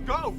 go!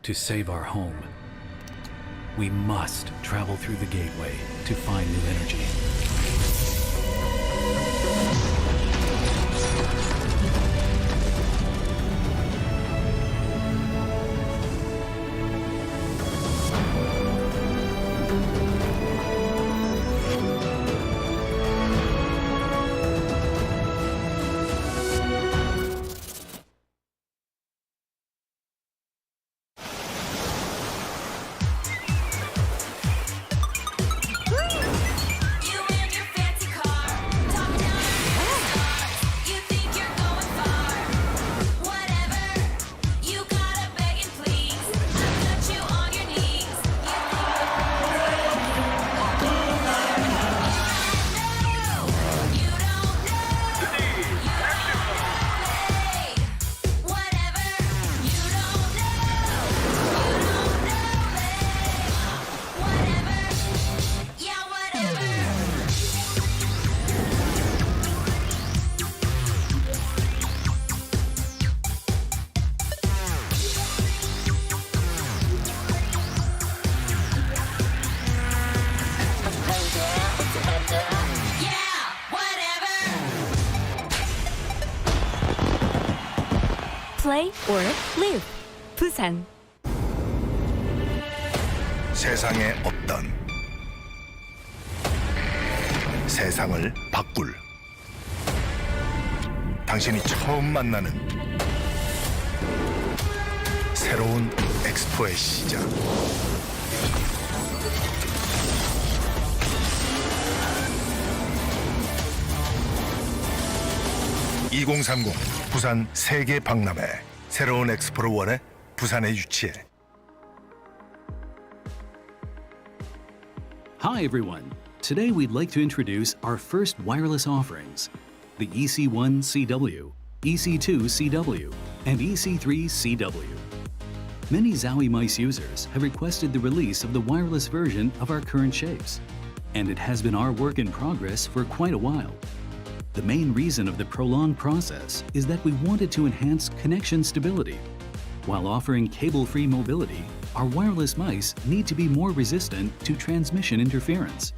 To save our home, we must travel through the gateway to find new energy. Play or live. 부산. 세상에 없던 세상을 바꿀 당신이 처음 만나는 새로운 엑스포의 시작. 2030 부산 세계 박람회 새로운 엑스포를 원해 부산에 유치해. Hi everyone. Today we'd like to introduce our first wireless offerings, the EC1CW, EC2CW, and EC3CW. Many Zowie mice users have requested the release of the wireless version of our current shapes, and it has been our work in progress for quite a while. The main reason of the prolonged process is that we wanted to enhance connection stability. While offering cable-free mobility, our wireless mice need to be more resistant to transmission interference.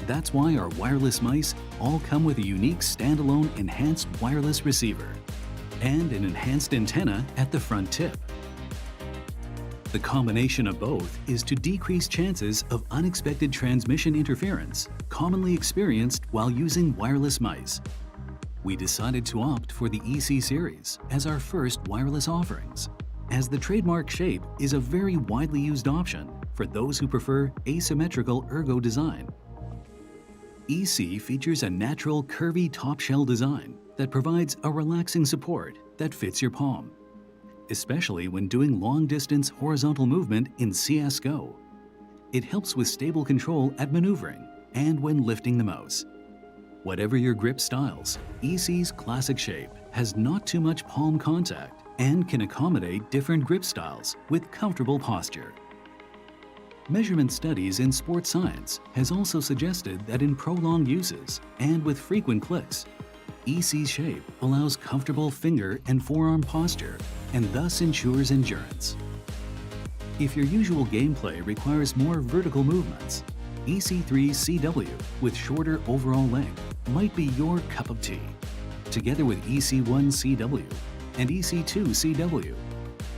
That's why our wireless mice all come with a unique standalone enhanced wireless receiver and an enhanced antenna at the front tip. The combination of both is to decrease chances of unexpected transmission interference commonly experienced while using wireless mice. We decided to opt for the EC series as our first wireless offerings, as the trademark shape is a very widely used option for those who prefer asymmetrical ergo design. EC features a natural curvy top shell design that provides a relaxing support that fits your palm, especially when doing long-distance horizontal movement in CSGO. It helps with stable control at maneuvering and when lifting the mouse. Whatever your grip styles, EC's classic shape has not too much palm contact and can accommodate different grip styles with comfortable posture. Measurement studies in sports science has also suggested that in prolonged uses and with frequent clicks, EC's shape allows comfortable finger and forearm posture and thus ensures endurance. If your usual gameplay requires more vertical movements, EC3CW with shorter overall length might be your cup of tea. Together with EC1CW and EC2CW,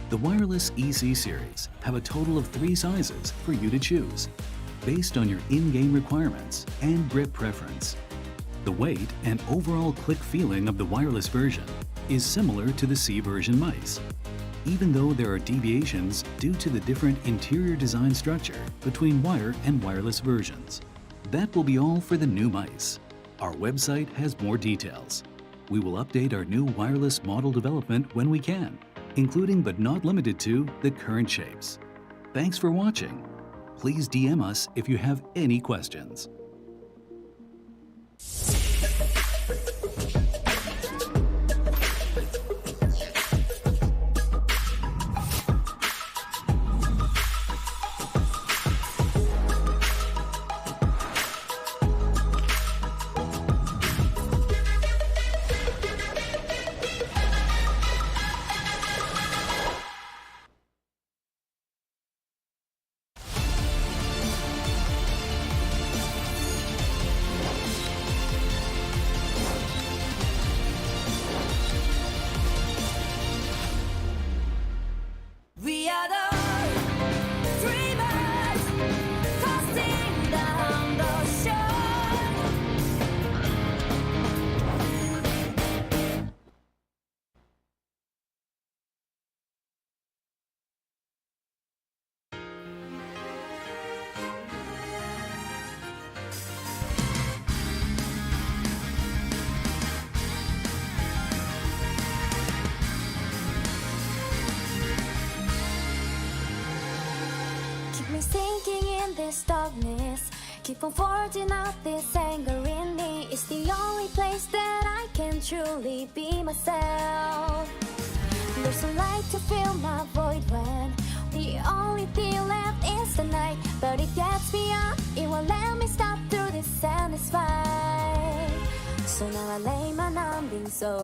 the wireless EC series have a total of 3 sizes for you to choose, based on your in-game requirements and grip preference. The weight and overall click feeling of the wireless version is similar to the C version mice, even though there are deviations due to the different interior design structure between wire and wireless versions. That will be all for the new mice. Our website has more details. We will update our new wireless model development when we can, including but not limited to the current shapes. Thanks for watching. Please DM us if you have any questions. We are the dreamers, casting down the shore. Keep me sinking in this darkness. Keep on forging out this anger in me. It's the only place that I can truly be myself. There's a light to fill my void when the only thing left is the night. But it gets me up, it won't let me stop through this endless fight. So now I lay my numbing soul.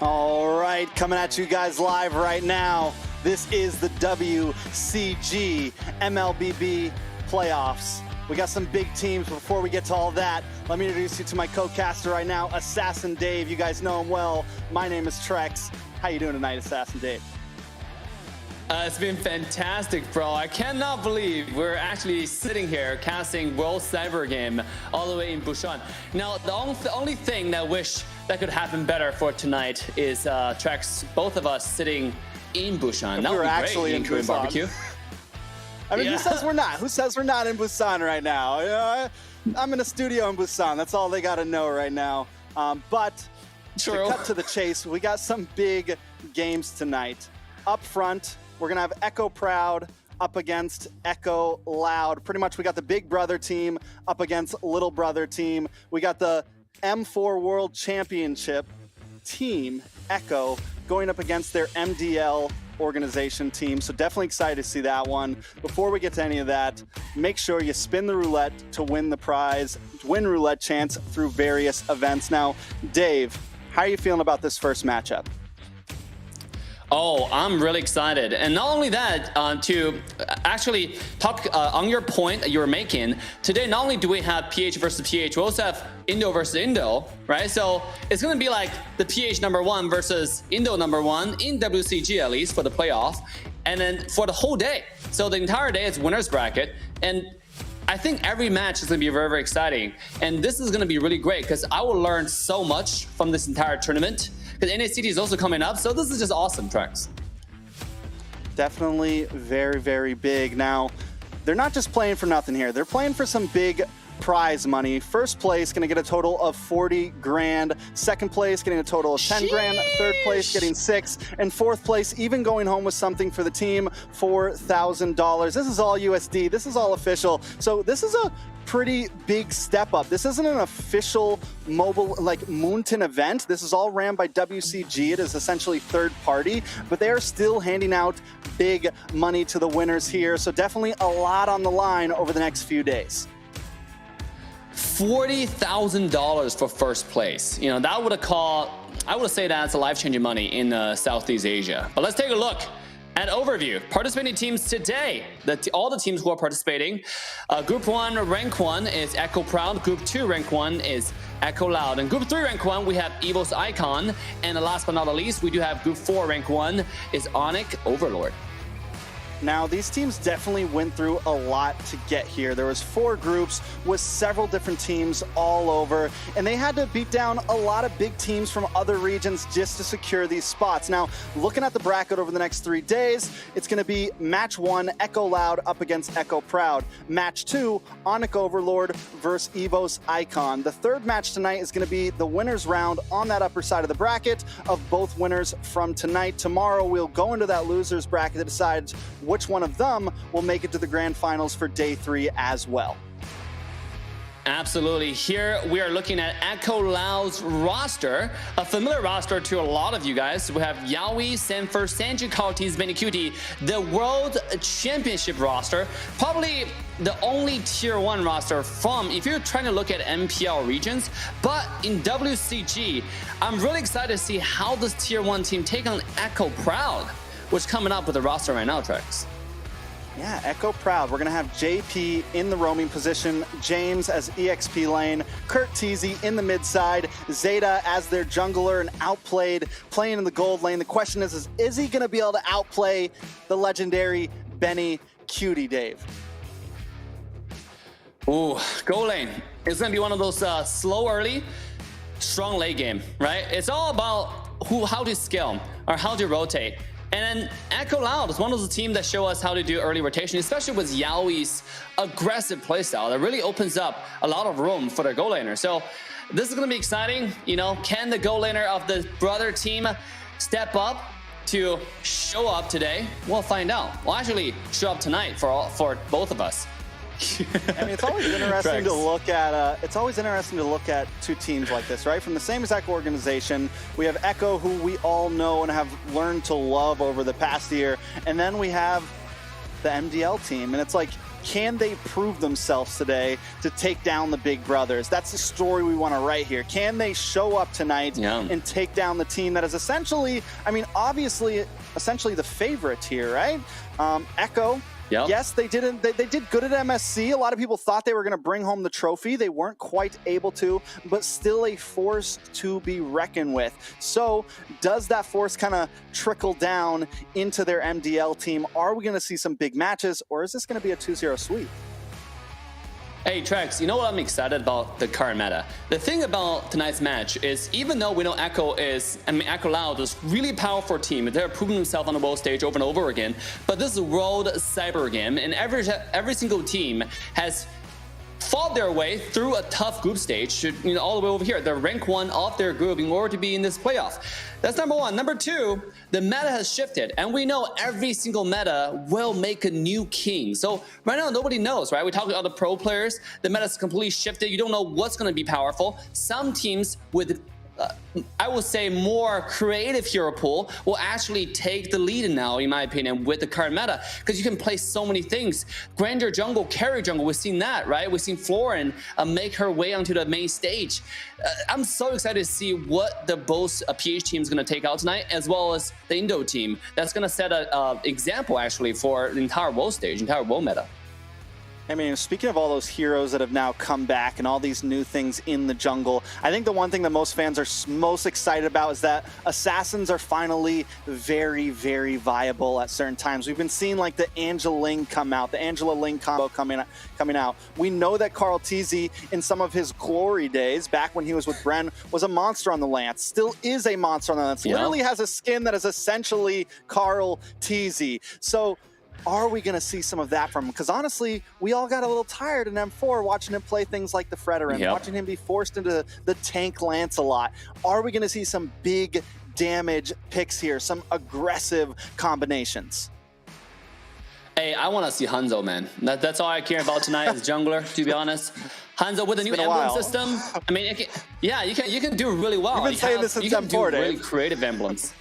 All right, coming at you guys live right now. This is the WCG MLBB playoffs. We got some big teams. Before we get to all that, let me introduce you to my co-caster right now, Assassin Dave. You guys know him well. My name is Trex. How you doing tonight, Assassin Dave? It's been fantastic, bro. I cannot believe we're actually sitting here casting World Cyber Game all the way in Busan. Now, the only thing that I wish that could happen better for tonight is Trex, both of us sitting in Busan. That would be actually great in Korean Busan. barbecue. I mean, Yeah. who says we're not? Who says we're not in Busan right now? You know, I'm in a studio in Busan. That's all they got to know right now. But True. to cut to the chase, we got some big games tonight. Up front, we're going to have Echo Proud up against Echo Loud. Pretty much we got the big brother team up against little brother team. We got the M4 World Championship team, Echo, going up against their MDL organization team. So definitely excited to see that one. Before we get to any of that, make sure you spin the roulette to win the prize, win roulette chance through various events. Now, Dave, how are you feeling about this first matchup? Oh, I'm really excited. And not only that, to actually talk on your point that you were making, today not only do we have PH versus PH, we also have Indo versus Indo, right? So it's going to be like the PH #1 versus Indo #1 in WCG, at least for the playoff, and then for the whole day. So the entire day is winner's bracket. And I think every match is going to be very, very exciting. And this is going to be really great because I will learn so much from this entire tournament. Because NACT is also coming up, so this is just awesome, Trex. Definitely very, very big. Now, they're not just playing for nothing here. They're playing for some big prize money. First place going to get a total of 40 grand. Second place getting a total of 10 grand. Third place getting 6. And fourth place even going home with something for the team, $4,000. This is all USD. This is all official. So this is a pretty big step up. This isn't an official mobile like Moonton event. This is all ran by WCG. It is essentially third party, but they are still handing out big money to the winners here. So definitely a lot on the line over the next few days. $40,000 for first place. You know, that would have called, I would say that's a life-changing money in Southeast Asia. But let's take a look at overview. Participating teams today, all the teams who are participating. Group 1, rank 1 is Echo Proud. Group 2, rank 1 is Echo Loud. And Group 3, rank 1, we have Evos Icon. And last but not least, we do have Group 4, rank 1 is Onic Overlord. Now, these teams definitely went through a lot to get here. There was 4 groups with several different teams all over, and they had to beat down a lot of big teams from other regions just to secure these spots. Now, looking at the bracket over the next 3 days, it's going to be Match 1, Echo Loud up against Echo Proud. Match 2, Onic Overlord versus Evos Icon. The third match tonight is going to be the winners round on that upper side of the bracket of both winners from tonight. Tomorrow, we'll go into that losers bracket that decides which one of them will make it to the grand finals for day 3 as well. Absolutely. Here we are looking at Echo Loud's roster, a familiar roster to a lot of you guys. We have Yaoi, Sanford, Sanji, Kaltis, Benicuti, the World Championship roster, probably the only Tier 1 roster from, if you're trying to look at MPL regions, but in WCG, I'm really excited to see how this Tier 1 team take on Echo Proud, which is coming up with the roster right now, Trex. Yeah, Echo Proud. We're going to have JP in the roaming position, James as EXP lane, Kurt Teasy in the mid side, Zeta as their jungler and outplayed, playing in the gold lane. The question is he going to be able to outplay the legendary Benny Cutie, Dave? Ooh, gold lane. It's going to be one of those slow early, strong late game, right? It's all about how to scale or how to rotate. And then Echo Loud is one of those teams that show us how to do early rotation, especially with Yaoi's aggressive playstyle that really opens up a lot of room for their goal laner. So this is going to be exciting. You know, can the goal laner of the brother team step up to show up today? We'll find out. We'll actually show up tonight for both of us. I mean, it's always interesting to look at. It's always interesting to look at 2 teams like this, right? From the same exact organization, we have Echo, who we all know and have learned to love over the past year, and then we have the MDL team, and it's like Can they prove themselves today to take down the big brothers? That's the story we want to write here. Can they show up tonight and take down the team that is essentially, I mean, obviously, essentially the favorite here, right? Echo. Yep. Yes, they did good at MSC. A lot of people thought they were going to bring home the trophy. They weren't quite able to, but still a force to be reckoned with. So does that force kind of trickle down into their MDL team? Are we going to see some big matches, or is this going to be a 2-0 sweep? Hey Trex, you know what I'm excited about the current meta? The thing about tonight's match is even though we know Echo Loud is really powerful team, they're proving themselves on the world stage over and over again, but this is a world cyber game and every single team has fought their way through a tough group stage, you know, all the way over here. They're rank 1 of their group in order to be in this playoff. That's number 1. Number 2, the meta has shifted, and we know every single meta will make a new king. So right now, nobody knows, right? We talk to other pro players, the meta's completely shifted. You don't know what's going to be powerful. Some teams with I would say more creative hero pool will actually take the lead now, in my opinion, with the current meta, because you can play so many things. Grandeur jungle, carry jungle, we've seen that, right? We've seen Florin make her way onto the main stage. I'm so excited to see what the both PH team is going to take out tonight, as well as the Indo team. That's going to set an example, actually, for the entire world stage, entire world meta. I mean, speaking of all those heroes that have now come back and all these new things in the jungle, I think the one thing that most fans are most excited about is that assassins are finally very, very viable at certain times. We've been seeing like the Angela Ling come out, the Angela Ling combo coming out. We know that CoachTezet in some of his glory days, back when he was with Bren, was a monster on the Lance, still is a monster on the Lance, literally has a skin that is essentially CoachTezet. So are we going to see some of that from him? Because honestly, we all got a little tired in M4 watching him play things like the Frederick, watching him be forced into the tank Lance a lot. Are we going to see some big damage picks here, some aggressive combinations? Hey, I want to see Hanzo, man. That's all I care about tonight as jungler, to be honest. Hanzo with a new emblem system. I mean, you can do really well. You've been saying this since M4, Dave. You can do really creative emblems.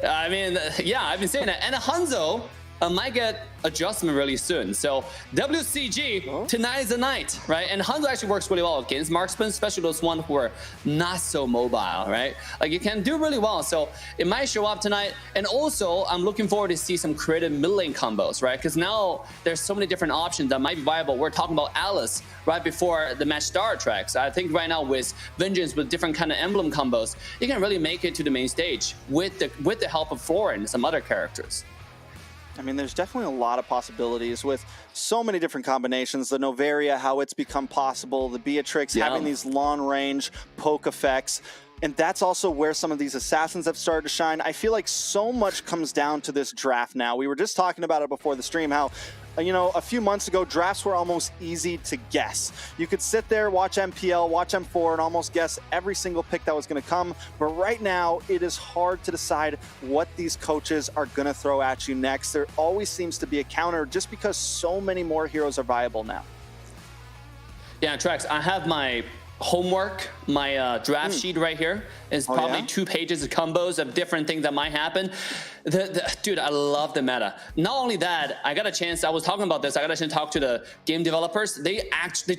I mean, yeah, I've been saying that. And Hanzo might get adjustment really soon. So WCG, tonight is the night, right? And Hanzo actually works really well against marksmen, especially those ones who are not so mobile, right? Like you can do really well. So it might show up tonight. And also, I'm looking forward to see some creative mid lane combos, right? Because now there's so many different options that might be viable. We're talking about Alice right before the match start tracks. I think right now with Vengeance, with different kind of emblem combos, you can really make it to the main stage with the help of Florin and some other characters. I mean, there's definitely a lot of possibilities with so many different combinations. The Novaria, how it's become possible. The Beatrix having these long-range poke effects. And that's also where some of these assassins have started to shine. I feel like so much comes down to this draft now. We were just talking about it before the stream, how, you know, a few months ago, drafts were almost easy to guess. You could sit there, watch MPL, watch M4, and almost guess every single pick that was going to come. But right now, it is hard to decide what these coaches are going to throw at you next. There always seems to be a counter just because so many more heroes are viable now. Yeah, Trex, I have my homework, my draft sheet right here is probably 2 pages of combos of different things that might happen. Dude, I love the meta. Not only that, I got a chance, I was talking about this, I got a chance to talk to the game developers. They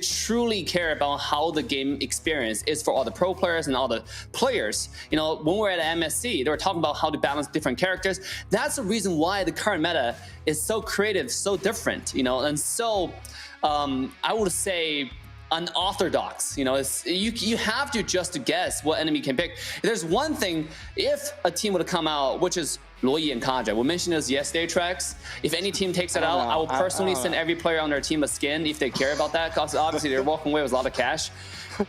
truly care about how the game experience is for all the pro players and all the players. You know, when we're at MSC, they were talking about how to balance different characters. That's the reason why the current meta is so creative, so different, you know, and so, I would say, unorthodox. You know, you have to just guess what enemy can pick. There's one thing, if a team would have come out, which is Luoyi and Kaja, we mentioned this yesterday, Trex. If any team takes it out, I will personally send every player on their team a skin if they care about that, because obviously they're walking away with a lot of cash.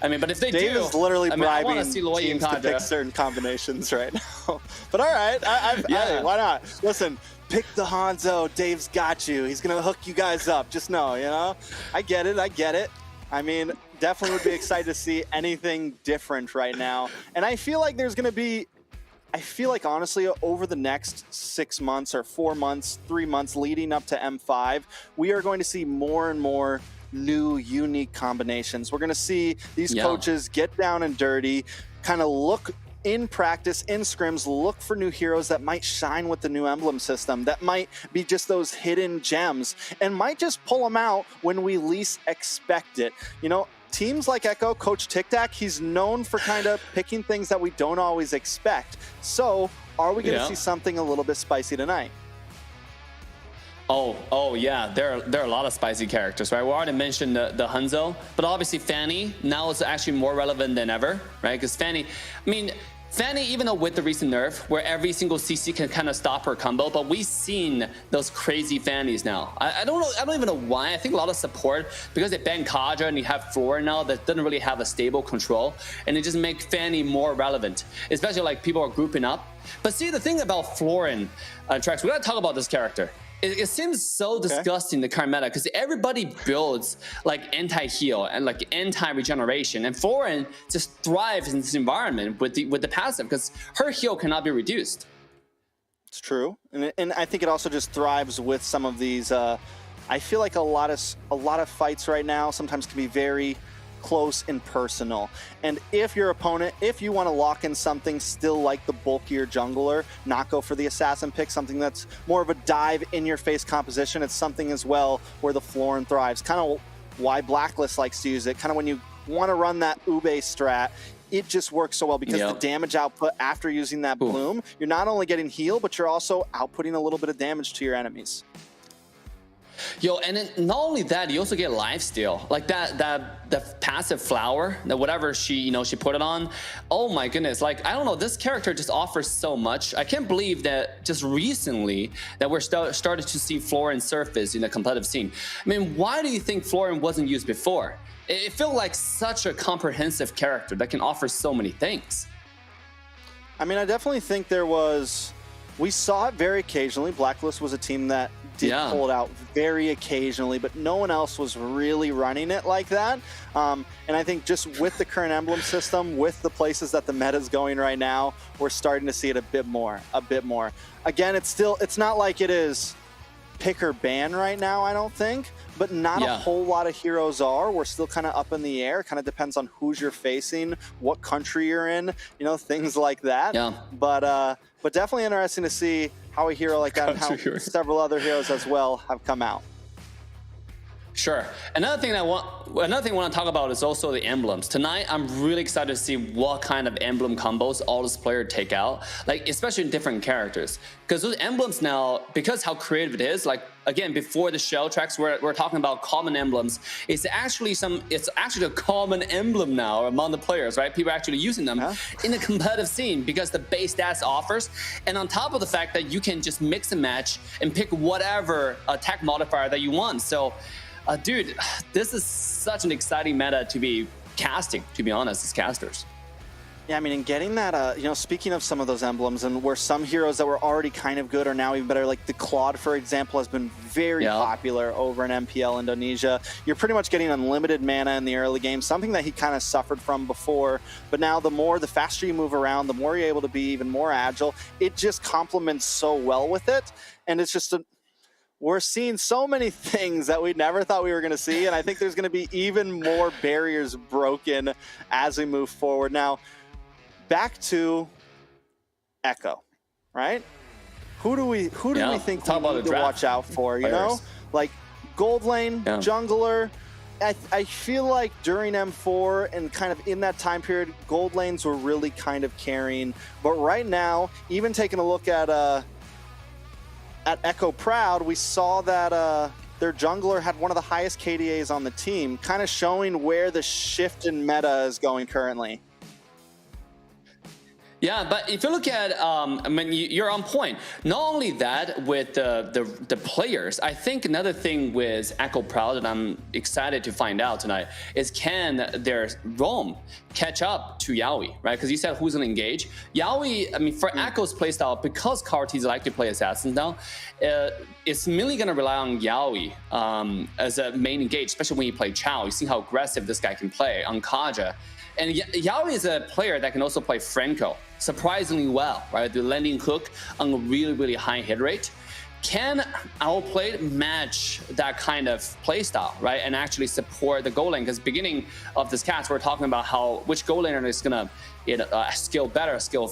I mean, but if they Dave do, is literally bribing teams to pick certain combinations right now. But all right, hey, why not? Listen, pick the Hanzo. Dave's got you. He's gonna hook you guys up. Just know, you know. I get it. I mean, definitely would be excited to see anything different right now. And I feel like there's going to be, honestly, over the next 6 months or 4 months, 3 months leading up to M5, we are going to see more and more new, unique combinations. We're going to see these coaches get down and dirty, kind of look in practice, in scrims, look for new heroes that might shine with the new emblem system, that might be just those hidden gems, and might just pull them out when we least expect it. You know, teams like Echo, CoachTezet, he's known for kind of picking things that we don't always expect. So, are we going to see something a little bit spicy tonight? Oh yeah, there are a lot of spicy characters, right? We already mentioned the Hanzo, but obviously Fanny now is actually more relevant than ever, right? Because Fanny, even though with the recent nerf, where every single CC can kind of stop her combo, but we've seen those crazy Fannies now. I don't even know why. I think a lot of support, because they ban Kaja and you have Florin now that doesn't really have a stable control, and it just makes Fanny more relevant, especially like people are grouping up. But see, the thing about Florin, TREX, we gotta talk about this character. It seems so disgusting, the current meta, because everybody builds like anti-heal and like anti-regeneration, and Florin just thrives in this environment with the passive because her heal cannot be reduced. It's true, and I think it also just thrives with some of these. I feel like a lot of fights right now sometimes can be very close and personal, and if your opponent, if you want to lock in something still like the bulkier jungler, not go for the assassin pick, something that's more of a dive in your face composition, it's something as well where the Florin thrives. Kind of why Blacklist likes to use it, kind of when you want to run that Ube strat, it just works so well because the damage output after using that bloom, you're not only getting heal, but you're also outputting a little bit of damage to your enemies. Yo, and then not only that, you also get lifesteal, like that passive flower, that whatever she put it on. Oh my goodness, like I don't know, this character just offers so much. I can't believe that just recently that we're started to see Florin surface in the competitive scene. I mean, why do you think Florin wasn't used before? It felt like such a comprehensive character that can offer so many things. I mean, I definitely think we saw it very occasionally. Blacklist was a team that did pull it out very occasionally, but no one else was really running it like that. And I think just with the current emblem system, with the places that the meta's going right now, we're starting to see it a bit more. Again, it's not like it is pick or ban right now, I don't think, but not a whole lot of heroes are. We're still kind of up in the air. Kind of depends on who's you're facing, what country you're in, things like that. But definitely interesting to see how a hero like that and how several other heroes as well have come out. Sure. Another thing I want to talk about is also the emblems. Tonight, I'm really excited to see what kind of emblem combos all this player take out, like especially in different characters. Because those emblems now, because how creative it is, like again, before the shell tracks, we're talking about common emblems. It's actually a common emblem now among the players, right? People are actually using them in the competitive scene because the base stats offers, and on top of the fact that you can just mix and match and pick whatever attack modifier that you want. So. Dude, this is such an exciting meta to be casting, to be honest, as casters. Yeah, I mean, and getting that, speaking of some of those emblems, and where some heroes that were already kind of good are now even better, like the Claude, for example, has been very popular over in MPL Indonesia. You're pretty much getting unlimited mana in the early game, something that he kind of suffered from before. But now the faster you move around, the more you're able to be even more agile. It just complements so well with it, and it's just we're seeing so many things that we never thought we were going to see, and I think there's going to be even more barriers broken as we move forward. Now, back to Echo, right? Who do we think we need to watch out for? You know, like gold lane, jungler. I feel like during M4 and kind of in that time period, gold lanes were really kind of carrying. But right now, even taking a look at Echo Proud, we saw that their jungler had one of the highest KDAs on the team, kind of showing where the shift in meta is going currently. Yeah, but if you look at, I mean, you're on point. Not only that, with the players, I think another thing with Echo Proud that I'm excited to find out tonight is can their roam catch up to Yaoi, right? Because you said who's going to engage. Yaoi, I mean, for Echo's playstyle, because CoachTezet like to play assassins now, it's mainly going to rely on Yaoi as a main engage, especially when you play Chao. You see how aggressive this guy can play on Kaja. And Yaoi is a player that can also play Franco surprisingly well, right? The landing hook on a really, really high hit rate. can Outplayed match that kind of playstyle, right? And actually support the goal lane? Because beginning of this cast, we're talking about which goal laner is gonna skill better, skill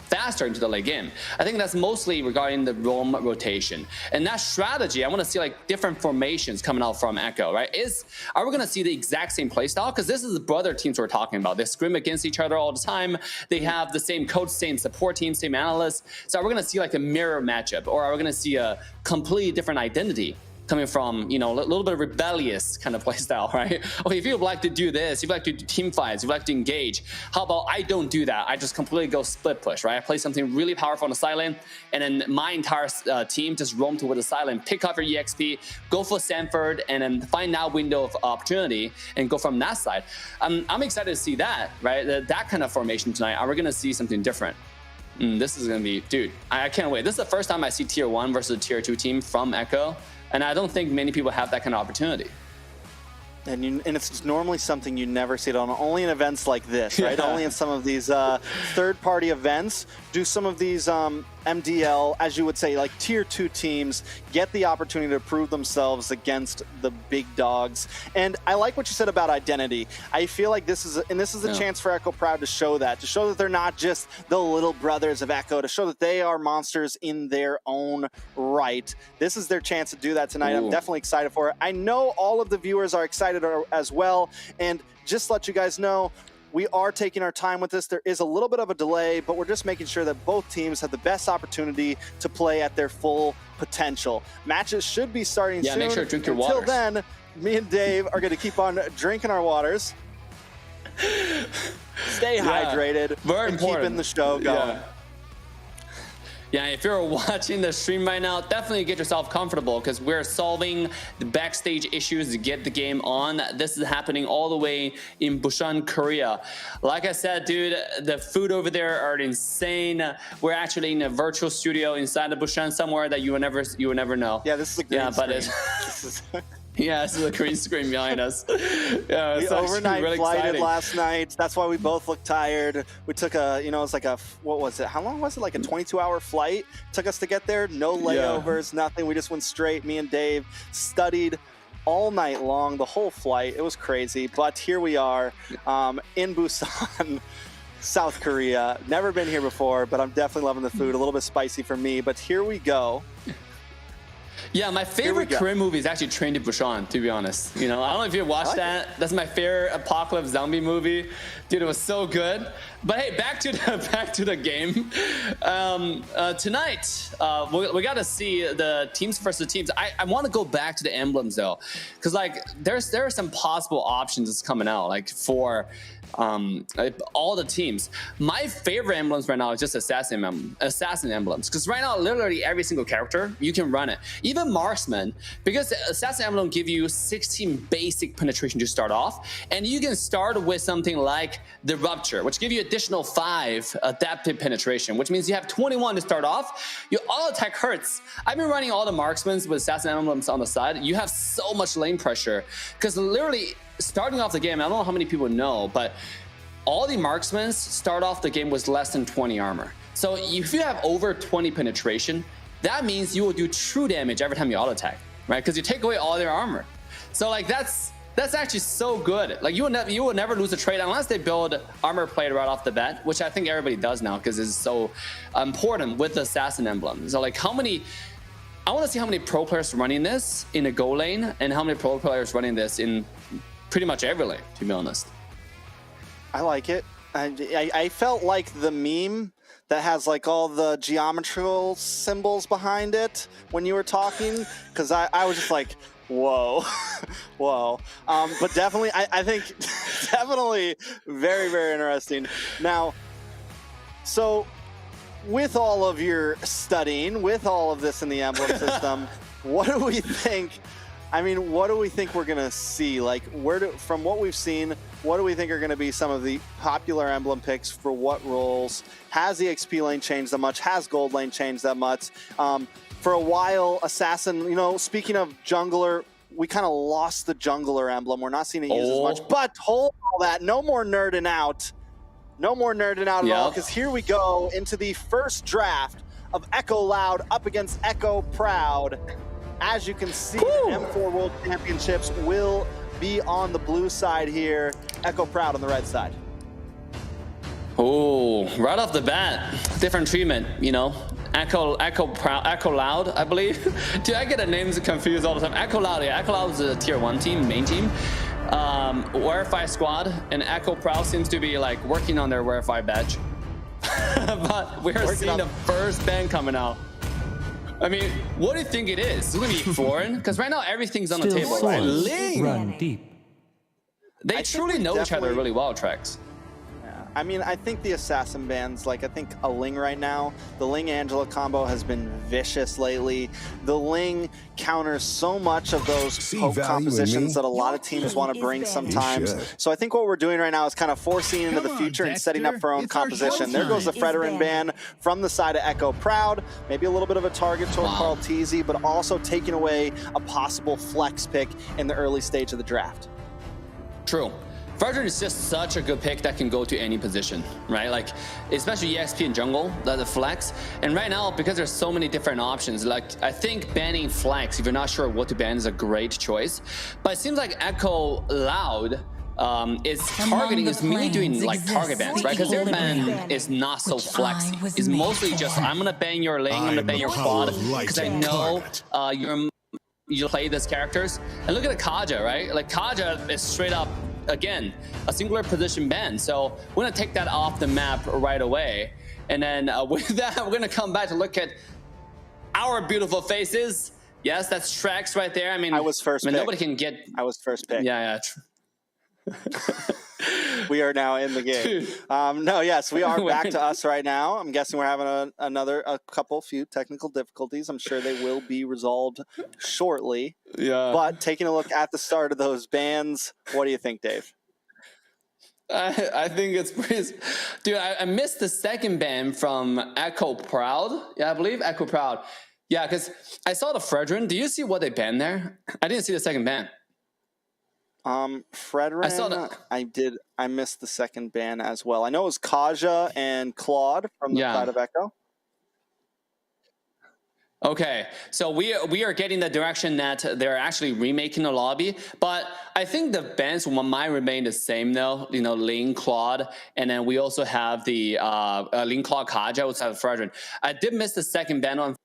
faster into the late game. I think that's mostly regarding the roam rotation. And that strategy, I want to see like different formations coming out from Echo, right? Are we going to see the exact same playstyle? Because this is the brother teams we're talking about. They scrim against each other all the time. They have the same coach, same support team, same analysts. So are we going to see like a mirror matchup, or are we going to see a completely different identity coming from, a little bit of rebellious kind of play style, right? Okay, if you would like to do this, if you like to do team fights, if you like to engage, how about I don't do that? I just completely go split push, right? I play something really powerful on the side lane, and then my entire team just roam toward the side lane, pick up your EXP, go for Sanford, and then find that window of opportunity and go from that side. I'm excited to see that, right? That kind of formation tonight. Are we going to see something different? This is going to be, dude, I can't wait. This is the first time I see tier 1 versus a tier 2 team from Echo. And I don't think many people have that kind of opportunity. And it's normally something you never see it on, only in events like this, right? Only in some of these third-party events do some of these MDL, as you would say, like tier 2 teams get the opportunity to prove themselves against the big dogs. And I like what you said about identity. I feel like this is a chance for Echo Proud to show that they're not just the little brothers of Echo, to show that they are monsters in their own right. This is their chance to do that tonight. Ooh. I'm definitely excited for it. I know all of the viewers are excited as well. And just to let you guys know, we are taking our time with this. There is a little bit of a delay, but we're just making sure that both teams have the best opportunity to play at their full potential. Matches should be starting soon. Make sure to drink your water. Until then, me and Dave are going to keep on drinking our waters. Stay hydrated. Very and important. Keeping the show going. Yeah, if you're watching the stream right now, definitely get yourself comfortable, because we're solving the backstage issues to get the game on. This is happening all the way in Busan, Korea. Like I said, dude, the food over there are insane. We're actually in a virtual studio inside of Busan somewhere that you will never know. Yeah, this is a green screen. Yeah, this is a green screen behind us. Yeah, we overnight really flighted exciting. last night. That's why we both look tired. We took it's like what was it? How long was it? Like a 22-hour flight. Took us to get there. No layovers, nothing. We just went straight. Me and Dave studied all night long, the whole flight. It was crazy. But here we are in Busan, South Korea. Never been here before, but I'm definitely loving the food. A little bit spicy for me, but here we go. Yeah, my favorite Korean movie is actually Train to Busan, to be honest. I don't know if you watched that. That's my favorite apocalypse zombie movie. Dude, it was so good. But hey, back to the game. Tonight, we got to see the teams versus teams. I want to go back to the emblems though, because like there are some possible options that's coming out, like for all the teams. My favorite emblems right now is just assassin emblems, because right now literally every single character you can run it, even marksman, because assassin emblem give you 16 basic penetration to start off, and you can start with something like the rupture, which give you additional 5 adaptive penetration, which means you have 21 to start off. Your auto attack hurts. I've been running all the marksmen with assassin emblems on the side. You have so much lane pressure, because literally starting off the game, I don't know how many people know, but all the marksmen start off the game with less than 20 armor. So if you have over 20 penetration, that means you will do true damage every time you auto attack, right? Because you take away all their armor. So like that's actually so good. Like you will never lose a trade unless they build armor plate right off the bat, which I think everybody does now because it's so important with the assassin emblem. So like I want to see how many pro players running this in a go lane and how many pro players running this in pretty much every lane, to be honest. I like it. I felt like the meme that has like all the geometrical symbols behind it when you were talking, because I was just like, whoa, whoa. But definitely, I think definitely very, very interesting. Now, so with all of your studying, with all of this in the emblem system, what do we think? I mean, what do we think we're going to see? Like, from what we've seen, what do we think are going to be some of the popular emblem picks for what roles? Has the XP lane changed that much? Has gold lane changed that much? For a while, Assassin, speaking of jungler, we kind of lost the jungler emblem. We're not seeing it used as much. But hold all that. No more nerding out. No more nerding out at all, because here we go into the first draft of Echo Loud up against Echo Proud. As you can see, the M4 World Championships will be on the blue side here. Echo Proud on the red side. Oh, right off the bat, different treatment, you know. Echo Loud, I believe. Dude, I get the names confused all the time. Echo Loud, yeah. Echo Loud is a tier 1 team, main team. Verify squad, and Echo Proud seems to be like working on their Verify badge. But we're seeing the first ban coming out. I mean, what do you think it is? Is it gonna be foreign? Because right now everything's on the table, right? Ling! Run deep. They truly know each other really well, Trex. I mean, I think the assassin bans, like I think a Ling right now, the Ling-Angela combo has been vicious lately. The Ling counters so much of those poke compositions that a lot of teams want to bring sometimes. So I think what we're doing right now is kind of forcing into the future and setting up for our own composition. There goes the Fredrin ban from the side of Echo Proud. Maybe a little bit of a target toward CoachTezet, but also taking away a possible flex pick in the early stage of the draft. True. Fredrin is just such a good pick that can go to any position, right? Like, especially EXP and jungle, the flex. And right now, because there's so many different options, like, I think banning flex, if you're not sure what to ban, is a great choice. But it seems like Echo Loud is targeting, is mainly doing like target bans, right? Because their ban is not so flexy. It's mostly just, I'm gonna ban your lane, I'm gonna ban your quad, because I know you play these characters. And look at Kaja, right? Like, Kaja is straight up, again, a singular position ban. So we're gonna take that off the map right away. And then with that, we're gonna come back to look at our beautiful faces. Yes, that's TREX right there. I mean, I was first pick. Nobody can get... I was first pick. Yeah. We are now in the game. No, yes, we are back to us right now. I'm guessing we're having a few technical difficulties. I'm sure they will be resolved shortly. Yeah. But taking a look at the start of those bans, what do you think, Dave? I think it's pretty... Dude, I missed the second ban from Echo Proud. Yeah, I believe Echo Proud. Yeah, because I saw the Fredrin. Do you see what they banned there? I didn't see the second ban. Fredrin, I missed the second ban as well. I know it was Kaja and Claude from the side of Echo. Okay, so we are getting the direction that they're actually remaking the lobby, but I think the bans might remain the same though. You know, Ling, Claude, and then we also have the Ling, Claude, Kaja outside of Fredrin. I did miss the second ban on.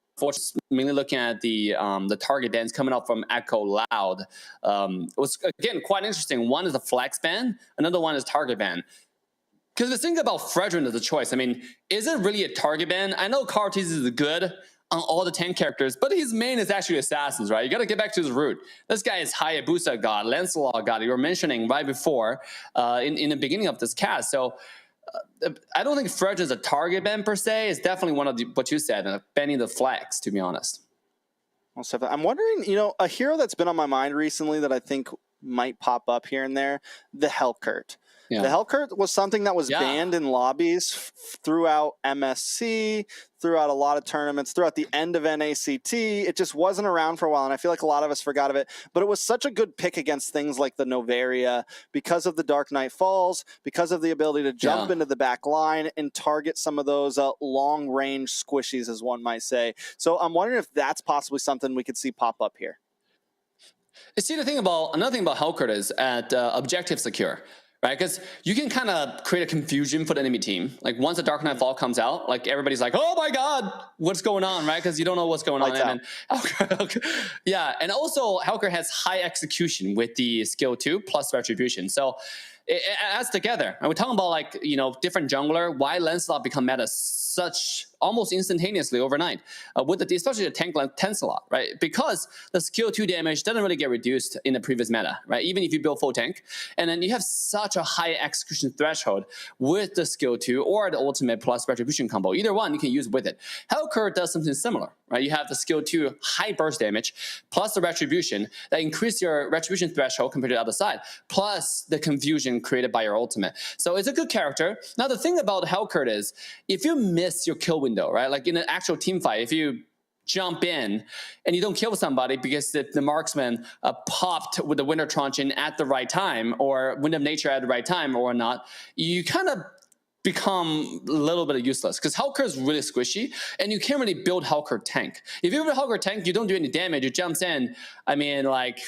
Mainly looking at the target bans coming up from Echo Loud. It was, again, quite interesting. One is a flex ban, another one is target ban. Because the thing about Fredrin is a choice. I mean, is it really a target ban? I know CoachTezet is good on all the 10 characters, but his main is actually assassins, right? You got to get back to his root. This guy is Hayabusa god, Lancelot god, you were mentioning right before in the beginning of this cast. So I don't think Fredrin is a target ban per se. It's definitely one of what you said, banning the flags, to be honest. I'm wondering, you know, a hero that's been on my mind recently that I think might pop up here and there, the Helkurt. Yeah. The Helkurt was something that was banned in lobbies throughout MSC, throughout a lot of tournaments, throughout the end of NACT. It just wasn't around for a while, and I feel like a lot of us forgot of it. But it was such a good pick against things like the Novaria because of the Dark Knight Falls, because of the ability to jump into the back line and target some of those long-range squishies, as one might say. So I'm wondering if that's possibly something we could see pop up here. See, another thing about Helkurt is at Objective Secure. Right, because you can kind of create a confusion for the enemy team. Like once the Dark Knight Fall comes out, like everybody's like, "Oh my God, what's going on?" Right? Because you don't know what's going on. And yeah, and also Helkurt has high execution with the skill 2 plus retribution. So it adds together. And we're talking about like different jungler. Why Lancelot become meta such almost instantaneously overnight with especially the tank Lancelot, right? Because the skill 2 damage doesn't really get reduced in the previous meta, right? Even if you build full tank, and then you have such a high execution threshold with the skill 2 or the ultimate plus retribution combo. Either one you can use with it. Helkurt does something similar, right? You have the skill 2 high burst damage plus the retribution that increase your retribution threshold compared to the other side, plus the confusion created by your ultimate. So it's a good character. Now the thing about Helkurt is if you miss your kill window, right? Like in an actual team fight, if you jump in and you don't kill somebody because the marksman popped with the Winter Truncheon at the right time or Wind of Nature at the right time or not, you kind of become a little bit useless because Hulker is really squishy and you can't really build Hulker tank. If you build Hulker tank, you don't do any damage, it jumps in. I mean, like,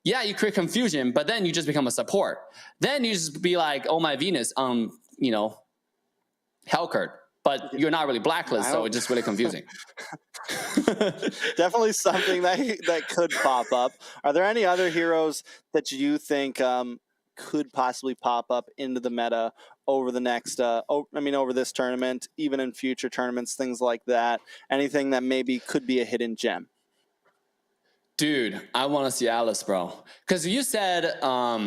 yeah, you create confusion, but then you just become a support. Then you just be like, oh my Venus, you know, Hulker. But you're not really blacklisted, so it's just really confusing. Definitely something that could pop up. Are there any other heroes that you think could possibly pop up into the meta over the next, over this tournament, even in future tournaments, things like that? Anything that maybe could be a hidden gem? Dude, I want to see Alice, bro. Because you said there are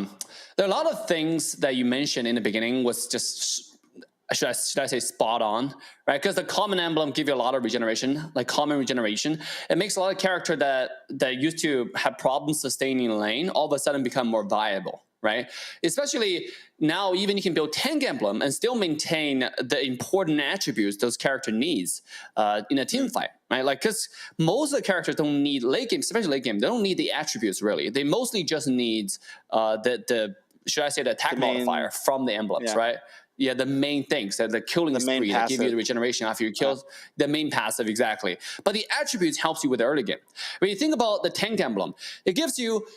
a lot of things that you mentioned in the beginning was just... Should I say spot on, right? Because the common emblem give you a lot of regeneration, like common regeneration. It makes a lot of character that used to have problems sustaining lane all of a sudden become more viable, right? Especially now, even you can build tank emblem and still maintain the important attributes those character needs in a team fight, right? Like, because most of the characters don't need late game, especially late game. They don't need the attributes really. They mostly just need the should I say the attack modifier from the emblems, right? Yeah, the main things, the killing spree that give you the regeneration after you kill, the main passive, exactly. But the attributes helps you with the early game. When you think about the tank emblem, it gives you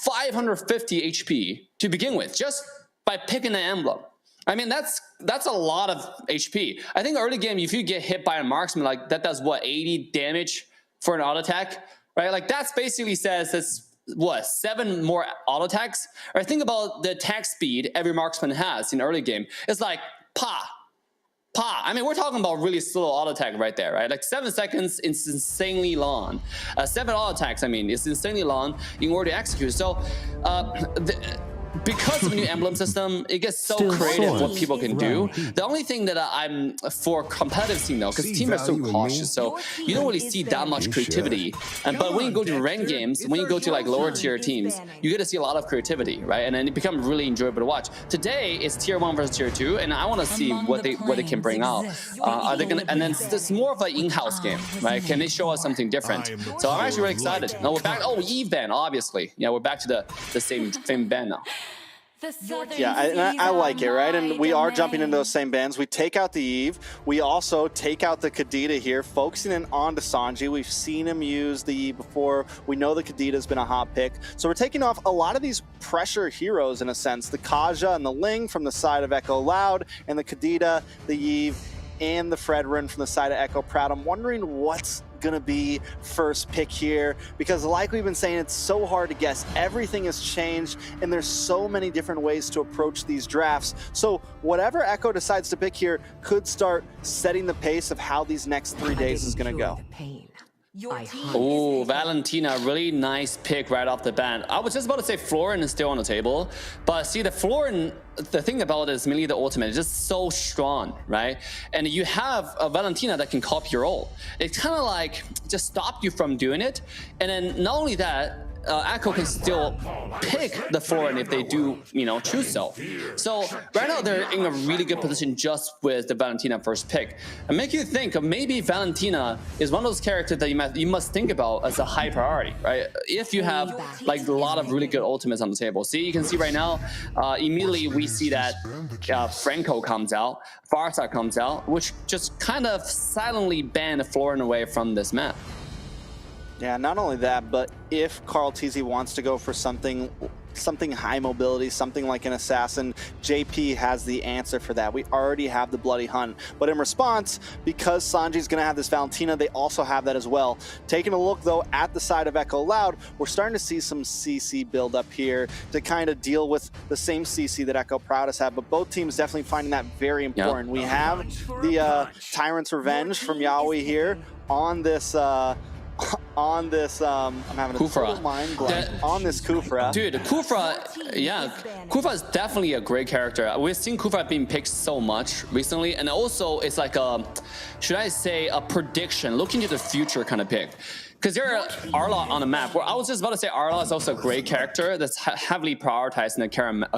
550 HP to begin with, just by picking an emblem. I mean, that's a lot of HP. I think early game, if you get hit by a marksman, like that does what, 80 damage for an auto attack, right? Like that's basically says that's what, 7 more auto attacks? Or think about the attack speed every marksman has in early game. It's like pa. I mean, we're talking about really slow auto attack right there, right? Like 7 seconds is insanely long. 7 auto attacks, I mean, it's insanely long in order to execute. So because of the new emblem system, it gets so creative what people can do. The only thing that I'm for competitive scene though, because team are so cautious, so you don't really see that much creativity. But when you go to ranked games, when you go to like lower tier teams, you get to see a lot of creativity, right? And then it becomes really enjoyable to watch. Today is tier 1 versus tier 2, and I want to see what they can bring out. Are they gonna? And then it's more of an in-house game, right? Can they show us something different? So I'm actually really excited. Now we're back. Oh, Eve ban, obviously. Yeah, we're back to the same ban now. Yeah, and I like it, right? And we are jumping into those same bands. We take out the Eve. We also take out the Kadita here, focusing in on to Sanji. We've seen him use the Eve before. We know the Kadita's been a hot pick. So we're taking off a lot of these pressure heroes in a sense. The Kaja and the Ling from the side of Echo Loud, and the Kadita, the Eve, and the Fredrin from the side of Echo Proud. I'm wondering what's gonna be first pick here, because like we've been saying, it's so hard to guess. Everything has changed and there's so many different ways to approach these drafts. So whatever Echo decides to pick here could start setting the pace of how these next 3 days is gonna go. Oh, Valentina, really nice pick right off the bat. I was just about to say Florin is still on the table, but see the Florin, the thing about it is mainly the ultimate is just so strong, right? And you have a Valentina that can copy your ult. It's kind of like just stop you from doing it. And then not only that, Echo can still pick the Florin if they do, choose so. So right now they're in a really good position just with the Valentina first pick. And make you think of maybe Valentina is one of those characters that you must think about as a high priority, right? If you have like a lot of really good ultimates on the table. See, you can see right now, immediately we see that Franco comes out, Farsa comes out, which just kind of silently banned the Florin away from this map. Yeah, not only that, but if CoachTezet wants to go for something high mobility, something like an assassin, JP has the answer for that. We already have the Bloody Hunt. But in response, because Sanji's going to have this Valentina, they also have that as well. Taking a look, though, at the side of Echo Loud, we're starting to see some CC build up here to kind of deal with the same CC that Echo Proud has had. But both teams definitely finding that very important. Yep. We have the Tyrant's Revenge from Yaoi here on this... I'm having a total mind blank on this Kufra. Dude, Kufra, yeah, Kufra is definitely a great character. We've seen Kufra being picked so much recently, and also it's like a, should I say, a prediction, look into the future kind of pick. because there are Arla on the map. Where I was just about to say Arla is also a great character that's heavily prioritized in the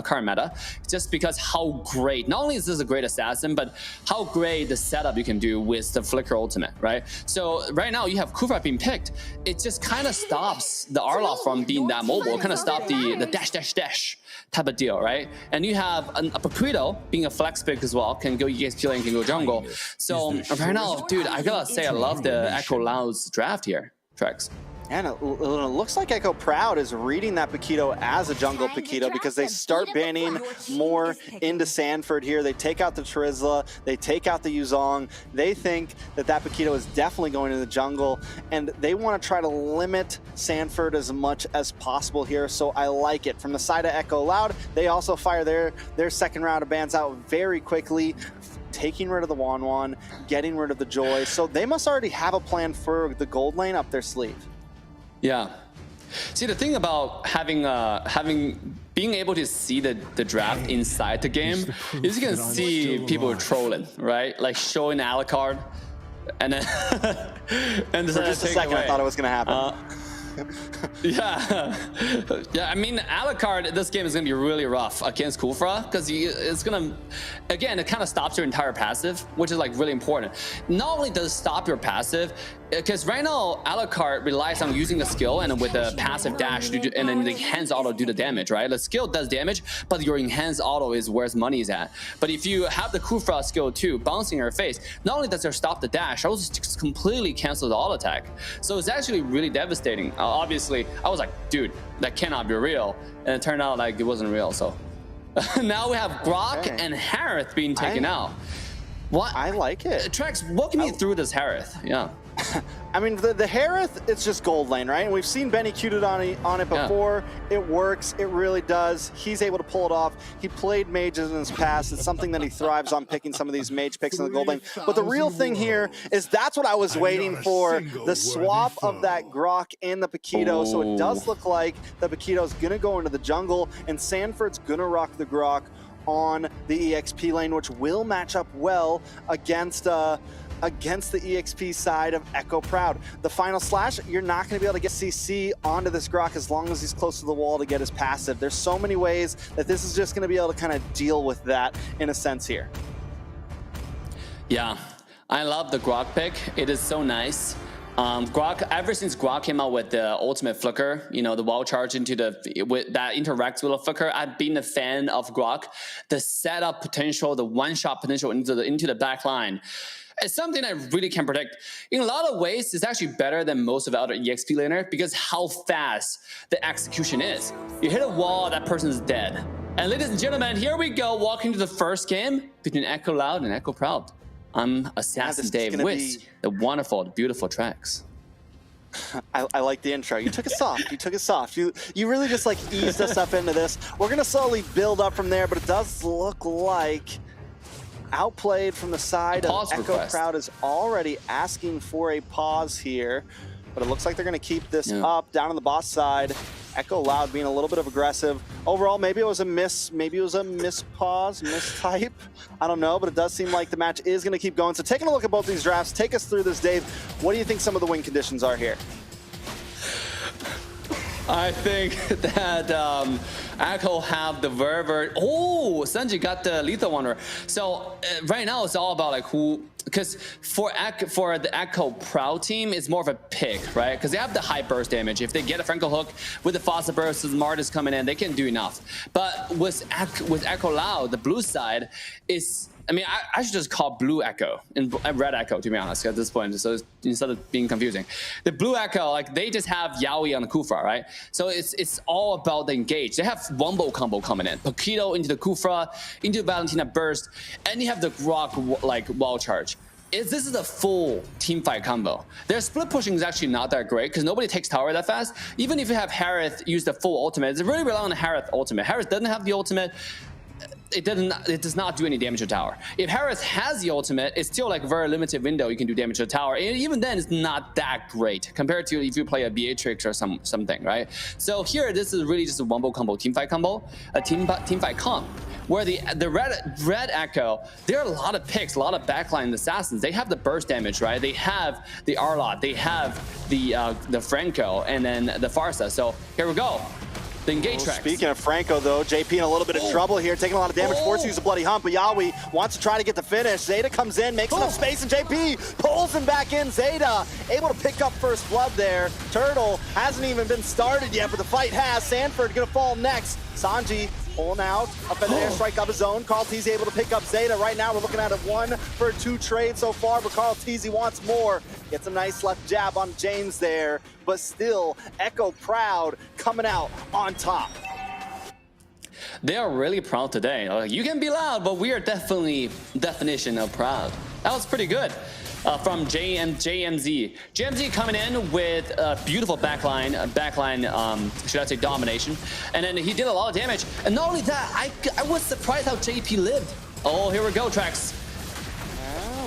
current meta, just because how great. Not only is this a great assassin, but how great the setup you can do with the Flicker ultimate, right? So right now you have Kufra being picked. It just kind of stops the Arla from being that mobile. Kind of stop the dash type of deal, right? And you have a Paquito being a flex pick as well, can go EXP lane, can go jungle. So right now, dude, I gotta say I love the Echo Loud's draft here. TREX. And it looks like Echo Proud is reading that Paquito as a jungle Paquito, because they start banning more into Sanford here. They take out the Trizla, they take out the Yuzong. They think that that Paquito is definitely going to the jungle, and they want to try to limit Sanford as much as possible here. So I like it. From the side of Echo Loud, they also fire their second round of bans out very quickly, taking rid of the Wanwan, getting rid of the Joy. So they must already have a plan for the gold lane up their sleeve. Yeah. See, the thing about being able to see the draft inside the game is you can see people trolling, right? Like showing Alucard, and then and for just a second, I thought it was going to happen. Yeah. I mean, Alucard, this game is going to be really rough against Kufra, because it's going to, again, it kind of stops your entire passive, which is like really important. Not only does it stop your passive, because right now Alucard relies on using the skill and with the passive dash and then the enhanced auto do the damage, right? The skill does damage, but your enhanced auto is where his money is at. But if you have the Kufra skill too, bouncing in your face, not only does it stop the dash, it also just completely cancel the auto attack. So it's actually really devastating. Obviously, I was like, dude, that cannot be real. And it turned out like it wasn't real, so. Now we have Grok and Harith being taken out. What? I like it. TREX, walk me through this Harith. Yeah. I mean, the Harith, it's just gold lane, right? And we've seen Benny Q'd on it before. Yeah. It works. It really does. He's able to pull it off. He played mages in his past. It's something that he thrives on, picking some of these mage picks in the gold lane. But the real thing here is that's what I was waiting for, the swap of that Grok and the Paquito. So it does look like the Paquito's going to go into the jungle, and Sanford's going to rock the Grok on the EXP lane, which will match up well against the EXP side of Echo Proud. The final slash, you're not going to be able to get CC onto this Grok as long as he's close to the wall to get his passive. There's so many ways that this is just going to be able to kind of deal with that in a sense here. Yeah, I love the Grok pick. It is so nice. Grok, ever since Grok came out with the ultimate flicker, you know, the wall charge into that interacts with a flicker, I've been a fan of Grok. The setup potential, the one-shot potential into the back line, it's something I really can predict. In a lot of ways, it's actually better than most of the other EXP laner because how fast the execution is. You hit a wall, that person's dead. And ladies and gentlemen, here we go, walking to the first game between Echo Loud and Echo Proud. I'm AssassinDave with the wonderful, the beautiful TREX. I like the intro. You took it soft. You took it soft. You really just like eased us up into this. We're going to slowly build up from there, but it does look like outplayed from the side of Echo Proud is already asking for a pause here, but it looks like they're going to keep this up down on the boss side. Echo Loud being a little bit of aggressive. Overall, maybe it was a miss, maybe it was a mistype. I don't know, but it does seem like the match is going to keep going. So taking a look at both these drafts, take us through this, Dave. What do you think some of the win conditions are here? I think that Echo have the Verver. Oh, Sanji got the Lethal Wonder. So right now it's all about like who, because for the Echo Proud team, it's more of a pick, right? Because they have the high burst damage. If they get a Franco Hook with the Fossa Burst, the Martis coming in, they can do enough. But with Echo Loud, the blue side is, I mean, I should just call blue Echo and red Echo, to be honest, at this point, so instead of being confusing. The blue Echo, like, they just have Yaoi on the Kufra, right? So it's all about the engage. They have Wombo combo coming in. Paquito into the Kufra, into Valentina Burst, and you have the Grok, like, wall charge. This is a full team fight combo. Their split pushing is actually not that great because nobody takes tower that fast. Even if you have Harith use the full ultimate, it's really rely on the Harith ultimate. Harith doesn't have the ultimate. It does not do any damage to tower. If Harith has the ultimate, it's still like a very limited window you can do damage to the tower. And even then, it's not that great compared to if you play a Beatrix or something, right? So here, this is really just a wombo combo, team fight combo, a team fight comp, Where the red Echo, there are a lot of picks, a lot of backline assassins. They have the burst damage, right? They have the Arlot, they have the Franco, and then the Farsa. So here we go. The engage tracks. Speaking of Franco, though, JP in a little bit of trouble here, taking a lot of damage, forced to use a bloody hump, but Yawi wants to try to get the finish. Zeta comes in, makes enough space, and JP pulls him back in. Zeta able to pick up first blood there. Turtle hasn't even been started yet, but the fight has. Sanford gonna fall next. Sanji pulling out, up in there, strike of his own. CoachTezet able to pick up Zeta. Right now we're looking at a 1-for-2 trade so far, but CoachTezet wants more. Gets a nice left jab on James there, but still Echo proud coming out on top. They are really proud today. You can be loud, but we are definitely definition of proud. That was pretty good. From JMZ. JMZ coming in with a beautiful backline, should I say domination. And then he did a lot of damage. And not only that, I was surprised how JP lived. Oh, here we go, Trex.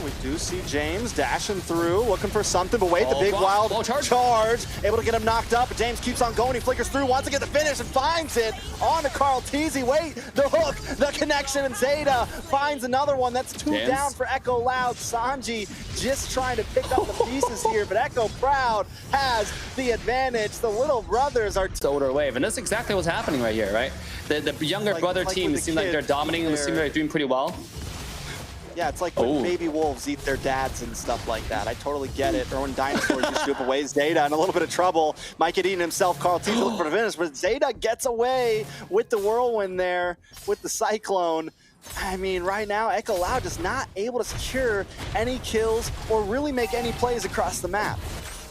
We do see James dashing through, looking for something, but wait, the big wild charge, able to get him knocked up, but James keeps on going, he flickers through, wants to get the finish and finds it on to CoachTezet. Wait, the hook, the connection, and Zeta finds another one. That's two down for Echo Loud. Sanji just trying to pick up the pieces here, but Echo Proud has the advantage. The little brothers are older wave, and that's exactly what's happening right here, right? The younger brother team seem like they're dominating, and seem like they're doing pretty well. Yeah, it's like when baby wolves eat their dads and stuff like that. I totally get it. Or when dinosaurs used to do away Zeta in a little bit of trouble. Might get eaten himself. CoachTezet looking for the finish, but Zeta gets away with the whirlwind there, with the cyclone. I mean, right now, Echo Loud is not able to secure any kills or really make any plays across the map.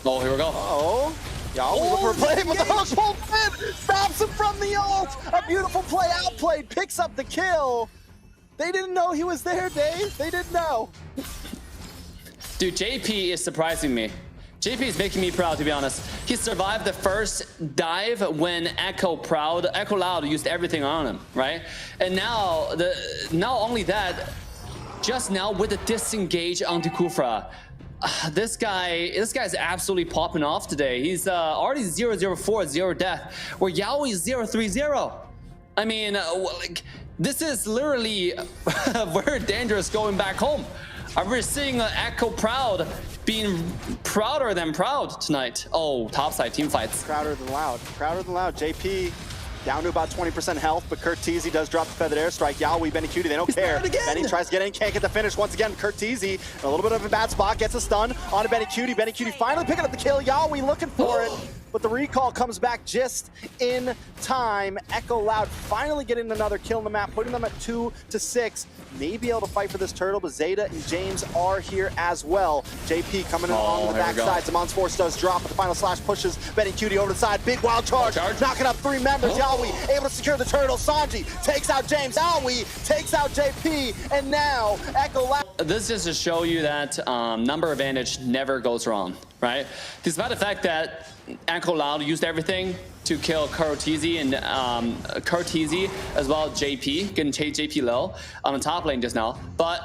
Oh, here we go. Uh-oh. Y'all look for a play, but the hook pulled in, stops him from the ult. A beautiful play outplayed, picks up the kill. They didn't know he was there, Dave. They didn't know. Dude, JP is surprising me. JP is making me proud, to be honest. He survived the first dive when Echo Loud used everything on him, right? And now, not only that, just now with the disengage onto Kufra, this guy is absolutely popping off today. He's already 0-0-4, 0 death, where Yaoi is 0-3-0. I mean, like, this is literally very dangerous going back home. We're seeing Echo Proud being prouder than proud tonight. Oh, topside team fights. Prouder than loud. Prouder than loud. JP down to about 20% health, but CoachTezet does drop the feathered airstrike. Yaoi, Benny, they don't care. Benny tries to get in, can't get the finish. Once again, CoachTezet in a little bit of a bad spot, gets a stun onto Benny. Benny finally picking up the kill. Yaoi looking for it, but the recall comes back just in time. Echo Loud finally getting another kill on the map, putting them at 2-6. May be able to fight for this turtle, but Zeta and James are here as well. JP coming in on the backside. Zamon's Force does drop, but the final slash pushes Benny over the side. Big wild charge, knocking up 3 members. Yaoi able to secure the turtle. Sanji takes out James. Yaoi takes out JP, and now Echo Loud. This is to show you that number advantage never goes wrong, right? Despite the fact that Echo Loud used everything to kill CoachTezet and CoachTezet as well as JP, getting chase JP low on the top lane just now. But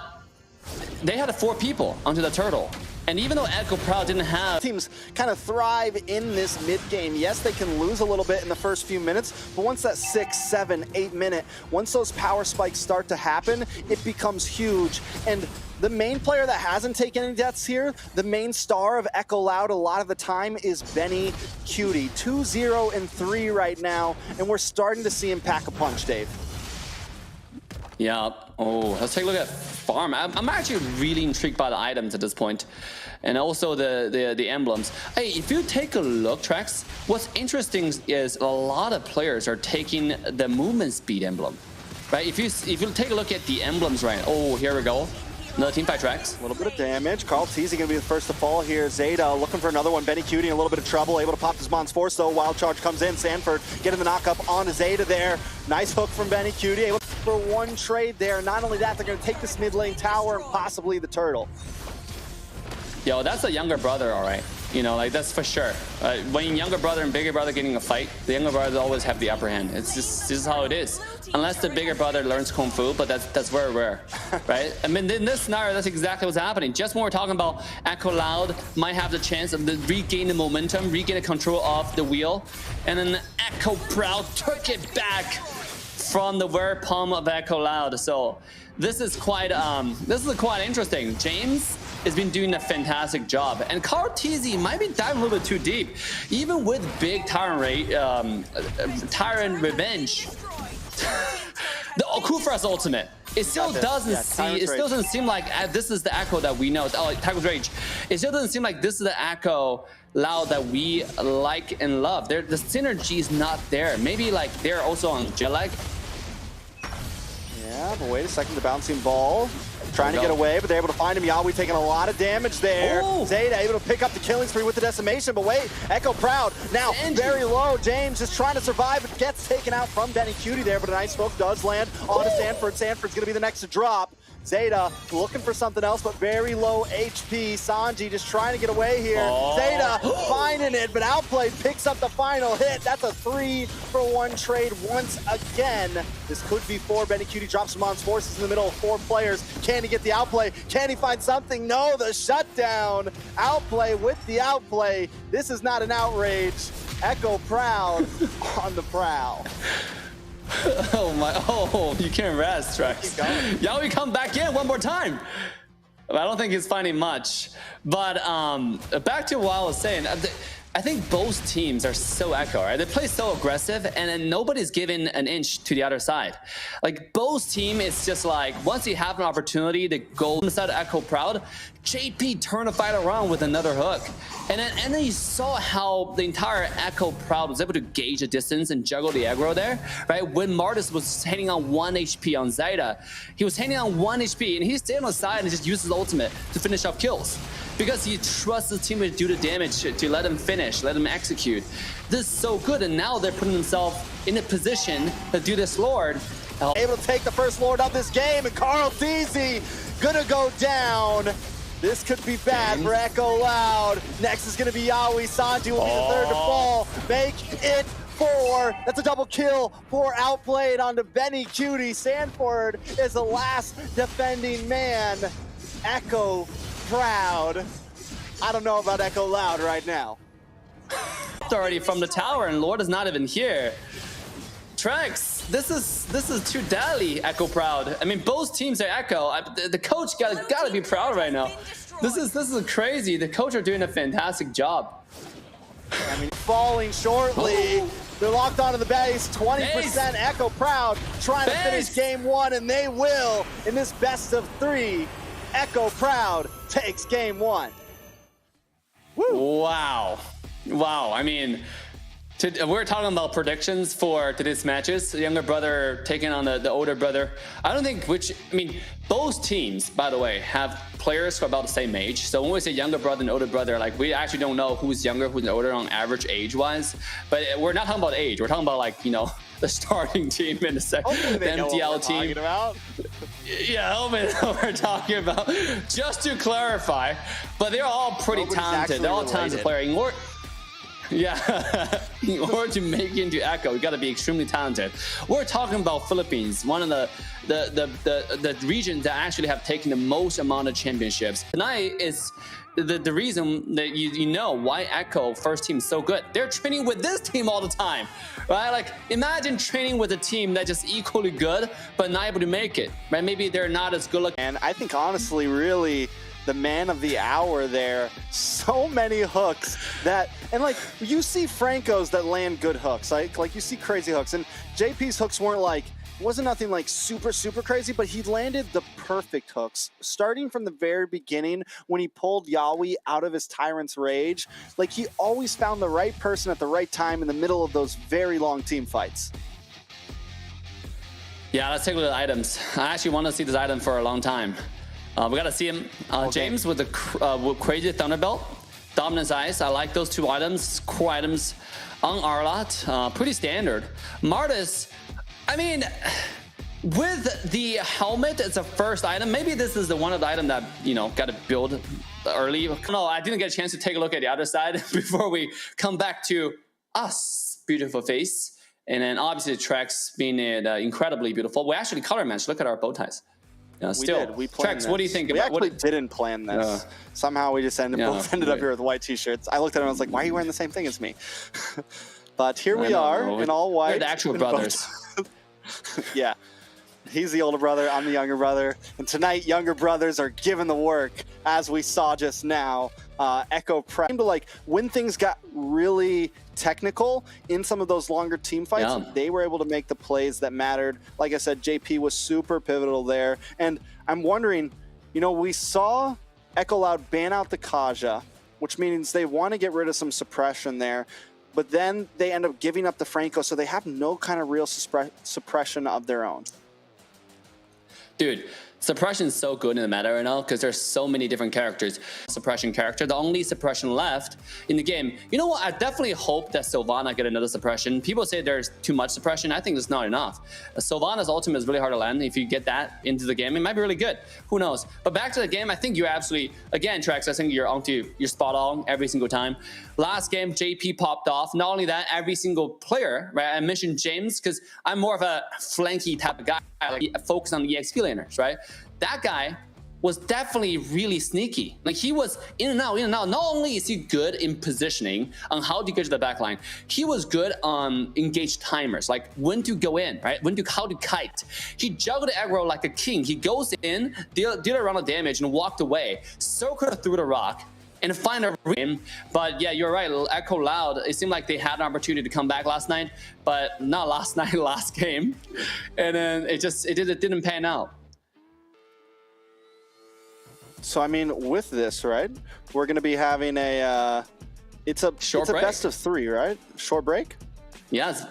they had 4 people onto the turtle. And even though Echo Proud didn't have... Teams kind of thrive in this mid-game. Yes, they can lose a little bit in the first few minutes, but once that 6, 7, 8 minute, once those power spikes start to happen, it becomes huge. And the main player that hasn't taken any deaths here, the main star of Echo Loud a lot of the time is Benny. 2-0-3 right now, and we're starting to see him pack a punch, Dave. Yeah. Oh, let's take a look at farm. I'm actually really intrigued by the items at this point, and also the emblems. Hey, if you take a look, Trex, what's interesting is a lot of players are taking the movement speed emblem, right? If you take a look at the emblems, right? Oh, here we go. Another team fight, Trex. A little bit of damage. CoachTezet gonna be the first to fall here. Zeta looking for another one. Benny in a little bit of trouble. Able to pop this Mon's Force though. Wild charge comes in. Sanford getting the knock up onto Zeta there. Nice hook from Benny. Able for one trade there. Not only that, they're gonna take this mid lane tower and possibly the turtle. Yo, that's a younger brother, all right. You know, like that's for sure. When younger brother and bigger brother getting a fight, the younger brothers always have the upper hand. It's just this is how it is. Unless the bigger brother learns Kung Fu, but that's very rare, right? I mean, in this scenario, that's exactly what's happening. Just when we're talking about Echo Loud might have the chance of regain the momentum, regain the control of the wheel, and then Echo Proud took it back. from the very palm of Echo Loud. So this is quite interesting. James has been doing a fantastic job, and CoachTezet might be diving a little bit too deep, even with big Tyrant Revenge. The Kufra's ultimate. It still doesn't seem like this is the Echo that we know. Oh, Tiger's Rage. It still doesn't seem like this is the Echo Loud that we like and love. The synergy is not there. Maybe like they're also on jet lag. Yeah, but wait a second, the bouncing ball. Trying to get away, but they're able to find him. Yawi taking a lot of damage there. Ooh. Zeta able to pick up the killing spree with the decimation, but wait, Echo Proud now very low. James just trying to survive, but gets taken out from Benny Cutie there, but a nice smoke does land onto Sanford. Sanford's gonna be the next to drop. Zeta looking for something else, but very low HP. Sanji just trying to get away here. Zeta finding it, but Outplay picks up the final hit. That's a 3-for-1 trade once again. This could be 4. Benny Cutie drops some on forces in the middle of 4 players. Can he get the Outplay? Can he find something? No, the shutdown. Outplay with the Outplay. This is not an outrage. Echo Proud on the prowl. Oh my! Oh, you can't rest, TREX. Yeah, we come back in one more time. I don't think he's finding much. But back to what I was saying. I think both teams are so Echo, right? They play so aggressive, and then nobody's giving an inch to the other side. Like, both team is just like, once you have an opportunity to go inside Echo Proud, JP turned the fight around with another hook. And then you saw how the entire Echo Proud was able to gauge the distance and juggle the aggro there, right? When Martis was hanging on 1 HP on Zeta, he was hanging on 1 HP, and he stayed on the side and just used his ultimate to finish off kills. Because he trusts his team to do the damage, to let him finish, let him execute. This is so good, and now they're putting themselves in a position to do this Lord. Able to take the first Lord of this game, and CoachTezet gonna go down. This could be bad for Echo Loud. Next is gonna be Yawi. Sanji will be the third to fall. Make it 4. That's a double kill for Outplayed onto Benny Cutie. Sanford is the last defending man. Echo Proud. I don't know about Echo Loud right now. Already from the tower, and Lord is not even here. TREX, this is too deadly. Echo Proud. I mean, both teams are Echo. The coach gotta be proud right now. This is crazy. The coach are doing a fantastic job. I mean, falling shortly. They're locked onto the base. 20% Echo Proud trying to finish game 1, and they will in this best of 3. Echo Proud takes game 1. Woo. Wow. I mean, we're talking about predictions for today's matches. The younger brother taking on the older brother. I mean, both teams, by the way, have players who are about the same age. So when we say younger brother and older brother, like, we actually don't know who's younger, who's older on average age-wise. But we're not talking about age. We're talking about, like, you know, the starting team and the MTL team. Yeah, we're talking about. Just to clarify, but they're all pretty talented. They're all talented players. Yeah, in order to make it into Echo, you got to be extremely talented. We're talking about Philippines, one of the regions that actually have taken the most amount of championships. Tonight is the reason that you know why Echo first team is so good. They're training with this team all the time, right? Like, imagine training with a team that's just equally good, but not able to make it, right? Maybe they're not as good looking. And I think, honestly, really, the man of the hour there, so many hooks that, and like, you see Franco's that land good hooks, like you see crazy hooks, and JP's hooks weren't like, wasn't nothing like super crazy, but he landed the perfect hooks, starting from the very beginning when he pulled Yawi out of his Tyrant's Rage. Like, he always found the right person at the right time in the middle of those very long team fights. Yeah, let's take a look at the items. I actually want to see this item for a long time. We got to see him, James, with the crazy Thunderbelt, Dominance Ice. I like those 2 items, core items on Arlot. Pretty standard. Martis, I mean, with the helmet as a first item, maybe this is the one of the item that, you know, got to build early. No, I didn't get a chance to take a look at the other side before we come back to us, beautiful face. And then obviously TREX being incredibly beautiful. We actually color matched. Look at our bow ties. Still, we planned TREX, what do you think about it? We actually didn't plan this. Somehow we just ended up here with white t-shirts. I looked at him and I was like, why are you wearing the same thing as me? But here we are in all white. We're the actual brothers. Yeah. He's the older brother, I'm the younger brother. And tonight, younger brothers are giving the work, as we saw just now. Echo Prep seemed to, like, when things got really technical in some of those longer team fights, they were able to make the plays that mattered. Like I said, JP was super pivotal there. And I'm wondering, you know, we saw Echo Loud ban out the Kaja, which means they want to get rid of some suppression there. But then they end up giving up the Franco, so they have no kind of real suppression of their own. Dude, suppression is so good in the meta right now because there's so many different characters. Suppression character, the only suppression left in the game. You know what? I definitely hope that Sylvana get another suppression. People say there's too much suppression. I think it's not enough. Sylvana's ultimate is really hard to land. If you get that into the game, it might be really good. Who knows? But back to the game, I think you're absolutely, again, Trex, I think you're spot on every single time. Last game, JP popped off. Not only that, every single player, right? I mentioned James because I'm more of a flanky type of guy. I like focus on the EXP laners, right? That guy was definitely really sneaky. Like, he was in and out, in and out. Not only is he good in positioning on how to get to the backline, he was good on engaged timers, like when to go in, right? How to kite. He juggled aggro like a king. He goes in, did a round of damage, and walked away. Circled through the rock and find a game. But yeah, you're right. Echo Loud, it seemed like they had an opportunity to come back last night, but not last night, last game. And then it didn't pan out. So, I mean, with this, right, we're going to be having a, it's a best of 3, right? Short break? Yes.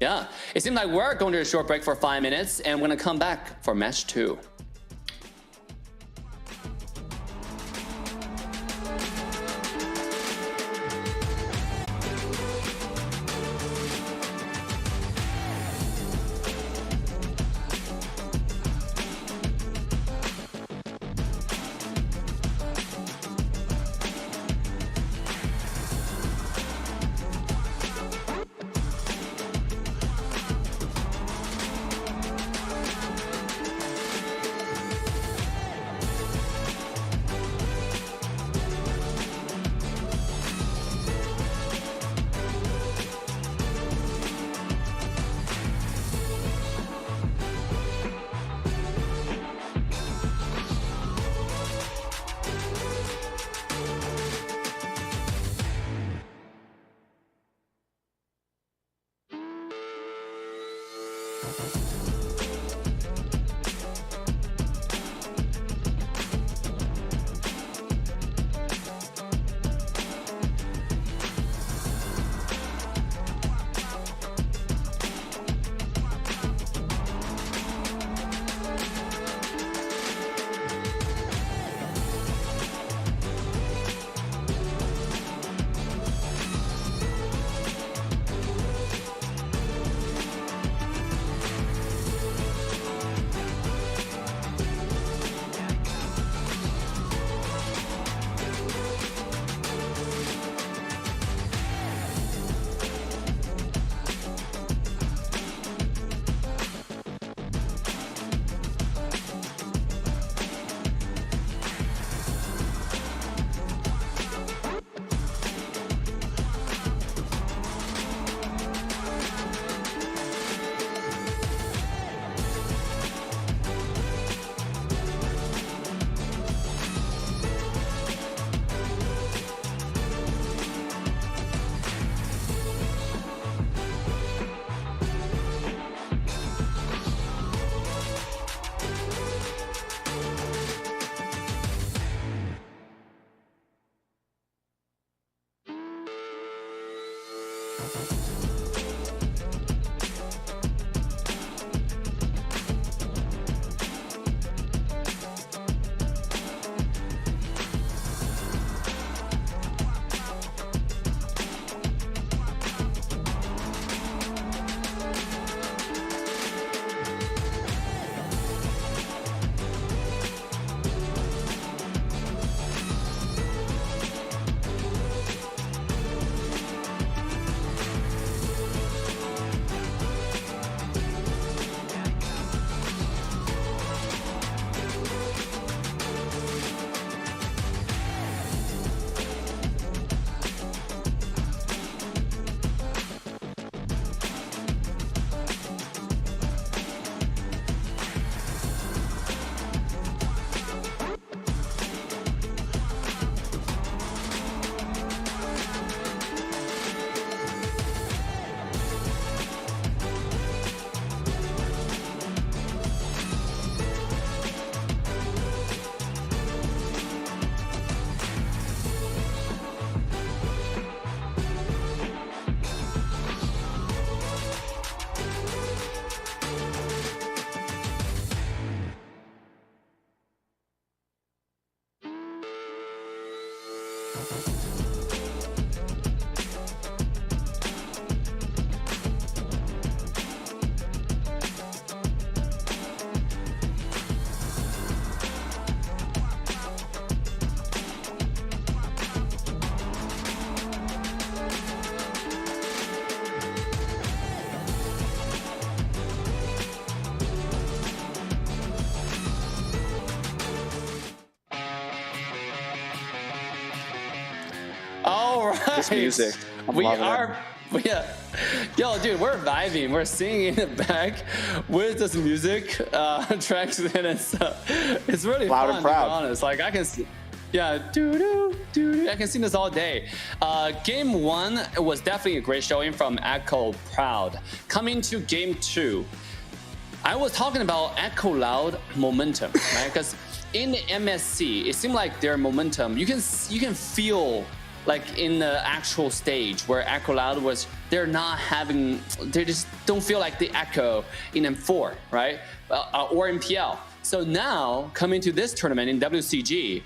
Yeah. It seems like we're going to a short break for 5 minutes, and we're going to come back for match 2. All right. This music, I'm we loving it. are. Yeah. Yo, dude, we're vibing. We're singing in the back with this music tracks, and it's really Loud fun, and proud. to be honest. Like I can see. Yeah, I can sing this all day. Game 1 was definitely a great showing from Echo Proud. Coming to game 2, I was talking about Echo Loud momentum, right? Because in the MSC, it seemed like their momentum, you can feel like in the actual stage where Echo Loud was, they just don't feel like the Echo in M4, right? Or in PL. So now coming to this tournament in WCG,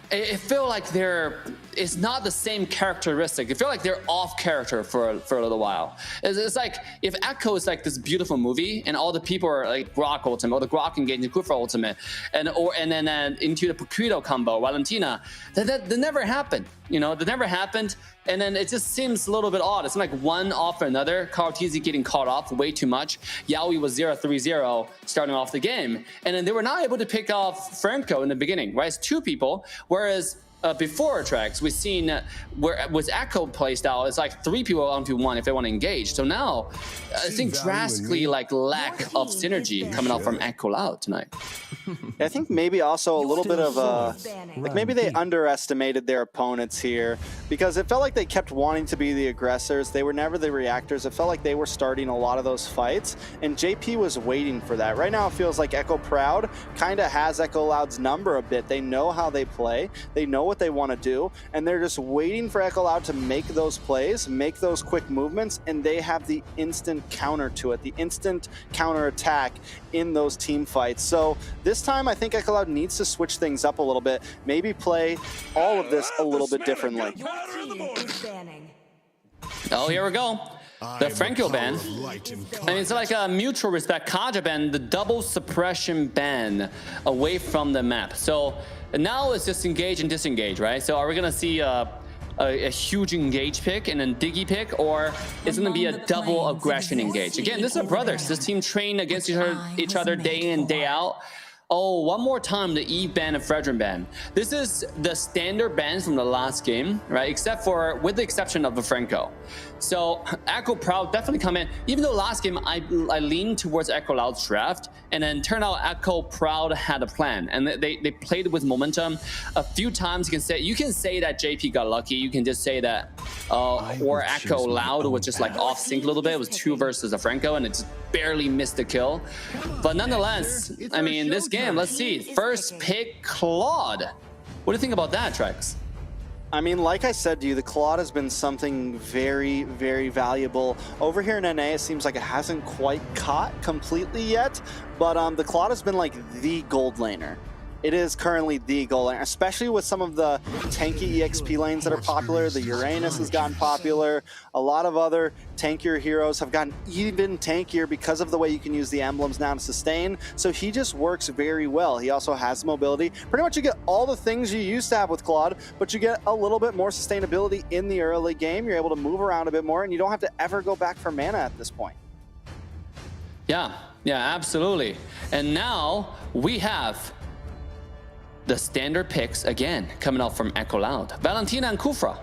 it feel like it's not the same characteristic. It feel like they're off character for a little while. It's like if Echo is like this beautiful movie and all the people are like Grok ultimate or the Grok engaging Kufra ultimate and then into the Paquito combo, Valentina, that never happened. You know, that never happened. And then it just seems a little bit odd. It's like one off another. CoachTezet getting caught off way too much. Yaoi was 0-3-0 starting off the game. And then they were not able to pick off Franco in the beginning, right? It's 2 people. Whereas before TREX, we've seen where with Echo playstyle, it's like 3 people onto 1 if they want to engage. So now, I think drastically like lack of synergy coming out from Echo Loud tonight. I think maybe also a little bit of like maybe they underestimated their opponents here because it felt like they kept wanting to be the aggressors. They were never the reactors. It felt like they were starting a lot of those fights, and JP was waiting for that. Right now, it feels like Echo Proud kind of has Echo Loud's number a bit. They know how they play. They know what they want to do, and they're just waiting for Echo Loud to make those plays, make those quick movements, and they have the instant counter to it, the instant counter attack in those team fights. So this time I think Echo Loud needs to switch things up a little bit, maybe play all of this a little bit differently. Oh, here we go. The Franco ban. And it's like a mutual respect Kaja ban, the double suppression ban away from the map. So now it's just engage and disengage, right? So are we gonna see a huge engage pick and then diggy pick, or is it gonna be a double aggression engage? Again, this is brothers. This team train against each other day in, day out. Oh, one more time, the Eve ban and Fredrin ban. This is the standard bans from the last game, right? Except for, with the exception of the Franco. So Echo Proud definitely come in. Even though last game I leaned towards Echo Loud's draft, and then turned out Echo Proud had a plan, and they played with momentum a few times. You can say that JP got lucky. You can just say that, or Echo Loud was just like off sync a little bit. It was 2 versus a Franco, and it just barely missed the kill. But nonetheless, I mean, this game, let's see. First pick, Claude. What do you think about that, TREX? I mean, like I said to you, the Claude has been something very, very valuable. Over here in NA, it seems like it hasn't quite caught completely yet, but the Claude has been like the gold laner. It is currently the goal lane, especially with some of the tanky EXP lanes that are popular. The Uranus has gotten popular. A lot of other tankier heroes have gotten even tankier because of the way you can use the emblems now to sustain. So he just works very well. He also has mobility. Pretty much you get all the things you used to have with Claude, but you get a little bit more sustainability in the early game. You're able to move around a bit more, and you don't have to ever go back for mana at this point. Yeah, absolutely. And now we have the standard picks again coming out from Echo Loud. Valentina and Kufra.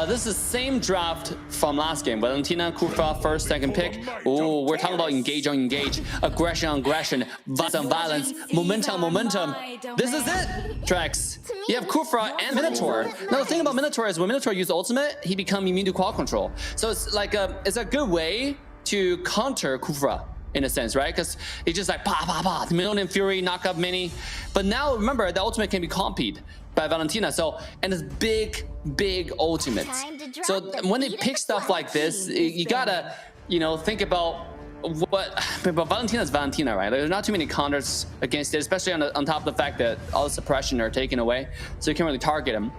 This is the same draft from last game. Valentina and Kufra, first, second pick. Oh, we're talking about engage on engage, aggression on aggression, violence on violence, momentum on momentum. This is it, TREX. You have Kufra and Minotaur. Now the thing about Minotaur is when Minotaur uses ultimate, he becomes immune to quad control. So it's like it's a good way to counter Kufra, in a sense, right? Because it's just like pa, Million Fury, knock up mini. But now remember, the ultimate can be copied by Valentina. So, and it's big ultimates. So when they pick stuff like this, you gotta, think about but Valentina's Valentina, right? There's not too many counters against it, especially on top of the fact that all the suppression are taken away, so you can't really target him.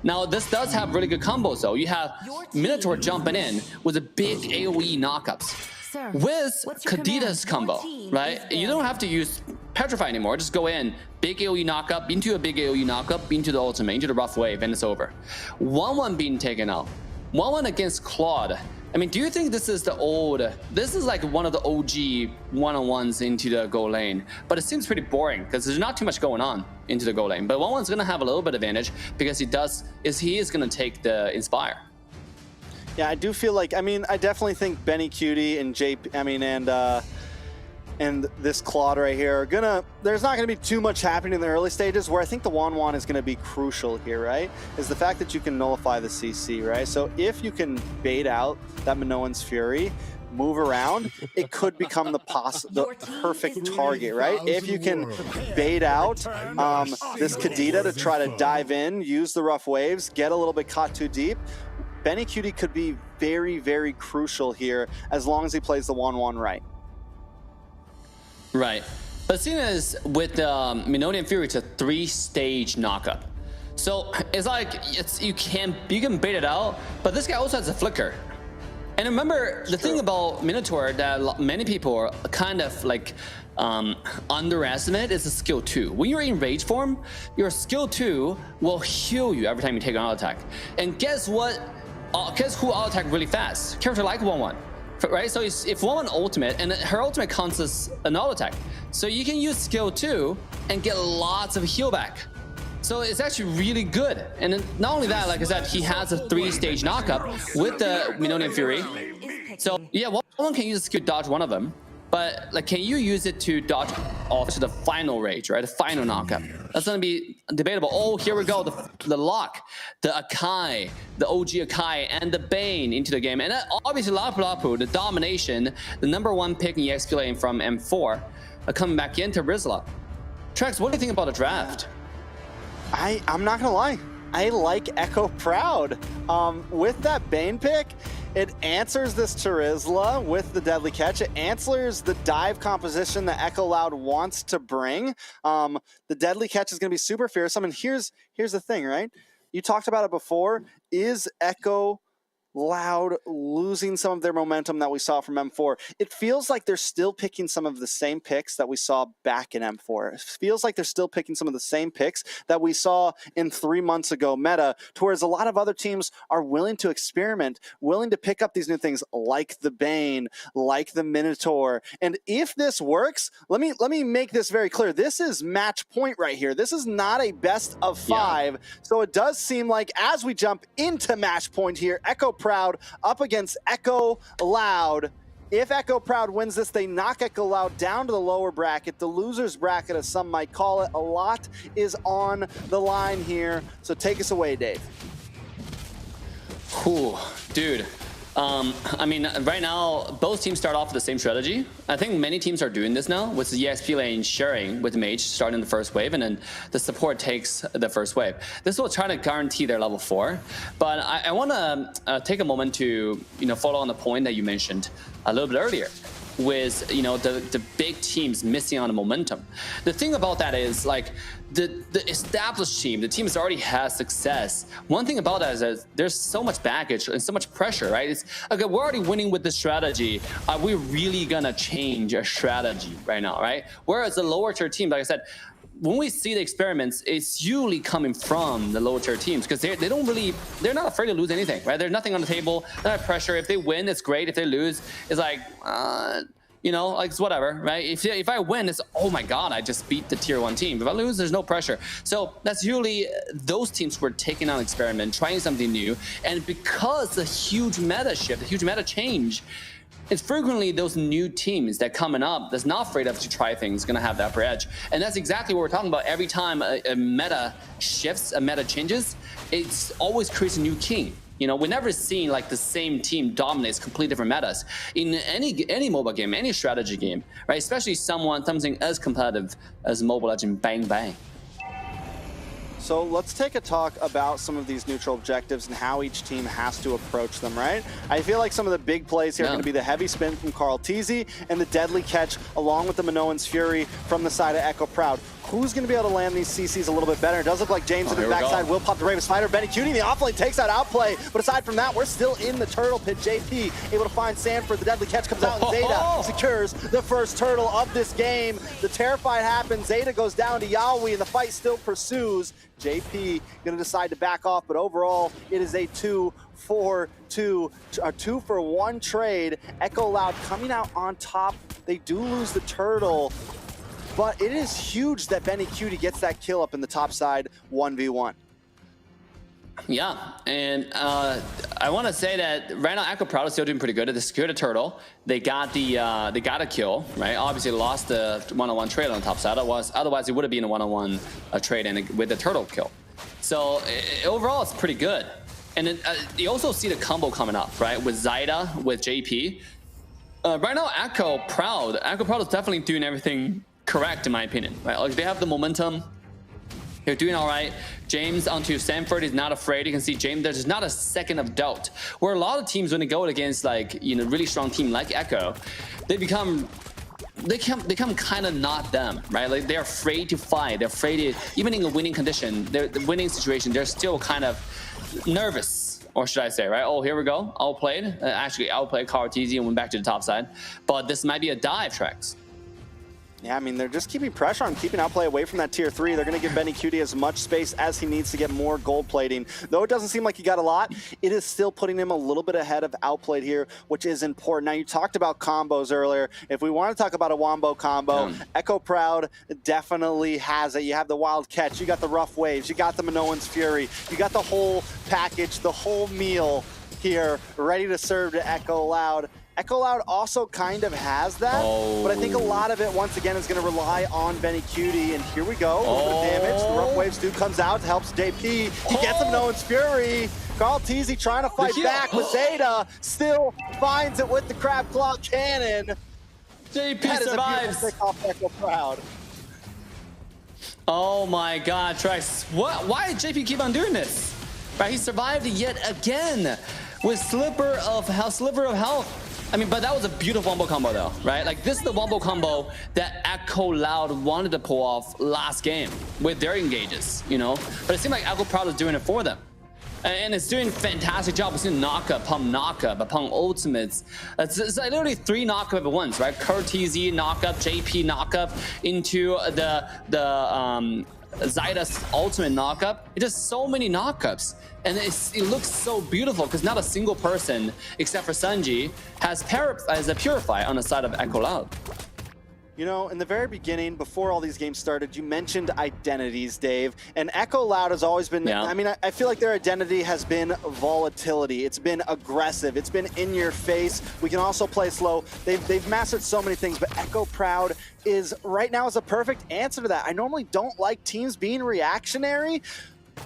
Now, this does have really good combos, though. You have Minotaur jumping in with a big AoE knockups. With Kadita's combo, right? You don't have to use Petrify anymore. Just go in, big AoE knockup, into a big AoE knockup, into the ultimate, into the rough wave, and it's over. 1-1 being taken out. 1-1 against Claude. I mean, do you think this is this is like one of the OG one-on-ones into the goal lane? But it seems pretty boring because there's not too much going on into the goal lane. But 1-1's gonna have a little bit of advantage because he is gonna take the Inspire. Yeah, I do feel like, I mean, I definitely think Benny Cutie and and this Claude right here are gonna, there's not gonna be too much happening in the early stages. Where I think the 1-1 is gonna be crucial here, right, is the fact that you can nullify the CC, right? So if you can bait out that Minoan's Fury, move around, it could become the perfect target, right? If you can bait out this Kadita to try to dive in, use the rough waves, get a little bit caught too deep, Benny Cutie could be very, very crucial here as long as he plays the 1-1 right. Right. But seeing as with Minoan Fury, it's a 3-stage knockup. So it's like you can bait it out, but this guy also has a flicker. And remember, the thing about Minotaur that many people are kind of like underestimate is the skill 2. When you're in rage form, your skill 2 will heal you every time you take an auto attack. And guess what? Guess who auto attack really fast? Character like 1-1. Right, so if 1-1 ultimate, and her ultimate counts as an auto attack, so you can use skill 2 and get lots of heal back. So it's actually really good. And then not only that, like I said, he has a 3-stage knockup with the Minoan Fury. So yeah, 1-1 can use skill dodge one of them, but like, can you use it to dodge off to the final rage, right? The final knockup. That's gonna be debatable. Oh, here we go, the lock, the Akai, the OG Akai, and the Bane into the game. And obviously Lapu Lapu, the domination, the #1 pick in EXP lane from M4, coming back into Rizla. Trex, what do you think about the draft? I'm not gonna lie, I like Echo Proud. With that Bane pick, it answers this Terizla with the Deadly Catch. It answers the dive composition that Echo Loud wants to bring. The Deadly Catch is going to be super fearsome. And here's the thing, right? You talked about it before. Is Echo Loud losing some of their momentum that we saw from M4? It feels like they're still picking some of the same picks that we saw back in M4. It feels like they're still picking some of the same picks that we saw in 3 months ago meta, to whereas a lot of other teams are willing to experiment, willing to pick up these new things like the Bane, like the Minotaur. And if this works, let me make this very clear. This is match point right here. This is not a best of 5. Yeah. So it does seem like as we jump into match point here, Echo Proud up against Echo Loud. If Echo Proud wins this, they knock Echo Loud down to the lower bracket, the loser's bracket as some might call it. A lot is on the line here, so take us away, Dave. Whew, dude. I mean, right now, both teams start off with the same strategy. I think many teams are doing this now, with the EXP lane sharing with Mage starting the first wave, and then the support takes the first wave. This will try to guarantee their level 4. But I want to take a moment to follow on the point that you mentioned a little bit earlier, with the big teams missing on the momentum. The thing about that is, like, the established team, the team that's already has success, one thing about that is that there's so much baggage and so much pressure, right? It's okay, we're already winning with this strategy. Are we really gonna change a strategy right now, right? Whereas the lower tier team, like I said, when we see the experiments, it's usually coming from the lower tier teams, because they're not afraid to lose anything, right? There's nothing on the table, not pressure. If they win, it's great. If they lose, it's like, like it's whatever, right? If I win, it's, oh my God, I just beat the tier 1 team. If I lose, there's no pressure. So that's usually those teams who are taking on experiment, trying something new. And because the huge meta shift, the huge meta change, it's frequently those new teams that coming up that's not afraid of to try things going to have the upper edge. And that's exactly what we're talking about. Every time a meta shifts, a meta changes, it's always creates a new king. We've never seen like the same team dominates completely different metas in any mobile game, any strategy game, right? Especially something as competitive as Mobile Legends Bang Bang. So let's take a talk about some of these neutral objectives and how each team has to approach them, right? I feel like some of the big plays here are going to be the heavy spin from CoachTezet and the deadly catch along with the Minoan's Fury from the side of Echo Proud. Who's going to be able to land these CCs a little bit better? It does look like James in the backside will pop the Raven Spider. Benny Cutie, the offlane takes out Outplay. But aside from that, we're still in the turtle pit. JP able to find Sanford. The deadly catch comes out and Zeta secures the first turtle of this game. The Terrified happens. Zeta goes down to Yaoi and the fight still pursues. JP going to decide to back off, but overall it is a 2-for-1 trade. Echo Loud coming out on top. They do lose the turtle, but it is huge that Benny Cutie gets that kill up in the top side 1v1. Yeah, and I want to say that right now Echo Proud is still doing pretty good. They secured a turtle. They got a kill, right? Obviously lost the one-on-one trade on the top side. Otherwise it would have been a one-on-one trade and with the turtle kill. So overall it's pretty good. And then you also see the combo coming up, right? With Zeta, with JP. Right now Echo Proud is definitely doing everything correct in my opinion, right? Like they have the momentum. They're doing all right. James onto Sanford is not afraid. You can see James, there's not a second of doubt. Where a lot of teams, when they go against like, you know, really strong team like Echo, they become kind of not them, right? Like they're afraid to fight. They're afraid to, even in a winning condition, the winning situation, they're still kind of nervous, or should I say, right? Oh, here we go. Outplayed. Actually, outplayed CoachTezet and went back to the top side. But this might be a dive, TREX. Yeah, I mean, they're just keeping pressure on keeping Outplay away from that tier 3. They're going to give Benny Cutie as much space as he needs to get more gold plating. Though it doesn't seem like he got a lot, it is still putting him a little bit ahead of Outplayed here, which is important. Now, you talked about combos earlier. If we want to talk about a wombo combo, Echo Proud definitely has it. You have the Wild Catch, you got the Rough Waves, you got the Minoan's Fury, you got the whole package, the whole meal here, ready to serve to Echo Loud. Echo Loud also kind of has that, but I think a lot of it, once again, is going to rely on Benny Cutie. And here we go, a little bit of damage. The Rough Waves dude comes out, helps JP. He gets him Minoan's Fury. CoachTezet trying to fight back, but Zeta still finds it with the Crab Claw Cannon. JP survives. Off Echo Proud. Oh my God, TREX. What? Why did JP keep on doing this? Right, he survived yet again with sliver of health. I mean, but that was a beautiful wombo combo though, right? Like this is the wombo combo that Echo Loud wanted to pull off last game with their engages, you know? But it seemed like Echo Proud was doing it for them. And it's doing a fantastic job. We've seen knockup, pump ultimates. It's like literally 3 knockup at once, right? CoachTezet knockup, JP knockup into the Zeta's ultimate knockup. It's just so many knockups. And it looks so beautiful because not a single person, except for Sanji, has a Purify on the side of Echo Loud. You know, in the very beginning, before all these games started, you mentioned identities, Dave. And Echo Loud has always been, I mean, I feel like their identity has been volatility. It's been aggressive. It's been in your face. We can also play slow. They've mastered so many things, but Echo Proud is, right now, is a perfect answer to that. I normally don't like teams being reactionary,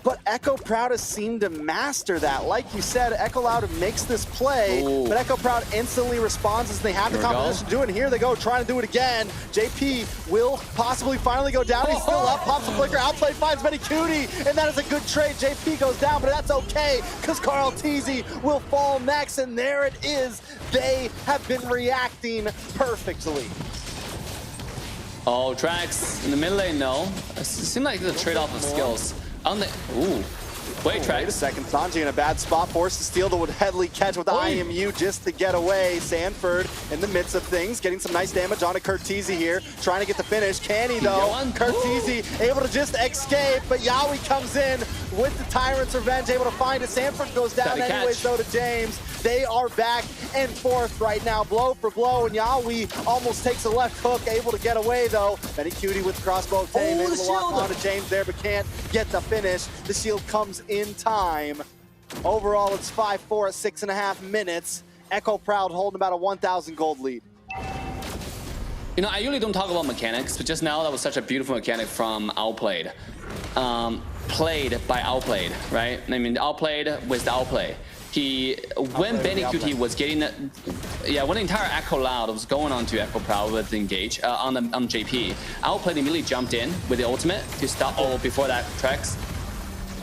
but Echo Proud has seemed to master that. Like you said, Echo Loud makes this play, but Echo Proud instantly responds as they have the competition to do it. And here they go, trying to do it again. JP will possibly finally go down. He's still up, pops a flicker, Outplay finds Benny Cutie, and that is a good trade. JP goes down, but that's okay, because CoachTezet will fall next, and there it is. They have been reacting perfectly. Oh, TREX in the mid lane, no. It seemed like the trade-off of skills. On the wait, TREX. Wait a second, Sanji in a bad spot, forced to steal the headly catch with the IMU just to get away. Sanford in the midst of things, getting some nice damage on a CoachTezet here, trying to get the finish. Can he though? CoachTezet able to just escape, but Yaoi comes in with the Tyrant's Revenge, able to find it. Sanford goes down anyways though to James. They are back and forth right now, blow for blow, and Yaoi almost takes a left hook, able to get away though. Benny Cutie with crossbow tame, able to lock onto James there, but can't get the finish. The shield comes in time. Overall, it's 5-4 at 6.5 minutes. Echo Proud holding about a 1,000 gold lead. You know, I usually don't talk about mechanics, but just now that was such a beautiful mechanic from Outplayed. Played by Outplayed, right? I mean, Outplayed with the Outplay. When Benny Cutie was getting that, when the entire Echo Loud was going on to Echo Proud with the engage on JP, Outplayed immediately jumped in with the ultimate to stop before that TREX.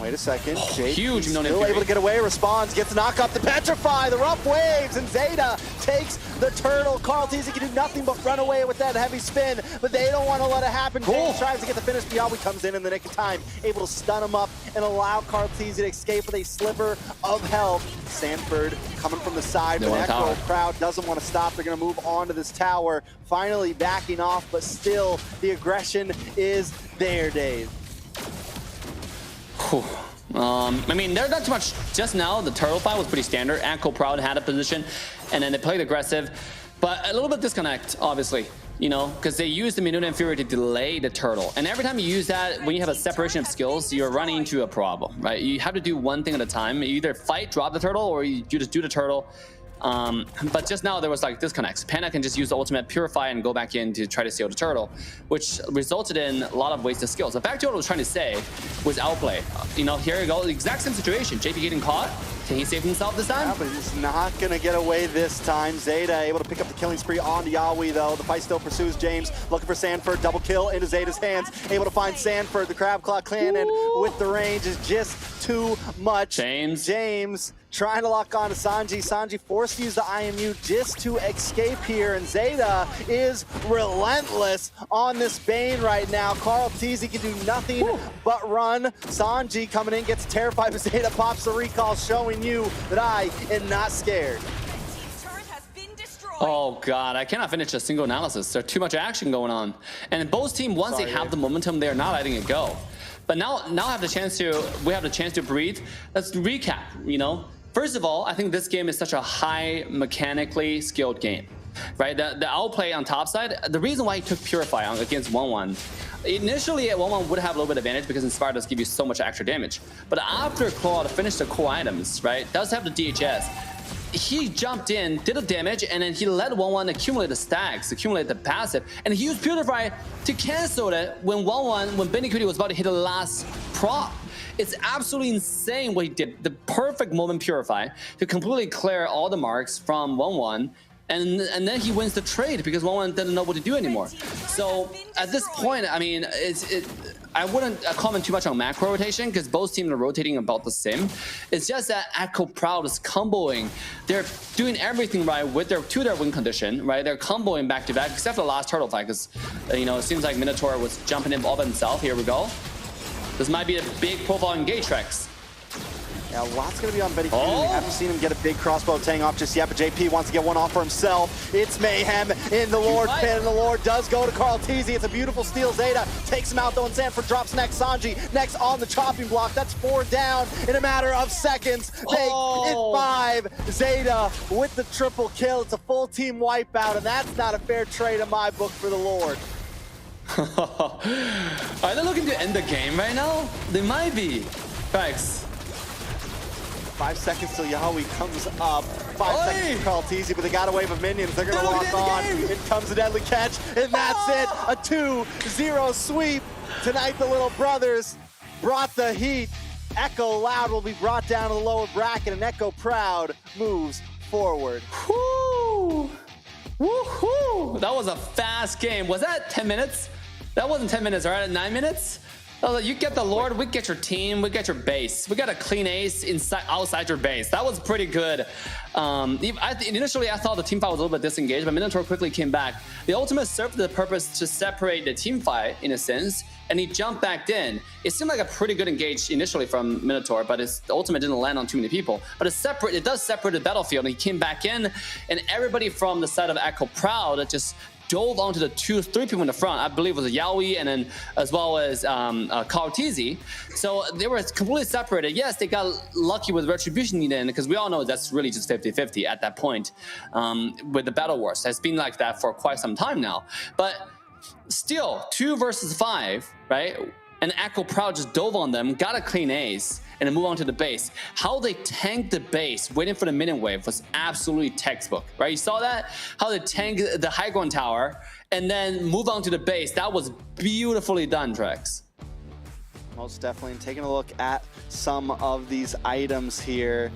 Wait a second. Jake huge still no-name able to get away, responds, gets a knock up to Petrify, the rough waves, and Zeta takes the turtle. CoachTezet can do nothing but run away with that heavy spin, but they don't want to let it happen. James tries to get the finish. Biawi comes in the nick of time, able to stun him up and allow CoachTezet to escape with a sliver of health. Sanford coming from the side, but Echo crowd doesn't want to stop. They're going to move on to this tower, finally backing off, but still the aggression is there, Dave. I mean, there's not too much. Just now, the turtle fight was pretty standard. Echo Proud had a position, and then they played aggressive, but a little bit disconnect, obviously, you know, because they used the Minute and Fury to delay the turtle. And every time you use that, when you have a separation of skills, you're running into a problem, right? You have to do one thing at a time. You either fight, drop the turtle, or you just do the turtle. But just now there was like disconnects. Panda can just use the ultimate Purify and go back in to try to steal the turtle, which resulted in a lot of wasted skills. The fact what I was trying to say was outplay. You know, here you go, the exact same situation. JP getting caught. Can he save himself this time? Yeah, but he's not gonna get away this time. Zeta able to pick up the killing spree on Yawi though. The fight still pursues James, looking for Sanford. Double kill into Zeta's hands. Able to find Sanford. The Crab Claw Clan, and with the range is just too much. James trying to lock on to Sanji. Sanji forced to use the IMU just to escape here, and Zeta is relentless on this Bane right now. CoachTezet can do nothing but run. Sanji coming in, gets terrified, but Zeta pops the recall, showing you that I am not scared. Oh god, I cannot finish a single analysis. There's too much action going on. And both teams, once they have the momentum, they're not letting it go. But now we have the chance to breathe. Let's recap, you know. First of all, I think this game is such a high mechanically skilled game, right? The outplay on top side, the reason why he took Purify on against 1-1, initially at 1-1 would have a little bit of advantage because Inspire does give you so much extra damage. But after Claw to finish the core items, right, does have the DHS, he jumped in, did the damage, and then he let 1-1 accumulate the stacks, accumulate the passive, and he used Purify to cancel it when 1-1, when Benny Cutie was about to hit the last prop. It's absolutely insane what he did. The perfect moment Purify to completely clear all the marks from 1-1, and then he wins the trade because 1-1 doesn't know what to do anymore. So at this point, I mean, I wouldn't comment too much on macro rotation because both teams are rotating about the same. It's just that Echo Proud is comboing. They're doing everything right with their win condition, right? They're comboing back to back, except for the last turtle fight because, you know, it seems like Minotaur was jumping in all by himself. Here we go. This might be a big profile engage, TREX. Yeah, lots going to be on Benny Cutie. We haven't seen him get a big crossbow tang off just yet, but JP wants to get one off for himself. It's Mayhem in the Lord pit, and the Lord does go to CoachTezet. It's a beautiful steal. Zeta takes him out, though, and Sanford drops next. Sanji next on the chopping block. That's 4 down in a matter of seconds. Make it 5. Zeta with the triple kill. It's a full team wipeout, and that's not a fair trade in my book for the Lord. Are they looking to end the game right now? They might be. Thanks. 5 seconds till Yawi comes up. 5 seconds to CoachTezet, but they got away with minions. They're going to lock on. In comes the deadly catch, and that's it. A 2-0 sweep. Tonight, the little brothers brought the heat. Echo Loud will be brought down to the lower bracket, and Echo Proud moves forward. Woo! Woohoo! That was a fast game. Was that 10 minutes? That wasn't 10 minutes, right? 9 minutes? You get the Lord, we get your team, we get your base. We got a clean ace outside your base. That was pretty good. Initially, I thought the team fight was a little bit disengaged, but Minotaur quickly came back. The ultimate served the purpose to separate the team fight, in a sense, and he jumped back in. It seemed like a pretty good engage initially from Minotaur, but the ultimate didn't land on too many people. But it does separate the battlefield, and he came back in, and everybody from the side of Echo Proud just dove onto the 2-3 people in the front. I believe it was Yawi and then as well as CoachTezet. So they were completely separated. Yes, they got lucky with Retribution then because we all know that's really just 50-50 at that point with the Battle Wars. It's been like that for quite some time now. But still, 2 versus 5, right? And Echo Proud just dove on them, got a clean ace, and then move on to the base. How they tanked the base, waiting for the minion wave, was absolutely textbook, right? You saw that? How they tanked the high ground tower, and then move on to the base. That was beautifully done, TREX. Most definitely. And taking a look at some of these items here.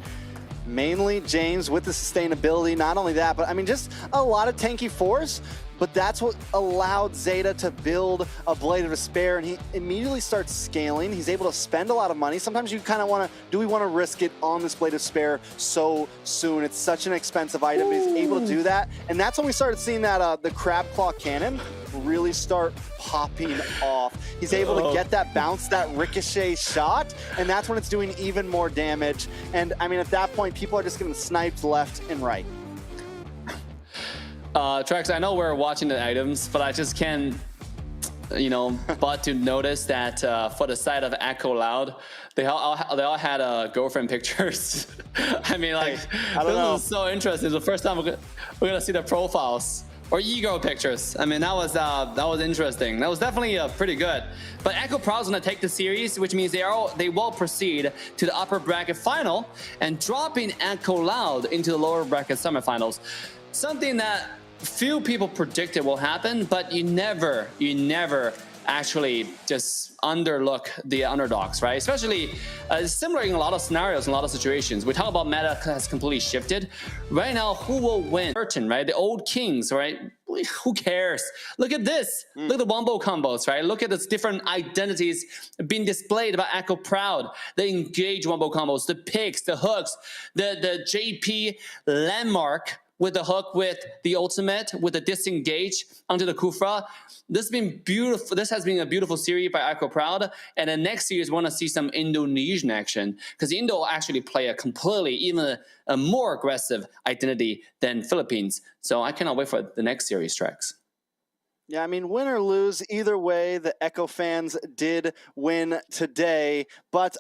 Mainly James with the sustainability. Not only that, but I mean, just a lot of tanky force. but that's what allowed Zeta to build a Blade of Despair, and he immediately starts scaling. He's able to spend a lot of money. Sometimes you kind of want to, do we want to risk it on this Blade of Despair so soon? It's such an expensive item. He's able to do that, and that's when we started seeing that the Crab Claw Cannon really start popping off. He's able to get that bounce, that ricochet shot, and that's when it's doing even more damage. And I mean, at that point, people are just getting sniped left and right. Trex, I know we're watching the items, but I just can't, but to notice that for the side of Echo Loud, they all had girlfriend pictures. I mean, like, this is so interesting. It's the first time we're gonna see the profiles or ego pictures. I mean, that was interesting. That was definitely pretty good. But Echo Proud's gonna take the series, which means they will proceed to the upper bracket final and dropping Echo Loud into the lower bracket semifinals. Something that few people predicted will happen, but you never actually just underlook the underdogs, right? Especially similar in a lot of scenarios, in a lot of situations. We talk about meta has completely shifted. Right now, who will win? Certain, right? The old kings, right? Who cares? Look at this. Look at the wombo combos, right? Look at the different identities being displayed by Echo Proud. The engage wombo combos, the picks, the hooks, the JP landmark with the hook, with the ultimate, with the disengage onto the Kufra. This has been beautiful. This has been a beautiful series by Echo Proud. And the next series, we want to see some Indonesian action, because Indo actually play a completely, even a more aggressive identity than Philippines. So I cannot wait for the next series, Trex. Yeah, I mean, win or lose, either way, the Echo fans did win today. But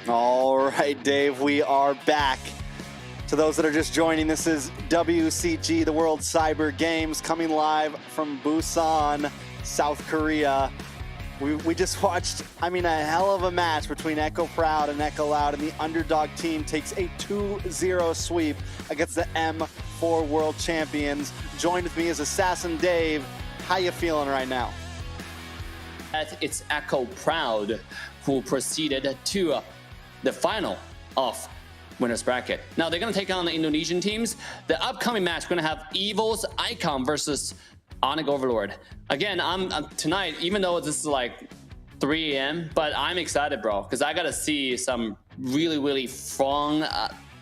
All right, Dave, we are back. To those that are just joining, this is WCG, the World Cyber Games, coming live from Busan, South Korea. We just watched, I mean, a hell of a match between Echo Proud and Echo Loud, and the underdog team takes a 2-0 sweep against the M4 World Champions. Joined with me is Assassin Dave. How you feeling right now? It's Echo Proud who proceeded to the final of winners bracket. Now they're going to take on the Indonesian teams. The upcoming match, we're going to have Evos Icon versus Onic Overlord. Again, I'm tonight, even though this is like 3 a.m., but I'm excited, bro, because I got to see some really strong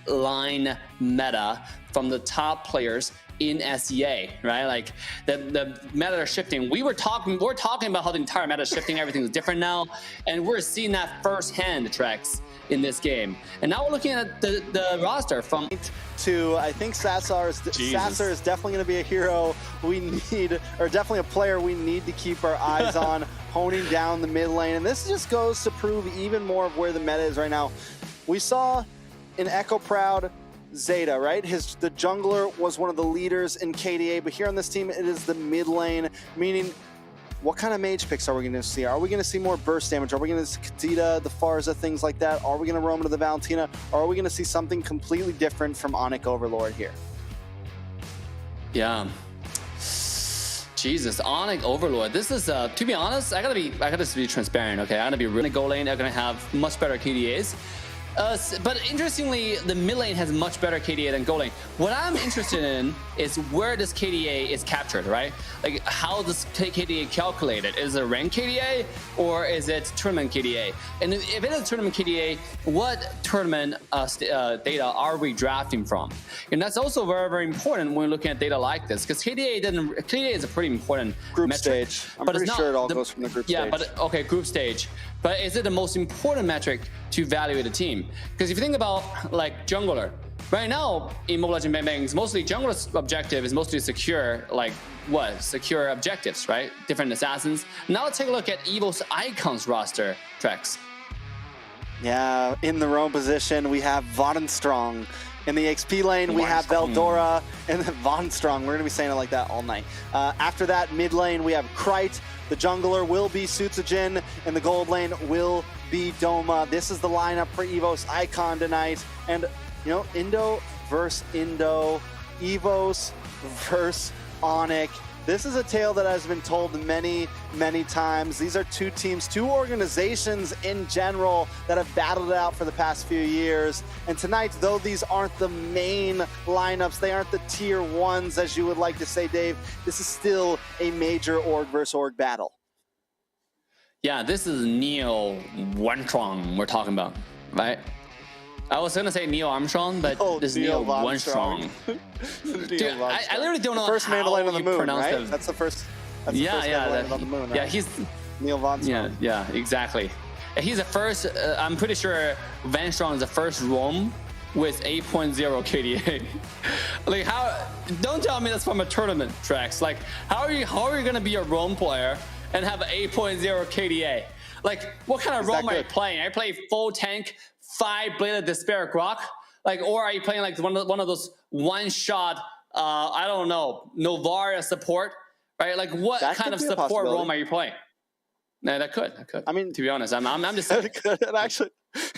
line meta from the top players in SEA, right? Like the meta are shifting. We're talking about how the entire meta is shifting. Everything's different now, and we're seeing that firsthand, TREX, in this game. And now we're looking at the roster from to, I think Sasser is definitely going to be a hero we need, or definitely a player we need to keep our eyes on, honing down the mid lane. And this just goes to prove even more of where the meta is right now. We saw in Echo Proud Zeta, right? The jungler was one of the leaders in KDA, but here on this team, it is the mid lane, meaning what kind of mage picks are we going to see? Are we going to see more burst damage? Are we going to see Khadita, the Farza, things like that? Are we going to roam into the Valentina? Or are we going to see something completely different from Onic Overlord here? Yeah. Jesus, Onic Overlord. This is, to be honest, I gotta be transparent, okay? I'm gonna be really go lane. I'm gonna have much better KDAs. But interestingly, the mid lane has much better KDA than gold lane. What I'm interested in is where this KDA is captured, right? Like, how this KDA calculated? Is it rank KDA or is it tournament KDA? And if it is tournament KDA, what tournament data are we drafting from? And that's also very important when we're looking at data like this, because KDA is a pretty important group metric. Stage. I'm pretty sure it all goes from the group stage. Yeah, but okay, group stage. But is it the most important metric to evaluate a team? Because if you think about like jungler, right now in Mobile Legends Bang Bangs, mostly jungler's objective is mostly secure, like what? Secure objectives, right? Different assassins. Now let's take a look at Evos Icon's roster, TREX. Yeah, in the roam position, we have Von Strong. In the XP lane, we have Veldora and Von Strong. We're going to be saying it like that all night. After that, mid lane, we have Krite. The jungler will be Sutsujin, and the gold lane will be Doma. This is the lineup for Evos Icon tonight. And, you know, Indo versus Indo, Evos versus Onic. This is a tale that has been told many, many times. These are two teams, two organizations in general that have battled it out for the past few years. And tonight, though these aren't the main lineups, they aren't the tier ones, as you would like to say, Dave, this is still a major org versus org battle. Yeah, this is Neil Armstrong we're talking about, right? I was gonna say Neil Armstrong, but this is Neil Armstrong. Dude, I literally don't know first how Mandalorian on the you moon, pronounce right? it. That's the first. That's the first Mandalorian on the moon, right? Yeah, he's Neil Von Strong. Yeah, exactly. He's the first. I'm pretty sure Van Strong is the first roam with 8.0 KDA. Like, how? Don't tell me that's from a tournament, TREX. Like, how are you gonna be a roam player and have 8.0 KDA? Like, what kind of roam are you playing? Are you playing full tank, 5-bladed Despair Grok? Like, or are you playing like one of those one-shot, I don't know, Novaria support, right? Like, what kind of support roam are you playing? No, that could. I mean, to be honest, I'm just saying.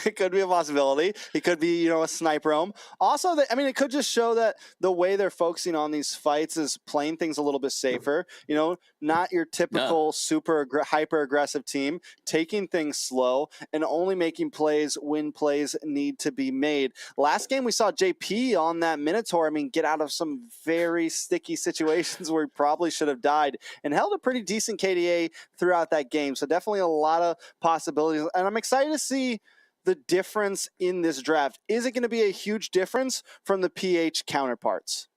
It could be a possibility. It could be, you know, a snipe roam. Also, I mean, it could just show that the way they're focusing on these fights is playing things a little bit safer. You know, not your typical super hyper aggressive team, taking things slow and only making plays when plays need to be made. Last game we saw JP on that Minotaur, I mean, get out of some very sticky situations where he probably should have died and held a pretty decent KDA throughout that game. So definitely a lot of possibilities. And I'm excited to see the difference in this draft? Is it going to be a huge difference from the PH counterparts?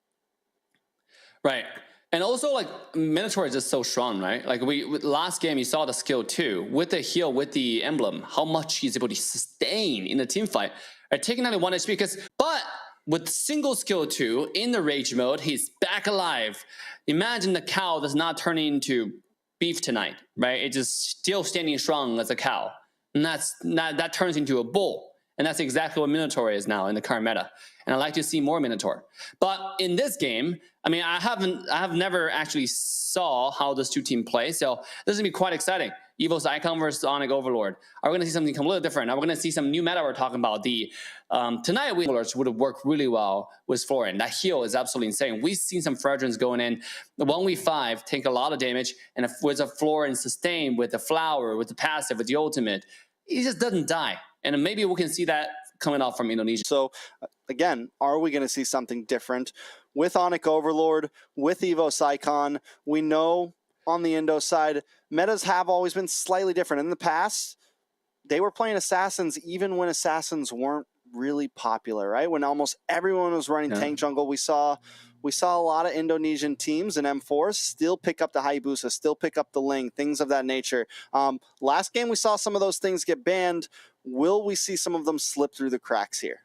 Right. And also, like, Minotaur is just so strong, right? Like, with last game, you saw the skill too. With the heal, with the emblem, how much he's able to sustain in the team fight. Right, taking only 1 HP, but with single skill 2 in the rage mode, he's back alive. Imagine the cow does not turn into beef tonight, right? It's just still standing strong as a cow. And that turns into a bull. And that's exactly what Minotaur is now in the current meta. And I'd like to see more Minotaur. But in this game, I mean, I have never actually saw how those two teams play. So this is gonna be quite exciting. Evos Icon versus Onic Overlord. Are we gonna see something completely different? Are we gonna see some new meta we're talking about? Tonight, Overlords would have worked really well with Florian. That heal is absolutely insane. We've seen some Fredrins going in. The 1v5 take a lot of damage, and with a Florian sustain, with the flower, with the passive, with the ultimate, he just doesn't die. And maybe we can see that coming out from Indonesia. So again, are we going to see something different with Onic Overlord, with Evos Icon? We know on the Indo side, metas have always been slightly different. In the past, they were playing Assassins even when Assassins weren't really popular, right? When almost everyone was running tank jungle, we saw a lot of Indonesian teams and M4s still pick up the Hayabusa, still pick up the Ling, things of that nature. Last game, we saw some of those things get banned. Will we see some of them slip through the cracks here?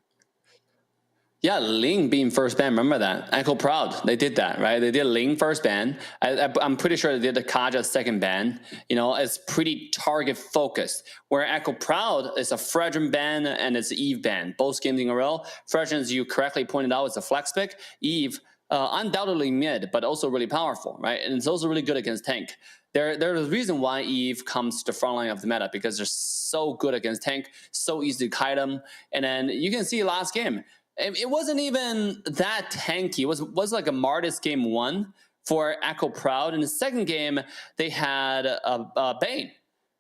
Yeah, Ling being first ban, remember that? Echo Proud, they did that, right? They did Ling first ban. I'm pretty sure they did the Kaja second ban. You know, it's pretty target focused. Where Echo Proud is a Fredrin ban and it's Eve ban. Both games in a row. Fredrin, as you correctly pointed out, is a flex pick. Eve, undoubtedly mid, but also really powerful, right? And it's also really good against tank. There's a reason why Eve comes to the front line of the meta, because they're so good against tank, so easy to kite them. And then you can see last game, it wasn't even that tanky. It was like a Martis game 1 for Echo Proud. In the second game, they had a Bane,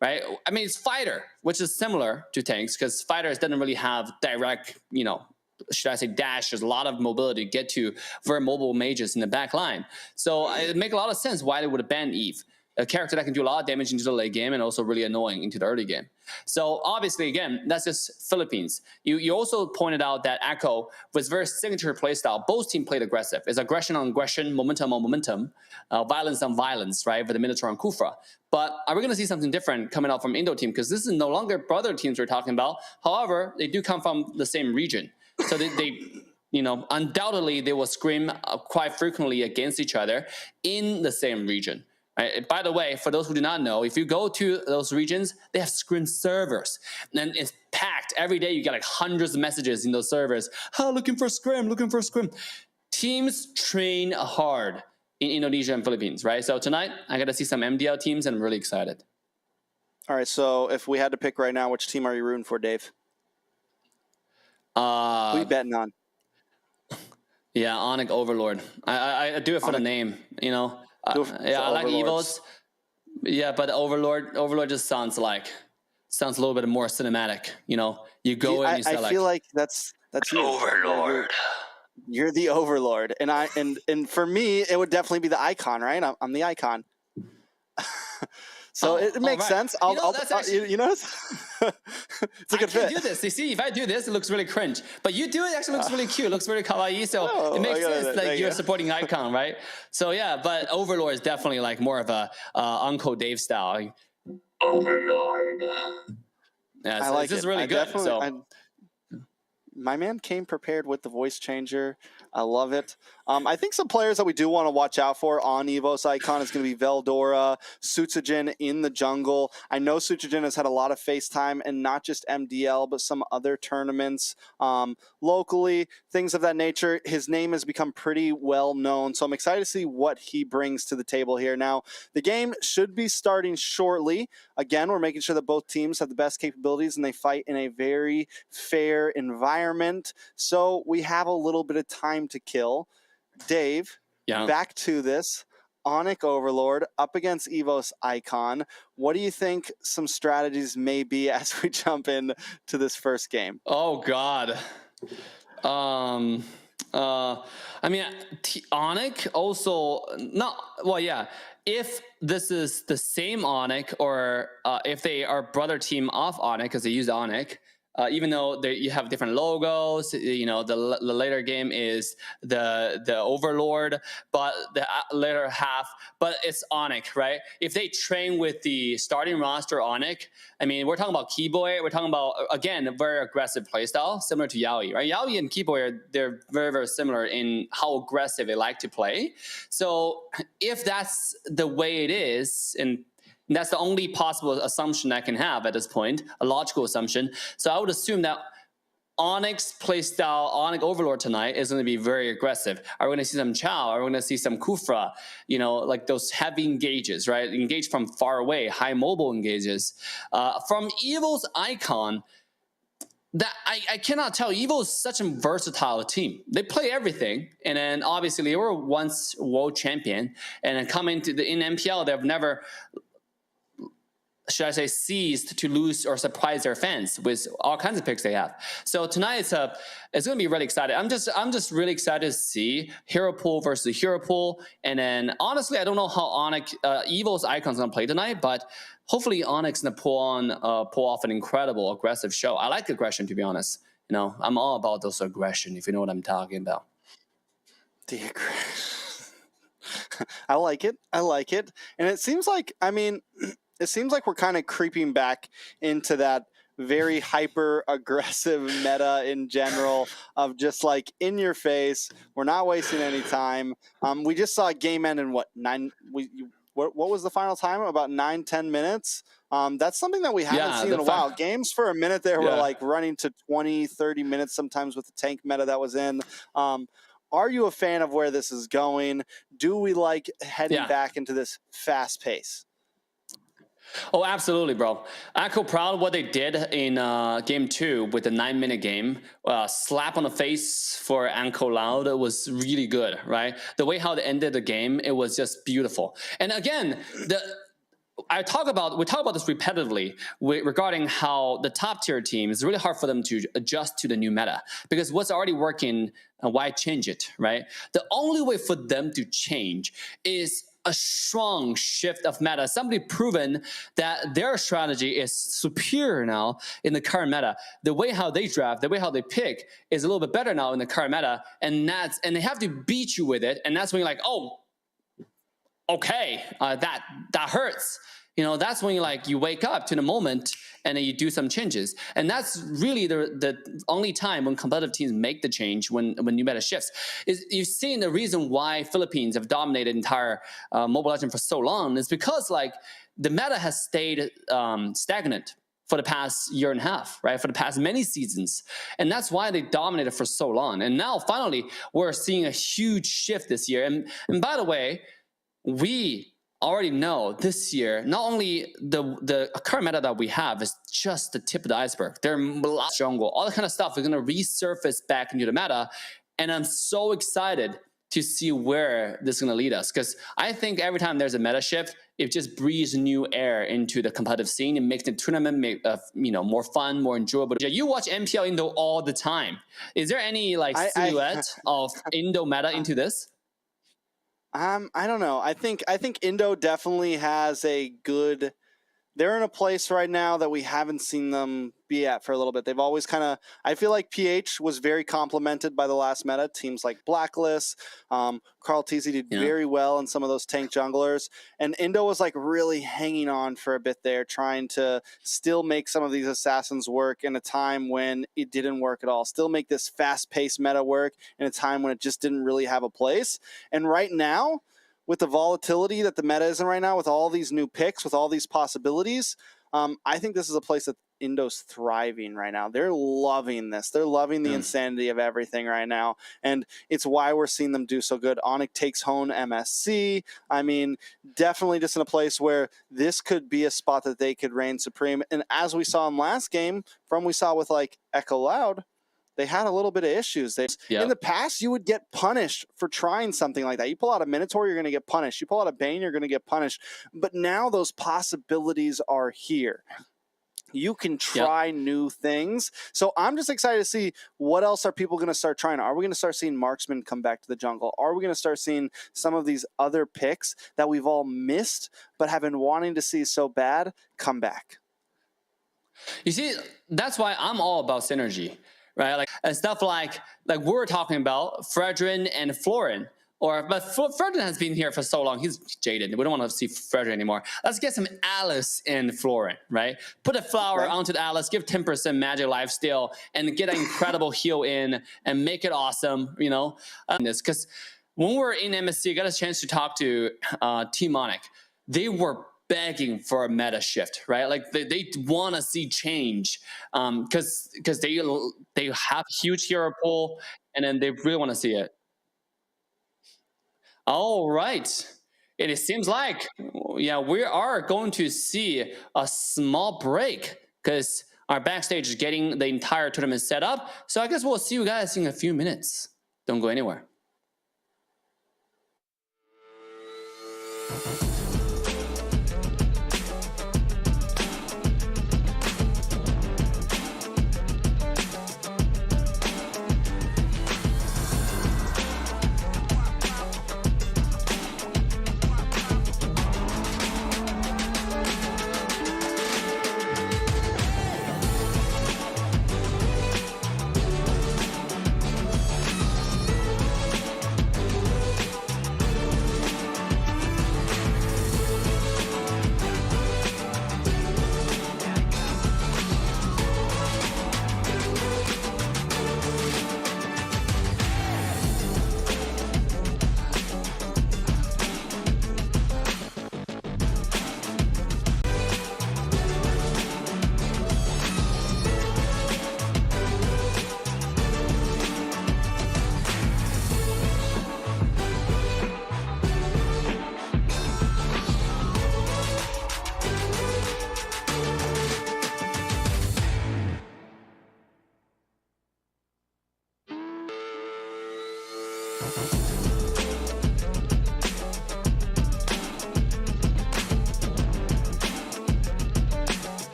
right? I mean, it's Fighter, which is similar to tanks, because Fighters doesn't really have direct, you know, should I say dash. There's a lot of mobility to get to very mobile mages in the back line. So it makes a lot of sense why they would have banned Eve. A character that can do a lot of damage into the late game and also really annoying into the early game. So obviously, again, that's just Philippines. You also pointed out that Echo was very signature playstyle. Both teams played aggressive. It's aggression on aggression, momentum on momentum, violence on violence, right, with the Minotaur and Kufra. But are we going to see something different coming out from Indo team? Because this is no longer brother teams we're talking about. However, they do come from the same region. So they you know, undoubtedly they will scrim quite frequently against each other in the same region. Right? By the way, for those who do not know, if you go to those regions, they have scrim servers. And it's packed. Every day you get like hundreds of messages in those servers. Oh, looking for scrim, looking for scrim. Teams train hard in Indonesia and Philippines, right? So tonight, I got to see some MDL teams, and I'm really excited. All right, so if we had to pick right now, which team are you rooting for, Dave? Who are you betting on? Yeah, Onic Overlord. I do it for the name, you know. Yeah, I like Evos. Yeah, but Overlord just sounds a little bit more cinematic. You know, you go in. I feel like that's you. Overlord. You're the Overlord, and for me, it would definitely be the icon, right? I'm the icon. So it makes sense. You know, it's a good fit. I can do this. You see, if I do this, it looks really cringe. But you do it, actually looks really cute. It looks really kawaii. So it makes sense. Like you're supporting icon, right? So yeah, but Overlord is definitely like more of a Uncle Dave style. Overlord. Yeah, I like this it. is really good. My man came prepared with the voice changer. I love it. I think some players that we do want to watch out for on Evos Icon is going to be Veldora, Sutsujin in the jungle. I know Sutsujin has had a lot of FaceTime, and not just MDL, but some other tournaments locally, things of that nature. His name has become pretty well known, so I'm excited to see what he brings to the table here. Now, the game should be starting shortly. Again, we're making sure that both teams have the best capabilities and they fight in a very fair environment. So we have a little bit of time to kill. Dave, back to this. Onic Overlord up against Evos Icon. What do you think some strategies may be as we jump in to this first game? Oh, God. I mean, Onic also not well. Yeah, if this is the same Onic, or if they are brother team of Onic because they use Onic, even though you have different logos, you know, the later game is the Overlord, but the later half, but it's Onic, right? If they train with the starting roster Onic, I mean, we're talking about Keyboy, we're talking about, again, a very aggressive playstyle, similar to Yaoi, right? Yaoi and Keyboy, they're very, very similar in how aggressive they like to play. So if that's the way it is, and that's the only possible assumption I can have at this point, a logical assumption. So I would assume that Onic's playstyle, Onic Overlord tonight is going to be very aggressive. Are we going to see some Chow? Are we going to see some Kufra? You know, like those heavy engages, right? Engage from far away, high mobile engages. From Evo's icon, that I cannot tell. Evo is such a versatile team. They play everything, and then obviously they were once world champion, and then coming to in MPL, they've never, should I say, ceased to lose or surprise their fans with all kinds of picks they have. So tonight it's going to be really exciting. I'm just really excited to see Hero Pool versus Hero Pool, and then honestly, I don't know how Onic Evo's icon's going to play tonight, but hopefully Onic's going to pull off an incredible aggressive show. I like aggression, to be honest. You know, I'm all about those aggression, if you know what I'm talking about. The aggression. I like it. I like it. And it seems like, I mean, it seems like we're kind of creeping back into that very hyper aggressive meta in general of just like in your face. We're not wasting any time. We just saw a game end in what was the final time? About 9-10 minutes. That's something that we haven't seen in a while. Games for a minute there were like running to 20-30 minutes sometimes with the tank meta that was in. Are you a fan of where this is going? Do we like heading back into this fast pace? Oh, absolutely, bro. Echo proud of what they did in game 2 with the 9-minute game. Slap on the face for Anko Loud was really good, right? The way how they ended the game, it was just beautiful. And again, we talk about this repetitively regarding how the top tier team is really hard for them to adjust to the new meta, because what's already working, why change it, right? The only way for them to change is a strong shift of meta. Somebody proven that their strategy is superior now in the current meta. The way how they draft, the way how they pick is a little bit better now in the current meta, and they have to beat you with it, and that's when you're like, oh, okay, that hurts. You know, that's when you wake up to the moment and then you do some changes. And that's really the only time when competitive teams make the change when new meta shifts. Is you've seen the reason why Philippines have dominated entire Mobile Legends for so long is because the meta has stayed stagnant for the past year and a half, right? For the past many seasons. And that's why they dominated for so long. And now finally we're seeing a huge shift this year. And by the way, we already know this year, not only the current meta that we have is just the tip of the iceberg. They're a lot jungle. All that kind of stuff is going to resurface back into the meta. And I'm so excited to see where this is going to lead us. Because I think every time there's a meta shift, it just breathes new air into the competitive scene. It makes the tournament more fun, more enjoyable. You watch MPL Indo all the time. Is there any silhouette of Indo meta into this? I don't know. I think Indo definitely has a good. They're in a place right now that we haven't seen them be at for a little bit. They've always I feel like PH was very complimented by the last meta. Teams like Blacklist, CoachTezet did very well in some of those tank junglers. And Indo was really hanging on for a bit there, trying to still make some of these assassins work in a time when it didn't work at all. Still make this fast-paced meta work in a time when it just didn't really have a place. And right now, with the volatility that the meta is in right now, with all these new picks, with all these possibilities, I think this is a place that Indo's thriving right now. They're loving this. They're loving the insanity of everything right now. And it's why we're seeing them do so good. Onic takes home MSC. I mean, definitely just in a place where this could be a spot that they could reign supreme. And as we saw in last game, we saw with Echo Loud, they had a little bit of issues. In the past, you would get punished for trying something like that. You pull out a Minotaur, you're going to get punished. You pull out a Bane, you're going to get punished. But now those possibilities are here. You can try new things. So I'm just excited to see what else are people going to start trying. Are we going to start seeing Marksman come back to the jungle? Are we going to start seeing some of these other picks that we've all missed but have been wanting to see so bad come back? You see, that's why I'm all about synergy, right? Like and stuff like we're talking about Fredrin and Florin. But Fredrin has been here for so long, he's jaded. We don't want to see Fredrin anymore. Let's get some Alice in Florin, right? Put a flower onto the Alice, give 10% magic lifesteal, and get an incredible heal in, and make it awesome, you know? Because when we were in MSC, I got a chance to talk to Team Onic. They were begging for a meta shift, right? Like they want to see change because they have huge hero pool, and then they really want to see it. All right. And it seems like, yeah, we are going to see a small break because our backstage is getting the entire tournament set up. So I guess we'll see you guys in a few minutes. Don't go anywhere.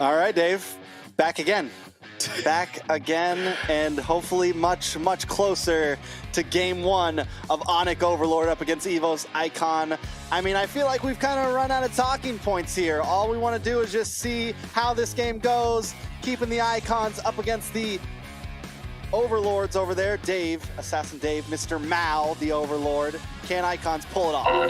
All right, Dave, back again. Back again, and hopefully much, much closer to game one of Onic Overlord up against Evos Icon. I mean, I feel like we've kind of run out of talking points here. All we want to do is just see how this game goes, keeping the Icons up against the Overlords over there. Dave, Assassin Dave, Mr. Mao, the Overlord. Can Icons pull it off?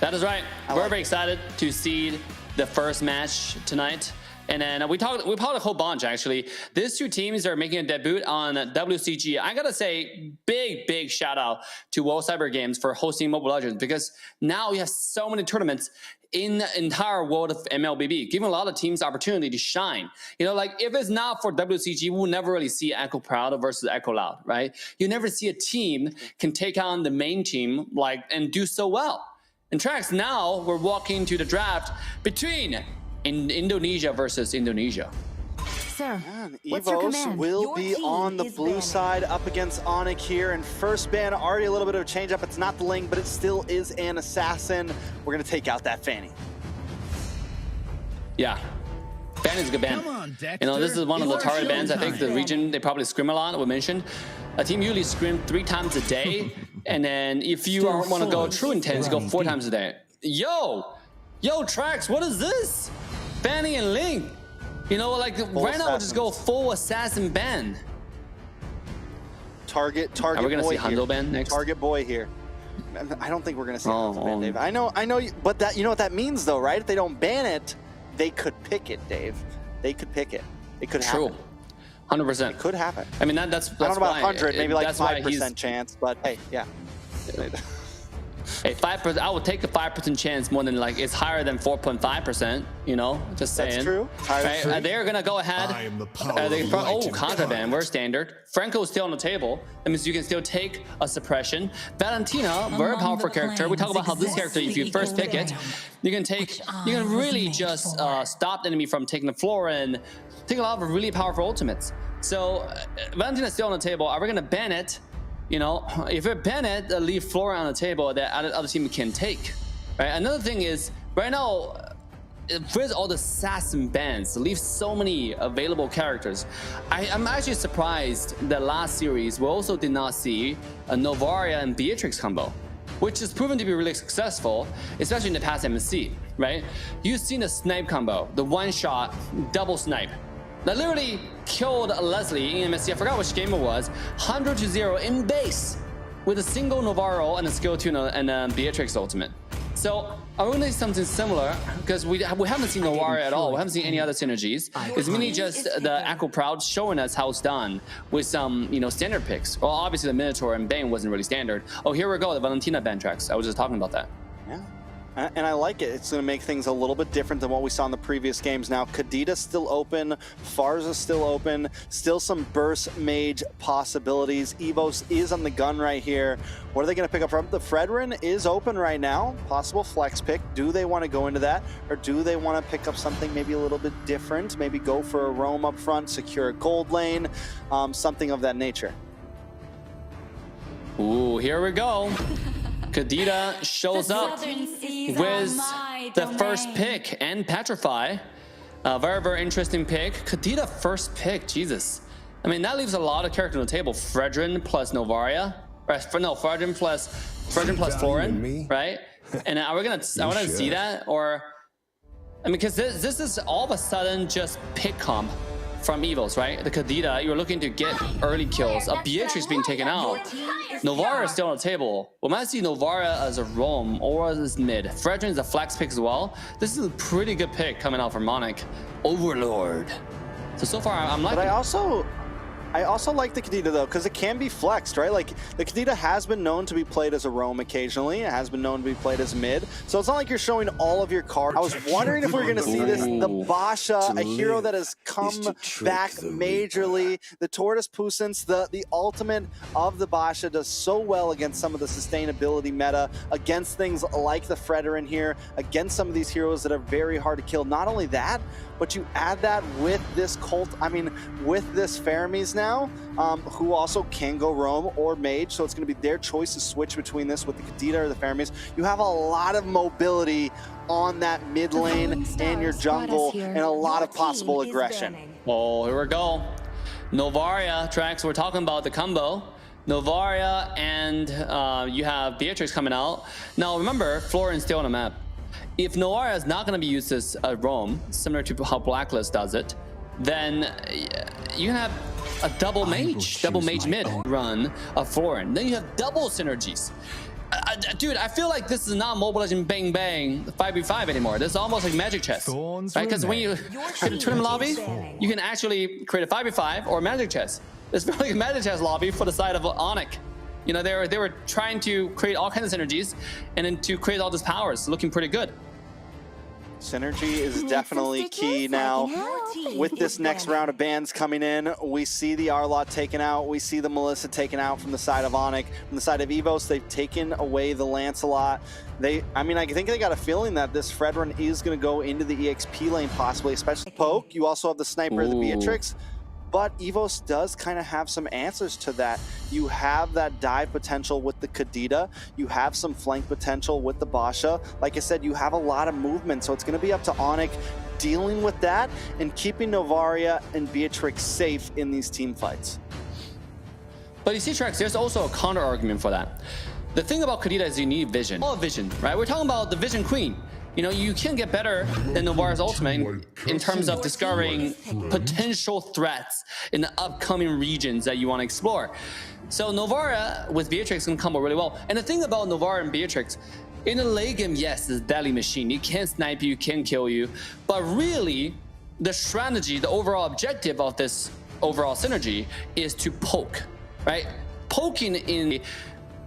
That is right. We're very excited to see the first match tonight. And then we talked a whole bunch, actually. These two teams are making a debut on WCG. I gotta say, big shout out to World Cyber Games for hosting Mobile Legends, because now we have so many tournaments in the entire world of MLBB, giving a lot of teams opportunity to shine. You know, like if it's not for WCG, we'll never really see Echo Proud versus Echo Loud, right? You never see a team can take on the main team and do so well. In TREX, now we're walking to the draft between Indonesia versus Indonesia. Sir, And what's your Evos command? will Your be team on the is blue banned. side up against Onic here. And first ban, already a little bit of a change up. It's not the Ling, but it still is an assassin. We're going to take out that Fanny. Yeah. Ban is a good ban. Come on, Dexter. You know, this is one of the It's target bans. I think the showtime. region, they probably scrim a lot, we mentioned. A team usually scrim 3 times a day. And then if you want to go true intense, go 4 times a day. Yo, TREX, what is this? Fanny and Ling. You know, like right now, we'll just go full assassin ban. Target Are we gonna boy see Hundo here. ban next? Target boy here. I don't think we're going to see Oh, Hundo ban, Dave. I know, but that, you know what that means though, right? If they don't ban it, they could pick it, Dave. They could pick it. It could happen. True. 100%. Could happen. I mean, that's I don't know about why, 100, maybe like that's why 5% chance, but hey, yeah. Hey, 5%. I would take the 5% chance more than it's higher than 4.5%. You know, just saying. That's true. Right? They're gonna go ahead. I am the power of light oh, and contraband. We're standard. Franco's still on the table. That means you can still take a suppression. Valentina, very powerful character. We talk about how this character, if you first pick it, you can really just stop the enemy from taking the floor and take a lot of really powerful ultimates. So Valentina's still on the table. Are we gonna ban it? You know, if we ban it, leave Flora on the table that other team can take. Right? Another thing is, right now, with all the assassin bans, leave so many available characters. I'm actually surprised that last series we also did not see a Novaria and Beatrix combo, which has proven to be really successful, especially in the past MSC, right? You've seen the snipe combo, the one-shot double snipe. That literally killed Leslie in MSC. I forgot which game it was. 100-0 in base with a single Navarro and a skill 2 and a Beatrix ultimate. So I want to see something similar because we haven't seen Navarro at all. We haven't seen any other synergies. It's mainly just the Echo Proud showing us how it's done with some standard picks. Well, obviously the Minotaur and Bane wasn't really standard. Oh, here we go, the Valentina ban tracks. I was just talking about that. Yeah. And I like it. It's going to make things a little bit different than what we saw in the previous games. Now, Kadita's still open. Farza's still open. Still some burst mage possibilities. Evos is on the gun right here. What are they going to pick up from? The Fredrin is open right now. Possible flex pick. Do they want to go into that? Or do they want to pick up something maybe a little bit different? Maybe go for a roam up front, secure a gold lane, something of that nature. Ooh, here we go. Kadita shows up with the first pick and Petrify. Very interesting pick. Kadita first pick, Jesus. I mean, that leaves a lot of characters on the table. Fredrin plus Novaria. No, Fredrin plus Florin, right? And I want to see that, or I mean, because this is all of a sudden just pick comp from Evos, right? The Kadita, you're looking to get early kills. A Beatrix being taken out. Novara is still on the table. We might see Novara as a roam or as mid. Fredrin is a flex pick as well. This is a pretty good pick coming out from Onic. Overlord. So far, I'm liking But I also like the Kadita though, because it can be flexed, right? Like the Kadita has been known to be played as a roam occasionally. It has been known to be played as mid. So it's not like you're showing all of your cards. I was wondering if we were going to see this. The Basha, a hero that has come back majorly. The Tortoise Pusance, the ultimate of the Basha, does so well against some of the sustainability meta, against things like the Fredder in here, against some of these heroes that are very hard to kill. Not only that, but you add that with this with this Faramis now, who also can go roam or mage, so it's going to be their choice to switch between this with the Kadita or the Faramis. You have a lot of mobility on that mid lane and your jungle, and a lot of possible aggression. Oh, here we go. Novaria, TREX, we're talking about the combo. Novaria and you have Beatrix coming out. Now remember, Florin's still on the map. If Novaria is not going to be used as a roam, similar to how Blacklist does it, then you can have a double mage mid run of Florin. Then you have double synergies. Dude, I feel like this is not Mobile Legends Bang Bang 5v5 anymore. This is almost like Magic Chess, right? Because when you create a tournament lobby, you can actually create a 5v5 or Magic Chess. It's very like a Magic Chess lobby for the side of Onic. You know, they were trying to create all kinds of synergies and then to create all these powers, looking pretty good. Synergy is definitely key now. With this next round of bans coming in, we see the Arlott taken out, we see the Melissa taken out from the side of Onic. From the side of Evos, they've taken away the Lancelot. I mean, I think they got a feeling that this Fred run is going to go into the EXP lane possibly, especially Poke. You also have the Sniper, the Beatrix. But Evos does kind of have some answers to that. You have that dive potential with the Kadita. You have some flank potential with the Basha. Like I said, you have a lot of movement, so it's going to be up to Onic dealing with that and keeping Novaria and Beatrix safe in these team fights. But you see, TREX, there's also a counter argument for that. The thing about Kadita is you need vision. All vision, right? We're talking about the Vision Queen. You know, you can get better than Novaria's ultimate in terms of discovering potential threats in the upcoming regions that you want to explore. So Novaria with Beatrix can combo really well. And the thing about Novaria and Beatrix, in the late game, yes, it's a deadly machine. It can snipe you, can kill you. But really, the strategy, the overall objective of this overall synergy is to poke, right? Poking in...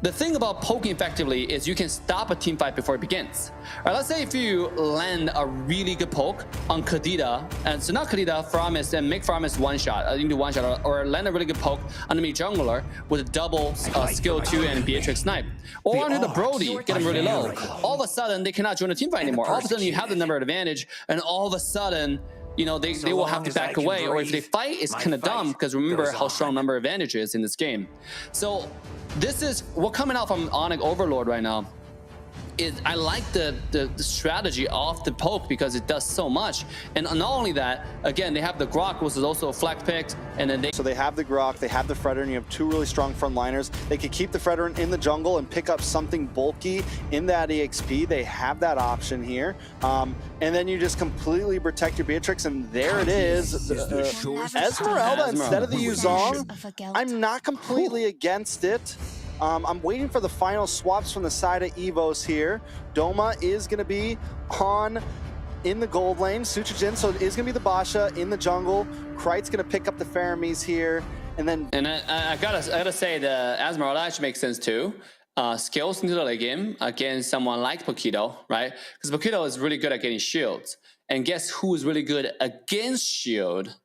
The thing about poking effectively is you can stop a team fight before it begins. All right, let's say if you land a really good poke on Kadita, and so not Kadita, Faramis, and make Faramis one shot, into one shot, or land a really good poke on the jungler with a double skill 2 and Beatrix snipe. Or onto the Brody, get him really low. All of a sudden, they cannot join the team fight anymore. All of a sudden, you have the number advantage, and all of a sudden, you know, they will have to back away, or if they fight, it's kind of dumb, because remember how strong number advantage is in this game. So this is what coming out from Onic Overlord right now. I like the strategy of the poke because it does so much. And not only that, again, they have the Grok, which is also a flank pick, and then so they have the Grok, they have the Fredder, and you have two really strong frontliners. They could keep the Fredder in the jungle and pick up something bulky in that EXP. They have that option here. And then you just completely protect your Beatrix, and there it is. Esmeralda instead of the Yuzong. I'm not completely against it. I'm waiting for the final swaps from the side of Evos here. Doma is going to be in the gold lane. Suchijin, so it is going to be the Basha in the jungle. Krite's going to pick up the Faramis here. And then... And I gotta say, the Esmeralda actually makes sense too. Skills into the late game against someone like Pokito, right? Because Pokito is really good at getting shields. And guess who is really good against shield?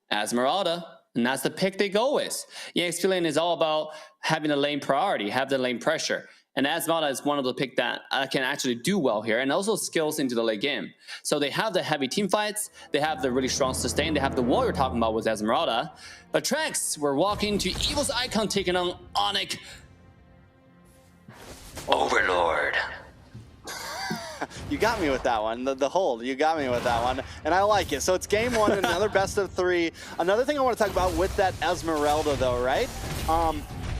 Esmeralda. And that's the pick they go with. EXP lane is all about having a lane priority, have the lane pressure. And Esmeralda is one of the picks that can actually do well here, and also skills into the late game. So they have the heavy team fights, they have the really strong sustain, they have the wall you're talking about with Esmeralda. But TREX, we're walking to Evos Icon taking on Onic Overlord. You got me with that one, the hold. You got me with that one, and I like it. So it's game one, another best of 3. Another thing I want to talk about with that Esmeralda, though, right?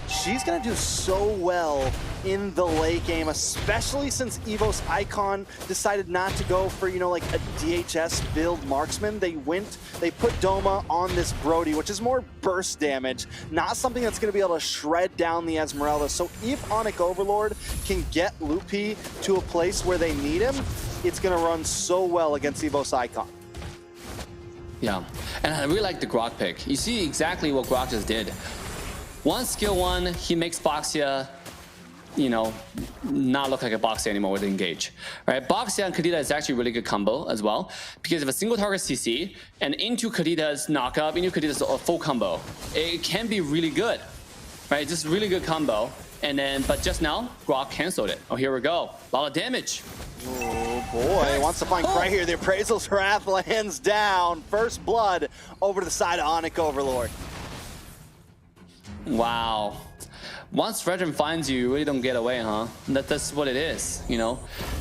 She's going to do so well in the late game, especially since Evos Icon decided not to go for, you know, like a DHS build marksman. They put Doma on this Brody, which is more burst damage, not something that's going to be able to shred down the Esmeralda. So if Onic Overlord can get Lupi to a place where they need him, it's going to run so well against Evos Icon. Yeah, and I really like the Grok pick. You see exactly what Grok just did. One skill one, he makes Boxia, you know, not look like a Boxia anymore with Engage. Right? Boxia and Kadita is actually a really good combo as well, because of a single target CC and into Kadita's knockup, into Kadita's full combo, it can be really good. Right? Just really good combo. And then, but just now, Grok canceled it. Oh, here we go. A lot of damage. Oh boy, wants to find Cry here. The Appraisal's Wrath lands down. First blood over to the side of Onic Overlord. Wow. Once Fredrin finds you, you really don't get away, huh? That's what it is, you know?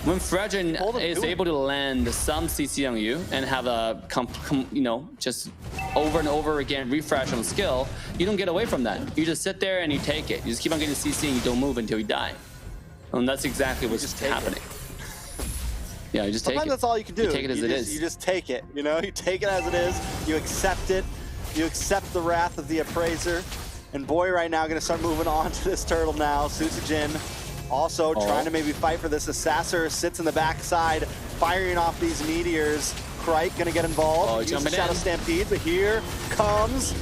When Fredrin is able to land some CC on you and have a, you know, just over and over again refresh on skill, you don't get away from that. You just sit there and you take it. You just keep on getting CC and you don't move until you die. And that's exactly what's happening. Yeah, you just take it. Sometimes that's all you can do. You take it as it is. You just take it, you know? You take it as it is. You accept it. You accept the wrath of the Appraiser. And boy, right now, gonna start moving on to this turtle now. Susujin also trying to maybe fight for this. Assassin sits in the backside, firing off these meteors. Krike gonna get involved. Use the Shadow Stampede, but here comes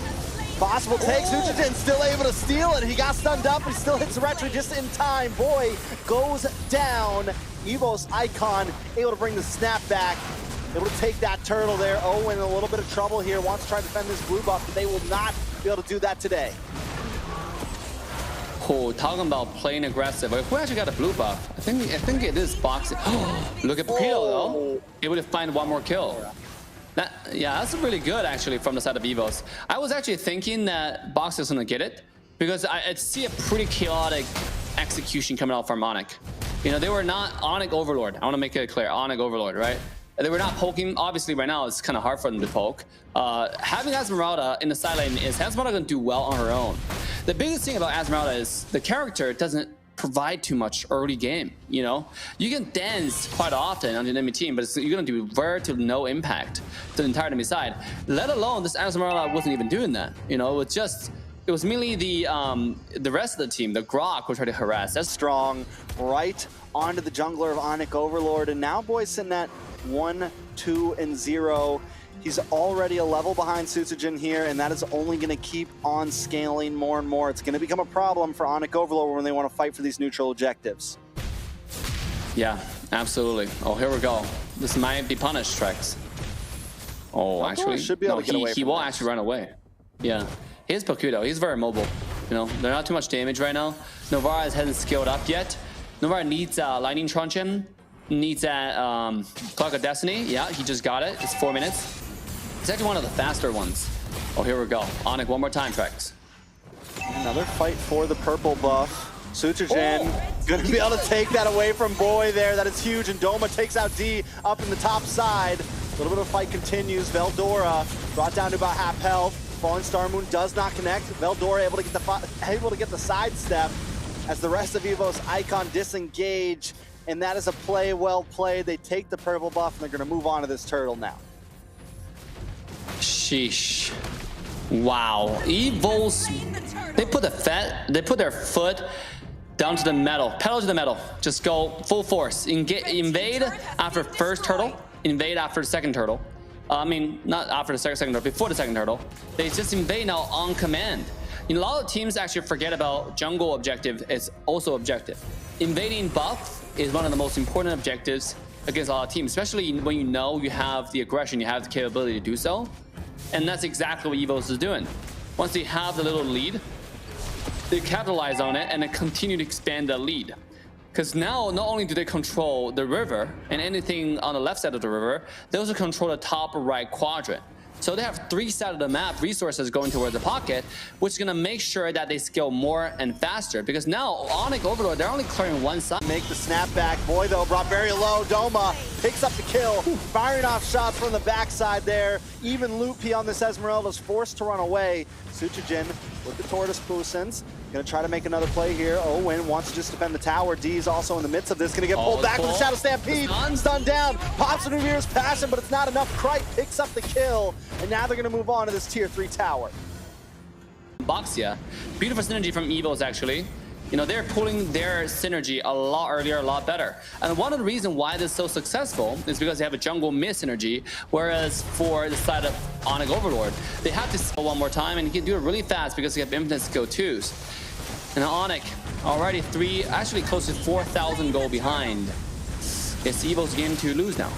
possible take. Susujin still able to steal it. He got stunned up, but he still hits Retro just in time. Boy, goes down. Evos Icon able to bring the snap back. Able to take that turtle there. Oh, in a little bit of trouble here. Wants to try to defend this blue buff, but they will not be able to do that today. Oh, talking about playing aggressive. Who actually got a blue buff? I think it is Boxing. Look at Pito though. Able to find one more kill. Yeah, that's really good actually from the side of Evos. I was actually thinking that Box is gonna get it because I see a pretty chaotic execution coming out from Onic. You know, they were not Onic Overlord. I want to make it clear, Onic Overlord, right? They were not poking. Obviously, right now it's kind of hard for them to poke. Having Esmeralda in the side lane is Esmeralda going to do well on her own. The biggest thing about Esmeralda is the character doesn't provide too much early game. You know, you can dance quite often on the enemy team, but you're going to do very to no impact to the entire enemy side. Let alone this Esmeralda wasn't even doing that. You know, it was mainly the rest of the team, the Grok, was trying to harass. That's strong right onto the jungler of Onic Overlord, and now boys sitting at 1, 2, and 0. He's already a level behind Susujin here, and that is only going to keep on scaling more and more. It's going to become a problem for Onic Overlord when they want to fight for these neutral objectives. Yeah, absolutely. Oh, here we go. This might be punished, TREX. Oh, actually, should be able to get away he will actually run away. Yeah, here's Pakuto. He's very mobile. You know, they're not too much damage right now. Novara hasn't scaled up yet. Novara needs Lightning Truncheon. Needs that Clock of Destiny. Yeah, he just got it. It's 4 minutes. It's actually one of the faster ones. Oh, here we go. Onic one more time, TREX. Another fight for the purple buff. Susujin gonna be able to take that away from Boy there. That is huge. And Doma takes out D up in the top side. A little bit of fight continues. Veldora brought down to about half health. Falling Star Moon does not connect. Veldora able to get the sidestep as the rest of Evo's Icon disengage. And that is a play well played. They take the purple buff and they're going to move on to this turtle now. Sheesh. Wow. Evos, they put their foot down to the metal, pedal to the metal. Just go full force. Invade after first turtle, invade after the second turtle. I mean, not after the second turtle, before the second turtle. They just invade now on command. You know, a lot of teams actually forget about jungle objective is also objective. Invading buff is one of the most important objectives against a lot of teams, especially when you know you have the aggression, you have the capability to do so. And that's exactly what Evos is doing. Once they have the little lead, they capitalize on it and then continue to expand the lead. Because now, not only do they control the river and anything on the left side of the river, they also control the top right quadrant. So they have 3 sides of the map resources going towards the pocket, which is going to make sure that they scale more and faster. Because now, Onic Overlord, they're only clearing one side. Make the snapback. Boy, though, brought very low. Doma picks up the kill, firing off shots from the backside there. Even Loopy on this Esmeralda is forced to run away. Susujin with the Tortoise Pusins. Gonna try to make another play here. Owen wants to just defend the tower. D is also in the midst of this. Gonna get pulled back with the Shadow Stampede. Stunned down. Pops into Revere's passion, but it's not enough. Krike picks up the kill. And now they're gonna move on to this tier 3 tower. Boxia. Beautiful synergy from Evos, actually. You know, they're pulling their synergy a lot earlier, a lot better. And one of the reasons why this is so successful is because they have a jungle mid synergy, whereas for the side of Onic Overlord, they have to skill one more time, and you can do it really fast because they have infinite skill 2s. And Onic already actually close to 4,000 gold behind. It's Evos' game to lose now.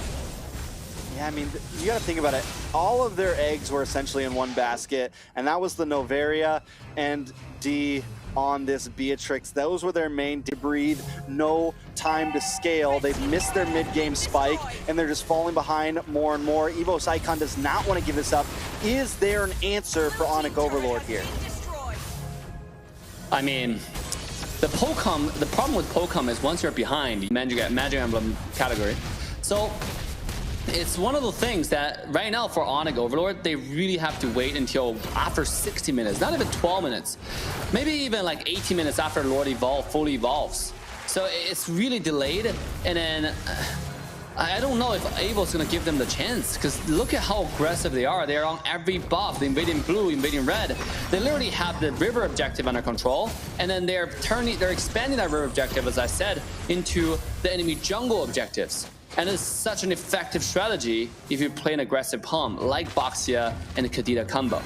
Yeah, I mean, you got to think about it. All of their eggs were essentially in one basket, and that was the Novaria and D on this Beatrix. Those were their main. They breathe, no time to scale. They've missed their mid-game spike, and they're just falling behind more and more. Evos Icon does not want to give this up. Is there an answer for Onic Overlord here? I mean, the problem with Pocom is once you're behind, Magic Emblem category. So it's one of the things that right now for Onic Overlord, they really have to wait until after 60 minutes, not even 12 minutes, maybe even like 18 minutes after Lord fully evolves. So it's really delayed, and then I don't know if Evos gonna give them the chance, because look at how aggressive they are. They're on every buff, the invading blue, invading red. They literally have the river objective under control, and then they're expanding that river objective, as I said, into the enemy jungle objectives. And it's such an effective strategy if you play an aggressive palm like Boxia and the Kadita combo.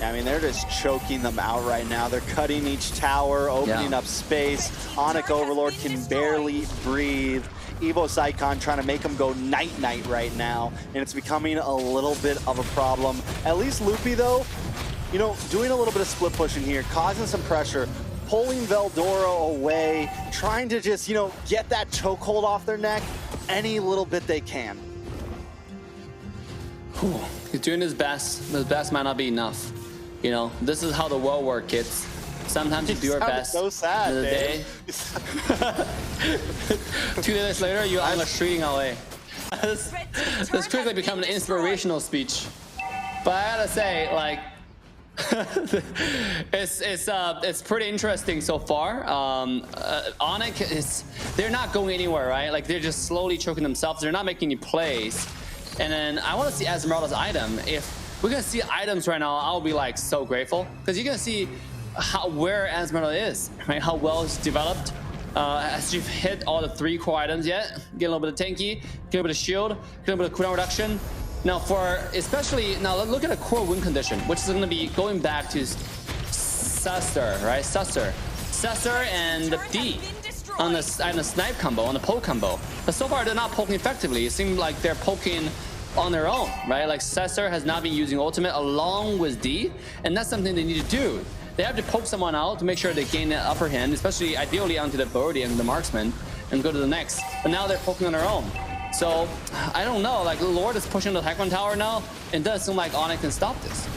I mean, they're just choking them out right now. They're cutting each tower, opening up space. Onic Overlord can barely breathe. Evos Icon trying to make them go night-night right now, and it's becoming a little bit of a problem. At least Loopy, though, you know, doing a little bit of split pushing here, causing some pressure, pulling Veldora away, trying to just, you know, get that chokehold off their neck any little bit they can. Whew. He's doing his best. His best might not be enough. You know, this is how the world works, kids. Sometimes you do your best. So sad, the day. 2 days later, you're on the street away. This quickly become an inspirational speech. But I gotta say, like, it's pretty interesting so far. Onic they're not going anywhere, right? Like, they're just slowly choking themselves. They're not making any plays. And then I want to see Esmeralda's item. If we're gonna see items right now, I'll be like so grateful, because you're gonna see where Esmeralda is, right? How well it's developed. As you've hit all the 3 core items yet, get a little bit of tanky, get a bit of shield, get a bit of cooldown reduction. Now now look at a core win condition, which is going to be going back to Suster, right? Suster and D on the snipe combo, on the poke combo. But so far they're not poking effectively. It seems like they're poking on their own, right? Like Suster has not been using ultimate along with D, and that's something they need to do. They have to poke someone out to make sure they gain the upper hand, especially ideally onto the Birdie and the marksman, and go to the next. But now they're poking on their own. So, I don't know, like Lord is pushing the Taekwondo tower now, and it does seem like Onic can stop this.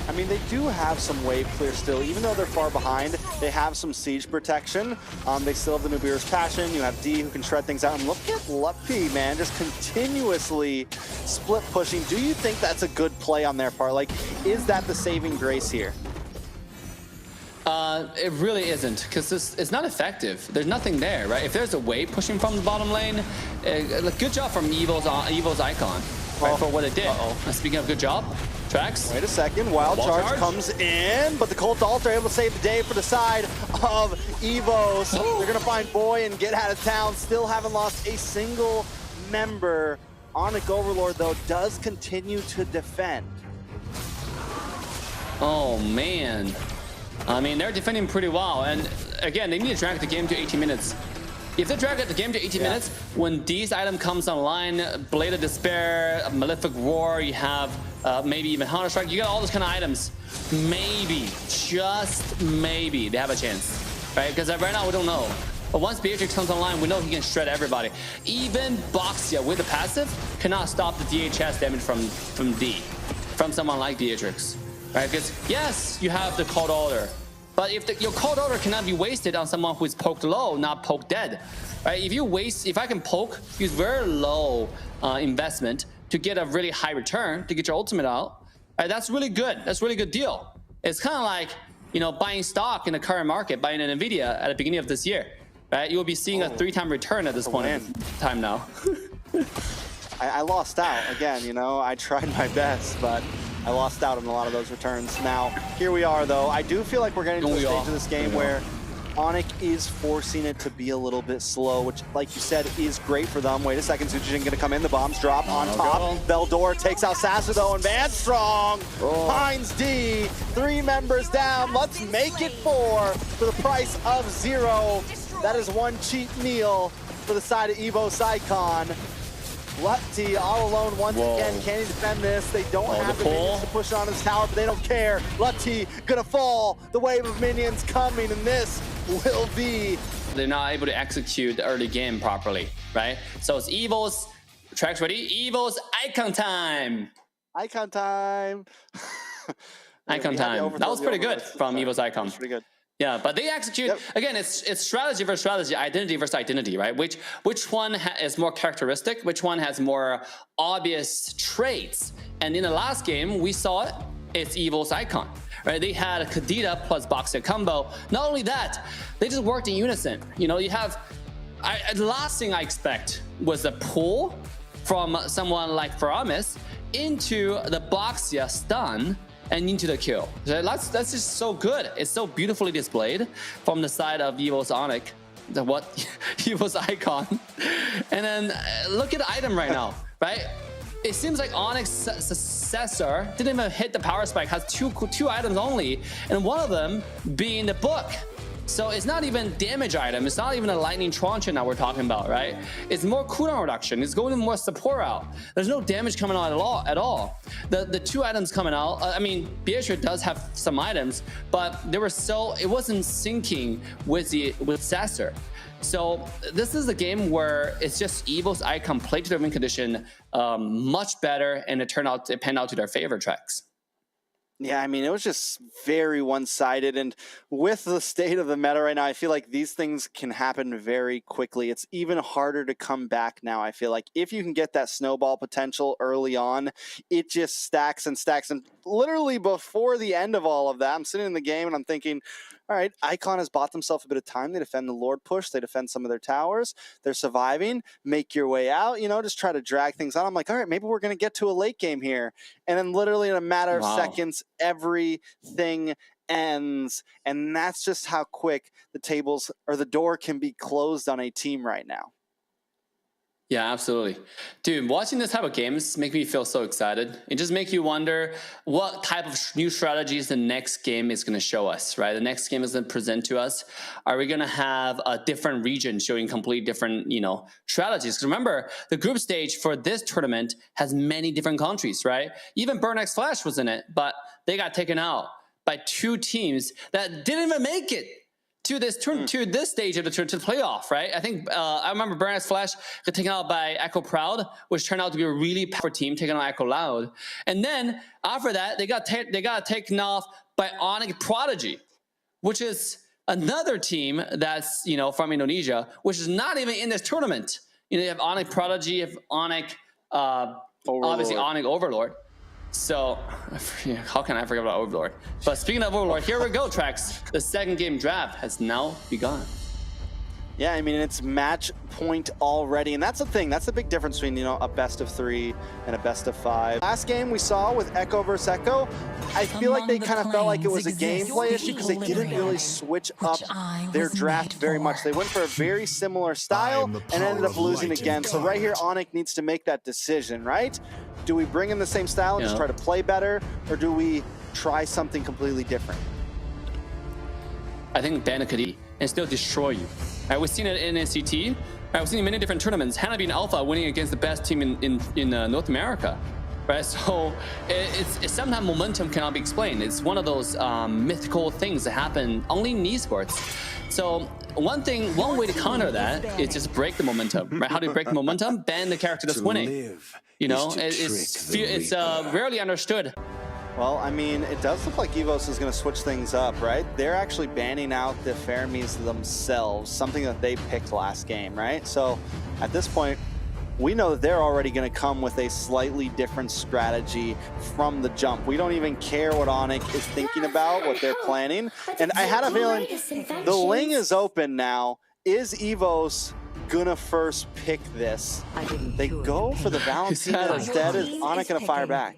I mean, they do have some wave clear still. Even though they're far behind, they have some siege protection. They still have the Nubira's Passion. You have D who can shred things out. And look at Luppy, man, just continuously split pushing. Do you think that's a good play on their part? Like, is that the saving grace here? It really isn't, because it's not effective. There's nothing there, right? If there's a wave pushing from the bottom lane, good job from Evos Icon, right, for what it did. Speaking of good job, TREX. Wait a second, Wild Charge comes in, but the Cult Altar able to save the day for the side of Evos. They're gonna find Boy and get out of town. Still haven't lost a single member. Onic Overlord, though, does continue to defend. Oh, man. I mean, they're defending pretty well, and again, they need to drag the game to 18 minutes. If they drag the game to 18 minutes, when D's item comes online, Blade of Despair, Malefic Roar, you have maybe even Hunter Strike, you got all those kind of items. Maybe, just maybe, they have a chance, right? Because right now, we don't know. But once Beatrix comes online, we know he can shred everybody. Even Boxia with the passive cannot stop the DHS damage from D, from someone like Beatrix. Right, because yes, you have the cold order, but if your cold order cannot be wasted on someone who is poked low, not poked dead, right? If I can poke, use very low investment to get a really high return to get your ultimate out, right? That's really good. That's a really good deal. It's kind of like, you know, buying stock in the current market, buying an Nvidia at the beginning of this year, right? You will be seeing a 3-time return at this point in time now. I lost out again. You know, I tried my best, but I lost out on a lot of those returns. Now, here we are, though. I do feel like we're getting to the stage of this game where Onic is forcing it to be a little bit slow, which, like you said, is great for them. Wait a second, Sujin gonna come in. The bombs drop on top. Veldor takes out Sasa, though, and Van Strong finds D. 3 members down. Let's make it 4 for the price of 0. That is 1 cheap meal for the side of Evos Icon. Lutty all alone once again. Can he defend this? They don't have the minions to push on his tower, but they don't care. Lutty gonna fall. The wave of minions coming, and this will be. They're not able to execute the early game properly, right? So it's Evos. TREX ready? Evos Icon time. Icon time. Icon time. That was pretty good from Evos Icon. Pretty good. Yeah, but they execute again. It's strategy versus strategy, identity versus identity, right? Which one is more characteristic? Which one has more obvious traits? And in the last game, we saw it. It's Evos Icon, right? They had a Kadita plus Boxer combo. Not only that, they just worked in unison. You know, you have. The last thing I expect was a pull from someone like Faramis into the Boxia stun and into the kill. So that's just so good. It's so beautifully displayed from the side of Evos Onic, Evos Icon. And then look at the item right now, right? It seems like Onic's successor didn't even hit the power spike, has two items only, and one of them being the book. So it's not even damage item. It's not even a lightning truncheon that we're talking about, right? It's more cooldown reduction. It's going more support out. There's no damage coming out at all. The 2 items coming out, I mean, Beatrice does have some items, but they were it wasn't syncing with Sasser. So this is a game where it's just Evos Icon played to their win condition much better, and it panned out to their favorite tracks. Yeah, I mean, it was just very one-sided, and with the state of the meta right now, I feel like these things can happen very quickly. It's even harder to come back now, I feel like. If you can get that snowball potential early on, it just stacks and stacks, and literally before the end of all of that, I'm sitting in the game and I'm thinking, all right, Icon has bought themselves a bit of time. They defend the Lord push. They defend some of their towers. They're surviving. Make your way out, you know, just try to drag things on. I'm like, all right, maybe we're going to get to a late game here. And then literally in a matter of seconds, everything ends. And that's just how quick the tables or the door can be closed on a team right now. Yeah, absolutely. Dude, watching this type of games make me feel so excited. It just makes you wonder what type of new strategies the next game is going to show us, right? The next game is going to present to us. Are we going to have a different region showing completely different, you know, strategies? Because remember, the group stage for this tournament has many different countries, right? Even Burnex Flash was in it, but they got taken out by 2 teams that didn't even make it to this stage of the playoff, right? I think I remember Burnex Flash got taken out by Echo Proud, which turned out to be a really powerful team, taking on Echo Loud. And then after that, they got taken off by Onic Prodigy, which is another team that's, you know, from Indonesia, which is not even in this tournament. You know, you have Onic Prodigy, you have Onic, obviously Onic Overlord. So, how can I forget about Overlord? But speaking of Overlord, here we go, TREX. The second game draft has now begun. Yeah, I mean, it's match point already, and that's the thing. That's the big difference between, you know, a best of 3 and a best of 5. Last game we saw with Echo versus Echo, I feel like they kind of felt like it was a gameplay issue because they didn't really switch up their draft very much. They went for a very similar style and ended up losing again. So right here, Onic needs to make that decision, right? Do we bring in the same style and just try to play better, or do we try something completely different? I think ban Kadee and still destroy you. Right, we've seen it in NCT. Right, we've seen it in many different tournaments. Hanabi and Alpha winning against the best team in North America. Right, so it's sometimes momentum cannot be explained. It's one of those mythical things that happen only in esports. So one way to counter that is just break the momentum. Right? How do you break the momentum? Ban the character that's winning. You know, it's rarely understood. Well, I mean, it does look like Evos is going to switch things up, right? They're actually banning out the Fermis themselves, something that they picked last game, right? So at this point, we know that they're already going to come with a slightly different strategy from the jump. We don't even care what Onic is thinking about, what they're planning. And I had a feeling the Ling is open now. Is Evos gonna first pick this? They go for the Valentina instead. Is Onic gonna fire back?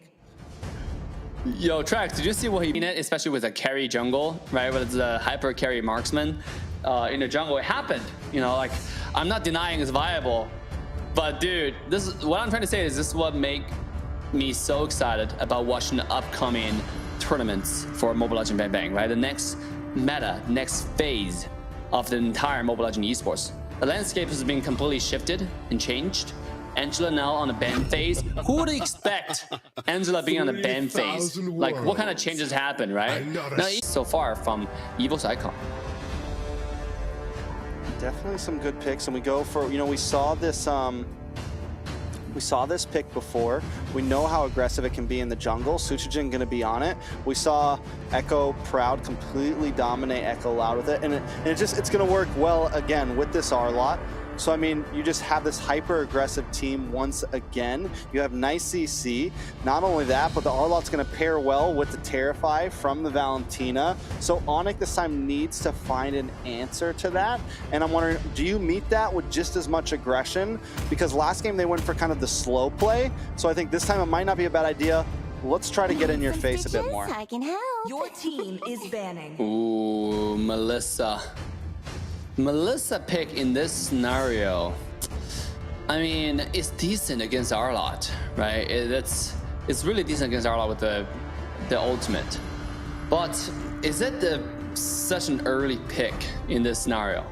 Yo, TREX, did you see what he did? Especially with a carry jungle, right? With the hyper carry marksman in the jungle, it happened. You know, like I'm not denying it's viable, but dude, this is what I'm trying to say is this is what make me so excited about watching the upcoming tournaments for Mobile Legends Bang Bang, right? The next meta, next phase of the entire Mobile Legends esports. The landscape has been completely shifted and changed. Angela now on the ban phase. Who would expect Angela being on the ban phase? Like, what kind of changes happen, right? Now, so far from Evos icon. Definitely some good picks, and we go for, you know, we saw this pick before. We know how aggressive it can be in the jungle. Suchijin going to be on it. We saw Echo Proud completely dominate Echo Loud with it, and it's going to work well again with this R-Lot. So, I mean, you just have this hyper-aggressive team once again. You have nice CC. Not only that, but the R-Lot's going to pair well with the Terrify from the Valentina. So Onic this time needs to find an answer to that. And I'm wondering, do you meet that with just as much aggression? Because last game they went for kind of the slow play. So I think this time it might not be a bad idea. Let's try to get in your face a bit more. I can help. Your team is banning. Ooh, Melissa pick in this scenario, I mean, it's decent against R-Lot, right? It's really decent against R-Lot with the ultimate. But is it such an early pick in this scenario?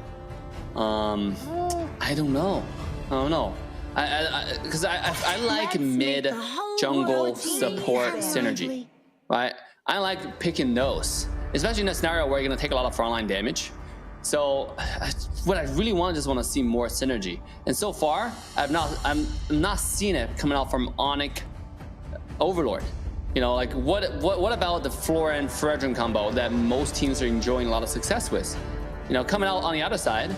I don't know. Because I like mid jungle support synergy, right? I like picking those, especially in a scenario where you're gonna take a lot of frontline damage. So what I really want to see more synergy, and so far I'm not seeing it coming out from Onic Overlord. You know, like what about the Floran Fredrin combo that most teams are enjoying a lot of success with? You know, coming out on the other side,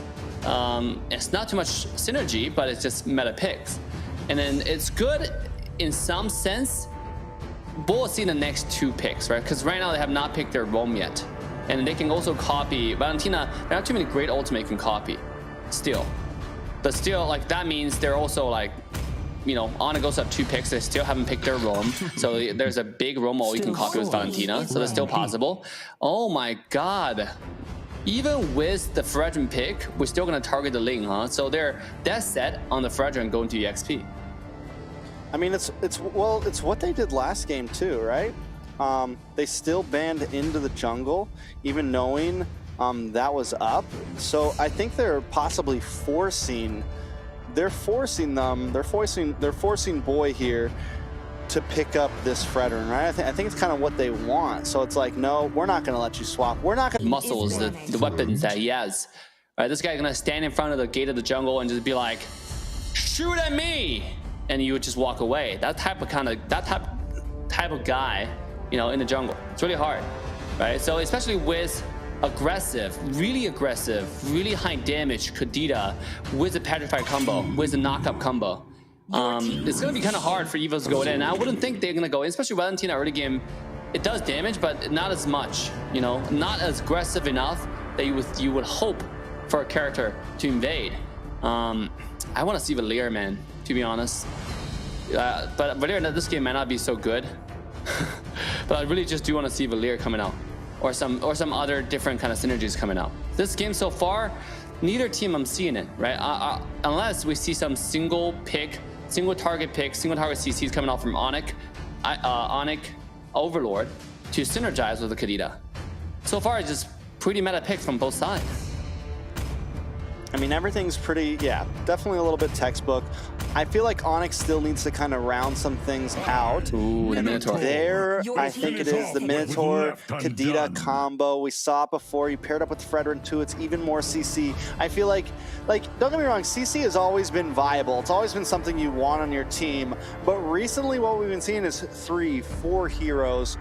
it's not too much synergy, but it's just meta picks, and then it's good in some sense. We'll see the next two picks, right? Because right now they have not picked their roam yet. And they can also copy Valentina. There are too many great ultimate can copy still, but still, like, that means they're also like, you know, Onic goes up 2 picks, they still haven't picked their roam, so there's a big roam ult you can copy with Valentina, so that's still possible. Oh my god, even with the Fredrin pick, we're still gonna target the Ling, huh? So they're that set on the Fredrin going to EXP. I mean, it's what they did last game too, right? They still banned into the jungle, even knowing that was up. So I think they're possibly forcing Boy here to pick up this Fredrin, right? I think it's kind of what they want. So it's like, no, we're not going to let you swap. We're not going to muscles the weapons that he has. Right, this guy's gonna stand in front of the gate of the jungle and just be like, shoot at me, and you would just walk away. That type of guy, you know, in the jungle, it's really hard, right? So especially with really aggressive, really high damage Kadita with a petrified combo, with a knockup combo, it's gonna be kind of hard for Evos to go in. And I wouldn't think they're gonna go in, especially Valentina early game. It does damage, but not as much, you know, not as aggressive enough that you would hope for a character to invade. I want to see Valier, man, to be honest. But Valier in this game might not be so good. But I really just do want to see Valier coming out, or some other different kind of synergies coming out. This game so far, neither team I'm seeing it, right? Unless we see some single target CCs coming out from Onic, Overlord to synergize with the Kadita. So far, it's just pretty meta picks from both sides. I mean, everything's pretty, yeah, definitely a little bit textbook. I feel like Onic still needs to kind of round some things out. Ooh, the Minotaur. There, I think it is the Minotaur Kadita combo. We saw it before. You paired up with Fredrin too. It's even more CC. I feel like, don't get me wrong, CC has always been viable. It's always been something you want on your team. But recently, what we've been seeing is 3-4 heroes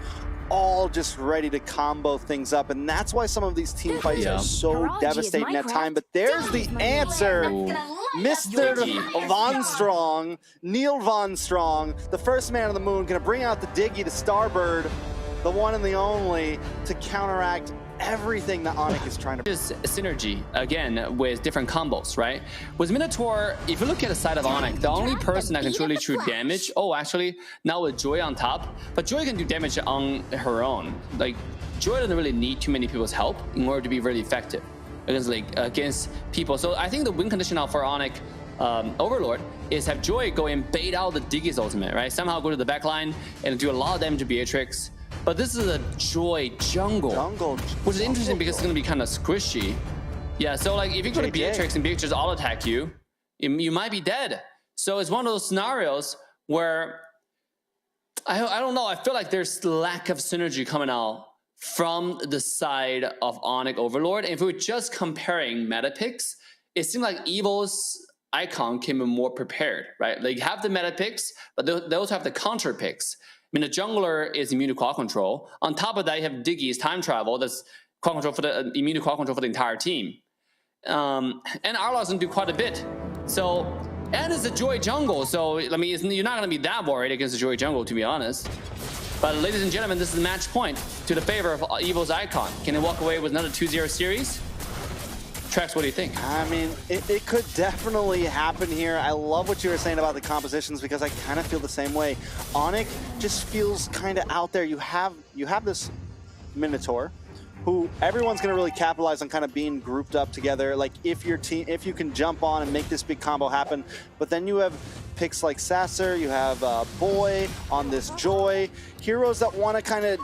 all just ready to combo things up, and that's why some of these team fights are so devastating at time. But there's the answer. Mr. Von Strong, Neil Von Strong, the first man on the moon, gonna bring out the Diggy to Starbird. the one and the only, to counteract everything that Onic is trying to. Just synergy again with different combos, right? With Minotaur, if you look at the side of Onic, the only person that can truly shoot damage. Oh, actually, now with Joy on top, but Joy can do damage on her own. Like Joy doesn't really need too many people's help in order to be really effective against people. So I think the win condition now for Onic Overlord is have Joy go and bait out the Diggy's ultimate, right? Somehow go to the back line and do a lot of damage to Beatrix. But this is a Joy jungle, which is interesting because it's going to be kind of squishy. Yeah, so like if you go to Beatrix and Beatrix all attack you, you might be dead. So it's one of those scenarios where I don't know. I feel like there's lack of synergy coming out from the side of Onic Overlord. And if we were just comparing meta picks, it seemed like Evos Icon came in more prepared, right? Like you have the meta picks, but they also have the counter picks. I mean, the jungler is immune to quad control. On top of that, you have Diggy's time travel. That's quad control for the immune to quad control for the entire team. And Arlos can do quite a bit. So, and it's a Joy jungle. So, I mean, you're not going to be that worried against the Joy jungle, to be honest. But ladies and gentlemen, this is the match point to the favor of Evo's Icon. Can they walk away with another 2-0 series? Trex, what do you think? I mean, it could definitely happen here. I love what you were saying about the compositions because I kind of feel the same way. Onic just feels kind of out there. You have this Minotaur, who everyone's going to really capitalize on kind of being grouped up together. Like if your team, if you can jump on and make this big combo happen. But then you have picks like Sasser, you have Boy on this Joy, heroes that want to kind of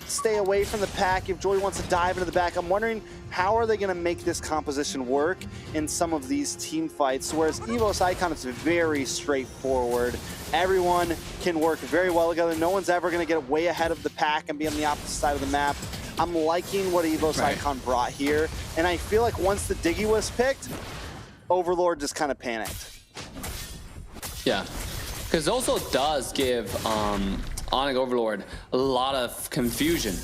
stay away from the pack. If Joy wants to dive into the back, I'm wondering how are they going to make this composition work in some of these team fights, whereas Evos Icon is very straightforward. Everyone can work very well together. No one's ever going to get way ahead of the pack and be on the opposite side of the map. I'm liking what Evos Icon brought here, and I feel like once the Diggy was picked, Overlord just kind of panicked. Yeah, because it also does give Onic Overlord a lot of confusion,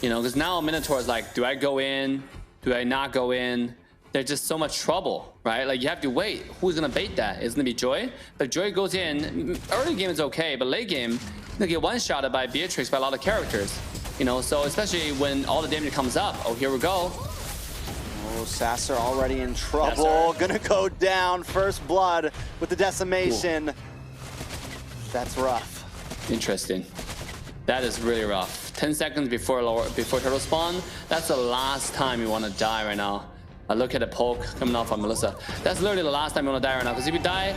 you know, because now Minotaur is like, do I go in? Do I not go in? There's just so much trouble, right? Like you have to wait. Who's gonna bait that? It's gonna be Joy. But Joy goes in. Early game is okay, but late game, they get one-shotted by Beatrix by a lot of characters, you know. So especially when all the damage comes up. Oh, here we go. Oh, Sasser already in trouble. Gonna go down. First blood with the decimation. Cool. That's rough. Interesting. That is really rough. 10 seconds before turtle spawn. That's the last time you want to die right now. I look at the poke coming off on Melissa. That's literally the last time you want to die right now. Because if you die,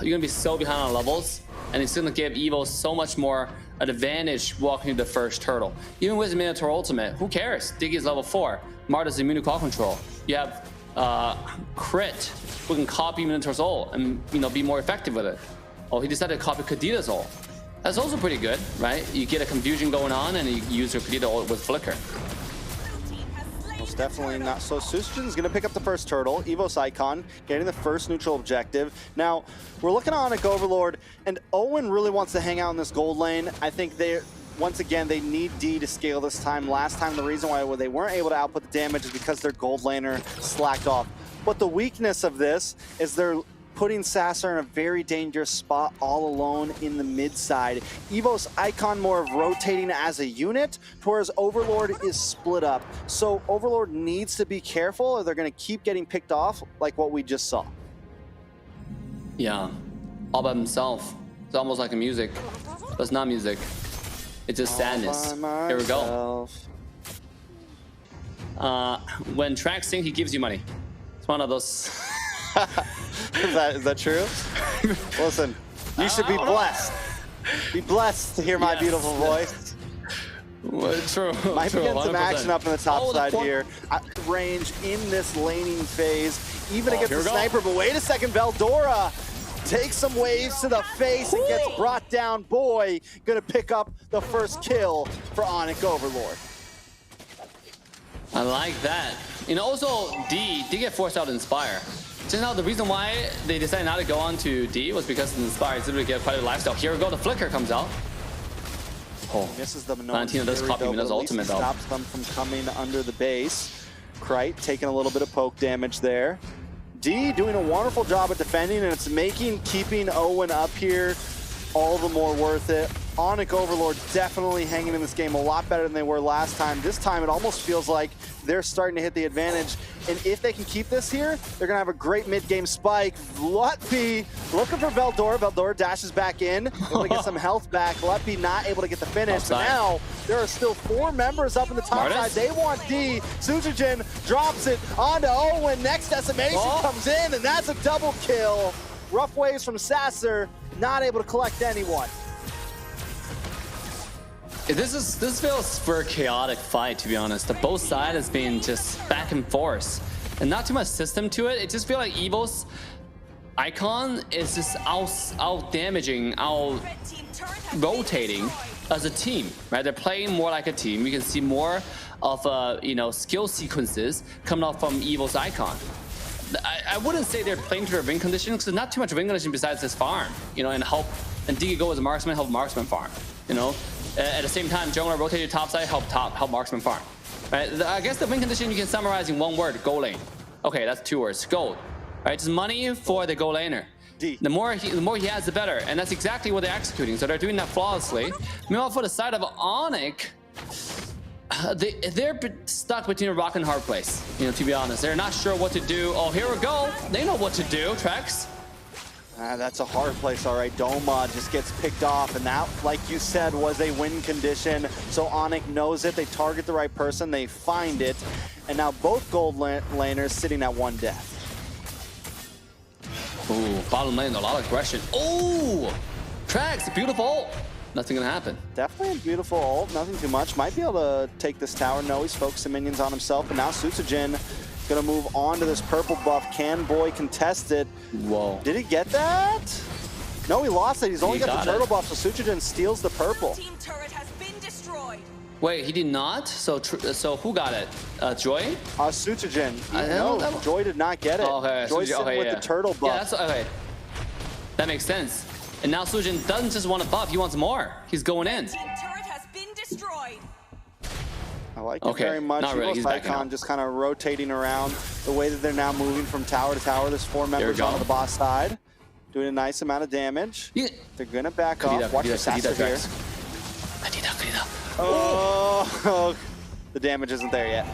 you're gonna be so behind on levels, and it's gonna give Evo so much more advantage walking to the first turtle. Even with Minotaur ultimate, who cares? Diggy is level 4. Marta's immune to call control. You have Crit, who can copy Minotaur's ult and be more effective with it. Oh, he decided to copy Kadita's ult. That's also pretty good, right? You get a confusion going on and you use your Kadita ult with Flicker. Most definitely not. So Susjin's gonna pick up the first turtle. Evos Icon getting the first neutral objective. Now, we're looking at Onic Overlord, and Owen really wants to hang out in this gold lane. I think once again, they need D to scale this time. Last time, the reason why they weren't able to output the damage is because their gold laner slacked off. But the weakness of this is they're putting Sasser in a very dangerous spot all alone in the mid side. Evos Icon more of rotating as a unit, whereas Overlord is split up. So Overlord needs to be careful or they're gonna keep getting picked off like what we just saw. Yeah, all by himself. It's almost like a music, but it's not music. It's just sadness. Here we go. When Trex sings, he gives you money. It's one of those. Is that true? Listen, you should be blessed. Be blessed to hear my beautiful voice. Well, true. Might be getting some 100%. action up in the top side here. Range in this laning phase, even against the sniper. But wait a second, Veldora takes some waves to the face and gets brought down. Boy, gonna pick up the first kill for Onic Overlord. I like that. Also D did get forced out to Inspire. Just now, the reason why they decided not to go on to D was because the Inspire is able to get quite a lifestyle. Here we go, the Flicker comes out. Oh, misses the Valentino does copy Mina's ultimate though. Stops them from coming under the base. Krite taking a little bit of poke damage there. D doing a wonderful job at defending, and it's keeping Owen up here all the more worth it. Onic Overlord definitely hanging in this game a lot better than they were last time. This time it almost feels like they're starting to hit the advantage. And if they can keep this here, they're gonna have a great mid-game spike. Lutpi looking for Veldora. Veldora dashes back in, able to get some health back. Lutpi not able to get the finish. But now there are still 4 members up in the top side. They want D. Sujujin drops it onto Owen. Next decimation comes in, and that's a double kill. Rough waves from Sasser, not able to collect anyone. This feels for a chaotic fight, to be honest. The both sides has been just back and forth, and not too much system to it. It just feels like Evos Icon is just out damaging, out rotating as a team, right? They're playing more like a team. You can see more of skill sequences coming out from Evos Icon. I wouldn't say they're playing to their win condition, because there's not too much win condition besides this farm, and Digi go as a marksman, help marksman farm, At the same time, jungler rotated top side, help marksman farm. Right? I guess the win condition you can summarize in one word: gold lane. Okay, that's 2 words. Gold. Right? It's money for the gold laner. D. The more he has, the better, and that's exactly what they're executing. So they're doing that flawlessly. Meanwhile, for the side of Onic, they're stuck between a rock and hard place. To be honest, they're not sure what to do. Oh, here we go. They know what to do. TREX. That's a hard place, all right. Doma just gets picked off, and that, like you said, was a win condition. So Onic knows it. They target the right person. They find it. And now both gold laners sitting at 1 death. Ooh, bottom lane, a lot of aggression. Ooh! TREX, beautiful. Nothing gonna happen. Definitely a beautiful ult. Nothing too much. Might be able to take this tower. No, he's focusing minions on himself. But now Sutsujin gonna move on to this purple buff. Can Boy contest it? Whoa. Did he get that? No, he lost it. He's only got the turtle buff, so Sutsujin steals the purple. Team turret has been destroyed. Wait, he did not? So who got it? Joy? Sutsujin. No, Joy did not get it. Okay, Joy's sitting with the turtle buff. Yeah, that's okay. That makes sense. And now Sujin doesn't just want a buff, he wants more. He's going in. Team turret has been destroyed. I like it very much. Not really. He's Icon just kind of rotating around the way that they're now moving from tower to tower. There's 4 members on the boss side, doing a nice amount of damage. Yeah. They're gonna back off. Watch the Sasser here. Oh, the damage isn't there yet.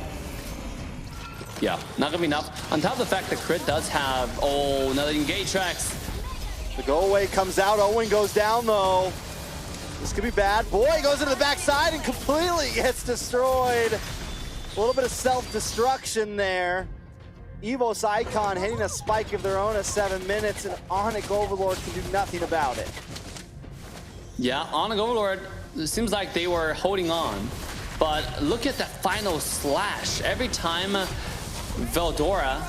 Yeah, not gonna be enough. On top of the fact that crit does have another engage TREX. The go away comes out. Owen goes down though. This could be bad. Boy goes into the backside and completely gets destroyed. A little bit of self-destruction there. Evos Icon hitting a spike of their own at 7 minutes, and Onic Overlord can do nothing about it. Yeah, Onic Overlord, it seems like they were holding on. But look at that final slash. Every time Veldora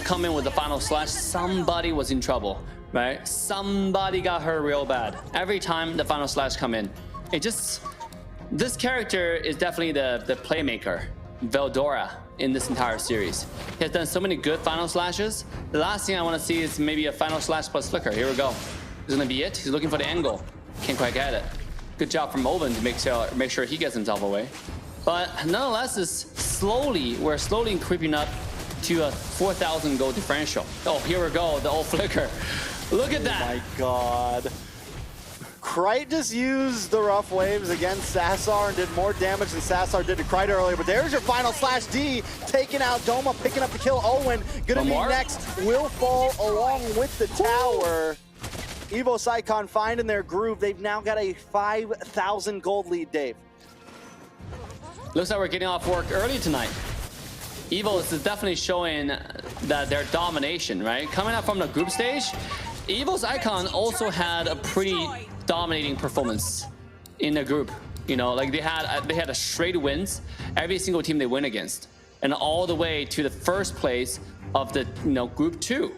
come in with the final slash, somebody was in trouble. Right? Somebody got hurt real bad. Every time the final slash come in. This character is definitely the playmaker, Veldora, in this entire series. He has done so many good final slashes. The last thing I want to see is maybe a final slash plus flicker. Here we go. This is gonna be it. He's looking for the angle. Can't quite get it. Good job from Owen to make sure he gets himself away. But nonetheless, we're slowly creeping up to a 4,000 gold differential. Oh, here we go, the old flicker. Look at that. Oh my god. Krite just used the rough waves against Sassar and did more damage than Sassar did to Krite earlier, but there's your final slash. D taking out Doma, picking up the kill. Owen gonna be next, will fall along with the tower. Evos Icon finding their groove. They've now got a 5,000 gold lead, Dave. Looks like we're getting off work early tonight. Evos is definitely showing that their domination, right? Coming out from the group stage, Evos Icon also had a pretty dominating performance in the group. Like they had a straight wins every single team they win against, and all the way to the first place of the group 2.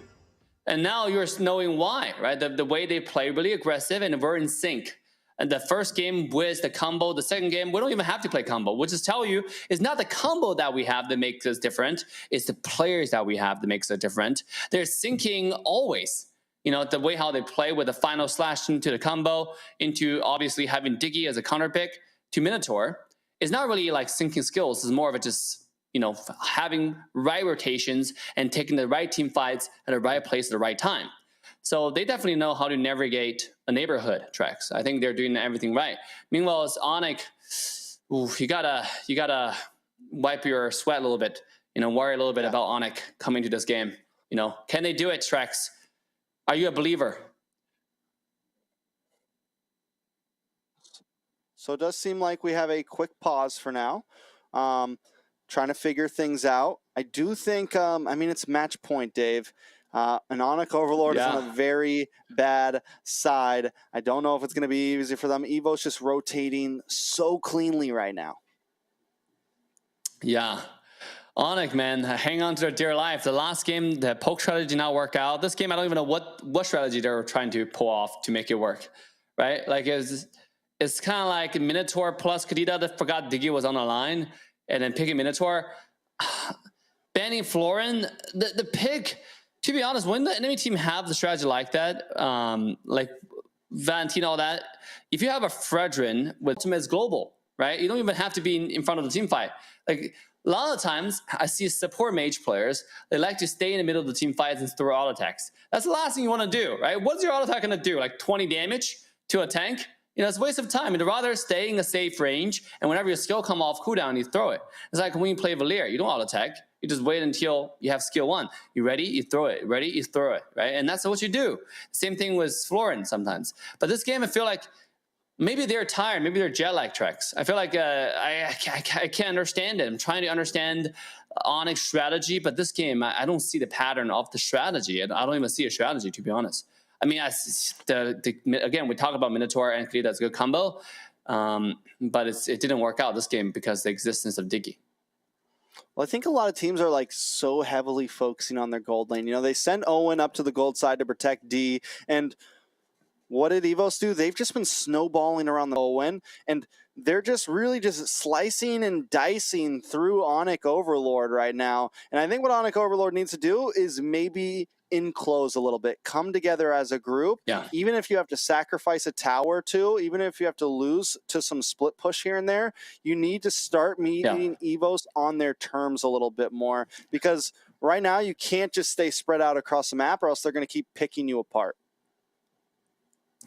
And now you're knowing why, right? The way they play really aggressive and we're in sync. And the first game with the combo, the second game, we don't even have to play combo. We'll just tell you, it's not the combo that we have that makes us different. It's the players that we have that makes us different. They're syncing always. The way how they play with the final slash into the combo, into obviously having Diggy as a counter pick to Minotaur. It's not really like syncing skills. It's more of a just, having right rotations and taking the right team fights at the right place at the right time. So they definitely know how to navigate a neighborhood, TREX. I think they're doing everything right. Meanwhile, as Onic, you gotta wipe your sweat a little bit. Worry a little bit about Onic coming to this game. Can they do it, TREX? Are you a believer? So it does seem like we have a quick pause for now, trying to figure things out. I do think, it's match point, Dave. An Onic Overlord is on a very bad side. I don't know if it's going to be easy for them. Evos just rotating so cleanly right now. Yeah. Onic, man, hang on to their dear life. The last game, the poke strategy did not work out. This game, I don't even know what strategy they were trying to pull off to make it work, right? Like, it's kind of like Minotaur plus Kadita that forgot Diggy was on the line, and then picking Minotaur. Banning Florin, the pick, to be honest, when the enemy team have the strategy like that, like Valentino, all that, if you have a Fredrin with ultimate global, right? You don't even have to be in front of the team fight. Like, a lot of times, I see support mage players, they like to stay in the middle of the team fights and throw auto attacks. That's the last thing you want to do, right? What's your auto attack going to do? Like 20 damage to a tank? It's a waste of time. You'd rather stay in a safe range, and whenever your skill come off cooldown, you throw it. It's like when you play Valir, you don't auto attack. You just wait until you have skill 1. You ready? You throw it. Ready? You throw it, right? And that's what you do. Same thing with Florin sometimes. But this game, I feel like maybe they're tired. Maybe they're jet lag, TREX. I feel like I can't understand it. I'm trying to understand Onic's strategy, but this game, I don't see the pattern of the strategy. I don't even see a strategy, to be honest. I mean, again, we talk about Minotaur and Krita, that's a good combo, but it didn't work out this game because of the existence of Diggy. Well, I think a lot of teams are like so heavily focusing on their gold lane. They send Owen up to the gold side to protect D, and what did Evos do? They've just been snowballing around the Owen, and they're just really just slicing and dicing through Onic Overlord right now. And I think what Onic Overlord needs to do is maybe enclose a little bit, come together as a group. Yeah. Even if you have to sacrifice a tower or two, even if you have to lose to some split push here and there, you need to start meeting Evos on their terms a little bit more, because right now you can't just stay spread out across the map, or else they're going to keep picking you apart.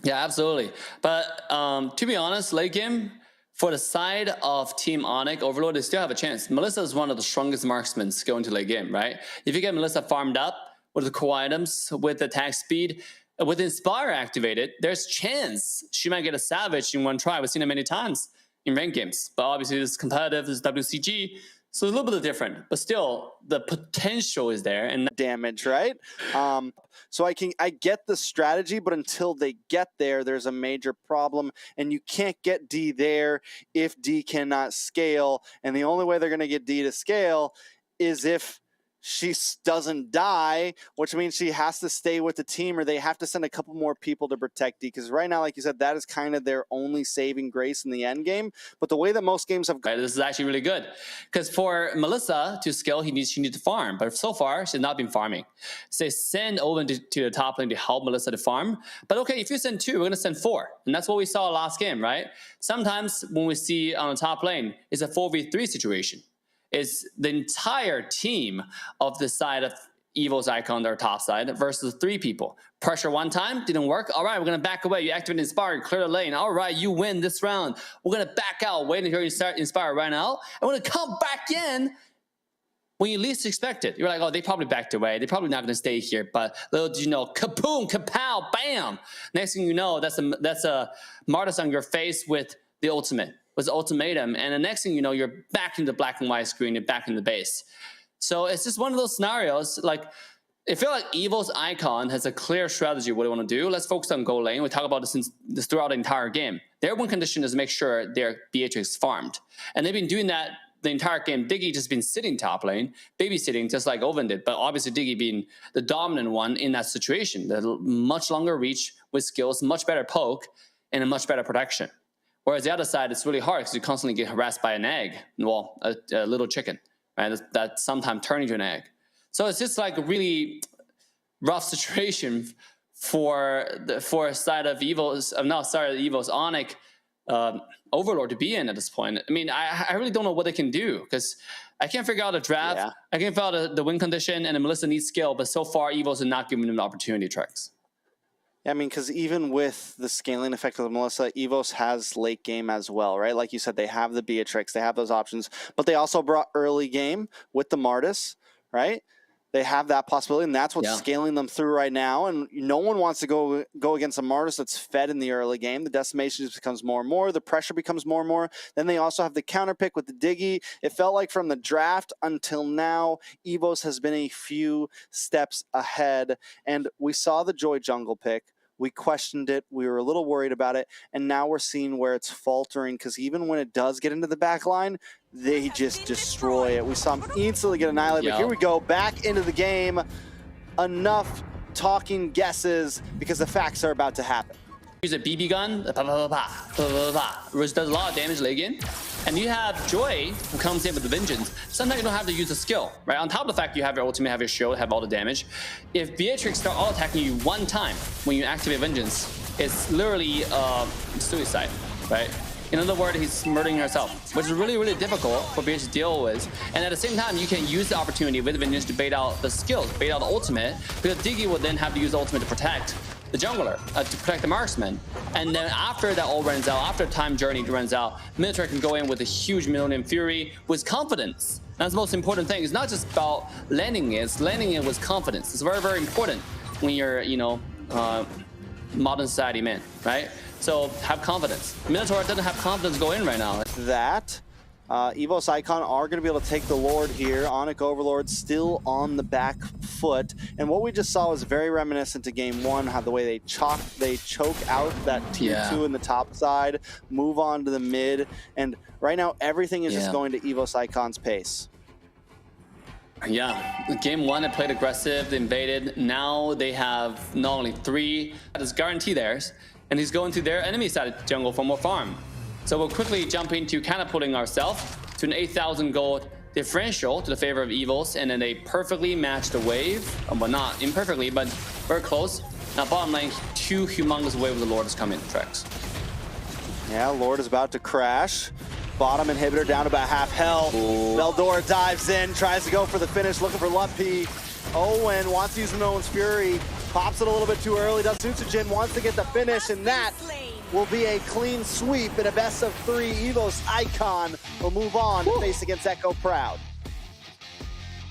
Yeah, absolutely. But to be honest, late game, for the side of Team Onic Overlord, they still have a chance. Melissa is one of the strongest marksmen going to late game, right? If you get Melissa farmed up with the core items, with attack speed, with Inspire activated, there's chance she might get a Savage in one try. We've seen it many times in ranked games. But obviously, this is competitive, this is WCG, so a little bit different. But still, the potential is there. And damage, right? So I get the strategy, but until they get there, there's a major problem, and you can't get D there if D cannot scale. And the only way they're going to get D to scale is if she doesn't die, which means she has to stay with the team, or they have to send a couple more people to protect D. Because right now, like you said, that is kind of their only saving grace in the end game. But the way that most games have gone, this is actually really good, because for Melissa to scale, she needs to farm. But so far, she's not been farming. So they send Owen to the top lane to help Melissa to farm. But okay, if you send 2, we're going to send 4. And that's what we saw last game, right? Sometimes when we see on the top lane, it's a 4v3 situation. Is the entire team of the side of Evo's icon, their top side, versus 3 people. Pressure one time, didn't work. All right, we're going to back away. You activate Inspire, clear the lane. All right, you win this round. We're going to back out, wait until you start Inspire right now. And we're going to come back in when you least expect it. You're like, oh, they probably backed away. They're probably not going to stay here. But little did you know, kaboom, kapow, bam. Next thing you know, that's a Martis on your face with the ultimate. Was ultimatum, and the next thing you know, you're back in the black and white screen and back in the base. So it's just one of those scenarios. Like, I feel like Evo's icon has a clear strategy of what they want to do. Let's focus on gold lane. We talk about this throughout the entire game. Their one condition is to make sure their BH is farmed, and they've been doing that the entire game. Diggy just been sitting top lane, babysitting, just like Owen did. But obviously, Diggy being the dominant one in that situation, the much longer reach with skills, much better poke, and a much better protection. Whereas the other side, it's really hard because you constantly get harassed by an egg, well, a little chicken, right? That sometimes turns into an egg. So it's just like a really rough situation for a side of Evos, Evos Onic Overlord to be in at this point. I mean, I really don't know what they can do, because I can't figure out a draft. Yeah. I can't figure out the win condition, and Melissa needs skill, but so far Evos are not giving them the opportunity, TREX. Yeah, I mean, because even with the scaling effect of the Melissa, Evos has late game as well, right? Like you said, they have the Beatrix, they have those options, but they also brought early game with the Martis, right? They have that possibility, and that's what's scaling them through right now. And no one wants to go against a Martis that's fed in the early game. The decimation just becomes more and more. The pressure becomes more and more. Then they also have the counter pick with the Diggy. It felt like from the draft until now, Evos has been a few steps ahead. And we saw the Joy Jungle pick. We questioned it. We were a little worried about it. And now we're seeing where it's faltering, because even when it does get into the back line, they just destroy it. We saw him instantly get annihilated. But here we go, back into the game. Enough talking guesses, because the facts are about to happen. Use a BB gun, which does a lot of damage late game. And you have Joy, who comes in with the vengeance. Sometimes you don't have to use a skill, right? On top of the fact you have your ultimate, have your shield, have all the damage. If Beatrix start all attacking you one time when you activate vengeance, it's literally suicide, right? In other words, he's murdering herself, which is really, really difficult for Beatrix to deal with. And at the same time, you can use the opportunity with vengeance to bait out the skills, bait out the ultimate, because Diggy will then have to use the ultimate to protect the jungler, to protect the marksman. And then after that all runs out, after time journey runs out, Military can go in with a huge Millennium Fury with confidence. That's the most important thing. It's not just about landing it, it's landing it with confidence. It's very, very important when you're, you know, modern society man, right? So have confidence. Minotaur doesn't have confidence go in right now. That Evos Icon are going to be able to take the Lord here. Onic Overlord still on the back foot. And what we just saw was very reminiscent to game one, how the way they choke out that tier 2 in the top side, move on to the mid. And right now, everything is just going to Evos Icon's pace. Yeah, game one, they played aggressive, they invaded. Now they have not only 3, that is guarantee theirs, and he's going to their enemy side jungle for more farm. So we'll quickly jump into catapulting ourselves to an 8,000 gold differential to the favor of Evos, and then they perfectly match the wave. Well, not imperfectly, but very close. Now bottom lane, 2 humongous waves of the Lord is coming to TREX. Yeah, Lord is about to crash. Bottom inhibitor down to about half health. Veldora dives in, tries to go for the finish, looking for Luppy. Owen wants to use Nolan's Fury, pops it a little bit too early. Does Sutsujin wants to get the finish, and that will be a clean sweep in a best of 3. Evos Icon will move on to face against Echo Proud.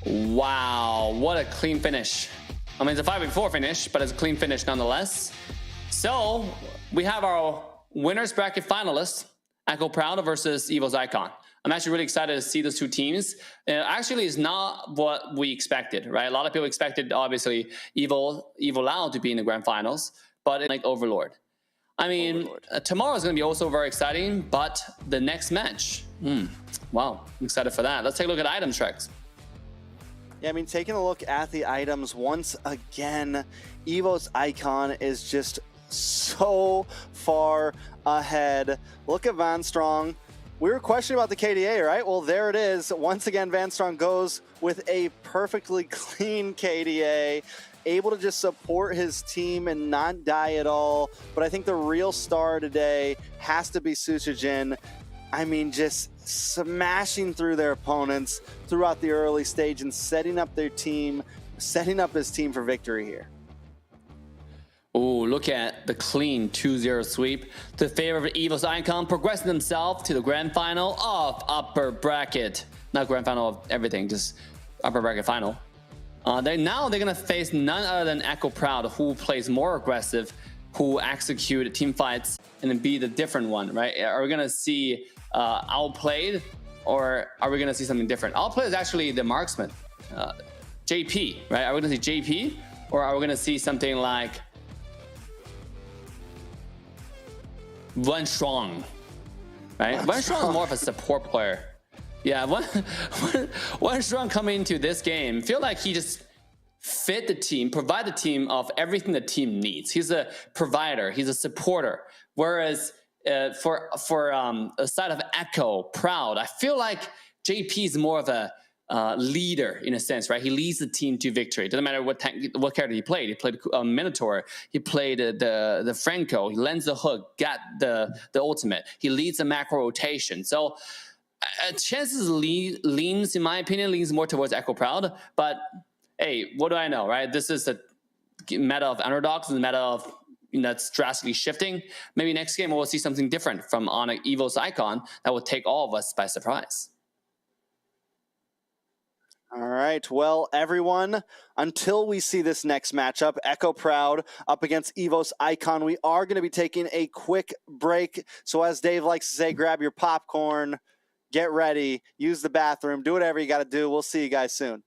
Wow, what a clean finish. I mean, it's a 5v4 finish, but it's a clean finish nonetheless. So we have our winners bracket finalists, Echo Proud versus Evos Icon. I'm actually really excited to see those 2 teams. Actually, it's not what we expected, right? A lot of people expected, obviously, Evil Lao to be in the grand finals, but it's like Overlord. I mean, tomorrow is going to be also very exciting, but the next match, wow, I'm excited for that. Let's take a look at items, TREX. Yeah, I mean, taking a look at the items once again, Evos Icon is just so far ahead. Look at Van Strong. We were questioning about the KDA, right? Well, there it is. Once again, Van Strong goes with a perfectly clean KDA, able to just support his team and not die at all. But I think the real star today has to be Sutsujin. I mean, just smashing through their opponents throughout the early stage and setting up their team, setting up his team for victory here. Oh, look at the clean 2-0 sweep to favor of Evos Icon, progressing themselves to the grand final of upper bracket. Not grand final of everything, just upper bracket final. Now they're going to face none other than Echo Proud, who plays more aggressive, who execute team fights, and then be the different one, right? Are we going to see outplayed, or are we going to see something different? Outplayed is actually the marksman, JP, right? Are we going to see JP, or are we going to see something like Van Strong, right? Van Strong is more of a support player. Yeah, Van Strong coming into this game, feel like he just fit the team, provide the team of everything the team needs. He's a provider, he's a supporter. Whereas for a side of Echo, Proud, I feel like JP is more of a leader in a sense, right? He leads the team to victory. It doesn't matter what character he played. He played Minotaur. He played the Franco. He lends the hook, got the ultimate. He leads the macro rotation. So chances leans, in my opinion, leans more towards Echo Proud. But hey, what do I know, right? This is a meta of underdogs and meta of that's drastically shifting. Maybe next game we'll see something different from Onic Evos icon that will take all of us by surprise. All right, well, everyone, until we see this next matchup, Echo Proud up against Evos Icon, we are going to be taking a quick break. So as Dave likes to say, grab your popcorn, get ready, use the bathroom, do whatever you got to do. We'll see you guys soon.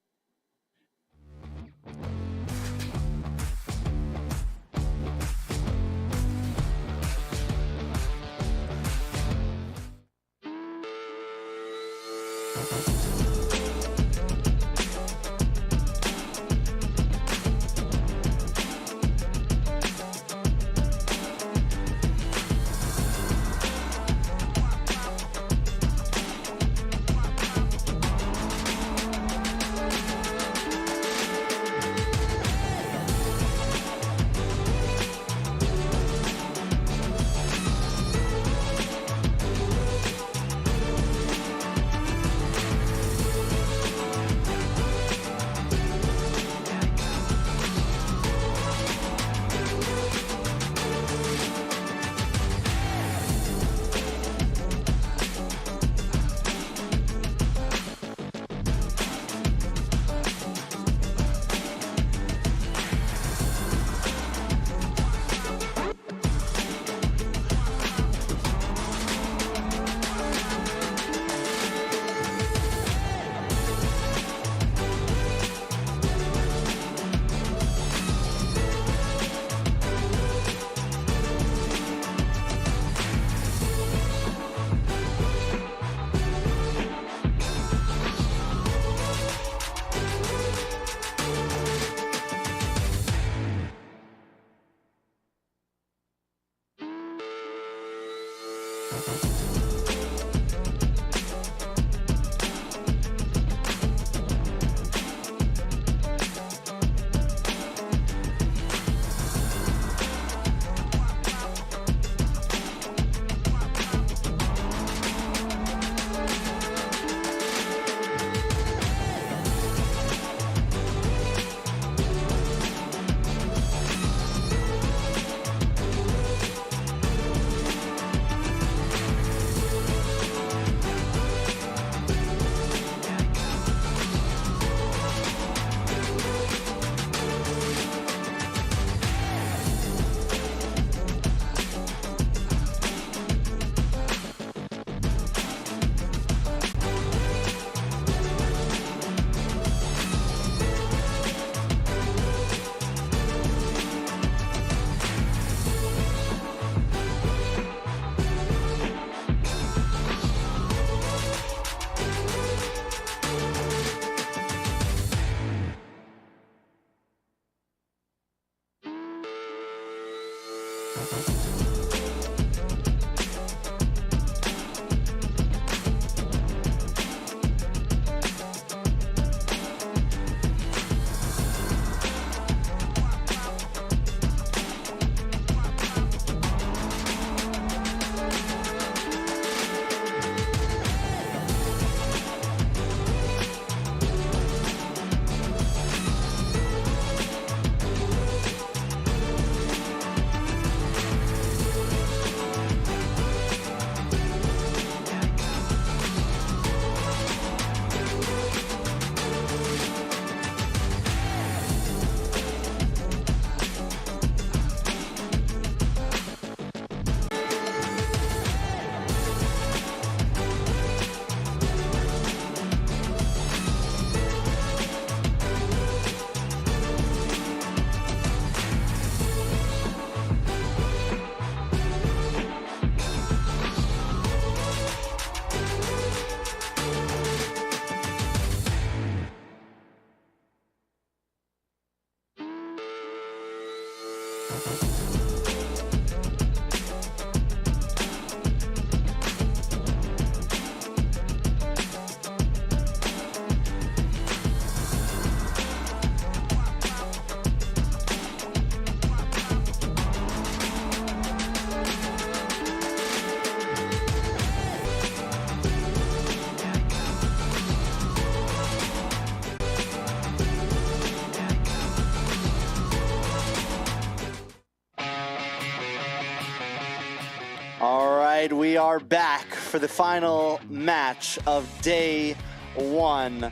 We are back for the final match of day 1.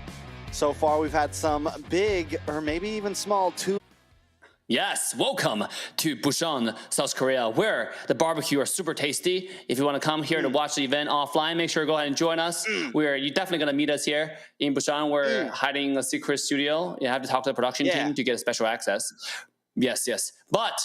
So far, we've had some big, or maybe even small, Yes, welcome to Busan, South Korea, where the barbecue are super tasty. If you want to come here to watch the event offline, make sure to go ahead and join us. You're definitely going to meet us here in Busan. We're hiding a secret studio. You have to talk to the production team to get special access. Yes. But,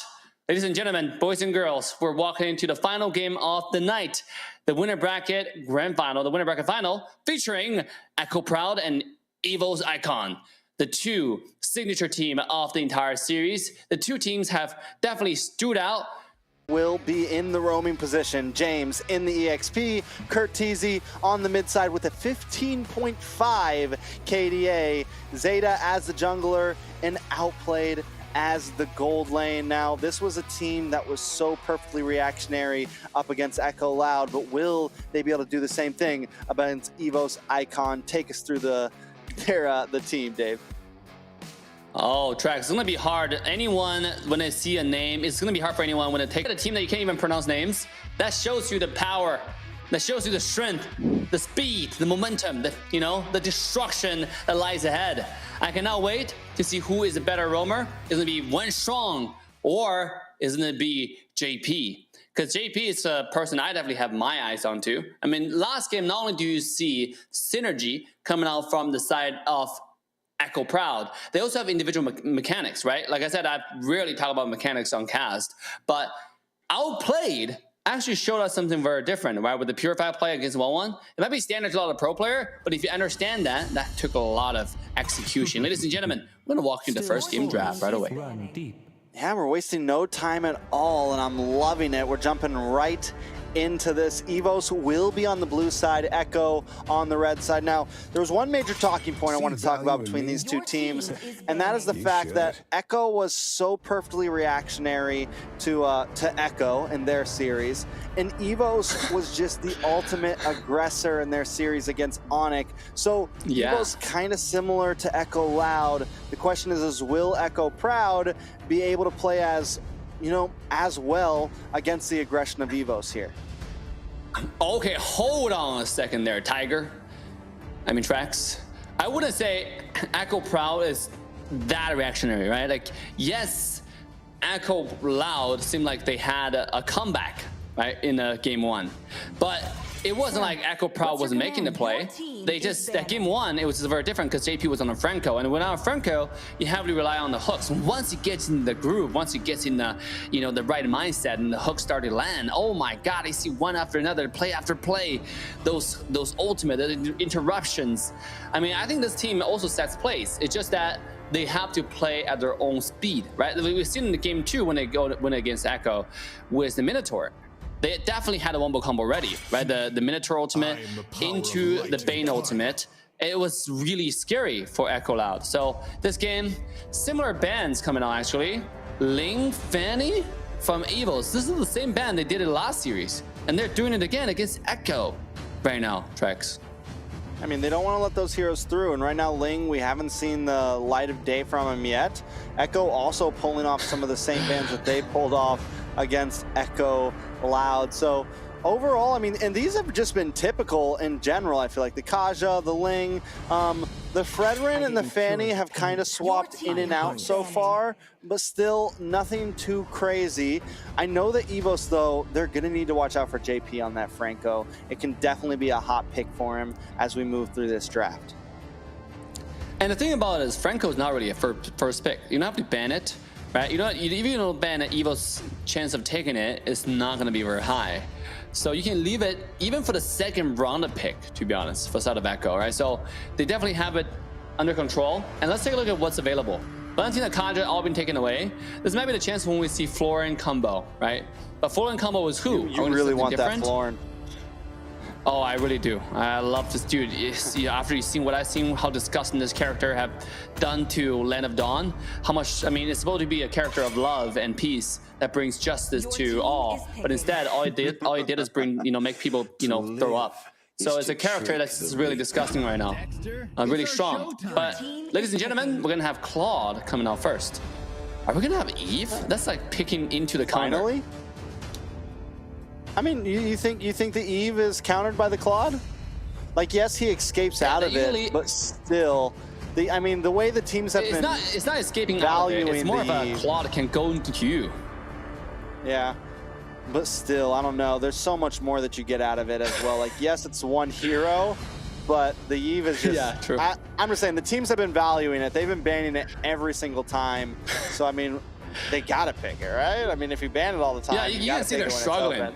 ladies and gentlemen, boys and girls, we're walking into the final game of the night. The winner bracket grand final, the winner bracket final, featuring Echo Proud and Evos Icon, the two signature team of the entire series. The two teams have definitely stood out. Will be in the roaming position. James in the EXP, CoachTezet on the mid side with a 15.5 KDA, Zeta as the jungler, and Outplayed as the gold lane. Now, this was a team that was so perfectly reactionary up against Echo Loud, but will they be able to do the same thing against Evos Icon? Take us through the team, Dave. Oh, TREX, it's gonna be hard. Anyone, when they see a name, it's gonna be hard for anyone when they take a team that you can't even pronounce names. That shows you the power, that shows you the strength, the speed, the momentum, the destruction that lies ahead. I cannot wait to see who is a better roamer. Is it gonna be One Strong, or is it gonna be JP? Because JP is a person I definitely have my eyes on too. I mean, last game, not only do you see synergy coming out from the side of Echo Proud, they also have individual mechanics, right? Like I said, I've rarely talked about mechanics on cast, but Outplayed actually showed us something very different, right? With the Purify play against 1-1, it might be standard to a lot of pro player, but if you understand that, that took a lot of execution. Ladies and gentlemen, we're gonna walk into the first game draft right away. Yeah, we're wasting no time at all, and I'm loving it. We're jumping right into this. Evos will be on the blue side, Echo on the red side. Now, there was one major talking point I want to talk about between these two teams, and that is the fact that Echo was so perfectly reactionary to Echo in their series, and Evos was just the ultimate aggressor in their series against Onic. So Evos kind of similar to Echo Loud. The question is will Echo Proud be able to play as well against the aggression of Evos here? Okay, hold on a second there, Tiger. I mean, TREX. I wouldn't say Echo Proud is that reactionary, right? Like, yes, Echo Loud seemed like they had a comeback, right, in game 1. But it wasn't like Echo Proud wasn't making the play. They just, that game 1, it was just very different because JP was on a Franco. And when on a Franco, you heavily rely on the hooks. Once it gets in the groove, once it gets in the, the right mindset and the hooks start to land, oh my God, I see one after another, play after play, those ultimate interruptions. I mean, I think this team also sets plays. It's just that they have to play at their own speed, right? We've seen in the game 2 when they win against Echo with the Minotaur. They definitely had a wombo combo ready, right? The Minotaur ultimate into the Bane ultimate. It was really scary for Echo Loud. So this game, similar bands coming out actually. Ling, Fanny from Evos. This is the same band they did in the last series. And they're doing it again against Echo right now, TREX. I mean, they don't want to let those heroes through. And right now, Ling, we haven't seen the light of day from him yet. Echo also pulling off some of the same bands that they pulled off against Echo Loud. So overall, I mean, and these have just been typical in general. I feel like the Kaja, the Ling, the Fredrin and the Fanny have kind of swapped in and out so far, but still nothing too crazy. I know that Evos, though, they're going to need to watch out for JP on that Franco. It can definitely be a hot pick for him as we move through this draft. And the thing about it is Franco is not really a first pick. You don't have to ban it, right? If you don't ban it, Evo's chance of taking it is not going to be very high. So you can leave it even for the second round of pick, to be honest, for side of Echo, right? So they definitely have it under control. And let's take a look at what's available. Valentina and Kaja all been taken away. This might be the chance when we see Florin combo, right? But Florin combo is who? You really want that Florin. Oh, I really do. I love this dude. After you've seen what I've seen, how disgusting this character have done to Land of Dawn, how much, I mean, it's supposed to be a character of love and peace that brings justice to all, but instead, all he did is bring, make people, throw up. So it's a character that's really disgusting right now. Really strong. But, ladies and gentlemen, we're gonna have Claude coming out first. Are we gonna have Eve? That's like picking into the counter. Finally? I mean, you think the Eve is countered by the Claude? Like, yes, he escapes out of it, but still, I mean, the way the teams have been it's not escaping out of it. It's more of a Eve. Claude can go into queue. Yeah, but still, I don't know. There's so much more that you get out of it as well. Like, yes, it's one hero, but the Eve is just... Yeah, true. I'm just saying, the teams have been valuing it. They've been banning it every single time. So, I mean, they got to pick it, right? I mean, if you ban it all the time, Yeah, you can see they're struggling.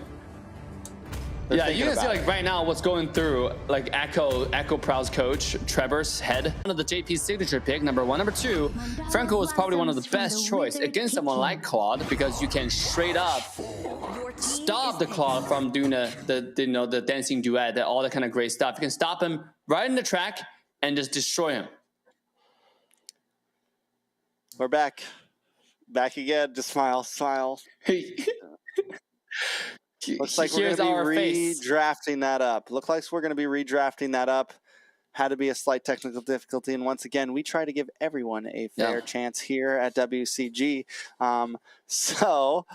Yeah, you can see like right now what's going through like Echo Proud's coach Trevor's head. One of the JP's signature pick, number 1, number 2. Franco is probably one of the best choice against someone like Claude because you can straight up stop the Claude from doing the dancing duet, all that kind of great stuff. You can stop him right in the track and just destroy him. We're back again. Just smile. Looks like we're going to be redrafting that up. Had to be a slight technical difficulty. And once again, we try to give everyone a fair chance here at WCG. So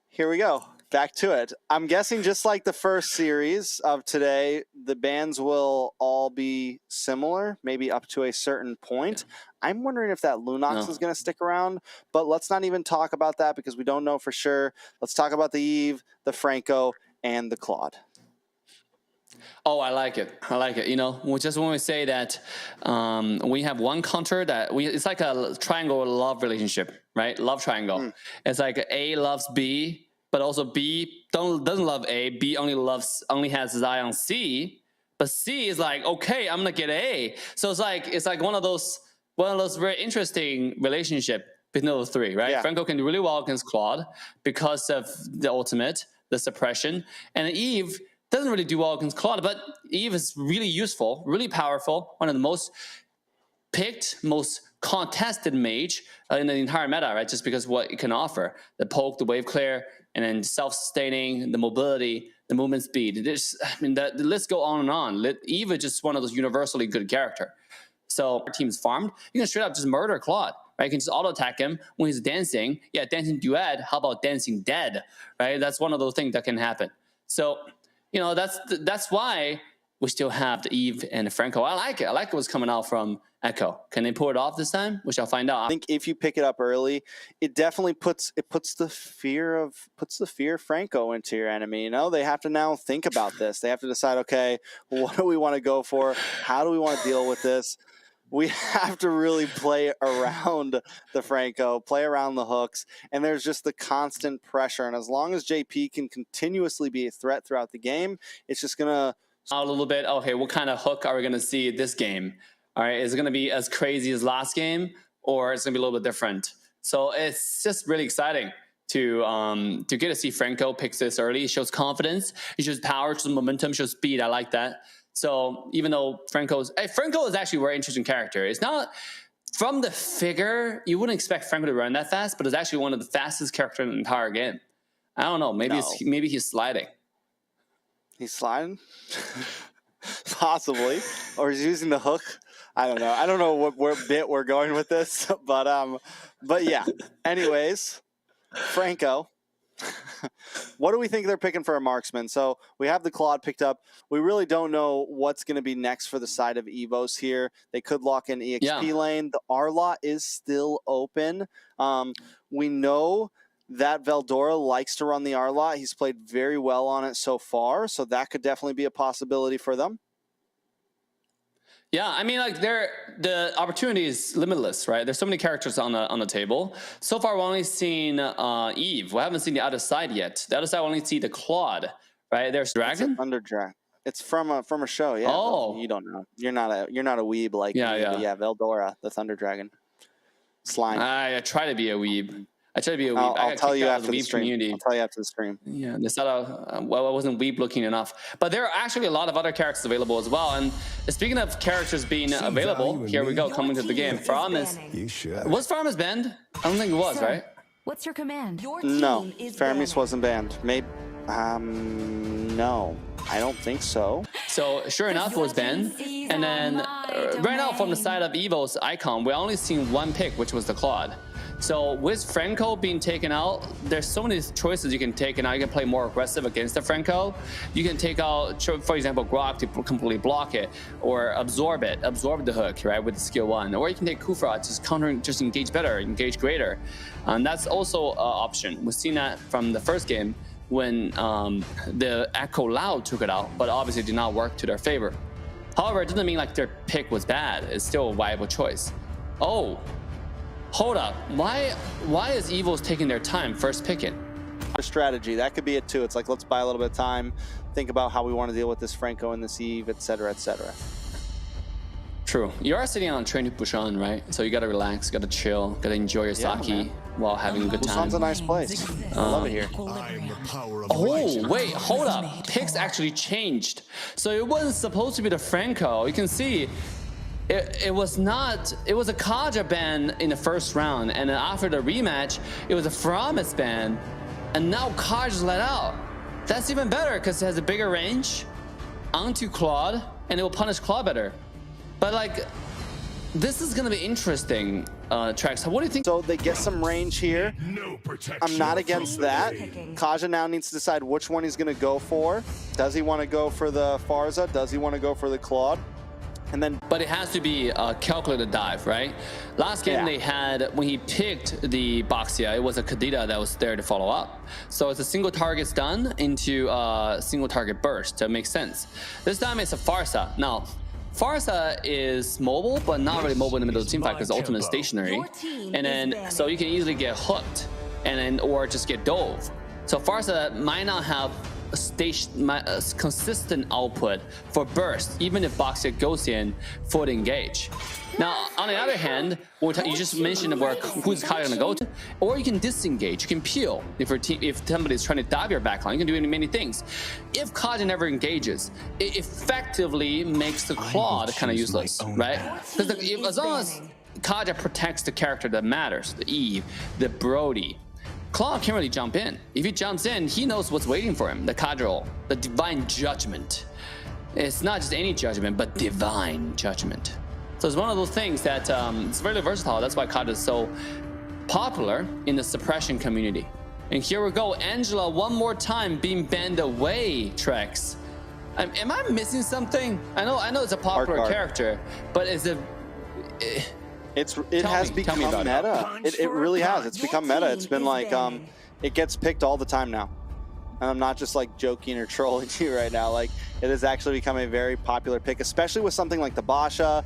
here we go. Back to it. I'm guessing just like the first series of today, the bans will all be similar, maybe up to a certain point. I'm wondering if that Lunox is going to stick around, but let's not even talk about that because we don't know for sure. Let's talk about the Eve, the Franco, and the Claude. Oh, I like it. You know, just when we say that we have one counter that it's like a triangle love relationship, right? Love triangle. It's like A loves B, but also B doesn't love A. B only has his eye on C, but C is like, okay, I'm gonna get A. So it's like one of those very interesting relationship between those three, right? Yeah. Franco can do really well against Claude because of the ultimate, the suppression, and Eve doesn't really do well against Claude, but Eve is really useful, really powerful, one of the most picked, most contested mage in the entire meta, right? Just because what it can offer, the poke, the wave clear, and then self-sustaining, the mobility, the movement speed. The list go on and on. Eve is just one of those universally good character. So our team's farmed. You can straight up just murder Claude, right? You can just auto-attack him when he's dancing. Yeah, dancing duet. How about dancing dead, right? That's one of those things that can happen. So, you know, that's why we still have the Eve and the Franco. I like it. I like what's coming out from Echo. Can they pull it off this time? We shall find out. I think if you pick it up early, it definitely puts the fear of Franco into your enemy. You know, they have to now think about this. They have to decide, okay, what do we want to go for? How do we want to deal with this? We have to really play around the Franco, play around the hooks, and there's just the constant pressure. And as long as JP can continuously be a threat throughout the game, it's just gonna out a little bit. Okay, what kind of hook are we gonna see this game? All right, is it gonna be as crazy as last game, or it's gonna be a little bit different? So it's just really exciting to get to see Franco picks this early. It shows confidence, it shows power, it shows momentum, it shows speed. I like that. So even though Franco is actually a very interesting character. It's not from the figure, you wouldn't expect Franco to run that fast, but it's actually one of the fastest characters in the entire game. I don't know. Maybe he's sliding. He's sliding, possibly, or he's using the hook. I don't know. I don't know what bit we're going with this, but yeah. Anyways, Franco. What do we think they're picking for a marksman? So we have the Claude picked up. We really don't know what's going to be next for the side of Evos here. They could lock in EXP lane. The R lot is still open. We know that Veldora likes to run the R lot. He's played very well on it so far, so that could definitely be a possibility for them. Yeah, I mean, like the opportunity is limitless, right? There's so many characters on the table. So far, we've only seen Eve. We haven't seen the other side yet. The other side, we only see the Claude, right? There's Dragon. Thunder Dragon. It's from a show. Yeah. Oh, you don't know. You're not a weeb like me. Yeah. Veldora, the Thunder Dragon. Slime. I try to be a weeb. I'll tell you after the stream. Community. I'll tell you after the stream. Yeah, they said, I wasn't weeb looking enough. But there are actually a lot of other characters available as well. And speaking of characters being available, here we go, coming to the game. Was Faramis banned? I don't think it was, right? What's your command? No, Faramis wasn't banned. Maybe, no, I don't think so. So sure enough, it was banned. And then right now from the side of Evos icon, we only seen one pick, which was the Claude. So with Franco being taken out, there's so many choices you can take, and now you can play more aggressive against the Franco. You can take out, for example, Grok to completely block it, or absorb the hook, right, with skill 1. Or you can take Kufra, just countering, just engage better, engage greater. And that's also an option. We've seen that from the first game when the Echo Loud took it out, but obviously did not work to their favor. However, it doesn't mean like their pick was bad. It's still a viable choice. Oh. Hold up, why is Evos taking their time first picking? Strategy, that could be it too. It's like, let's buy a little bit of time, think about how we want to deal with this Franco and this Eve, etc., etc. True. You are sitting on a train to Busan, right? So you gotta relax, gotta chill, gotta enjoy your sake while having a good time. Busan's a nice place. I love it here. Oh, wait, hold up. Picks actually changed. So it wasn't supposed to be the Franco. You can see it was not. It was a Kaja ban in the first round, and then after the rematch, it was a Framis ban, and now Kaja's let out. That's even better because it has a bigger range onto Claude, and it will punish Claude better. But like, this is gonna be interesting. TREX, what do you think? So they get some range here. I'm not against that. Kaja now needs to decide which one he's gonna go for. Does he want to go for the Farza? Does he want to go for the Claude? And then, but it has to be a calculated dive, right? Last game they had, when he picked the Boxia, it was a Kadita that was there to follow up. So it's a single target stun into a single target burst. That makes sense. This time it's a Farsa. Now, Farsa is mobile, but not really mobile in the middle of the teamfight because the ultimate is stationary. And then, so you can easily get hooked, and then, or just get dove. So Farsa might not have a consistent output for burst, even if Boxer goes in for the engage. Now, on the other hand, you just mentioned where who's Kaja gonna go to, or you can disengage, you can peel if somebody's trying to dive your backline. You can do many things. If Kaja never engages, it effectively makes the Claude kind of useless, right? Because as long as Kaja protects the character that matters, the Eve, the Brody, Claude can't really jump in. If he jumps in, he knows what's waiting for him. The Kadrol, the divine judgment. It's not just any judgment, but divine judgment. So it's one of those things that it's very versatile. That's why Kaja is so popular in the suppression community. And here we go, Angela one more time being banned away, TREX. Am I missing something? I know it's a popular character, but is it? It has become meta. It really has. It's become meta. It's been like, it gets picked all the time now. And I'm not just like joking or trolling you right now. Like, it has actually become a very popular pick, especially with something like the Basha,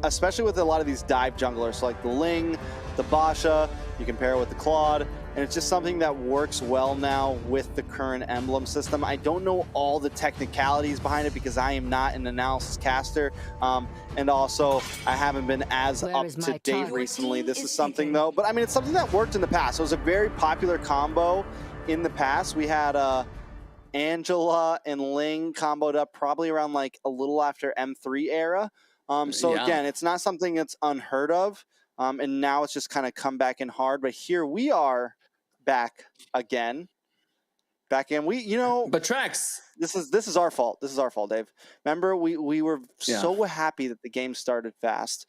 especially with a lot of these dive junglers. So like the Ling, the Basha, you can pair it with the Claude, and it's just something that works well now with the current emblem system. I don't know all the technicalities behind it because I am not an analysis caster, and also I haven't been as up to date recently. This is something though, but I mean, it's something that worked in the past. It was a very popular combo in the past. We had Angela and Ling comboed up probably around like a little after M3 era. So again, it's not something that's unheard of. And now it's just kind of come back in hard, but here we are back again. But TREX, this is our fault. This is our fault, Dave. Remember, we were so happy that the game started fast,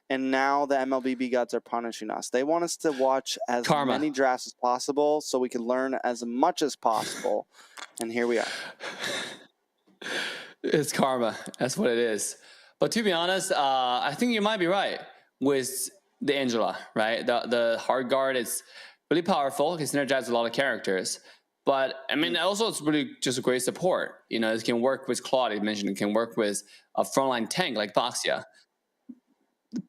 and now the MLBB gods are punishing us. They want us to watch as many drafts as possible so we can learn as much as possible, and here we are. It's karma. That's what it is. But to be honest, I think you might be right with the Angela, right? The hard guard is really powerful. It synergizes a lot of characters. But I mean, also it's really just a great support. You know, it can work with Claude. You mentioned it can work with a frontline tank like Boxia.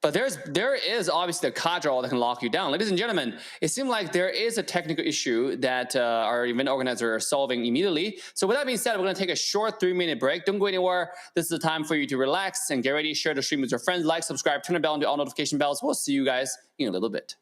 But there is obviously a Kadrol that can lock you down. Ladies and gentlemen, it seems like there is a technical issue that our event organizer are solving immediately. So with that being said, we're going to take a short 3-minute break. Don't go anywhere. This is the time for you to relax and get ready. Share the stream with your friends. Like, subscribe, turn the bell on to all notification bells. We'll see you guys in a little bit.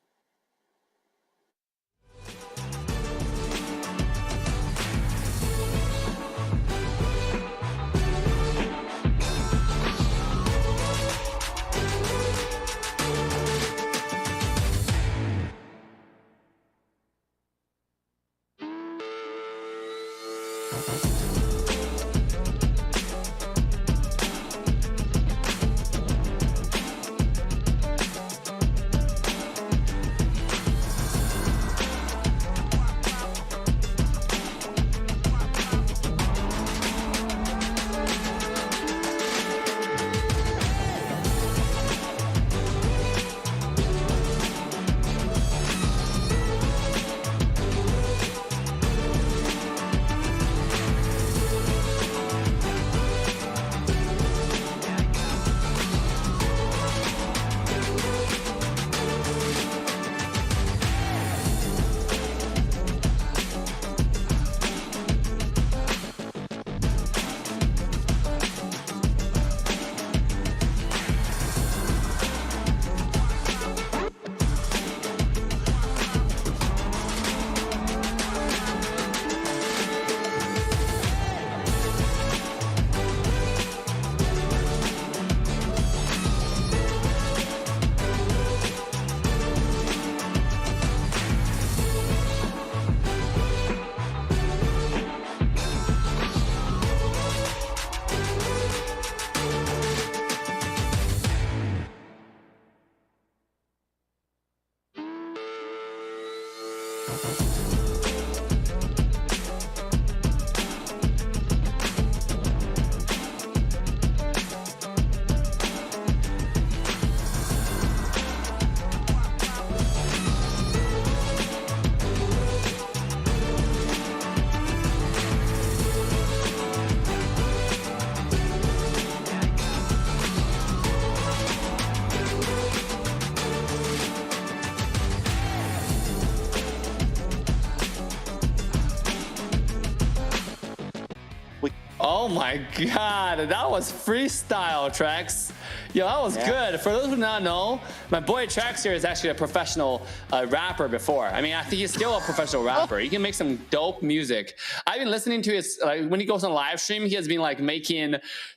Oh my god, that was freestyle, Trex. Yo, that was good. For those who do not know, my boy Trex here is actually a professional rapper before. I mean, I think he's still a professional rapper. He can make some dope music. I've been listening to his, when he goes on live stream, he has been like making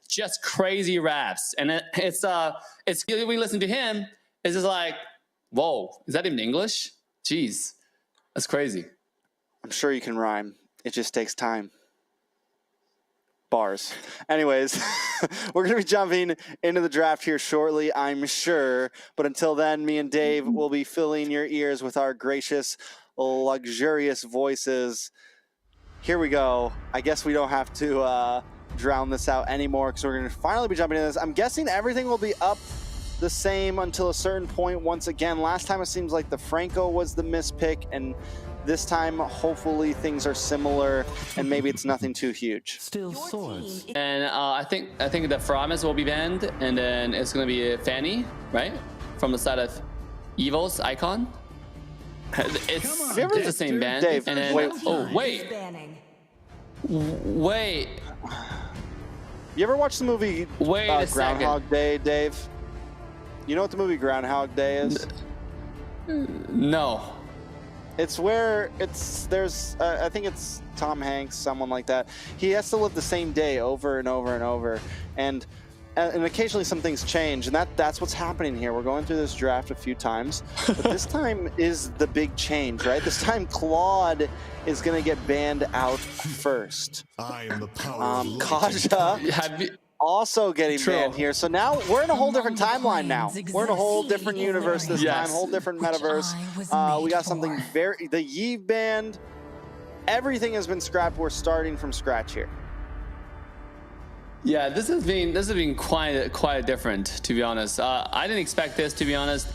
just crazy raps. And it's when we listen to him, it's just like, whoa, is that even English? Jeez, that's crazy. I'm sure you can rhyme. It just takes time. Bars. Anyways, we're going to be jumping into the draft here shortly, I'm sure. But until then, me and Dave will be filling your ears with our gracious, luxurious voices. Here we go. I guess we don't have to drown this out anymore because we're going to finally be jumping into this. I'm guessing everything will be up the same until a certain point once again. Last time it seems like the Franco was the mispick, and this time, hopefully, things are similar, and maybe it's nothing too huge. Still swords. And I think the Framis will be banned, and then it's going to be Fanny, right? From the side of Evos icon. It's the same ban. Dave, and then, wait. oh, wait. Wait. You ever watch the movie Wait a Groundhog second. Day, Dave? You know what the movie Groundhog Day is? No. It's where there's I think it's Tom Hanks, someone like that. He has to live the same day over and over and over, and occasionally some things change, and that's what's happening here. We're going through this draft a few times, but this time is the big change, right? This time Claude is going to get banned out first. I am the power of Kaja also getting banned here. So now we're in a whole different timeline now. We're in a whole different universe this time, whole different metaverse. We got something the Yves band. Everything has been scrapped. We're starting from scratch here. Yeah, this has been quite different, to be honest. I didn't expect this, to be honest.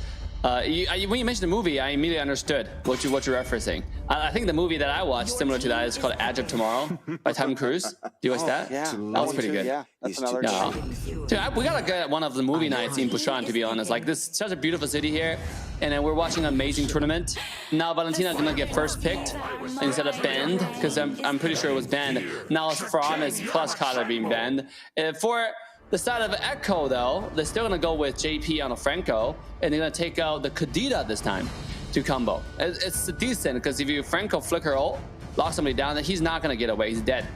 When you mentioned the movie, I immediately understood what you're referencing. I think the movie that I watched similar to that is called Edge of Tomorrow by Tom Cruise. Do you watch that? Yeah, that was pretty good. Yeah, that's another. Dude, we gotta get one of the movie nights in Busan, to be honest. Like, this is such a beautiful city here, and then we're watching an amazing tournament. Now Valentina gonna get first picked instead of banned, because I'm pretty sure it was banned. Now it's Framis plus Kata being banned. For the side of Echo, though, they're still gonna go with JP on a Franco, and they're gonna take out the Kadita this time to combo. It's decent, because if you Franco flicker ult, lock somebody down, then he's not gonna get away, he's dead,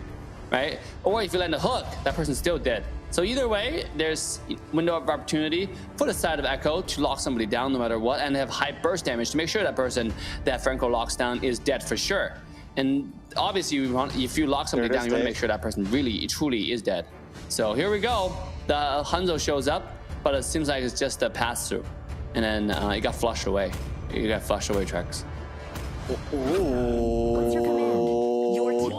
right? Or if you land a hook, that person's still dead. So either way, there's window of opportunity for the side of Echo to lock somebody down no matter what, and have high burst damage to make sure that person that Franco locks down is dead for sure. And obviously, if you lock somebody down, you want to make sure that person really, truly is dead. So here we go. The Hanzo shows up, but it seems like it's just a pass-through. And then it got flushed away. You got flushed away, Trex. Oh,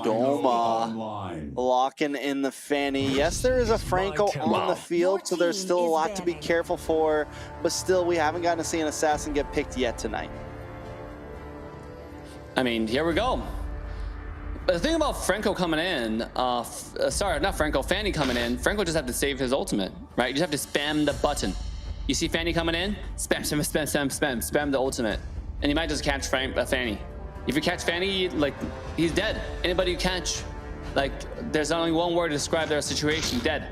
Doma locking in the Fanny. Yes, there is a Franco on the field, so there's still a lot to be careful for. But still, we haven't gotten to see an assassin get picked yet tonight. I mean, here we go. But the thing about Franco coming in, sorry, not Franco, Fanny coming in, Franco just have to save his ultimate, right? You just have to spam the button. You see Fanny coming in, spam the ultimate. And you might just catch Fanny. If you catch Fanny, like, he's dead. Anybody you catch, like, there's only one word to describe their situation, dead.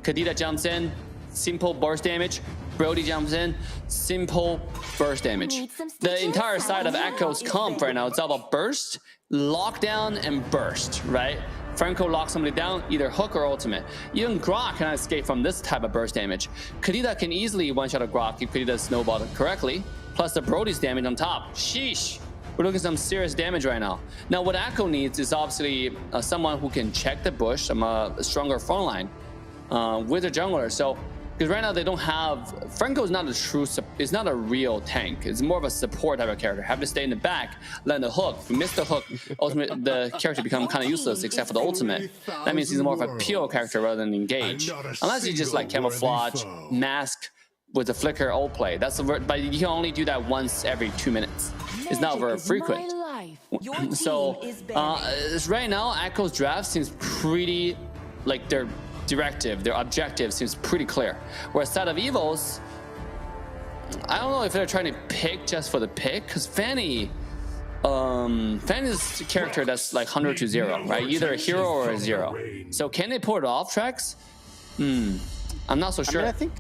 Kadita jumps in, simple burst damage. Brody jumps in, simple burst damage. The entire side of Echo's comp right now, it's all about burst, lockdown, and burst, right? Franco locks somebody down, either hook or ultimate. Even Grok cannot escape from this type of burst damage. Kadita can easily one-shot a Grok if Kadita snowballed correctly, plus the Brody's damage on top. Sheesh. We're looking at some serious damage right now. Now, what Echo needs is obviously someone who can check the bush, a stronger front line with a jungler. So, Because right now they don't have Franco is not a true. It's not a real tank. It's more of a support type of character. Have to stay in the back, land the hook. If you miss the hook, ultimately the character becomes kind of useless except for the ultimate. That means he's more of a pure character rather than engage. Unless you just like camouflage, mask with the flicker ult play. That's the but you can only do that once every 2 minutes. It's not very frequent. So right now, Echo's draft seems pretty like their directive, their objective seems pretty clear. Whereas that of Evos, I don't know if they're trying to pick just for the pick, because Fanny's a character that's like 100 to 0, right? Either a hero or a 0. So can they pull it off, TREX? I'm not so sure. I mean,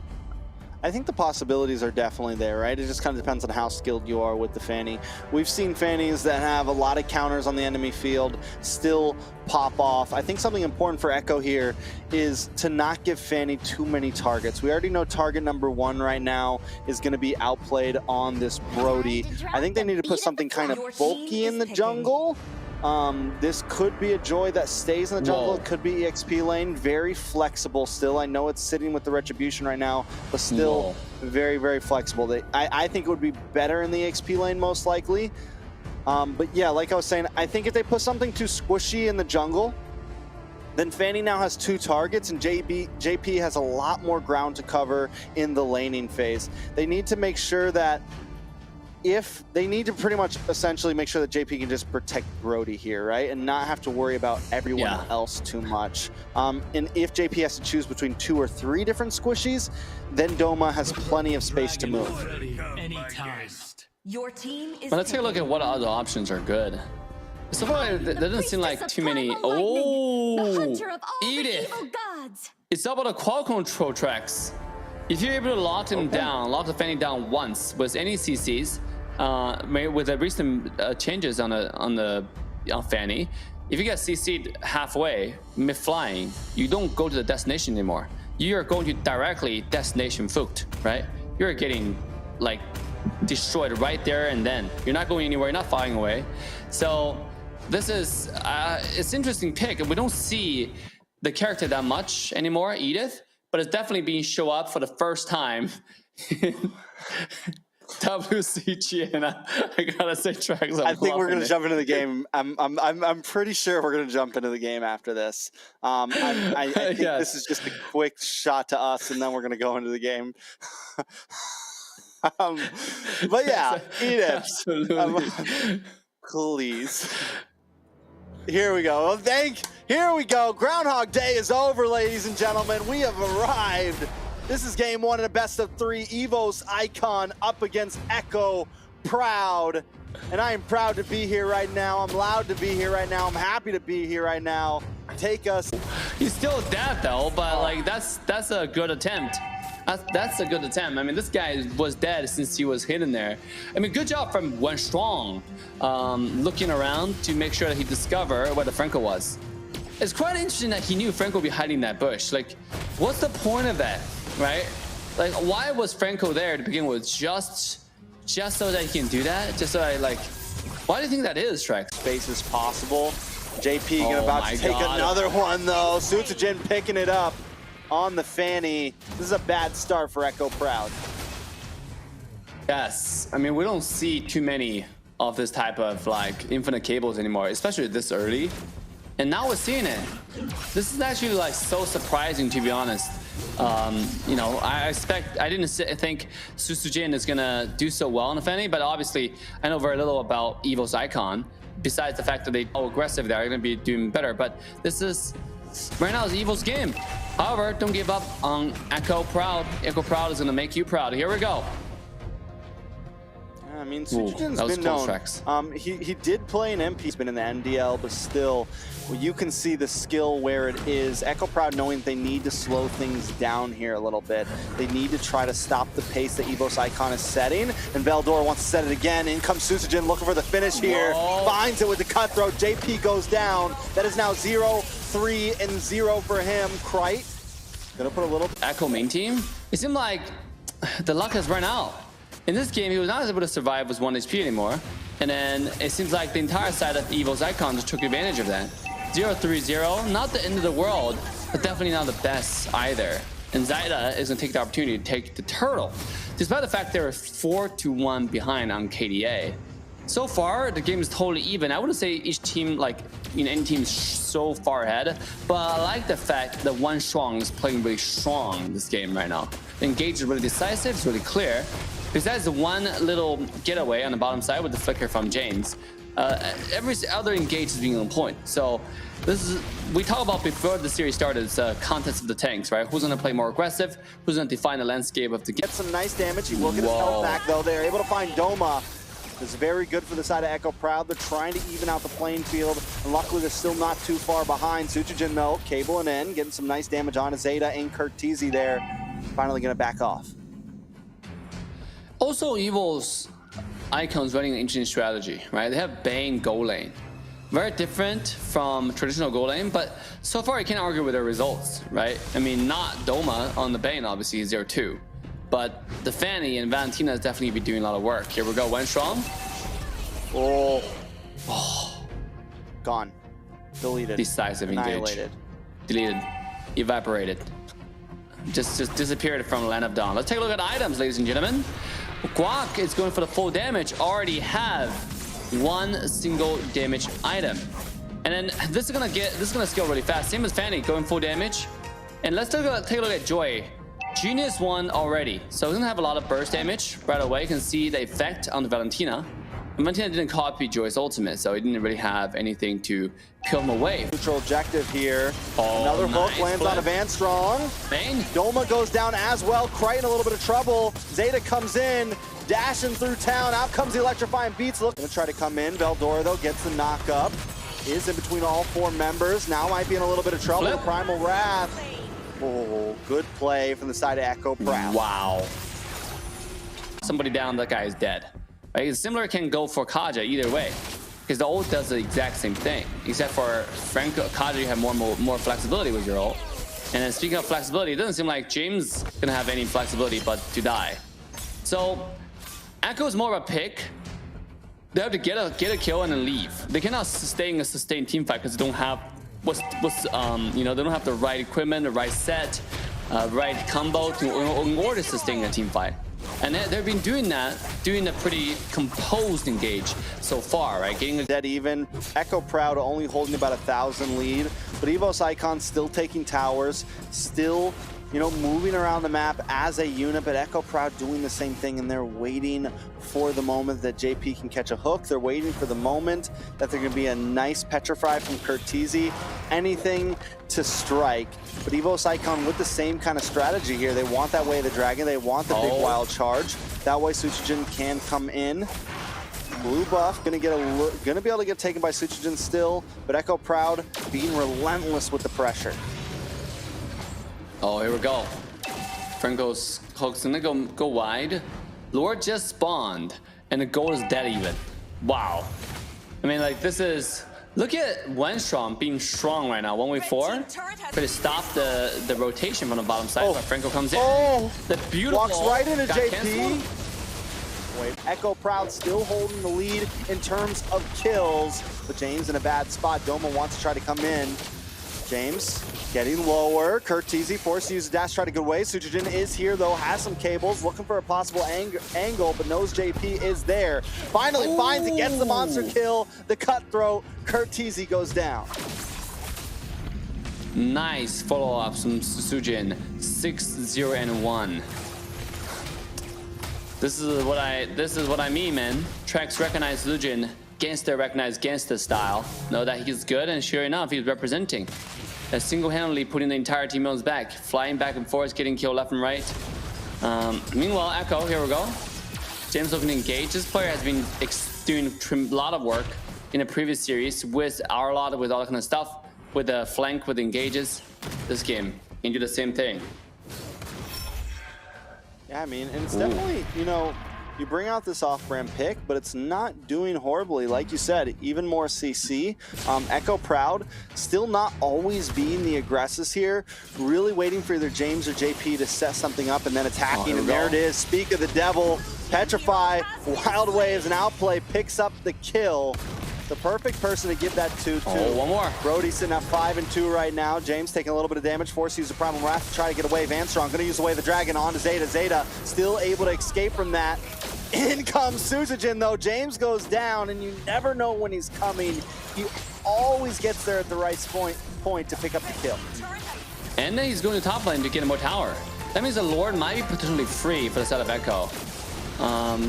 I think the possibilities are definitely there, right? It just kind of depends on how skilled you are with the Fanny. We've seen Fannies that have a lot of counters on the enemy field still pop off. I think something important for Echo here is to not give Fanny too many targets. We already know target number 1 right now is going to be outplayed on this Brody. I think they need to put something kind of bulky in the jungle. This could be a Joy that stays in the jungle. It could be EXP lane. Very flexible still. I know it's sitting with the Retribution right now, but still very, very flexible. I think it would be better in the EXP lane most likely. But yeah, like I was saying, I think if they put something too squishy in the jungle, then Fanny now has 2 targets and JP has a lot more ground to cover in the laning phase. They need to make sure that if they need to pretty much essentially make sure that JP can just protect Brody here, right? And not have to worry about everyone else too much. And if JP has to choose between 2 or 3 different squishies, then Doma has plenty of space to move. Your team is. But let's take a look at what other options are good. So far, there doesn't seem like too many. Oh, eat it! It's about a qual control, TREX. If you're able to lock him down, lock the Fanny down once with any CCs, with the recent changes on Fanny, if you get CC'd halfway mid-flying, you don't go to the destination anymore. You are going to directly destination fooked, right? You're getting like destroyed right there and then. You're not going anywhere. You're not flying away. So this is it's interesting pick, and we don't see the character that much anymore, Edith, but it's definitely being show up for the first time. WCG, and I gotta say, TREX. I think we're gonna jump into the game. I'm pretty sure we're gonna jump into the game after this. I think this is just a quick shot to us, and then we're gonna go into the game. But yeah, eat it. Absolutely. Please. Here we go. Here we go. Groundhog Day is over, ladies and gentlemen. We have arrived. This is game 1 in a best of 3. Evos Icon up against Echo Proud. And I am proud to be here right now. I'm loud to be here right now. I'm happy to be here right now. Take us. He's still dead though, but like that's a good attempt. That's a good attempt. I mean, this guy was dead since he was hidden there. I mean, good job from One Strong, looking around to make sure that he discovered where the Franco was. It's quite interesting that he knew Franco would be hiding in that bush. Like, what's the point of that, right? Like, why was Franco there to begin with? Just so that he can do that? Just so why do you think that is, TREX? Space is possible. JP about to take another one though. Sutsujin picking it up on the Fanny. This is a bad start for Echo Proud. Yes, I mean, we don't see too many of this type of like infinite cables anymore, especially this early. And now we're seeing it. This is actually like so surprising, to be honest. You know, I didn't think Sutsujin is gonna do so well on the Fanny, but obviously I know very little about Evos Icon, besides the fact that they are aggressive, they're gonna be doing better. But this is, right now is Evo's game. However, don't give up on Echo Proud. Echo Proud is gonna make you proud. Here we go. I mean, Sutsujin's been known. He did play an MP. He's been in the NDL, but still, you can see the skill where it is. Echo Proud knowing they need to slow things down here a little bit. They need to try to stop the pace that Evos Icon is setting. And Veldor wants to set it again. In comes Sutsujin looking for the finish here. Finds it with the cutthroat. JP goes down. That is now 0, 3, and 0 for him. Krite gonna put a little. Echo main team. It seemed like the luck has run out. In this game, he was not able to survive with 1 HP anymore. And then it seems like the entire side of Evos Icon just took advantage of that. 0-3-0, not the end of the world, but definitely not the best either. and Zaida is going to take the opportunity to take the turtle, despite the fact they're 4-1 behind on KDA. So far, the game is totally even. I wouldn't say each team, like, any team is so far ahead, but I like the fact that one strong is playing really strong in this game right now. The engage is really decisive, it's really clear. Besides the one little getaway on the bottom side with the flicker from James, every other engage is being on point. So this is, we talked about before the series started, it's a contest of the tanks, right? Who's going to play more aggressive? Who's going to define the landscape of the game? Get some nice damage. He will get his health back, though. They're able to find Doma. It's very good for the side of Echo Proud. They're trying to even out the playing field, and luckily they're still not too far behind. Suchijin, though, cabling in, getting some nice damage on Zeta and CoachTezet there. Finally going to back off. Also, Evos Icons running an interesting strategy, right? They have Bane go lane. Very different from traditional go lane, but so far you can't argue with their results, right? I mean, not Doma on the Bane, obviously, is there too. But the Fanny and Valentina is definitely be doing a lot of work. Here we go, Wenstrom. Oh. Gone. Deleted. Decisive engage. Deleted. Evaporated. Just disappeared from Land of Dawn. Let's take a look at items, ladies and gentlemen. Guac is going for the full damage. Already have one single damage item. And then this is gonna scale really fast. Same as Fanny, going full damage. And let's take a look at Joy. Genius one already, so he's gonna have a lot of burst damage right away. You can see the effect on the Valentina. And Valentina didn't copy Joy's ultimate, so he didn't really have anything to peel him away. Neutral objective here. Oh, another nice hook lands on a Van Strong. Bane. Doma goes down as well. Crichton a little bit of trouble. Zeta comes in, dashing through town. Out comes the electrifying beats. Look, gonna try to come in. Veldora though gets the knock up. Is in between all four members. Now might be in a little bit of trouble. Flip. Primal Wrath. Oh, good play from the side of Echo Proud. Wow. Somebody down, that guy is dead. Right? Similar can go for Kaja either way, because the ult does the exact same thing, except for Franco, Kaja, you have more flexibility with your ult. And then speaking of flexibility, it doesn't seem like James gonna have any flexibility but to die. So Echo is more of a pick. They have to get a kill and then leave. They cannot sustain a sustained team fight because they don't have they don't have the right equipment, the right set, right combo in order to sustain a team fight. And they've been doing a pretty composed engage so far, right? Getting a dead even. Echo Proud only holding about 1,000 lead, but Evos Icon still taking towers, still, moving around the map as a unit, but Echo Proud doing the same thing, and they're waiting for the moment that JP can catch a hook. They're waiting for the moment that they're gonna be a nice Petrify from CoachTezet, anything to strike. But Evos Icon with the same kind of strategy here. They want that Way of the Dragon, they want the big wild charge. That way Suchijin can come in. Blue buff gonna be able to get taken by Suchijin still, but Echo Proud being relentless with the pressure. Oh, here we go. Franco's hook's gonna go wide. Lord just spawned, and the gold is dead even. Wow. I mean, like, this is... Look at Wenstrom being strong right now. 1v4. Try to stop the rotation from the bottom side. But Franco comes in. Oh! The beautiful... Walks right into JP. Canceled. Wait, Echo Proud still holding the lead in terms of kills, but James in a bad spot. Doma wants to try to come in. James getting lower. CoachTezet forced to use a dash, try to good way. Suchijin is here though, has some cables, looking for a possible angle, but knows JP is there. Finally finds it, gets the monster kill, the cutthroat. CoachTezet goes down. Nice follow-up from Suchijin. 6-0-1. This is what I mean, man. TREX recognize Suchijin. Gangster recognized Gangster style. Know that he's good, and sure enough, he's representing. Single-handedly putting the entire team on his back, flying back and forth, getting killed left and right. Meanwhile, Echo, here we go. James looking to engage. This player has been doing a lot of work in the previous series with our lot, with all that kind of stuff, with the flank, with the engages. This game, you can do the same thing. Yeah, I mean, and it's definitely, you bring out this off-brand pick, but it's not doing horribly. Like you said, even more CC. Echo Proud still not always being the aggressors here. Really waiting for either James or JP to set something up and then attacking. And there it is. Speak of the devil. Petrify. Wild Waves and Outplay picks up the kill. the perfect person to give that to. Oh, one more. Brody's sitting at 5 and 2 right now. James taking a little bit of damage, forced to use the Primal Wrath to try to get away. Van Strong gonna use away the Dragon onto Zeta. Zeta still able to escape from that. In comes Suzujin though. James goes down, and you never know when he's coming. He always gets there at the right point to pick up the kill. And then he's going to top lane to get more tower. That means the Lord might be potentially free for the side of Echo.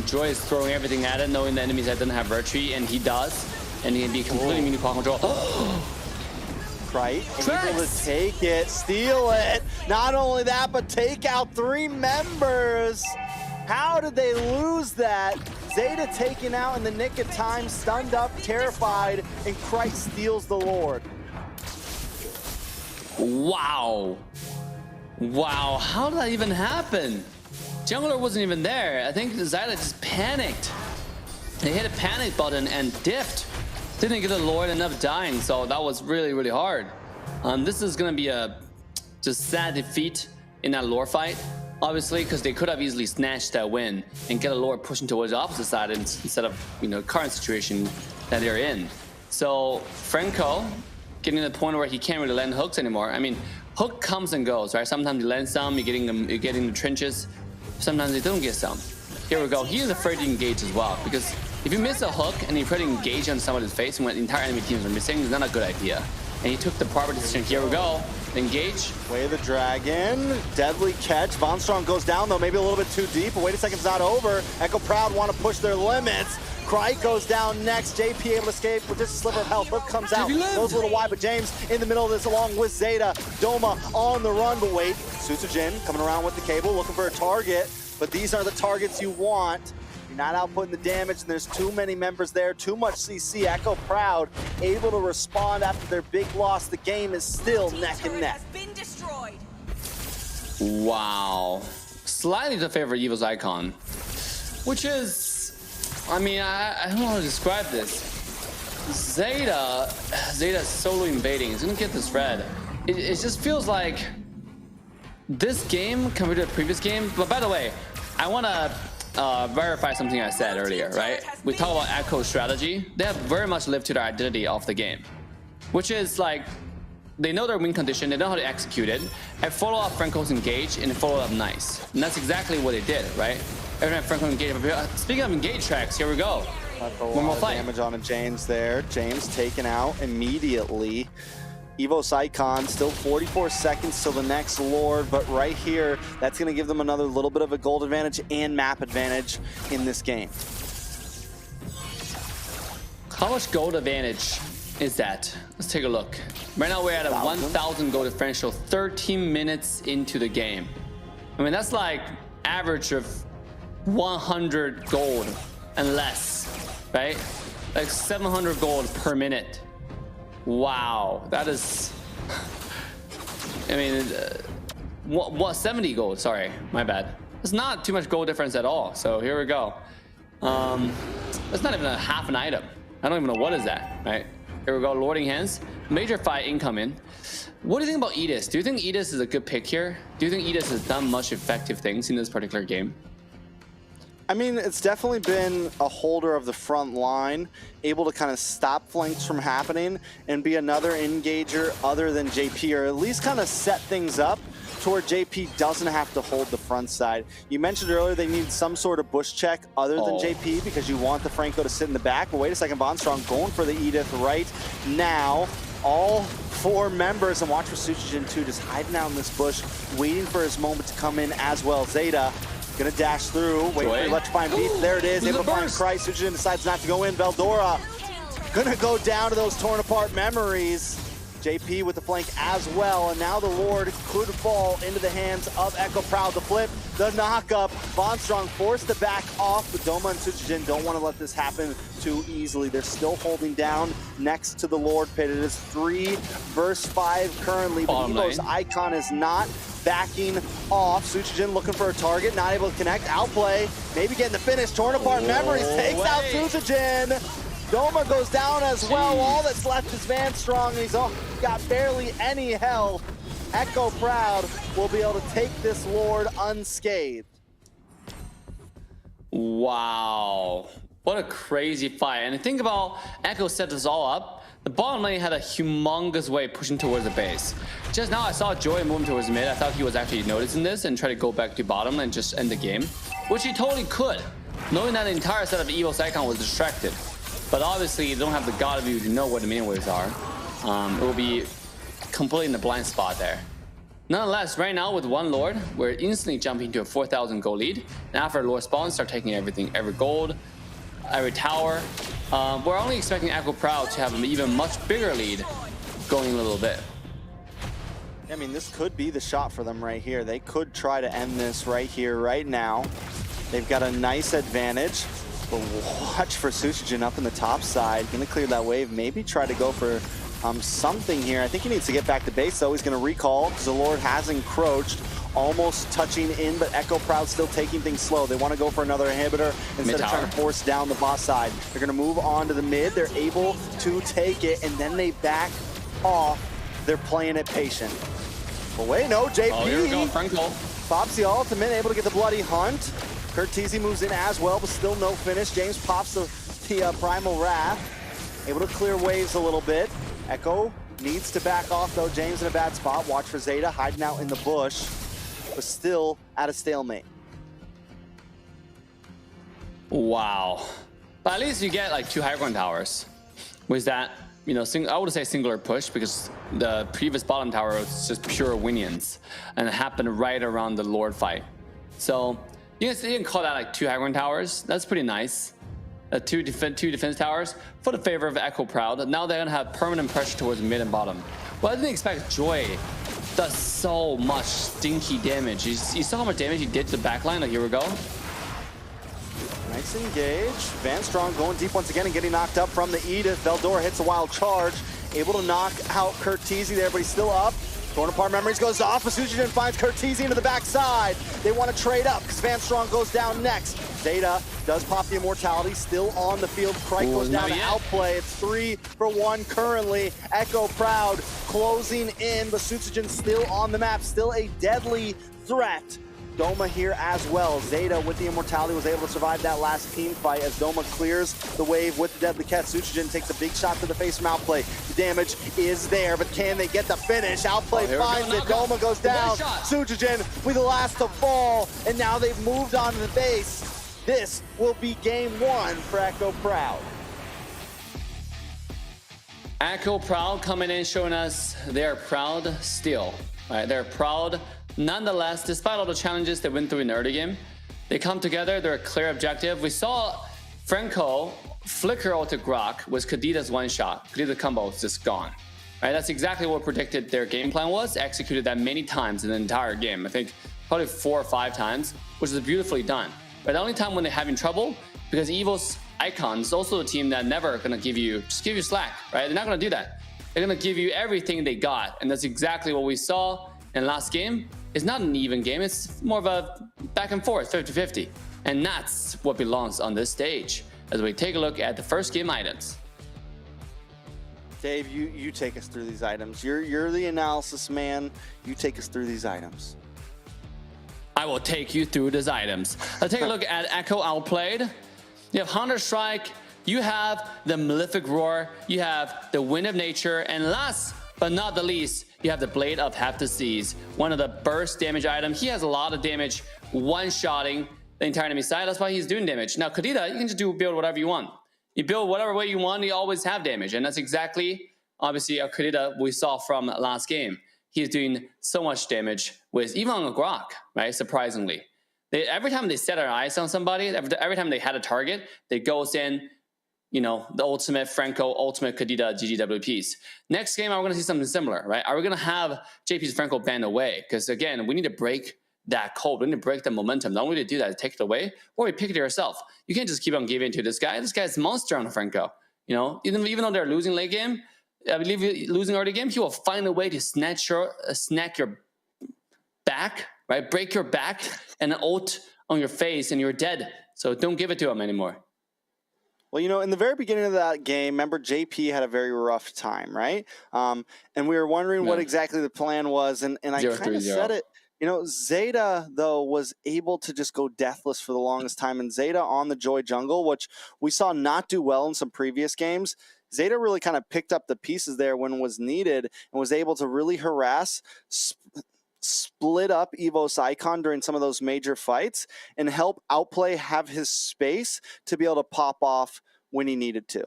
Joy is throwing everything at it, knowing the enemies that doesn't have Virtue, and he does. And he can be completely immune to crowd control. Right? TREX! Able to take it, steal it. Not only that, but take out 3 members. How did they lose that? Zeta taken out in the nick of time, stunned up, terrified, and Christ steals the Lord. Wow. Wow, how did that even happen? Jungler wasn't even there. I think Zeta just panicked. They hit a panic button and dipped. Didn't get the Lord, ended up dying, so that was really, really hard. This is gonna be a just sad defeat in that lore fight, obviously, because they could have easily snatched that win and get a Lord pushing towards the opposite side instead of, you know, current situation that they're in. So Franco getting to the point where he can't really land hooks anymore. I mean, hook comes and goes, right? Sometimes you land some, you're getting the trenches. Sometimes you don't get some. Here we go. He is afraid to engage as well, because if you miss a hook and you try to engage on somebody's face when the entire enemy teams are missing, it's not a good idea. And he took the proper decision. Here we go. Engage. Way the Dragon. Deadly catch. Von Strong goes down though, maybe a little bit too deep, but wait a second, it's not over. Echo Proud want to push their limits. Krike goes down next. JP able to escape with just a sliver of health. Hook comes out, goes a little wide, but James in the middle of this along with Zeta. Doma on the run, but wait. Suzujin coming around with the cable, looking for a target, but these are the targets you want. You're not outputting the damage, and there's too many members there, too much CC. Echo Proud able to respond after their big loss. The game is still neck and neck. Wow. Slightly to favor Evos icon, which is, I mean, I don't know how to describe this. Zeta solo invading. He's gonna get this red. It just feels like this game compared to the previous game. But by the way, I want to verify something I said earlier, right? We talk about Echo's strategy. They have very much lived to their identity of the game, which is like they know their win condition, they know how to execute it, and follow up Franco's engage and follow up nice. And that's exactly what they did, right? Every time Franco engaged. Speaking of engage tracks, here we go. One more fight. Damage on a James there. James taken out immediately. Evos icon, still 44 seconds till the next Lord, but right here, that's going to give them another little bit of a gold advantage and map advantage in this game. How much gold advantage is that? Let's take a look. Right now we're at a 1,000 gold differential 13 minutes into the game. I mean, that's like average of 100 gold and less, right? Like 700 gold per minute. Wow, that is, I mean, what 70 gold, sorry, my bad. It's not too much gold difference at all, so here we go. That's not even a half an item. I don't even know what is that, right? Here we go, Lording Hands. Major fight incoming. What do you think about Edis? Do you think Edis is a good pick here? Do you think Edis has done much effective things in this particular game? I mean, it's definitely been a holder of the front line, able to kind of stop flanks from happening and be another engager other than JP, or at least kind of set things up to where JP doesn't have to hold the front side. You mentioned earlier they need some sort of bush check other than JP because you want the Franco to sit in the back, but wait a second, Von Strong going for the Edith right now. All 4 members, and watch for Suzujin too, just hiding out in this bush, waiting for his moment to come in as well. Zeta gonna dash through, wait for electrifying beat. There it is, able to find Christ. Suzujin decides not to go in. Veldora gonna go down to those torn apart memories. JP with the flank as well, and now the Lord could fall into the hands of Echo Proud. The flip, the knock-up. Von Strong forced to back off, but Doma and Suzujin don't want to let this happen too easily. They're still holding down next to the Lord pit. It is 3 versus 5 currently, but Evo's icon is not backing off. Suzujin looking for a target, not able to connect. Outplay, maybe getting the finish. Torn apart memories, takes out Suzujin. Doma goes down as well. All that's left is Van Strong. He's got barely any health. Echo Proud will be able to take this Lord unscathed. Wow. What a crazy fight. And think about Echo set this all up. The bottom lane had a humongous wave pushing towards the base. Just now I saw Joy moving towards mid. I thought he was actually noticing this and try to go back to bottom and just end the game, which he totally could, knowing that the entire set of Evos icon was distracted. But obviously they don't have the god view to know where the main waves are. It will be completely in the blind spot there. Nonetheless, right now with one Lord, we're instantly jumping to a 4,000 gold lead. And after Lord spawns, start taking everything, every gold, every tower. We're only expecting Echo Proud to have an even much bigger lead going a little bit. I mean, this could be the shot for them right here. They could try to end this right here, right now. They've got a nice advantage. But watch for Sushijin up in the top side. Gonna clear that wave, maybe try to go for something here. I think he needs to get back to base, though. He's gonna recall because the Lord has encroached. Almost touching in, but Echo Proud still taking things slow. They want to go for another inhibitor instead of trying to force down the bot side. They're going to move on to the mid. They're able to take it, and then they back off. They're playing it patient. But wait, no, JP. Oh, here we go, Franco. Pops the ultimate, able to get the Bloody Hunt. CoachTezet moves in as well, but still no finish. James pops the Primal Wrath. Able to clear waves a little bit. Echo needs to back off, though. James in a bad spot. Watch for Zeta hiding out in the bush, but still at a stalemate. Wow. But at least you get like 2 high ground towers. Was that, you know, I would say singular push, because the previous bottom tower was just pure Winions, and it happened right around the Lord fight. So you can call that like 2 high ground towers. That's pretty nice. Two defense towers for the favor of Echo Proud. Now they're gonna have permanent pressure towards mid and bottom. Well, I didn't expect Joy does so much stinky damage. You saw how much damage he did to the backline a year ago? Nice engage. Van Strong going deep once again and getting knocked up from the Edith. Veldora hits a wild charge. Able to knock out CoachTezet there, but he's still up. Torn apart memories goes off. Sushijin finds CoachTezet into the backside. They want to trade up because Van Strong goes down next. Zeta does pop the immortality, still on the field. Krike goes down to outplay. It's 3 for 1 currently. Echo Proud closing in, but Sushijin still on the map, still a deadly threat. Doma here as well. Zeta with the immortality was able to survive that last team fight as Doma clears the wave with the deadly cat. Sushijin takes a big shot to the face from outplay. The damage is there, but can they get the finish? Outplay finds it. Doma goes down. Sushijin with the last to fall, and now they've moved on to the base. This will be game 1 for Echo Proud. Echo Proud coming in, showing us they're proud still. Right, they're proud nonetheless, despite all the challenges they went through in the early game. They come together, they're a clear objective. We saw Franco flicker out to Grok with Kadita's one shot. Kadita's combo is just gone. Right, that's exactly what predicted their game plan was. Executed that many times in the entire game. I think probably 4 or 5 times, which is beautifully done. But the only time when they're having trouble, because Evos Icon is also a team that never gonna give you slack, right? They're not gonna do that. They're gonna give you everything they got, and that's exactly what we saw in last game. It's not an even game, it's more of a back and forth, 50-50. And that's what belongs on this stage as we take a look at the first game items. Dave, you take us through these items. You're the analysis man. You take us through these items. I will take you through these items. Let's take a look at Echo outplayed. You have Hunter Strike, you have the Malefic Roar, you have the Wind of Nature, and last but not the least, you have the Blade of Half the Seas, one of the burst damage items. He has a lot of damage one-shotting the entire enemy side. That's why he's doing damage. Now, Kadita, you can just build whatever you want. You build whatever way you want, you always have damage. And that's exactly, obviously, a Kadita we saw from last game. He's doing so much damage with even on a Grok, right? Surprisingly. Every time they set their eyes on somebody, every time they had a target, they goes in, you know, the ultimate Franco, ultimate Kadita GGWPs. Next game, we're going to see something similar, right? Are we going to have JP's Franco banned away? Because again, we need to break that code. We need to break the momentum. The only way to do that is take it away, or you pick it yourself. You can't just keep on giving to this guy. This guy's a monster on Franco. You know, even though they're losing late game, I believe losing early game, he will find a way to snack your back, right? Break your back and ult on your face, and you're dead. So don't give it to him anymore. Well, you know, in the very beginning of that game, remember JP had a very rough time, right? And we were wondering what exactly the plan was, and I kind of said it. You know, Zeta, though, was able to just go deathless for the longest time. And Zeta on the Joy Jungle, which we saw not do well in some previous games, Zeta really kind of picked up the pieces there when was needed and was able to really harass, split up Evos Icon during some of those major fights and help Outplay have his space to be able to pop off when he needed to.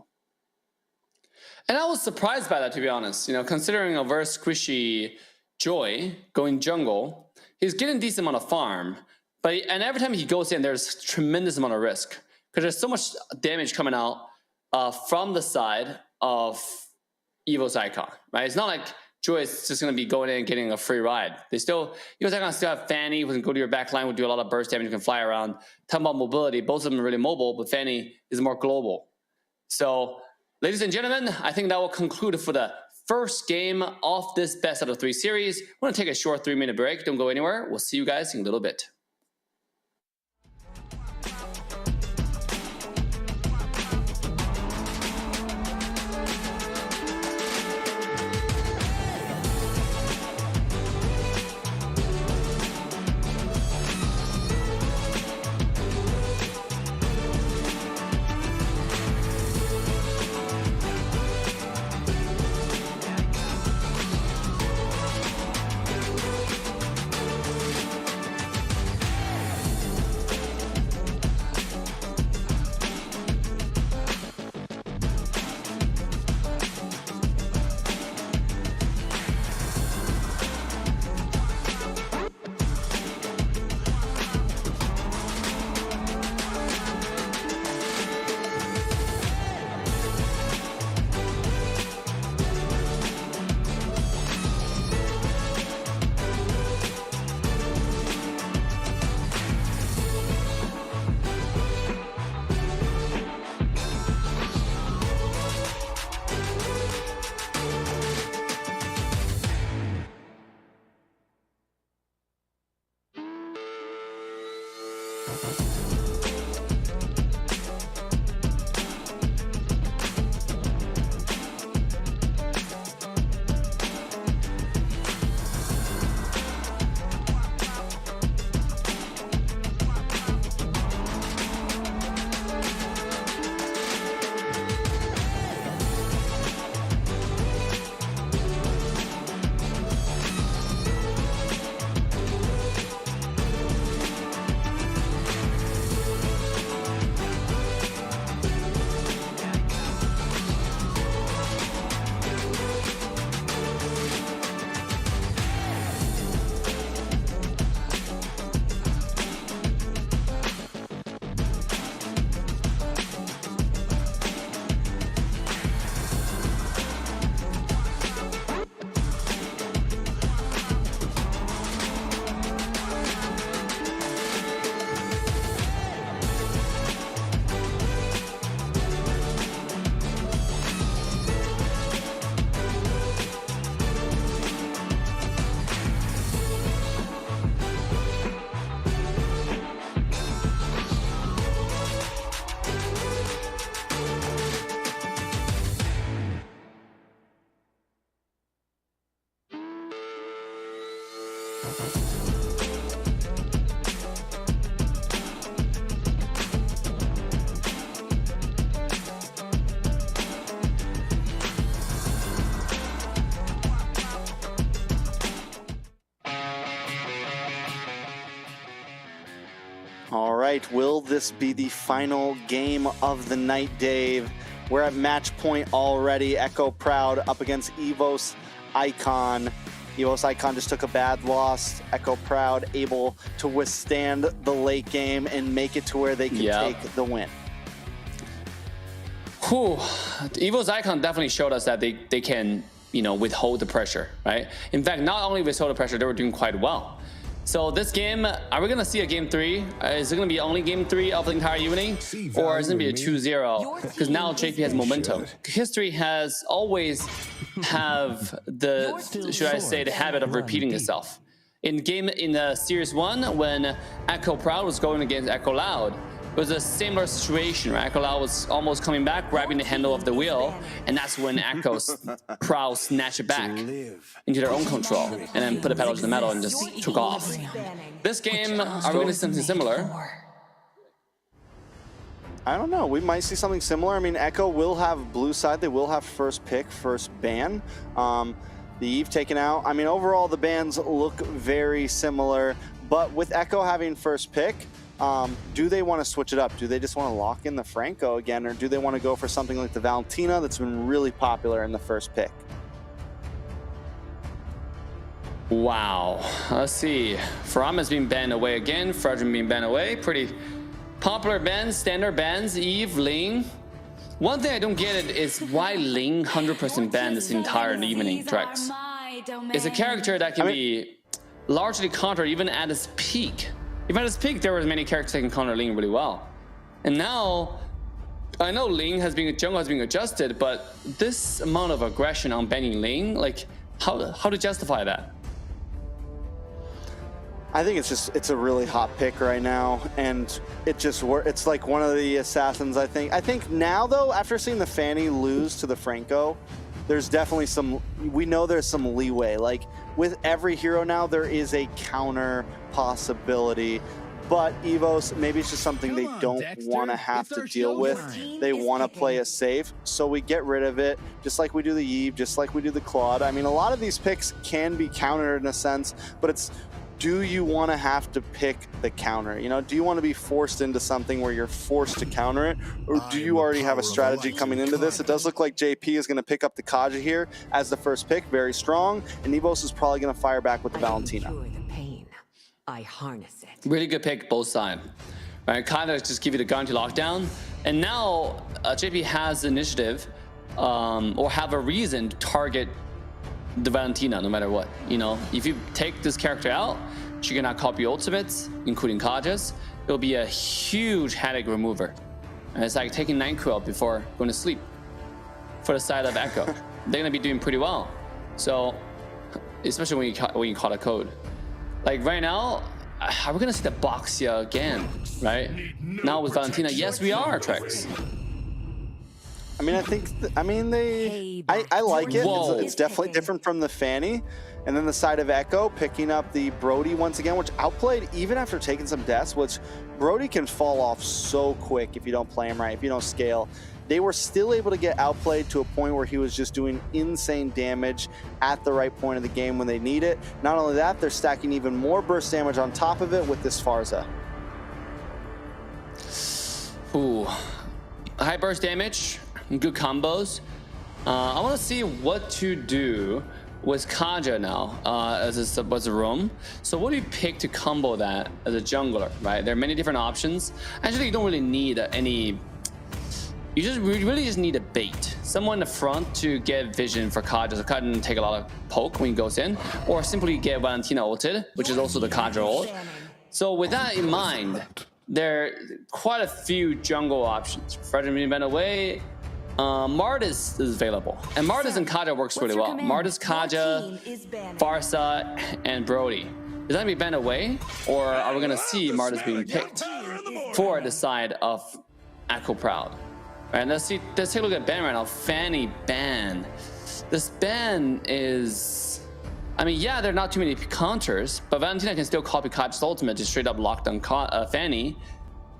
And I was surprised by that, to be honest. You know, considering a very squishy Joy going jungle, he's getting a decent amount of farm, and every time he goes in, there's tremendous amount of risk because there's so much damage coming out from the side of Evos Icon, right? It's not like Joy is just going to be going in and getting a free ride. Evos Icon still have Fanny, who can go to your back line, will do a lot of burst damage, you can fly around. Talking about mobility, both of them are really mobile, but Fanny is more global. So, ladies and gentlemen, I think that will conclude for the first game of this best out of 3 series. We're going to take a short 3-minute break. Don't go anywhere. We'll see you guys in a little bit. All right, will this be the final game of the night, Dave? We're at match point already. Echo Proud up against Evos Icon. Evos Icon just took a bad loss. Echo Proud able to withstand the late game and make it to where they can take the win. Whew. Evos Icon definitely showed us that they can, you know, withhold the pressure, right? In fact, not only withhold the pressure, they were doing quite well. So this game, are we going to see a game 3? Is it going to be only game 3 of the entire evening? Or is it going to be a 2-0? Because now JP has momentum. History has always have the, should I say, the habit of repeating itself. In Series 1, when Echo Proud was going against Echo Loud, was a similar situation, right? Echo Lau was almost coming back, grabbing the handle of the wheel, and that's when Echo's Proud snatched it back into their own control, and then put the pedal to the metal and just took off. This game, are we going to see something similar? I don't know. We might see something similar. I mean, Echo will have blue side. They will have first pick, first ban. The Eve taken out. I mean, overall, the bans look very similar. But with Echo having first pick, do they want to switch it up? Do they just want to lock in the Franco again? Or do they want to go for something like the Valentina that's been really popular in the first pick? Wow. Let's see. Faram has been banned away again. Fredrin being banned away. Pretty popular bans, standard bans. Eve, Ling. One thing I don't get it is why Ling 100% banned this entire evening, TREX. It's a character that can be largely countered even at its peak. Even at its peak, there were many characters that can counter Ling really well. And now, I know Ling has been, jungle has been adjusted, but this amount of aggression on banning Ling, like, how to justify that? I think it's a really hot pick right now, and it's like one of the assassins. I think now though, after seeing the Fanny lose to the Franco, there's definitely we know there's some leeway. Like with every hero now, there is a counter possibility, but Evos, maybe it's just something they don't want to have to deal with. They want to play it safe, so we get rid of it, just like we do the Eve, just like we do the Claude. I mean, a lot of these picks can be countered in a sense, but it's, do you want to have to pick the counter? You know, do you want to be forced into something where you're forced to counter it? Or do you already have a strategy coming into this? It does look like JP is going to pick up the Kaja here as the first pick, very strong. And Evos is probably going to fire back with the Valentina. I harness it. Really good pick, both sides. Right, Kaja just give you the guarantee lockdown. And now JP has initiative or have a reason to target the Valentina no matter what. You know, if you take this character out, she cannot copy ultimates, including Kaja's. It'll be a huge headache remover. And it's like taking 9 out before going to sleep for the side of Echo. They're gonna be doing pretty well. So, especially when you call a code. Like right now, are we gonna see the Boxia again, right? Now with Valentina, yes we are, TREX. I mean, I like it. It's definitely different from the Fanny. And then the side of Echo picking up the Brody once again, which outplayed even after taking some deaths, which Brody can fall off so quick if you don't play him right, if you don't scale. They were still able to get outplayed to a point where he was just doing insane damage at the right point of the game when they need it. Not only that, they're stacking even more burst damage on top of it with this Farza. Ooh, high burst damage. Good combos. I want to see what to do with Kaja now as a roam. So what do you pick to combo that as a jungler, right? There are many different options. Actually, you don't really need any. You really just need a bait. Someone in the front to get vision for Kaja, so Kaja doesn't take a lot of poke when he goes in, or simply get Valentina ulted, which is also the Kaja ult. So with that in mind, there are quite a few jungle options. Fredrin being bent away. Mardis is available, and Mardis and Kaja works really well. Mardis, Kaja, Farsa, and Brody. Is that gonna be banned away, or are we gonna see Mardis being picked for the side of Echo Proud? All right, let's take a look at ban right now. Fanny ban. This ban is, I mean, yeah, there are not too many counters, but Valentina can still copy Kaja's ultimate to straight up lock down Fanny.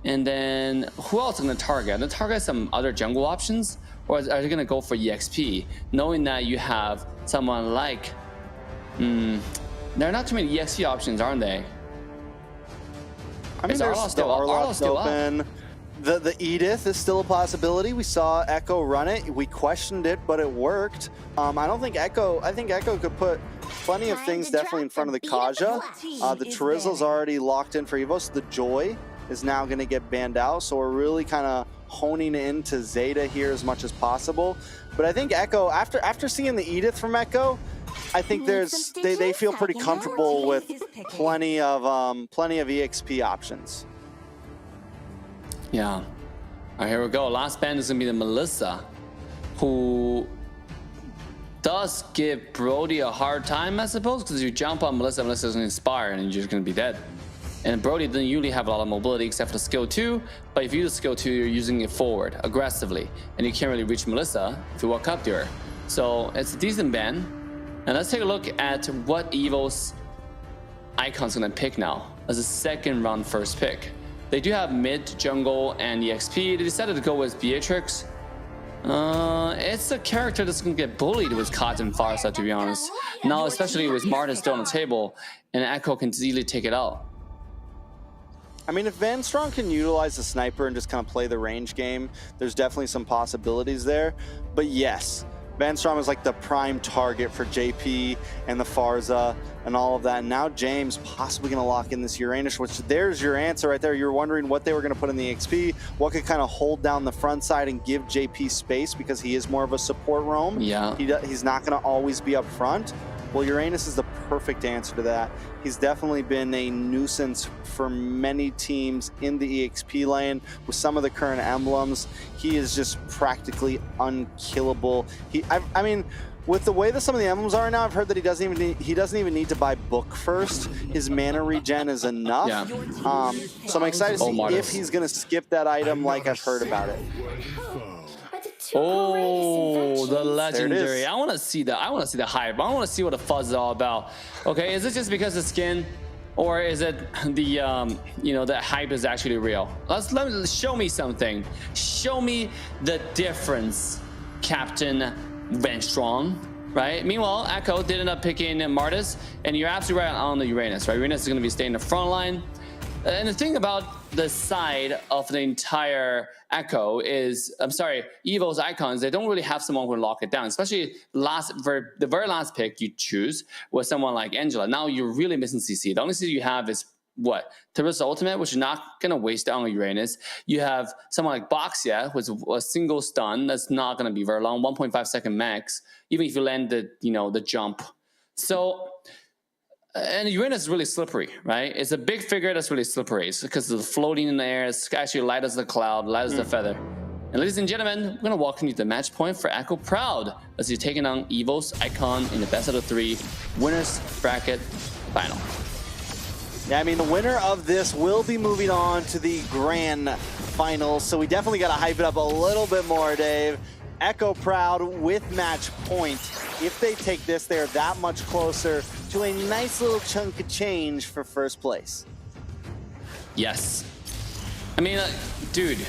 And then who else is going to target? Are they target some other jungle options, or are they going to go for EXP, knowing that you have someone like? There are not too many EXP options, aren't they? I mean, there's Arlov still open. The Edith is still a possibility. We saw Echo run it. We questioned it, but it worked. I think Echo could put plenty of things definitely in front of the Kaja. The Chorizo's already locked in for Evos. The Joy is now going to get banned out, so we're really kind of honing into Zeta here as much as possible. But I think Echo, after seeing the Edith from Echo, I think they feel pretty comfortable with plenty of EXP options. Yeah. All right, here we go. Last ban is gonna be the Melissa, who does give Brody a hard time, I suppose, because you jump on Melissa, Melissa's gonna inspire, and you're just gonna be dead. And Brody doesn't usually have a lot of mobility except for the skill 2, but if you use skill 2, you're using it forward, aggressively, and you can't really reach Melissa if you walk up to her. So it's a decent ban. And let's take a look at what Evos Icon's gonna pick now as a second round first pick. They do have mid, jungle, and EXP. They decided to go with Beatrix. It's a character that's gonna get bullied with Cot and Farsa, to be honest. Now, especially with Martin still on the table, and Echo can easily take it out. I mean, if Van Strong can utilize the sniper and just kind of play the range game, there's definitely some possibilities there. But yes, Van Strong is like the prime target for JP and the Farsa and all of that. And now James possibly going to lock in this Uranus, which there's your answer right there. You're wondering what they were going to put in the XP, what could kind of hold down the front side and give JP space because he is more of a support roam. Yeah. He's not going to always be up front. Well, Uranus is the perfect answer to that. He's definitely been a nuisance for many teams in the EXP lane with some of the current emblems. He is just practically unkillable. I mean, with the way that some of the emblems are now, I've heard that he doesn't even need to buy book first. His mana regen is enough. Yeah. So I'm excited to see if he's going to skip that item like I've heard about it. Oh, the legendary. I want to see that. I want to see the hype. I want to see what the fuzz is all about. Okay, is it just because of skin, or is it the you know, the hype is actually real? Show me something. Show me the difference, Captain Van Strong. Right? Meanwhile, Echo did end up picking Martis, and you're absolutely right on the Uranus. Right? Uranus is going to be staying in the front line. And the thing about the side of the entire Echo is, I'm sorry, Evos Icons, they don't really have someone who will lock it down, especially the very last pick you choose was someone like Angela. Now you're really missing CC. The only CC you have is what? Terra's Ultimate, which is not going to waste on Uranus. You have someone like Boxia, who's a single stun that's not going to be very long, 1.5 second max, even if you land the, you know, the jump. So, and Uranus is really slippery, right? It's a big figure that's really slippery. It's because of the floating in the air. It's actually light as the cloud, light as the feather. And ladies and gentlemen, we're going to walk into the match point for Echo Proud as he's taking on Evos Icon in the best of the 3 winners bracket final. Yeah, I mean, the winner of this will be moving on to the grand finals, so we definitely got to hype it up a little bit more, Dave. Echo Proud with match point. If they take this, they're that much closer to a nice little chunk of change for first place. Yes. I mean, dude,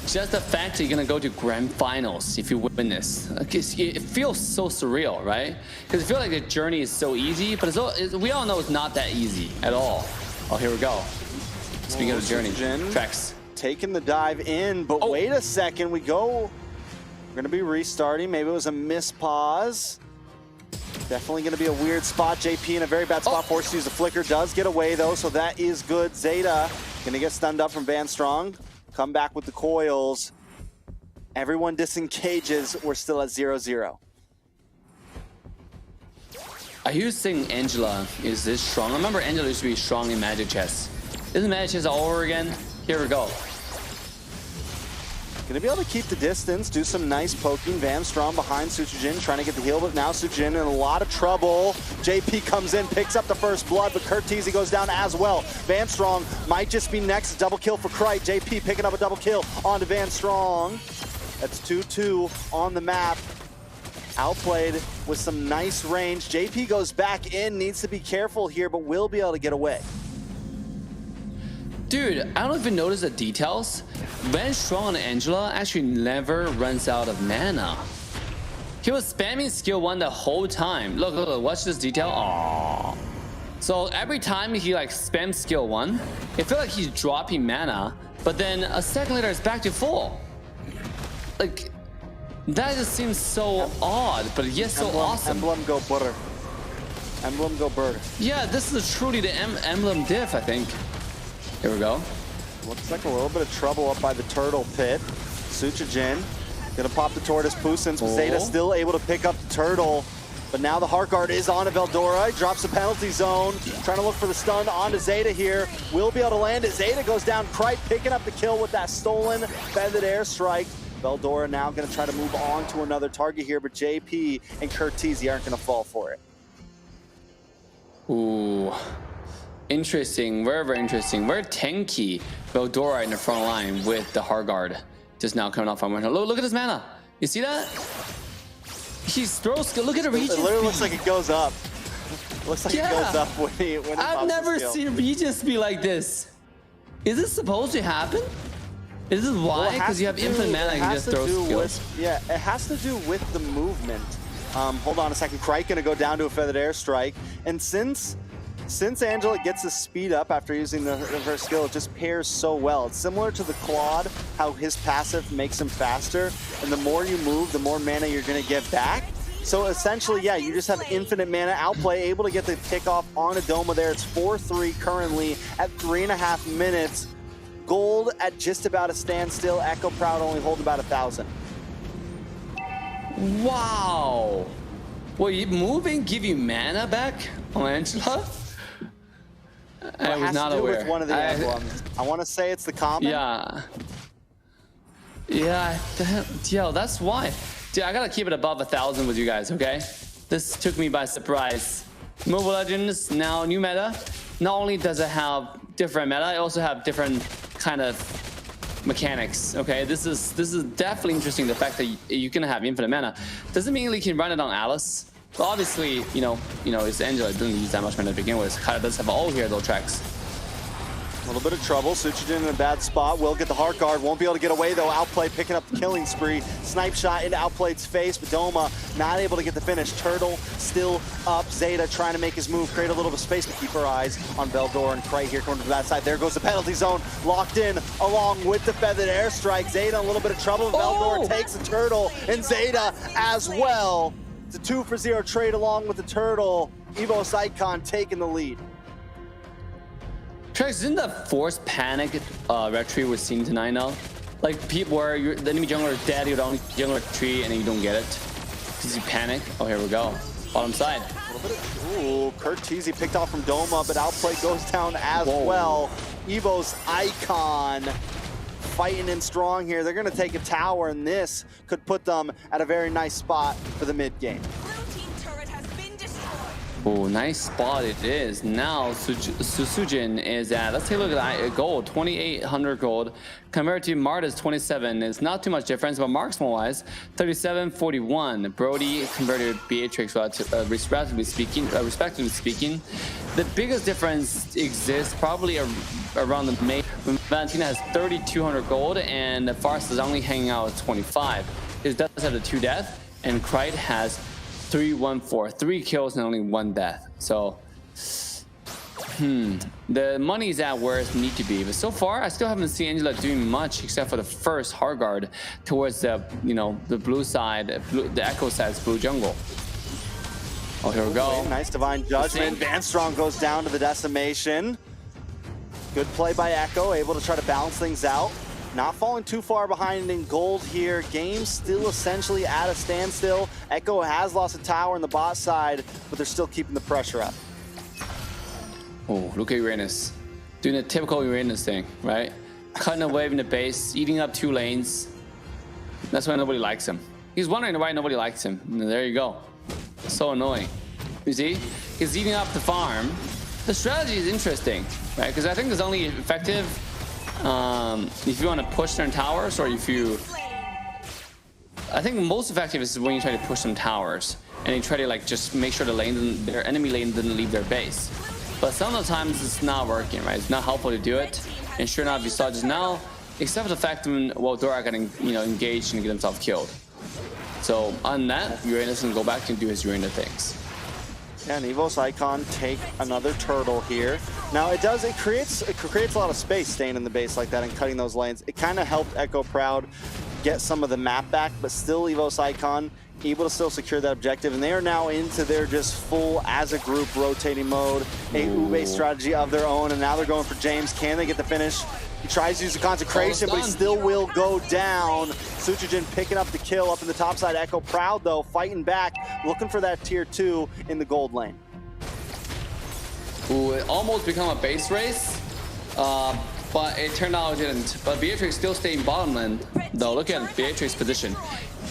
just the fact that you're going to go to grand finals if you win this, it feels so surreal, right? Because I feel like the journey is so easy, but we all know it's not that easy at all. Oh, here we go. Speaking of the journey, TREX. Taking the dive in, but wait a second, we're gonna be restarting. Maybe it was a miss pause. Definitely gonna be a weird spot. JP in a very bad spot, forced to use the flicker, does get away though, so that is good. Zeta gonna get stunned up from Van Strong. Come back with the coils. Everyone disengages, we're still at 0-0. Are you saying Angela is this strong? I remember Angela used to be strong in Magic Chess. Isn't Magic Chess all over again? Here we go. Gonna be able to keep the distance, do some nice poking. Van Strong behind Suchijin, trying to get the heal, but now Suchijin in a lot of trouble. JP comes in, picks up the first blood, but CoachTezet goes down as well. Van Strong might just be next. Double kill for Krite. JP picking up a double kill onto Van Strong. That's 2-2 on the map. Outplayed with some nice range. JP goes back in, needs to be careful here, but will be able to get away. Dude, I don't even notice the details. Van Strong and Angela actually never runs out of mana. He was spamming skill 1 the whole time. Look, watch this detail. Aww. So every time he like spams skill 1, it feels like he's dropping mana, but then a second later it's back to full. Like, that just seems so odd, but yet so awesome. Emblem go butter. Emblem go bird. Yeah, this is truly the emblem diff, I think. Here we go. Looks like a little bit of trouble up by the turtle pit. Suchijin gonna pop the tortoise Pusins, but Zeta still able to pick up the turtle. But now the Heart Guard is on to Veldora. He drops the penalty zone. Trying to look for the stun onto Zeta here. Will be able to land it. Zeta goes down. Krite picking up the kill with that stolen feathered airstrike. Veldora now gonna try to move on to another target here, but JP and CoachTezet aren't gonna fall for it. Ooh. Interesting, very interesting. Very tanky Veldora in the front line with the hard guard. Just now coming off on winter. Look at his mana. You see that? He throws. Look at the regen. It literally speed. looks like it goes up. Looks like it goes up when he I've never seen regen speed like this. Is this supposed to happen? Is this why? Because you have infinite mana, you can just throw skills. Yeah, it has to do with the movement. Hold on a second. Krike gonna go down to a feathered airstrike, and since Angela gets the speed up after using her skill, it just pairs so well. It's similar to the Claude, how his passive makes him faster, and the more you move, the more mana you're gonna get back. So essentially, yeah, you just have infinite mana outplay, able to get the kickoff on Adoma there. It's 4-3 currently at 3.5 minutes. Gold at just about a standstill. Echo Proud only holding about 1,000. Wow. Will you moving give you mana back on Angela? I was not aware. With one of the emblems. I want to say it's the common. Yeah, that's why. Dude, I gotta keep it above 1,000 with you guys, okay? This took me by surprise. Mobile Legends, now new meta. Not only does it have different meta, it also have different kind of mechanics, okay? This is definitely interesting, the fact that you can have infinite mana. Doesn't mean you can run it on Alice. But obviously, you know, it's Angela, it doesn't use that much mana to begin with. Kind of does have all hero tracks. A little bit of trouble. Suchijin in a bad spot. Will get the heart guard. Won't be able to get away though. Outplay picking up the killing spree. Snipe shot into Outplayed's face, but Doma not able to get the finish. Turtle still up. Zeta trying to make his move, create a little bit of space, but keep our eyes on Veldor and Krite here coming to that side. There goes the penalty zone. Locked in along with the feathered airstrike. Zeta in a little bit of trouble. Veldor takes the turtle and Zeta as well. It's a 2-for-0 trade along with the turtle. Evos Icon taking the lead. TREX, isn't the forced panic retreat we're seeing tonight now? Like people where the enemy jungler is dead, you're the only jungler retreat and then you don't get it because you panic. Oh, here we go. Bottom side. A little bit of, ooh, CoachTezet picked off from Doma, but Outplay goes down as well. Evos Icon fighting in strong here. They're going to take a tower, and this could put them at a very nice spot for the mid game. Oh, nice spot it is. Now Susujin is at, let's take a look at that gold, 2,800 gold. Compared to Marta's 27, it's not too much difference, but marksman wise, 37-41. Brody compared to Beatrix, respectively speaking. The biggest difference exists probably around the May. Valentina has 3,200 gold and Farce is only hanging out at 25. It does have the 2 death, and Krite has 314, 3 kills and only 1 death. So, the money's at where it needs to be. But so far, I still haven't seen Angela doing much except for the first hard guard towards the, the blue side, the Echo side's blue jungle. Oh, here we go. Nice divine judgment. Van Strong goes down to the decimation. Good play by Echo, able to try to balance things out. Not falling too far behind in gold here. Game still essentially at a standstill. Echo has lost a tower on the bot side, but they're still keeping the pressure up. Oh, look at Uranus. Doing the typical Uranus thing, right? Cutting a wave in the base, eating up 2 lanes. That's why nobody likes him. He's wondering why nobody likes him. And there you go. So annoying. You see? He's eating up the farm. The strategy is interesting, right? Because I think it's only effective if you want to push certain towers, or if you... I think most effective is when you try to push some towers and you try to just make sure their enemy lane doesn't leave their base. But some of the times it's not working, right? It's not helpful to do it. And sure enough, you saw just now, except for the fact when Dora got engaged and get himself killed. So on that, Uranus can go back and do his Uranus things. Yeah, and Evos Icon take another turtle here. Now it creates a lot of space staying in the base like that and cutting those lanes. It kind of helped Echo Proud get some of the map back, but still Evos Icon able to still secure that objective, and they are now into their just full as a group rotating mode, a Ube strategy of their own, and now they're going for James. Can they get the finish? He tries to use the consecration, but he still will go down. Suchijin picking up the kill up in the top side. Echo Proud, though, fighting back, looking for that tier 2 in the gold lane. Ooh, it almost become a base race, but it turned out it didn't. But Beatrix still staying bottom lane, though. Look at Beatrix's position.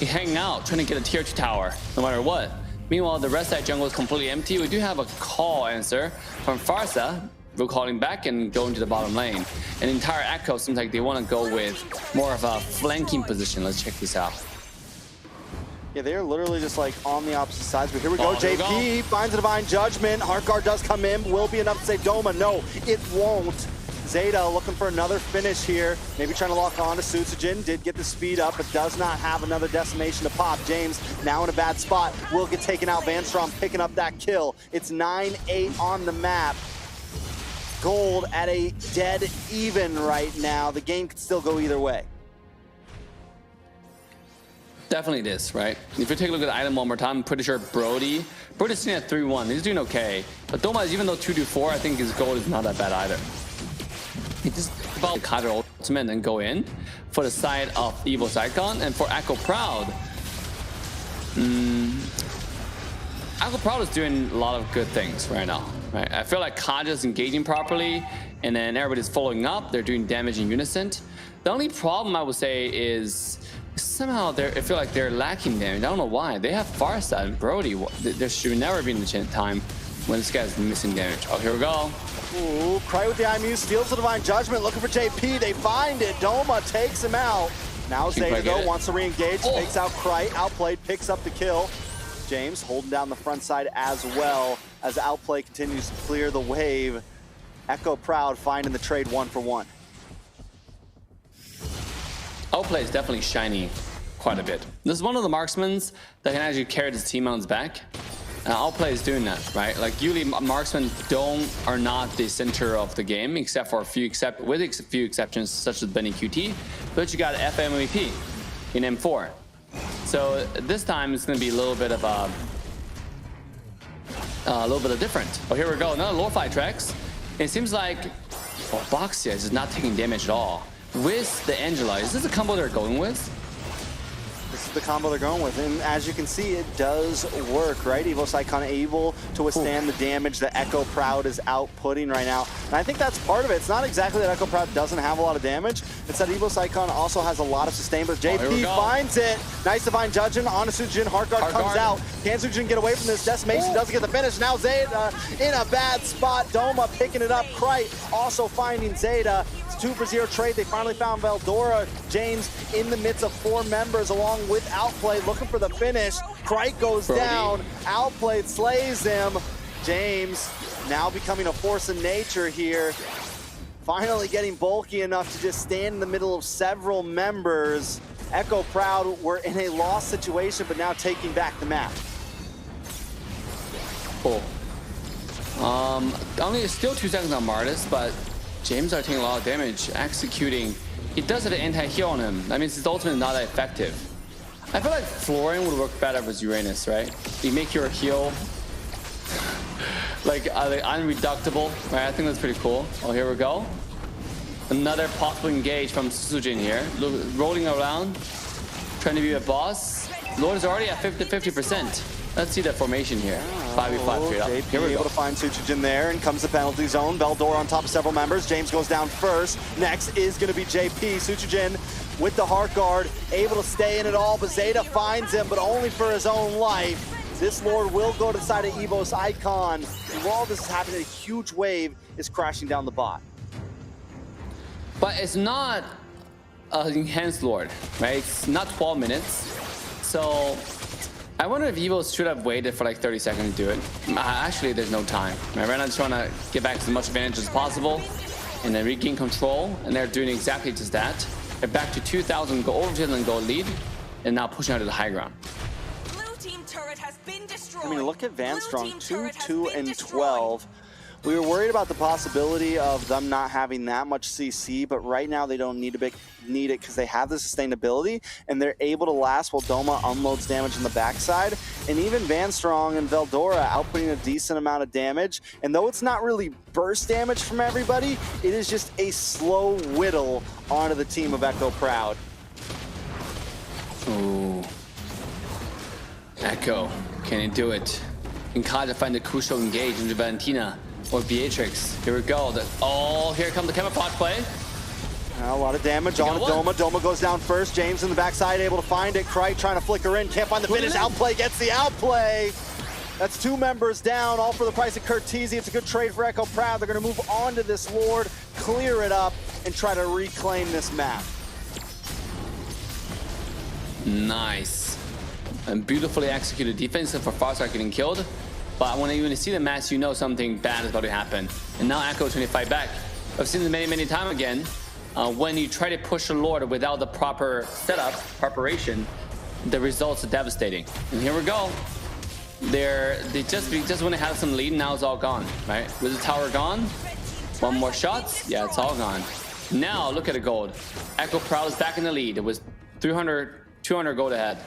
He's hanging out, trying to get a tier 2 tower, no matter what. Meanwhile, the rest side jungle is completely empty. We do have a call answer from Farsa. recalling back and going to the bottom lane. And the entire Echo seems like they want to go with more of a flanking position. Let's check this out. Yeah, they're literally just like on the opposite sides. But here we go. Here we JP go. finds a Divine Judgment. Heartguard does come in. Will be enough to save Doma. No, it won't. Zeta looking for another finish here. Maybe trying to lock on to Sutsujin. Did get the speed up, but does not have another decimation to pop. James now in a bad spot. Will get taken out. Van Strom picking up that kill. It's 9-8 on the map. Gold at a dead even right now. The game could still go either way. Definitely it is, right? If you take a look at the item one more time, I'm pretty sure Brody's sitting at 3-1. He's doing okay. But Doma, even though 2-4, I think his gold is not that bad either. He just about to cut ultimate and go in for the side of Evos Icon. And for Echo Proud, Echo Proud is doing a lot of good things right now, right? I feel like Kaja's engaging properly, and then everybody's following up. They're doing damage in unison. The only problem I would say is somehow I feel like they're lacking damage. I don't know why. They have Farsight and Brody. There should never been a time when this guy's missing damage. Oh, here we go. Ooh, Cry with the IMU steals the Divine Judgment, looking for JP. They find it. Doma takes him out. Now Zeta though wants to re-engage, takes out Cry, outplayed, picks up the kill. James holding down the front side as well as Outplay continues to clear the wave. Echo Proud finding the trade 1-for-1. Outplay is definitely shining quite a bit. This is one of the marksmen that can actually carry his team on his back. Outplay is doing that, right? Like usually marksmen are not the center of the game, except for a few exceptions, such as Benny QT. But you got FMVP in M4. So this time it's going to be a little bit of different. Oh, here we go. Another low-fi TREX. It seems like Boxia is not taking damage at all. With the Angela, is this the combo they're going with? This is the combo they're going with, and as you can see, it does work, right? Evos Icon able to withstand the damage that Echo Proud is outputting right now. And I think that's part of it. It's not exactly that Echo Proud doesn't have a lot of damage. It's that Evos Icon also has a lot of sustain, but JP finds it. Nice Divine Judgment on Sujin. Heartguard comes out. Can Sujin get away from this? Decimation doesn't get the finish. Now Zeta in a bad spot. Doma picking it up. Krite also finding Zeta. 2-for-0 trade. They finally found Veldora. James in the midst of 4 members along with Outplay looking for the finish. Krite goes down. Outplay slays him. James now becoming a force of nature here. Finally getting bulky enough to just stand in the middle of several members. Echo Proud were in a lost situation, but now taking back the map. Cool. Only still 2 seconds on Martis, but James are taking a lot of damage, executing. He does have an anti-heal on him. That means his ultimate is not that effective. I feel like Florian would work better with Uranus, right? You make your heal like unreductible, right? I think that's pretty cool. Oh, here we go. Another possible engage from Sujin here. Rolling around, trying to be a boss. Lord is already at 50%. Let's see the formation here. 5v5 straight up. Here we go. Able to find Suchijin there, and comes the penalty zone. Veldora on top of several members. James goes down first. Next is going to be JP. Suchijin with the Heartguard, able to stay in it all, but Zeta finds him, but only for his own life. This Lord will go to the side of Evos Icon. And while this is happening, a huge wave is crashing down the bot. But it's not an enhanced Lord, right? It's not 12 minutes. So I wonder if Evos should have waited for like 30 seconds to do it. Actually, there's no time. Right now, just trying to get back as much advantage as possible and then regain control. And they're doing exactly just that. They're back to 2,000 gold, over 2,000 gold lead, and now pushing out to the high ground. Blue team turret has been destroyed. I mean, look at Van Strong, 2-2 and 12. We were worried about the possibility of them not having that much CC, but right now they don't need it because they have the sustainability and they're able to last while Doma unloads damage on the backside. And even Van Strong and Veldora outputting a decent amount of damage. And though it's not really burst damage from everybody, it is just a slow whittle onto the team of Echo Proud. Ooh. Echo, can he do it? Can Kaja find the crucial engage into Valentina or Beatrix? Here we go. Here comes the camouflage play. A lot of damage on Doma. Doma goes down first. James in the backside able to find it. Krite trying to flicker in. Can't find the finish. Outplay gets the outplay. That's 2 members down, all for the price of CoachTezet. It's a good trade for Echo Proud. They're going to move on to this Lord, clear it up, and try to reclaim this map. Nice. And beautifully executed defense for Farstar getting killed. But when you see the match, you know something bad is about to happen. And now Echo is trying to fight back. I've seen this many times again. When you try to push a Lord without the proper setup, preparation, the results are devastating. And here we go. They just want to have some lead, now it's all gone, right? With the tower gone, one more shot, yeah, it's all gone. Now look at the gold. Echo Proud is back in the lead. It was 200 gold ahead.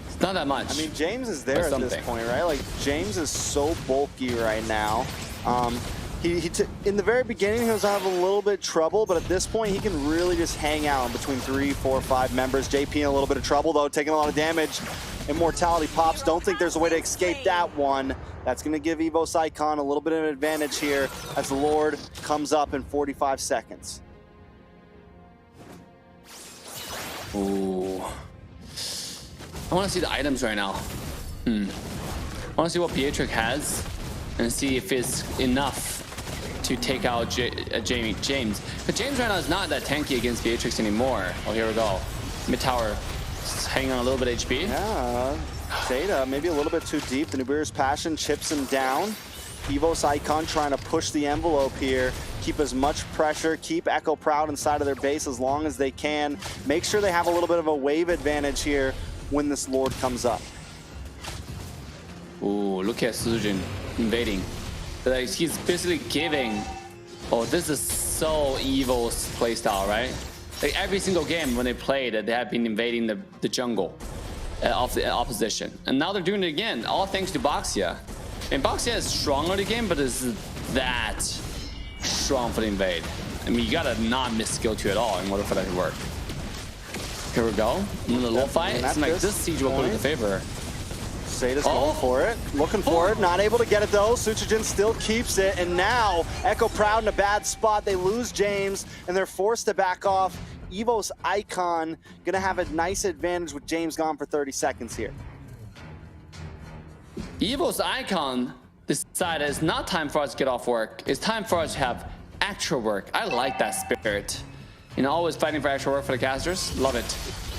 It's not that much. I mean, James is there at this point, right? Like, James is so bulky right now. In the very beginning, he was having a little bit of trouble, but at this point, he can really just hang out between 3, 4, 5 members. JP in a little bit of trouble, though, taking a lot of damage. Immortality pops. Don't think there's a way to escape that one. That's going to give Evos Icon a little bit of an advantage here as the Lord comes up in 45 seconds. Ooh. I want to see the items right now. I want to see what Pietrix has and see if it's enough to take out James. But James right now is not that tanky against Pietrix anymore. Oh, here we go. Mid tower hanging on a little bit of HP. Yeah, Zeta maybe a little bit too deep. The Nubir's Passion chips him down. Evos Icon trying to push the envelope here. Keep as much pressure, keep Echo Proud inside of their base as long as they can. Make sure they have a little bit of a wave advantage here when this Lord comes up. Ooh, look at Sujin invading. Like, he's basically giving. Oh, this is so Evo's playstyle, right? Like every single game when they played, they have been invading the jungle of the opposition. And now they're doing it again, all thanks to Boxia. And Boxia is strong on the game, but it's that strong for the invade. I mean, you gotta not miss skill 2 at all in order for that to work. Here we go. Another low fight. It's like this siege will put in the favor. Zeta's going for it, looking for it, not able to get it though. Suchijin still keeps it, and now Echo Proud in a bad spot. They lose James, and they're forced to back off. Evos Icon gonna have a nice advantage with James gone for 30 seconds here. Evos Icon decided it's not time for us to get off work. It's time for us to have actual work. I like that spirit. You know, always fighting for actual work for the casters. Love it.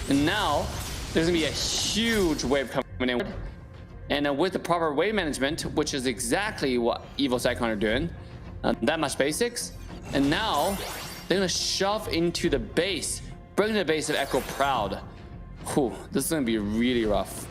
And now there's gonna be a huge wave coming in. And with the proper wave management, which is exactly what Evos Icon are doing, that much basics. And now they're gonna shove into the base, bring the base of Echo Proud. Whew, this is gonna be really rough.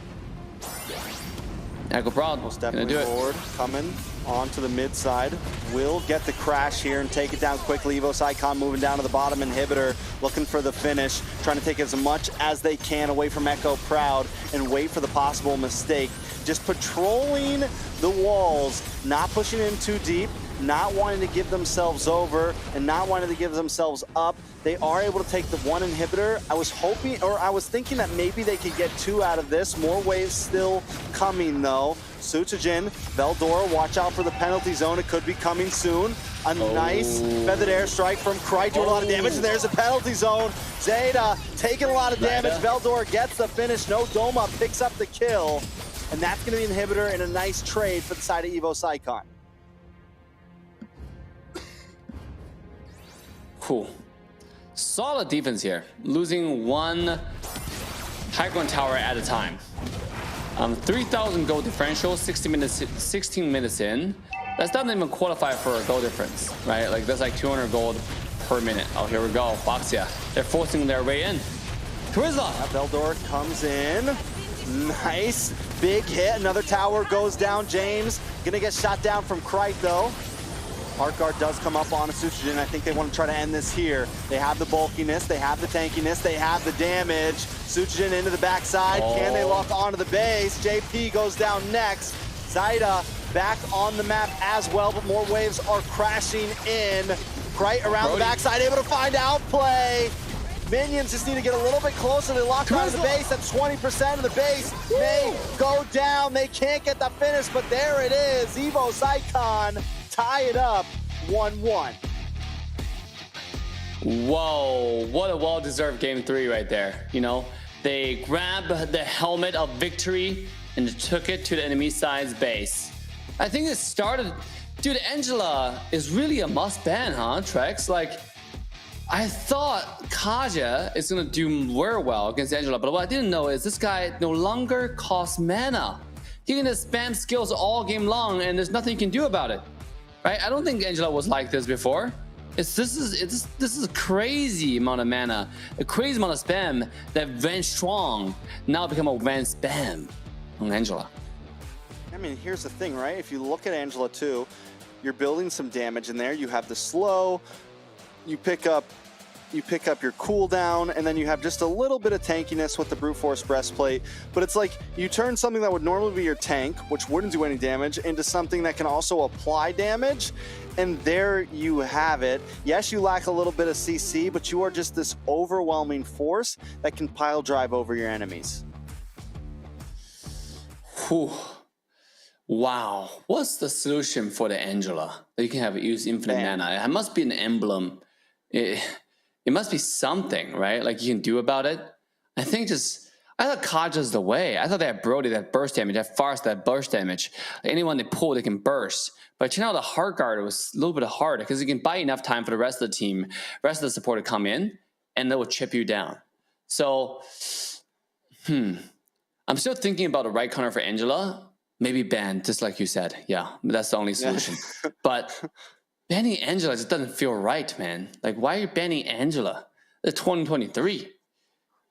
Echo Proud, most definitely gonna do Lord coming onto the mid side. Will get the crash here and take it down quickly. Evos Icon moving down to the bottom inhibitor, looking for the finish, trying to take as much as they can away from Echo Proud and wait for the possible mistake. Just patrolling the walls, not pushing in too deep, not wanting to give themselves over and not wanting to give themselves up. They are able to take the 1 inhibitor. I was hoping, or I was thinking that maybe they could get 2 out of this. More waves still coming though. Suchijin, Veldora, watch out for the penalty zone. It could be coming soon. A nice feathered airstrike from Krite doing a lot of damage, and there's a penalty zone. Zeta taking a lot of damage. Veldora gets the finish. No Doma picks up the kill. And that's going to be an inhibitor and a nice trade for the side of Evos Icon. Cool. Solid defense here. Losing 1 high ground tower at a time. 3,000 gold differential, 16 minutes in. That's not even qualify for a gold difference, right? Like that's like 200 gold per minute. Oh, here we go. Boxia. They're forcing their way in. Twizzler. Veldora comes in. Nice. Big hit. Another tower goes down. James gonna get shot down from Krite though. Heart Guard does come up on a Suchijin. I think they want to try to end this here. They have the bulkiness, they have the tankiness, they have the damage. Suchijin into the backside. Can they lock onto the base? JP goes down next. Zeta back on the map as well, but more waves are crashing in. Krite around the backside, able to find outplay. Minions just need to get a little bit closer. They lock onto the base. That's 20% of the base. May go down. They can't get the finish, but there it is. Evos Icon tie it up 1-1. Whoa, what a well-deserved game 3 right there. You know, they grab the helmet of victory and took it to the enemy side's base. I think it started... Dude, Angela is really a must ban, huh, Trex? Like, I thought Kaja is gonna do very well against Angela, but what I didn't know is this guy no longer costs mana. He can just spam skills all game long, and there's nothing you can do about it, right? I don't think Angela was like this before. This is a crazy amount of mana, a crazy amount of spam that went strong now become a van spam on Angela. I mean, here's the thing, right? If you look at Angela too, you're building some damage in there. You have the slow, you pick up your cooldown, and then you have just a little bit of tankiness with the brute force breastplate. But it's like you turn something that would normally be your tank, which wouldn't do any damage, into something that can also apply damage. And there you have it. Yes, you lack a little bit of CC, but you are just this overwhelming force that can pile drive over your enemies. Whew. Wow. What's the solution for the Angela? That you can have use infinite mana. It must be an emblem. It must be something, right? Like you can do about it. I thought Kaja's the way. I thought they had Brody that burst damage, that Farce that burst damage. Anyone they pull, they can burst. But you know, the hard guard was a little bit hard because you can buy enough time for the rest of the team, rest of the support to come in, and they will chip you down. So, I'm still thinking about the right corner for Angela. Maybe ban, just like you said. Yeah, that's the only solution. But banning Angela just doesn't feel right, man. Like, why are you banning Angela? It's 2023.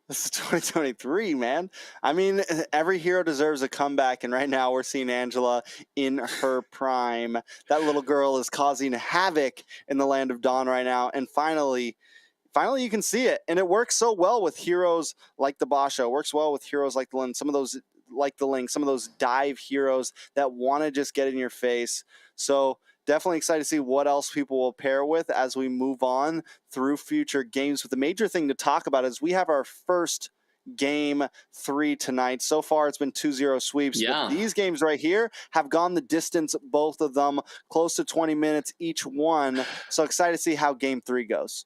This is 2023, man. I mean, every hero deserves a comeback, and right now we're seeing Angela in her prime. That little girl is causing havoc in the land of Dawn right now, and finally you can see it. And it works so well with heroes like the Basho. It works well with heroes like the Lin, some of those like the Link, some of those dive heroes that want to just get in your face. So definitely excited to see what else people will pair with as we move on through future games. But the major thing to talk about is we have our first game 3 tonight. So far, it's been 2-0 sweeps. Yeah. But these games right here have gone the distance, both of them, close to 20 minutes each one. So excited to see how game 3 goes.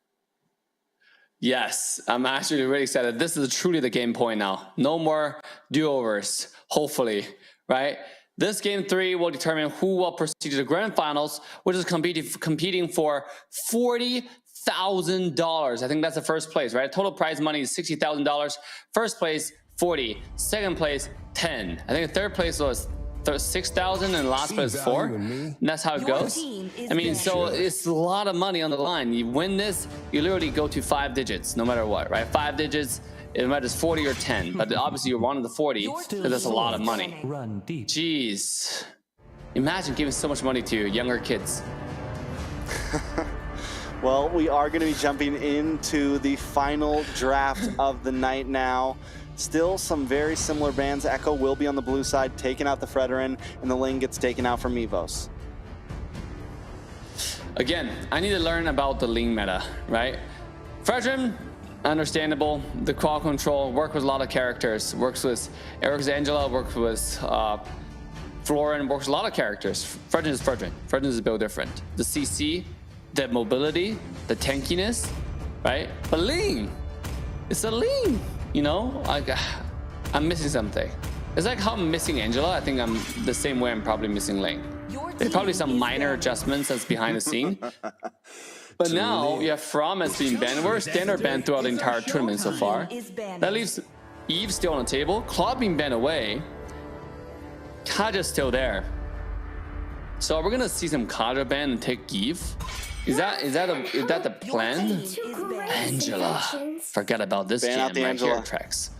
Yes, I'm actually really excited. This is truly the game point now. No more do-overs, hopefully, right? This game 3 will determine who will proceed to the grand finals, which is competing for $40,000. I think that's the first place, right? Total prize money is $60,000. First place, 40. Second place, 10. I think the third place was 6,000 and last place 4. And that's how it goes. I mean, so it's a lot of money on the line. You win this, you literally go to 5 digits, no matter what, right? 5 digits, it matters 40 or 10, but obviously you're one of the 40 because that's a lot of money. Jeez. Imagine giving so much money to younger kids. Well, we are going to be jumping into the final draft of the night now. Still some very similar bans. Echo will be on the blue side, taking out the Fredrin, and the Ling gets taken out from Evos. Again, I need to learn about the Ling meta, right? Fredrin, understandable. The qual control, work with a lot of characters. Works with Eric's Angela, works with Florin, works with a lot of characters. Fredrin is Fredrin. Fredrin is built different. The CC, the mobility, the tankiness, right? But Ling, it's a Ling. You know, I'm missing something. It's like how I'm missing Angela. I think I'm the same way I'm probably missing Ling. There's probably some minor adjustments that's behind the scene. But now you have From as being banned. We're standard banned throughout the entire tournament so far. That leaves Eve still on the table. Claude being banned away. Kaja's still there. So we're gonna see some Kaja ban and take Eve. Is that the plan? Angela. Forget about this ban jam out the right Angela. here, Trex.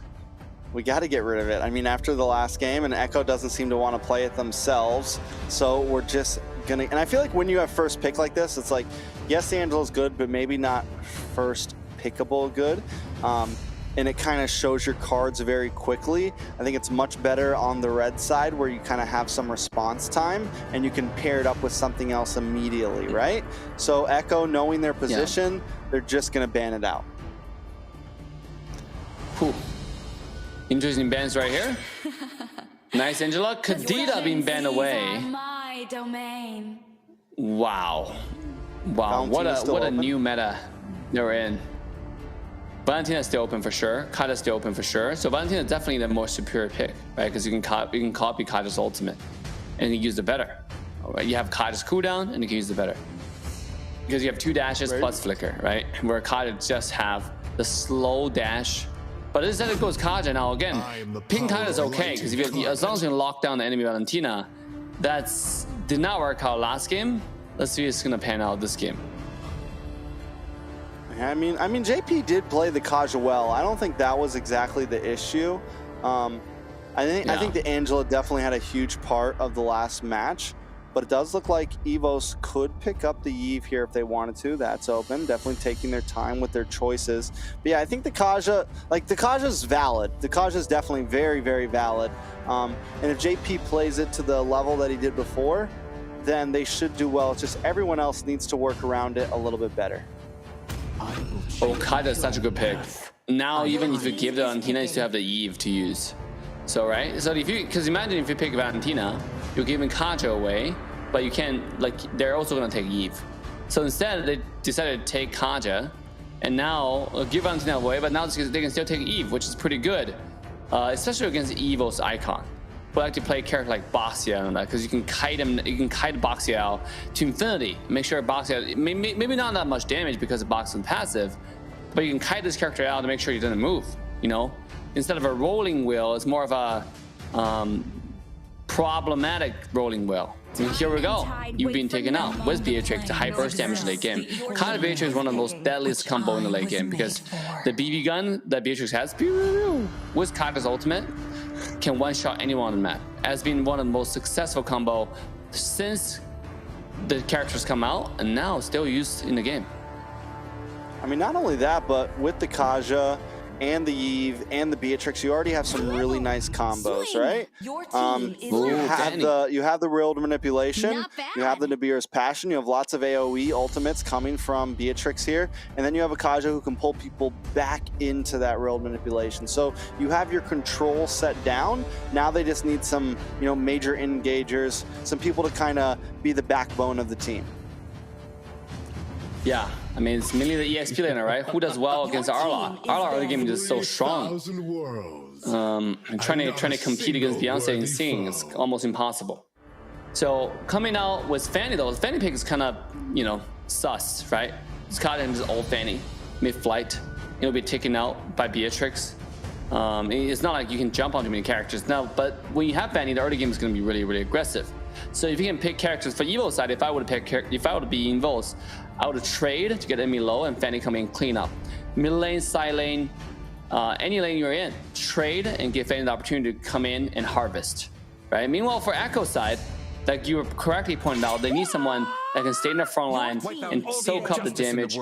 We got to get rid of it. I mean, after the last game, and Echo doesn't seem to want to play it themselves, so we're just gonna. And I feel like when you have first pick like this, it's like, yes, the Angela's good, but maybe not first pickable good. And it kind of shows your cards very quickly. I think it's much better on the red side where you kind of have some response time and you can pair it up with something else immediately, right? So Echo, knowing their position, they're just gonna ban it out. Whew. Interesting bans right here. Nice, Angela. Kadita being banned away. My domain. Wow. Wow. Valentina What a open. new meta they're in. Valentina is still open for sure. Kaja is still open for sure. So Valentina is definitely the more superior pick, right? Because you can copy Kaja's ultimate and you use it better. Right? You have Kaja's cooldown and you can use it better. Because you have 2 dashes plus flicker, right? Where Kaja just have the slow dash. But instead it goes Kaja now again. Ping Kaja is okay because as long as you can lock down the enemy Valentina, did not work out last game. Let's see if it's gonna pan out this game. I mean, JP did play the Kaja well. I don't think that was exactly the issue. I think the Angela definitely had a huge part of the last match, but it does look like Evos could pick up the Eve here if they wanted to. That's open. Definitely taking their time with their choices. But yeah, I think the Kaja is valid. The Kaja is definitely very, very valid. And if JP plays it to the level that he did before, then they should do well. It's just everyone else needs to work around it a little bit better. Oh, Kaja is such a good pick. Now, even if you give the Valentina, you still have the Eve to use. So, right? So, because imagine if you pick Valentina, you're giving Kaja away, but you can't, they're also going to take Eve. So, instead, they decided to take Kaja, and now give Valentina away, but now they can still take Eve, which is pretty good, especially against Evos icon. But like to play a character like Baxia and that, because you can kite Baxia out to infinity. Make sure Baxia, maybe not that much damage because of Baxia's passive, but you can kite this character out to make sure he doesn't move. You know, instead of a rolling wheel, it's more of a problematic rolling wheel. And here we go. You've been taken out with Beatrix, the high burst damage late game. Kaja Beatrix is one of the most deadliest combo in the late game because the BB gun that Beatrix has with Kaja's ultimate can one-shot anyone on the map. Has been one of the most successful combo since the characters come out, and now still used in the game. I mean, not only that, but with the Kaja and the Eve and the Beatrix, you already have some really nice combos, right? You have the World Manipulation, you have the Nabira's Passion, you have lots of AoE ultimates coming from Beatrix here, and then you have a Kaja who can pull people back into that World Manipulation. So you have your control set down. Now they just need some, major engagers, some people to kind of be the backbone of the team. Yeah, I mean, it's mainly the EXP laner, right? Who does well against Arla? Arla early game is just so strong. And trying to compete against Beyonce and Sing is almost impossible. So coming out with Fanny though, the Fanny pick is kind of, sus, right? It's caught in his old Fanny, mid-flight. It'll be taken out by Beatrix. It's not like you can jump onto many characters now, but when you have Fanny, the early game is going to be really, really aggressive. So if you can pick characters for Evo side, if I would be Evos, I would trade to get enemy low and Fanny come in clean up. Mid lane, side lane, any lane you're in, trade and give Fanny the opportunity to come in and harvest, right? Meanwhile, for Echo side, like you were correctly pointed out, they need someone that can stay in the front line and soak up the damage,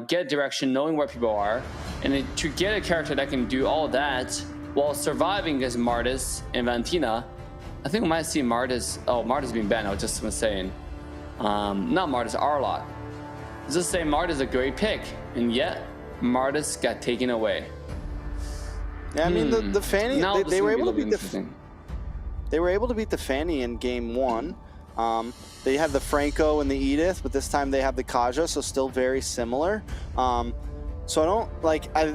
get direction, knowing where people are, and then to get a character that can do all that while surviving against Martis and Valentina. I think we might see Martis. Oh, Martis being banned. I was just saying, not Martis, Arlot. Just saying, Martis is a great pick, and yet Martis got taken away. Yeah, I mean the Fanny. They were able to beat They were able to beat the Fanny in game 1. They had the Franco and the Edith, but this time they have the Kaja, so still very similar. So I don't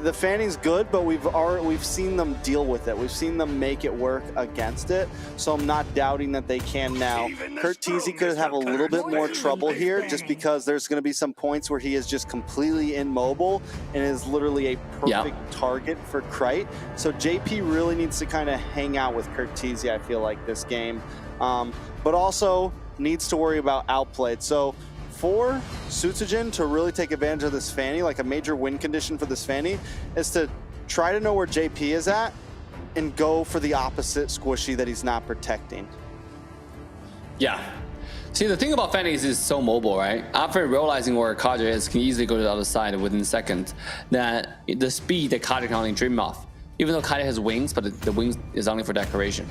the Fanny's good, but we've seen them deal with it. We've seen them make it work against it. So I'm not doubting that they can now. CoachTezet could have a little bit more trouble here, just because there's going to be some points where he is just completely immobile and is literally a perfect target for Krite. So JP really needs to kind of hang out with CoachTezet, I feel like, this game, but also needs to worry about outplayed. So for Sutsujin to really take advantage of this Fanny, like a major win condition for this Fanny, is to try to know where JP is at and go for the opposite squishy that he's not protecting. Yeah. See, the thing about Fanny is it's so mobile, right? After realizing where Kaja is, can easily go to the other side within seconds. That the speed that Kaja can only dream of. Even though Kaja has wings, but the wings is only for decoration.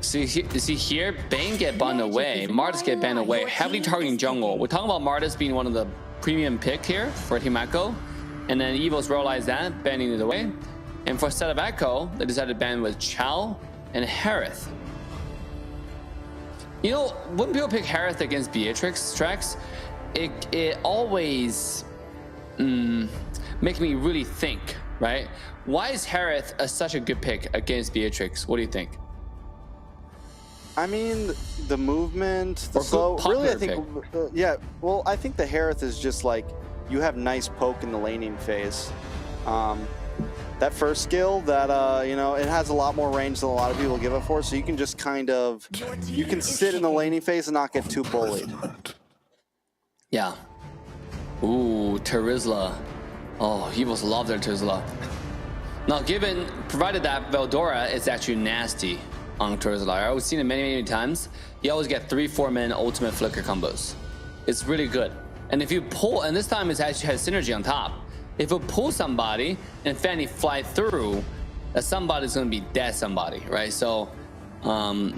See here, Bane get banned away, Martis get banned away, heavily targeting jungle. We're talking about Martis being one of the premium pick here for Team Echo, and then Evos realized that, banning it away. And for set of Echo, they decided to ban with Chow and Harith. When people pick Harith against Beatrix TREX, it always making me really think, right? Why is Harith such a good pick against Beatrix? What do you think? I mean, the movement, the Or slow. popular Really, I think, yeah. Well, I think the Harith is just like you have nice poke in the laning phase. That first skill, that you know, it has a lot more range than a lot of people give it for. So you can just kind of, you can sit in the laning phase and not get too bullied. Yeah. Ooh, Terizla. Oh, Evos love their Terizla. Now, provided that Veldora is actually nasty on Terizla. I've seen it many times. You always get 3-4 man ultimate flicker combos. It's really good. And if you pull, and this time it actually has synergy on top. If you pull somebody and Fanny fly through, somebody's gonna be dead somebody, right? So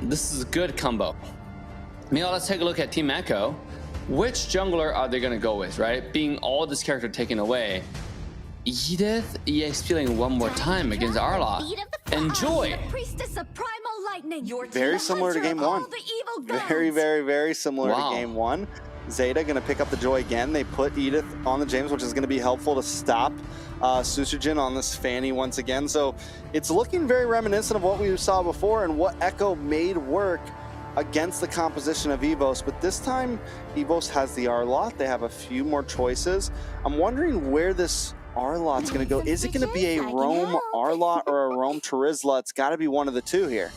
this is a good combo. Meanwhile, let's take a look at Team Echo. Which jungler are they gonna go with, right? Being all this character taken away. Edith EXPing one more time against Arla. Enjoy. Very similar to game one. Very similar to game one. Zeta gonna pick up the Joy again. They put Edith on the James, which is gonna be helpful to stop Susujin on this Fanny once again. So it's looking very reminiscent of what we saw before and what Echo made work against the composition of Evos, but this time Evos has the Arlot. They have a few more choices. I'm wondering where this Arlot's gonna go. Is it gonna be a Roam Arlot or a Roam Terizla? It's gotta be one of the two here.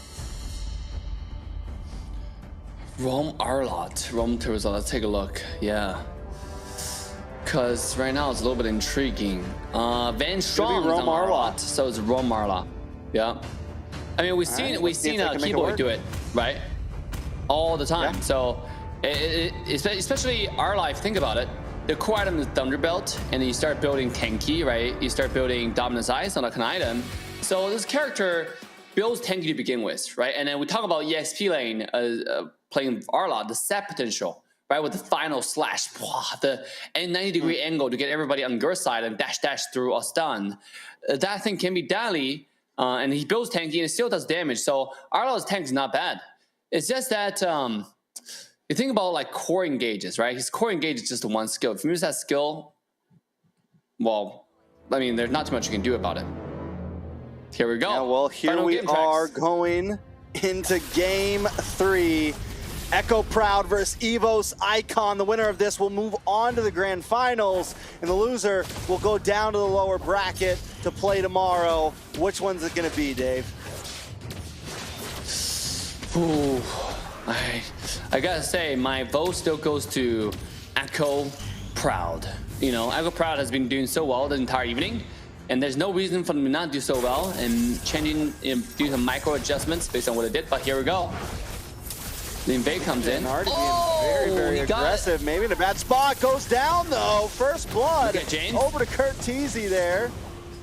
Roam Arlot, Roam Terizla, let's take a look. Yeah. Cause right now it's a little bit intriguing. Van Strong is on Arlot, so it's Roam Arlot. Yeah. I mean, we've seen Keyboy do it, right? All the time. Yeah. So especially Arla, if you think about it, the core item is Thunderbelt, and then you start building tanky, right? You start building Dominance Ice on like an item. So this character builds tanky to begin with, right? And then we talk about EXP lane playing Arla, the set potential, right? With the final slash, the 90-degree angle to get everybody on your side and dash through a stun. That thing can be deadly, and he builds tanky and it still does damage. So Arla's tank is not bad. It's just that you think about like core engages, right? His core engage is just one skill. If you use that skill, well, I mean, there's not too much you can do about it. Here we go. Yeah, well, here we are going into game 3. Echo Proud versus Evos Icon. The winner of this will move on to the grand finals, and the loser will go down to the lower bracket to play tomorrow. Which one's it going to be, Dave? Ooh, I gotta say, my vote still goes to Echo Proud. You know, Echo Proud has been doing so well the entire evening, and there's no reason for them to not do so well and changing, do some micro adjustments based on what it did. But here we go. The invade comes in. Very aggressive. Maybe in a bad spot. Goes down though. First blood. Over to Kurt Teasy there.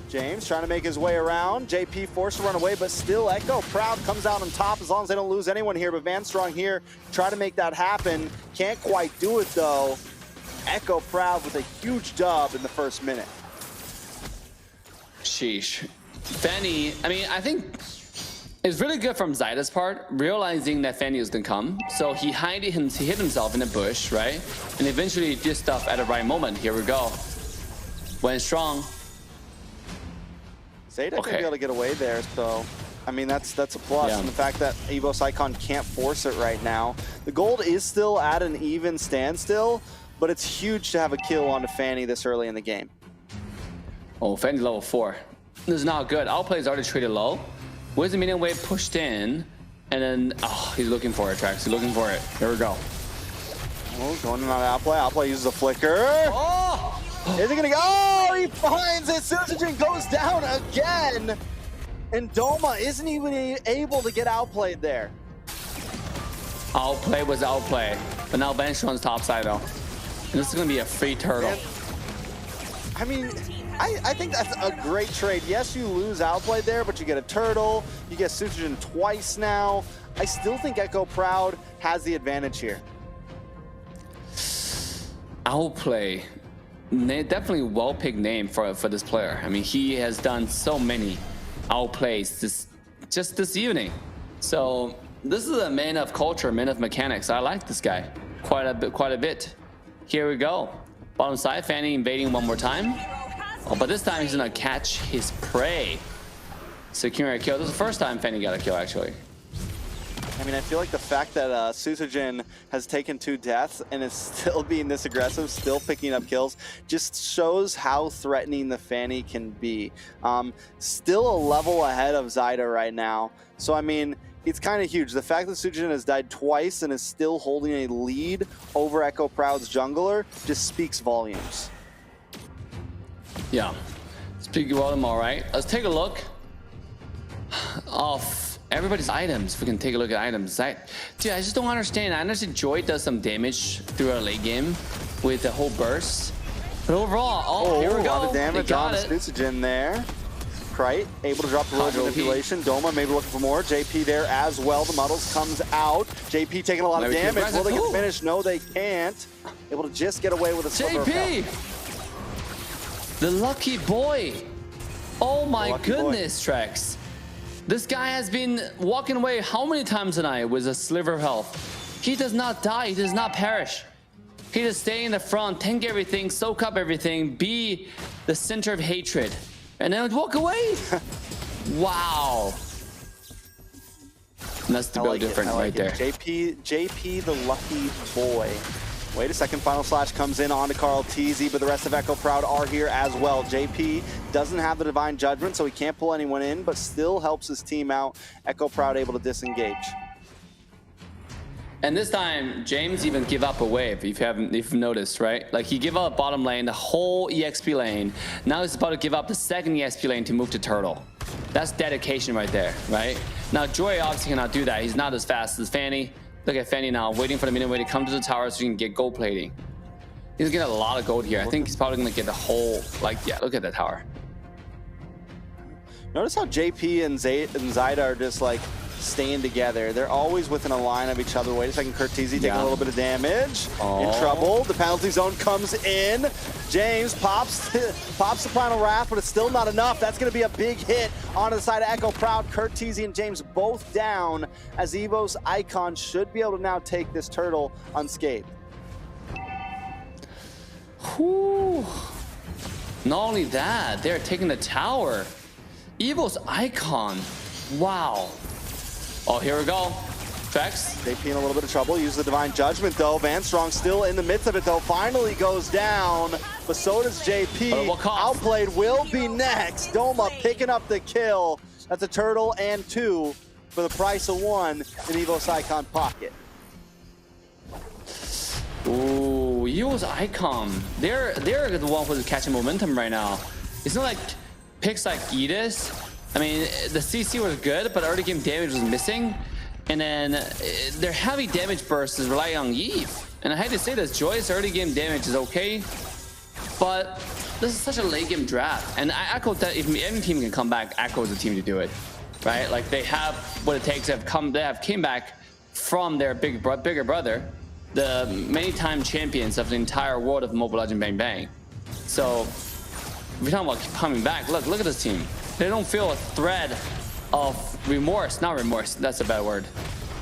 James trying to make his way around. JP forced to run away, but still Echo Proud comes out on top as long as they don't lose anyone here. But Van Strong here try to make that happen. Can't quite do it though. Echo Proud with a huge dub in the first minute. Sheesh. Fanny, I mean, I think it's really good from Zyda's part, realizing that Fanny was gonna come. So he hid himself in a bush, right? And eventually did stuff at the right moment. Here we go. Went strong. Zeta can be able to get away there, so I mean that's a plus. Yeah. And the fact that Evos Icon can't force it right now. The gold is still at an even standstill, but it's huge to have a kill onto Fanny this early in the game. Oh, Fanny level 4. This is not good. Outplay is already traded low. Where's the minion wave pushed in? And then, oh, he's looking for it, Trax. He's looking for it. Here we go. Oh, going on Outplay. Outplay uses a flicker. Oh! Is he gonna go? Oh, he finds it. Susujin goes down again. And Doma isn't even able to get outplayed there. Outplay was outplay. But now Bench runs top side though. And this is gonna be a free turtle. And, I mean, I think that's a great trade. Yes, you lose outplay there, but you get a turtle. You get Susujin twice now. I still think Echo Proud has the advantage here. Outplay. Definitely well-picked name for this player. I mean, he has done so many outplays just this evening. So this is a man of culture, man of mechanics. I like this guy quite a bit. Here we go. Bottom side, Fanny invading one more time. Oh, but this time he's gonna catch his prey. Securing a kill. This is the first time Fanny got a kill, actually. I mean, I feel like the fact that Susujin has taken 2 deaths and is still being this aggressive, still picking up kills, just shows how threatening the Fanny can be. Still a level ahead of Zyda right now. So, I mean, it's kind of huge. The fact that Susujin has died twice and is still holding a lead over Echo Proud's jungler just speaks volumes. Yeah. Speaking of them, all right. Let's take a look of everybody's items. If we can take a look at items. Dude, I just don't understand. I understand Joy does some damage through a late game with the whole burst. But overall, here we go. A lot of damage on Susujin there. Krite able to drop the road manipulation. Doma maybe looking for more. JP there as well. The Muddles comes out. JP taking a lot of damage. Will they get finished? No, they can't. Able to just get away with a sliver JP! The lucky boy. Oh my goodness, TREX. This guy has been walking away how many times tonight with a sliver of health? He does not die. He does not perish. He just stay in the front, tank everything, soak up everything, be the center of hatred, and then walk away. Wow. That's the real difference right there. JP, the lucky boy. Wait a second, Final Slash comes in onto CoachTezet, but the rest of Echo Proud are here as well. JP doesn't have the Divine Judgment, so he can't pull anyone in, but still helps his team out. Echo Proud able to disengage. And this time, James even give up a wave, if you've noticed, right? Like, he give up bottom lane, the whole EXP lane. Now he's about to give up the second EXP lane to move to Turtle. That's dedication right there, right? Now, Joy obviously cannot do that. He's not as fast as Fanny. Look at Fanny now, waiting for the minute to come to the tower so he can get gold plating. He's gonna get a lot of gold here. I think he's probably gonna get the whole, like, yeah, look at that tower. Notice how JP and Zyda are just like staying together. They're always within a line of each other. Wait a second, CoachTezet taking a little bit of damage. In trouble. The penalty zone comes in. James pops the final wrath, but it's still not enough. That's going to be a big hit onto the side of Echo Proud. CoachTezet and James both down, as Evos Icon should be able to now take this turtle unscathed. Whew. Not only that, they're taking the tower. Evos Icon. Wow. Oh, here we go. TREX. JP in a little bit of trouble. Use the Divine Judgment, though. Van Strong still in the midst of it, though. Finally goes down, but so does JP. Outplayed will be next. Doma picking up the kill. That's a turtle and 2 for the price of 1 in Evos Icon pocket. Ooh, Evos Icon. They're the one who's catching momentum right now. It's not like picks like Edis. I mean, the CC was good, but early game damage was missing. And then their heavy damage burst is relying on Eve. And I hate to say this, Joy's early game damage is okay, but this is such a late game draft. And I echo that if any team can come back, Echo is the team to do it, right? Like, they have what it takes. They came back from their bigger brother, the many-time champions of the entire world of Mobile Legends Bang Bang. So if we're talking about coming back, look at this team. They don't feel a thread of remorse, not remorse, that's a bad word.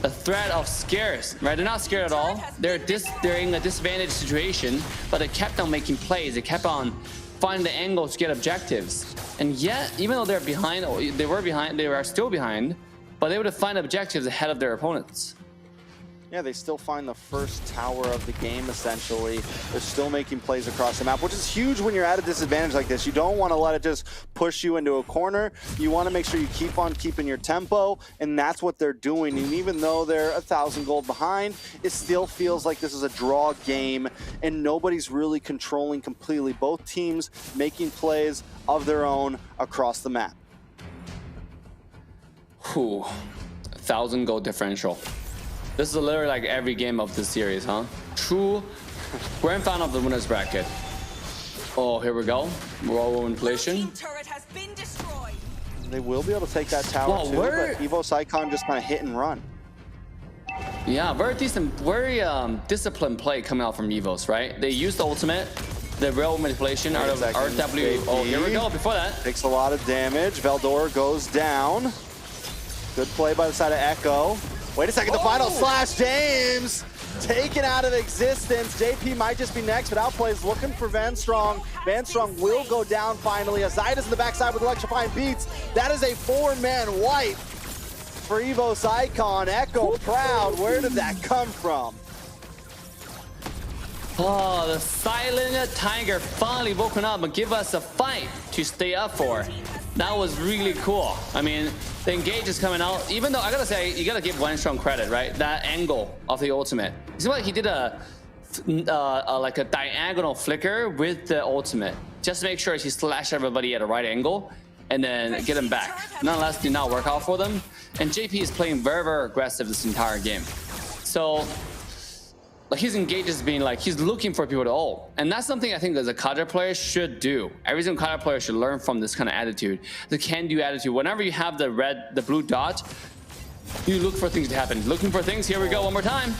A threat of scares, right? They're not scared at all. They're in a disadvantaged situation, but they kept on making plays. They kept on finding the angles to get objectives. And yet, even though they're behind, they were still behind, but they would find objectives ahead of their opponents. Yeah, they still find the first tower of the game, essentially. They're still making plays across the map, which is huge when you're at a disadvantage like this. You don't want to let it just push you into a corner. You want to make sure you keep on keeping your tempo, and that's what they're doing. And even though they're 1,000 gold behind, it still feels like this is a draw game, and nobody's really controlling completely. Both teams making plays of their own across the map. Whew, 1,000 gold differential. This is literally like every game of this series, huh? True grand final of the winners bracket. Oh, here we go. Roll inflation. Turret has been destroyed. They will be able to take that tower too, but Evos Icon just kind of hit and run. Yeah, very decent, very disciplined play coming out from Evos, right? They used the ultimate, the rail manipulation out of RW. Oh, here we go. Before that, takes a lot of damage. Veldor goes down. Good play by the side of Echo. Wait a second, the final slash, James taken out of existence. JP might just be next, but Outplay's looking for Van Strong. Van Strong will go down finally. Azaida's in the backside with electrifying beats. That is a 4-man wipe for Evos Icon. Echo proud. Where did that come from? Oh, the silent tiger finally woken up and give us a fight to stay up for. That was really cool. I mean, the engage is coming out. Even though I gotta say, you gotta give Van Strong credit, right? That angle of the ultimate. It seems like he did like a diagonal flicker with the ultimate, just to make sure he slashed everybody at a right angle and then get him back. Nonetheless, did not work out for them. And JP is playing very, very aggressive this entire game. So, like his engage is being like, he's looking for people to ult. And that's something I think as a cadre player should do. Every single cadre player should learn from this kind of attitude. The can-do attitude. Whenever you have the blue dot, you look for things to happen. Looking for things, here we go one more time.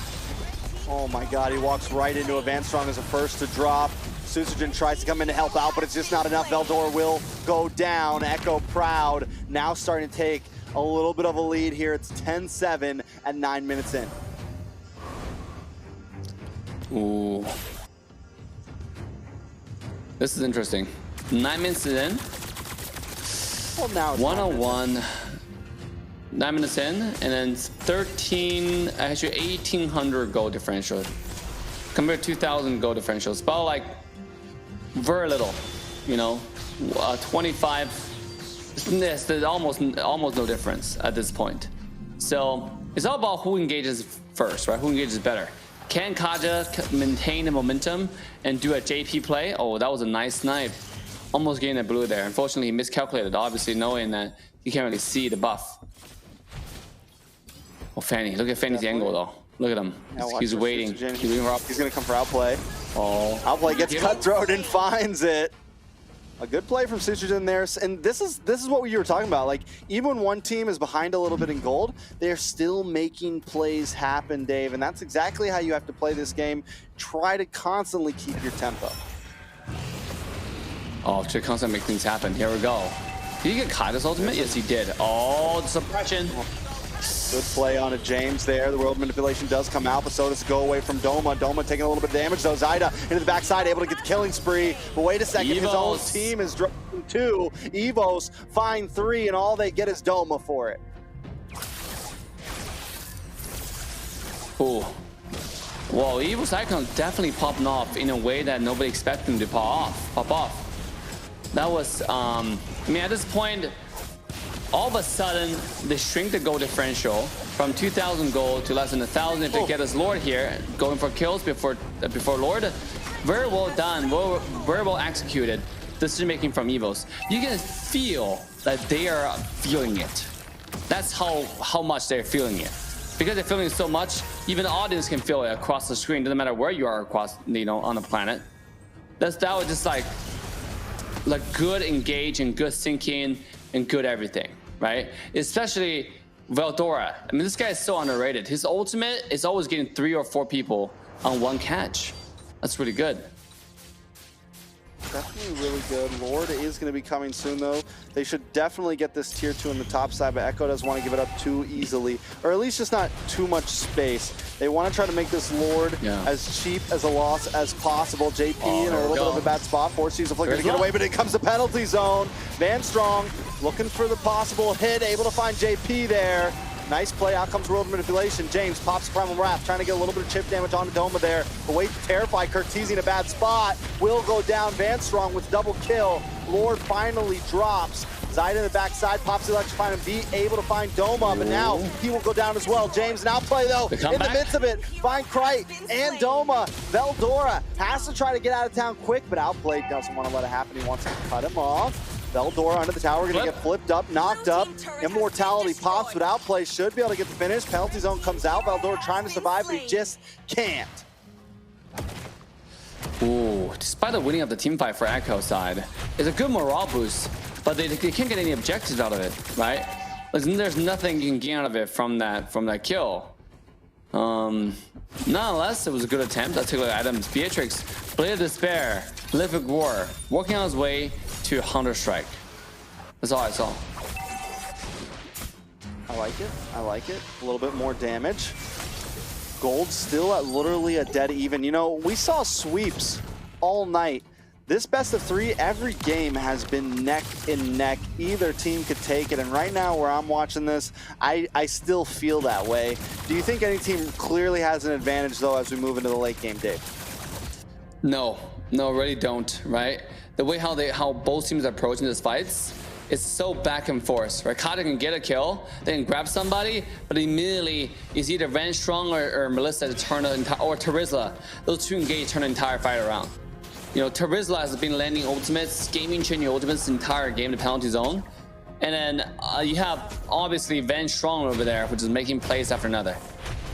Oh my god, he walks right into a Van Strong as a first to drop. Susujin tries to come in to help out, but it's just not enough. Veldora will go down. Echo proud. Now starting to take a little bit of a lead here. It's 10-7 at 9 minutes in. Ooh. This is interesting. 9 minutes in. Well, now it's 101. 9 minutes in, and then 1,800 goal differential. Compared to 2,000 goal differential. It's about like very little, you know, 25. Yes, there's almost no difference at this point. So it's all about who engages first, right? Who engages better. Can Kaja maintain the momentum and do a JP play? Oh, that was a nice snipe. Almost getting a blue there. Unfortunately, he miscalculated, obviously knowing that you can't really see the buff. Oh, Fanny. Look at Fanny's angle, though. Look at him. He's waiting. He's going to come for Outplay. Oh. Outplay gets cutthroat and finds it. A good play from Susujin there, and this is what you were talking about. Like, even when one team is behind a little bit in gold, they're still making plays happen, Dave, and that's exactly how you have to play this game. Try to constantly keep your tempo. Oh, to constantly make things happen. Here we go. Did he get Kaida's ultimate? Yes, he did. Oh, the suppression. Good play on a James there. The world manipulation does come out, but so does go away from Doma. Doma taking a little bit of damage, though. Zaida into the backside, able to get the killing spree. But wait a second, His own team is dropping 2. Evos find 3, and all they get is Doma for it. Ooh. Whoa, Evos Icon definitely popping off in a way that nobody expected him to pop off. That was, I mean, at this point, all of a sudden, they shrink the gold differential from 2,000 gold to less than 1,000 if they get us Lord here, going for kills before Lord. Very well done, very well executed decision making from Evos. You can feel that they are feeling it. That's how much they're feeling it. Because they're feeling it so much, even the audience can feel it across the screen. Doesn't matter where you are across, you know, on the planet. That was just like good engage and good syncing and good everything. Right? Especially Veldora. I mean, this guy is so underrated. His ultimate is always getting 3 or 4 people on one catch. That's really good. Definitely really good. Lord is going to be coming soon, though. They should definitely get this tier 2 in the top side, but Echo doesn't want to give it up too easily, or at least just not too much space. They want to try to make this Lord as cheap as a loss as possible. JP in a little bit of a bad spot. Forces a flicker to get away, but it comes to penalty zone. Van Strong looking for the possible hit, able to find JP there. Nice play, out comes World Manipulation. James pops Primal Wrath, trying to get a little bit of chip damage onto Doma there. But wait, terrify Curtese in a bad spot. Will go down, Van Strong with double kill. Lord finally drops. Zaida in the backside, pops the electrifying and be able to find Doma, but now he will go down as well. James now play though, in the midst of it, find Krite and Doma. Veldora has to try to get out of town quick, but Outplay doesn't want to let it happen. He wants to cut him off. Veldora under the tower, gonna get flipped up, knocked up. Immortality pops, but Outplay should be able to get the finish. Penalty zone comes out. Veldora trying to survive, but he just can't. Ooh, despite the winning of the team fight for Echo side, it's a good morale boost, but they can't get any objectives out of it, right? There's nothing you can gain out of it from that kill. Nonetheless, it was a good attempt. I'll take a look at items. Beatrix, Blade of Despair, Livid War, working on his way to Hunter Strike. That's all I saw. I like it. I like it. A little bit more damage. Gold still at literally a dead even. You know, we saw sweeps all night. This best of 3, every game has been neck and neck. Either team could take it, and right now where I'm watching this, I still feel that way. Do you think any team clearly has an advantage though as we move into the late game, Dave? No, really don't, right? The way how both teams are approaching these fights, it's so back and forth, right? Kata can get a kill, then grab somebody, but immediately it's either Van Strong or Melissa to turn the entire, or Terizla. Those two engage, turn the entire fight around. You know, Terizla has been landing ultimates, gaming changing ultimates the entire game, the penalty zone. And then you have obviously Van Strong over there, which is making plays after another.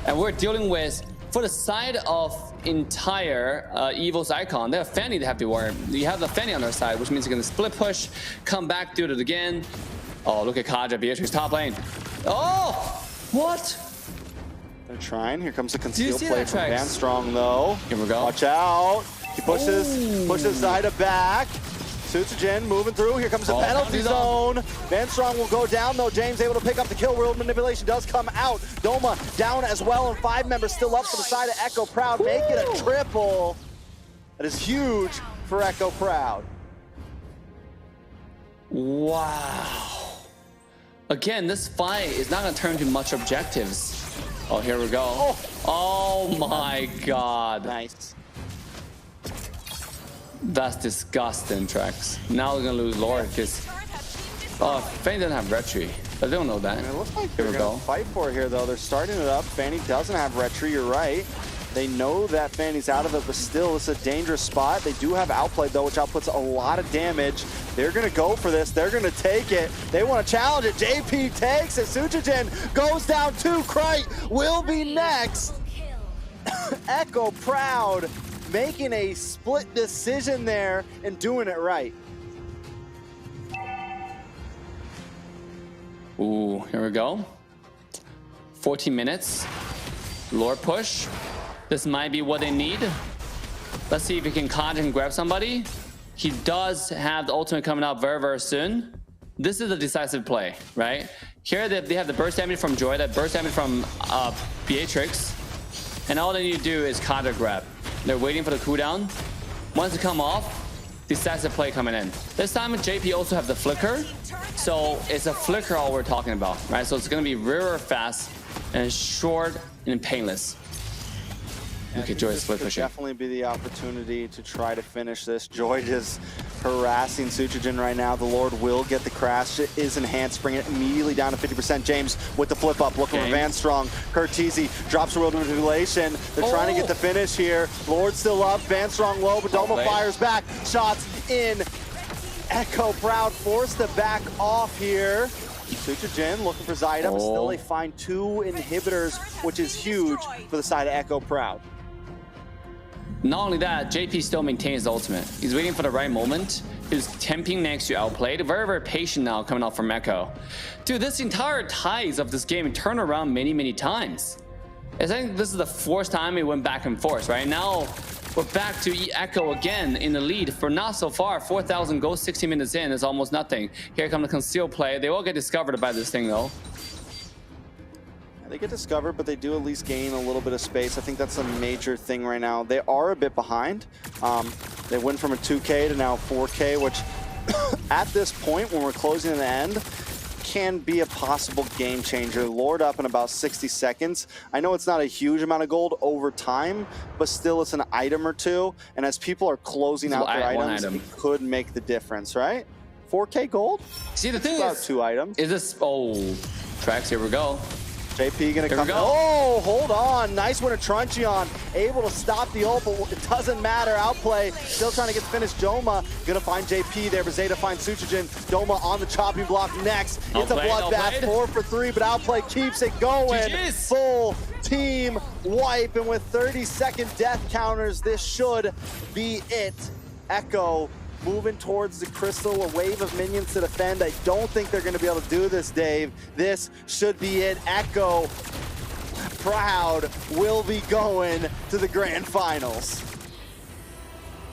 And we're dealing with, for the side of entire Evos icon, they have Fanny they have to worry. You have the Fanny on their side, which means you're gonna split push, come back, do it again. Oh, look at Kaja, Beatrix top lane. Oh, what? They're trying. Here comes the concealed play that, from TREX? Van Strong though. Here we go. Watch out. He pushes Zyda back. Sutsujin moving through. Here comes the penalty zone. Van Strong will go down though. James able to pick up the kill. World manipulation does come out. Doma down as well, and 5 members still up for the side of Echo Proud. Make it a triple. That is huge for Echo Proud. Wow. Again, this fight is not gonna turn into much objectives. Oh, here we go. Oh my God. Nice. That's disgusting, TREX. Now we're gonna lose Lord because Fanny doesn't have retry, but they don't know that. It looks like Here they're we gonna go. fight for it here though. They're starting it up. Fanny doesn't have retry, you're right. They know that Fanny's out of it, but still it's a dangerous spot. They do have outplay though, which outputs a lot of damage. They're gonna go for this. They're gonna take it. They want to challenge it. JP takes it. Suchijin goes down 2. Krite will be next. Echo Proud making a split decision there and doing it right. Ooh, here we go. 14 minutes. Lord push. This might be what they need. Let's see if he can conjure and grab somebody. He does have the ultimate coming out very, very soon. This is a decisive play, right? Here they have the burst damage from Joy, that burst damage from Beatrix. And all they need to do is counter grab. They're waiting for the cooldown. Once it come off, decisive play coming in. This time JP also have the flicker. So it's a flicker all we're talking about, right? So it's gonna be very fast and short and painless. Okay, Joy's split pushing. Definitely be the opportunity to try to finish this. Joy is harassing Suchijin right now. The Lord will get the crash. It is enhanced, bring it immediately down to 50%. James with the flip up, looking for Van Strong. Curtizi drops the world manipulation. They're trying to get the finish here. Lord still up, Van Strong low, but Doma fires back. Shots in. Echo Proud forced to back off here. Suchijin looking for Zyda, but still they find 2 inhibitors, which is huge for the side of Echo Proud. Not only that, JP still maintains the ultimate. He's waiting for the right moment. He's temping next to outplayed. Very, very patient now coming out from Echo. Dude, this entire ties of this game turned around many, many times. I think this is the 4th time it went back and forth, right? Now we're back to Echo again in the lead for not so far. 4,000 gold, 60 minutes in is almost nothing. Here comes the concealed play. They will get discovered by this thing though. They get discovered, but they do at least gain a little bit of space. I think that's a major thing right now. They are a bit behind. They went from a 2K to now 4K, which at this point, when we're closing to the end, can be a possible game changer. Lord up in about 60 seconds. I know it's not a huge amount of gold over time, but still it's an item or 2. And as people are closing out their items, it could make the difference, right? 4K gold? See, the thing about is, 2 items. Is this, TREX, here we go. JP gonna come. Oh, hold on. Nice one of Truncheon. Able to stop the ult, but it doesn't matter. Outplay. Still trying to get finished. Doma gonna find JP there, but Zeta finds Suchijin. Doma on the chopping block next. It's a bloodbath. 4 for 3, but Outplay keeps it going. Full team wipe, and with 30-second death counters, this should be it. Echo moving towards the crystal, a wave of minions to defend. I don't think they're going to be able to do this, Dave. This should be it. Echo Proud will be going to the grand finals.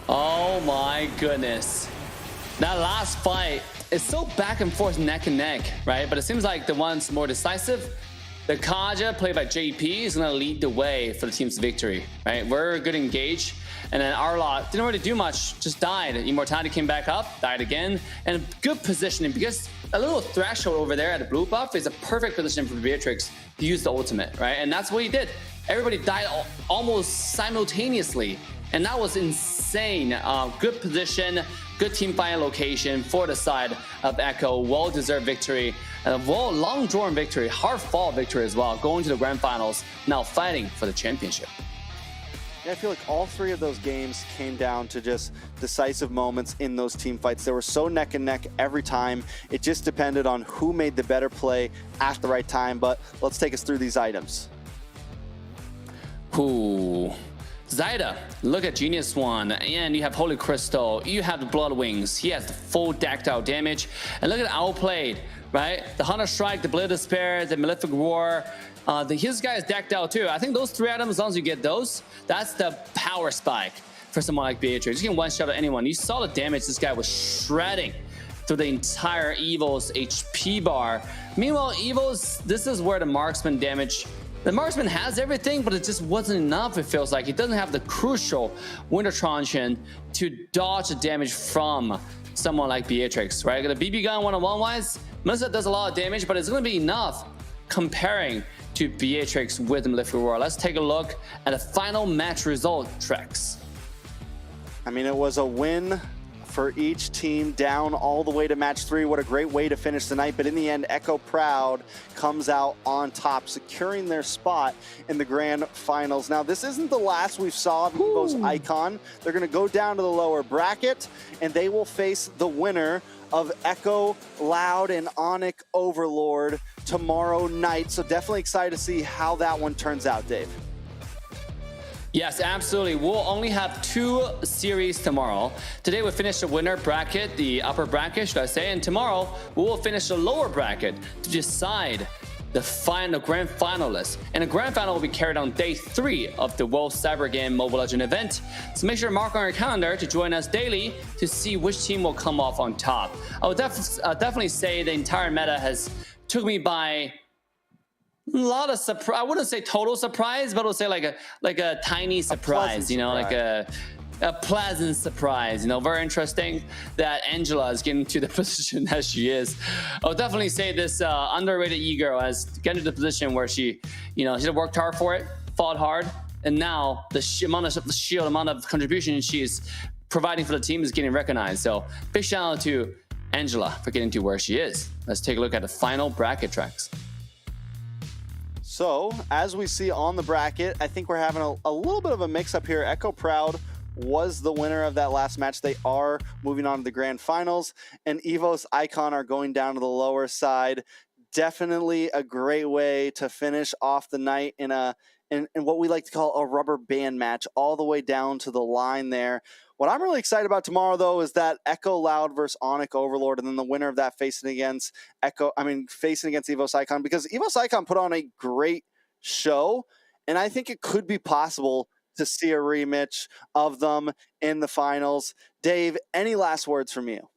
Oh my goodness. That last fight is so back and forth, neck and neck, right? But it seems like the one's more decisive The Kaja, played by JP, is going to lead the way for the team's victory, right? We're good engaged. And then Arlot didn't really do much, just died. Immortality came back up, died again. And good positioning, because a little threshold over there at the blue buff is a perfect position for Beatrix to use the ultimate, right? And that's what he did. Everybody died almost simultaneously. And that was insane. Good position, good team fight location for the side of Echo. Well-deserved victory. And a long-drawn victory, hard-fought victory as well. Going to the grand finals, now fighting for the championship. Yeah, I feel like all three of those games came down to just decisive moments in those team fights. They were so neck and neck every time. It just depended on who made the better play at the right time. But let's take us through these items. Ooh. Zyda, look at Genius One, and you have Holy Crystal, you have the Blood Wings, he has the full decked out damage, and look at Outplayed, right? The Hunter Strike, the Blade of Despair, the Malefic Roar, his guy is decked out too. I think those three items, as long as you get those, that's the power spike for someone like Beatrix. You can one-shot at anyone. You saw the damage this guy was shredding through the entire Evos HP bar. Meanwhile, Evos, this is where the marksman damage, the marksman has everything, but it just wasn't enough, it feels like. He doesn't have the crucial Winter Truncheon to dodge the damage from someone like Beatrix, right? The BB gun one-on-one wise, Melissa does a lot of damage, but it's going to be enough comparing to Beatrix with Malefic Roar. Let's take a look at the final match result, Trex. I mean, it was a win for each team down all the way to match 3. What a great way to finish the night. But in the end, Echo Proud comes out on top, securing their spot in the grand finals. Now, this isn't the last we saw of Evos Icon. They're going to go down to the lower bracket, and they will face the winner of Echo Loud and Onic Overlord tomorrow night. So definitely excited to see how that one turns out, Dave. Yes, absolutely. We'll only have 2 series tomorrow. Today we finish the winner bracket, the upper bracket, should I say, and tomorrow we will finish the lower bracket to decide the grand finalists. And the grand final will be carried on day 3 of the World Cyber Game Mobile Legends event. So make sure to mark on your calendar to join us daily to see which team will come off on top. I would definitely say the entire meta has took me by a lot of surprise. I wouldn't say total surprise, but I would say like a tiny surprise, you know, like a pleasant surprise, you know, very interesting that Angela is getting to the position that she is. I would definitely say this underrated e-girl has gotten to the position where she, you know, she worked hard for it, fought hard, and now the amount of contribution she's providing for the team is getting recognized. So big shout out to Angela for getting to where she is. Let's take a look at the final bracket tracks. So, as we see on the bracket, I think we're having a little bit of a mix-up here. Echo Proud was the winner of that last match. They are moving on to the grand finals, and Evos Icon are going down to the lower side. Definitely a great way to finish off the night in what we like to call a rubber band match, all the way down to the line there. What I'm really excited about tomorrow, though, is that Echo Loud versus Onic Overlord, and then the winner of that facing against Evos Icon, because Evos Icon put on a great show, and I think it could be possible to see a rematch of them in the finals. Dave, any last words from you?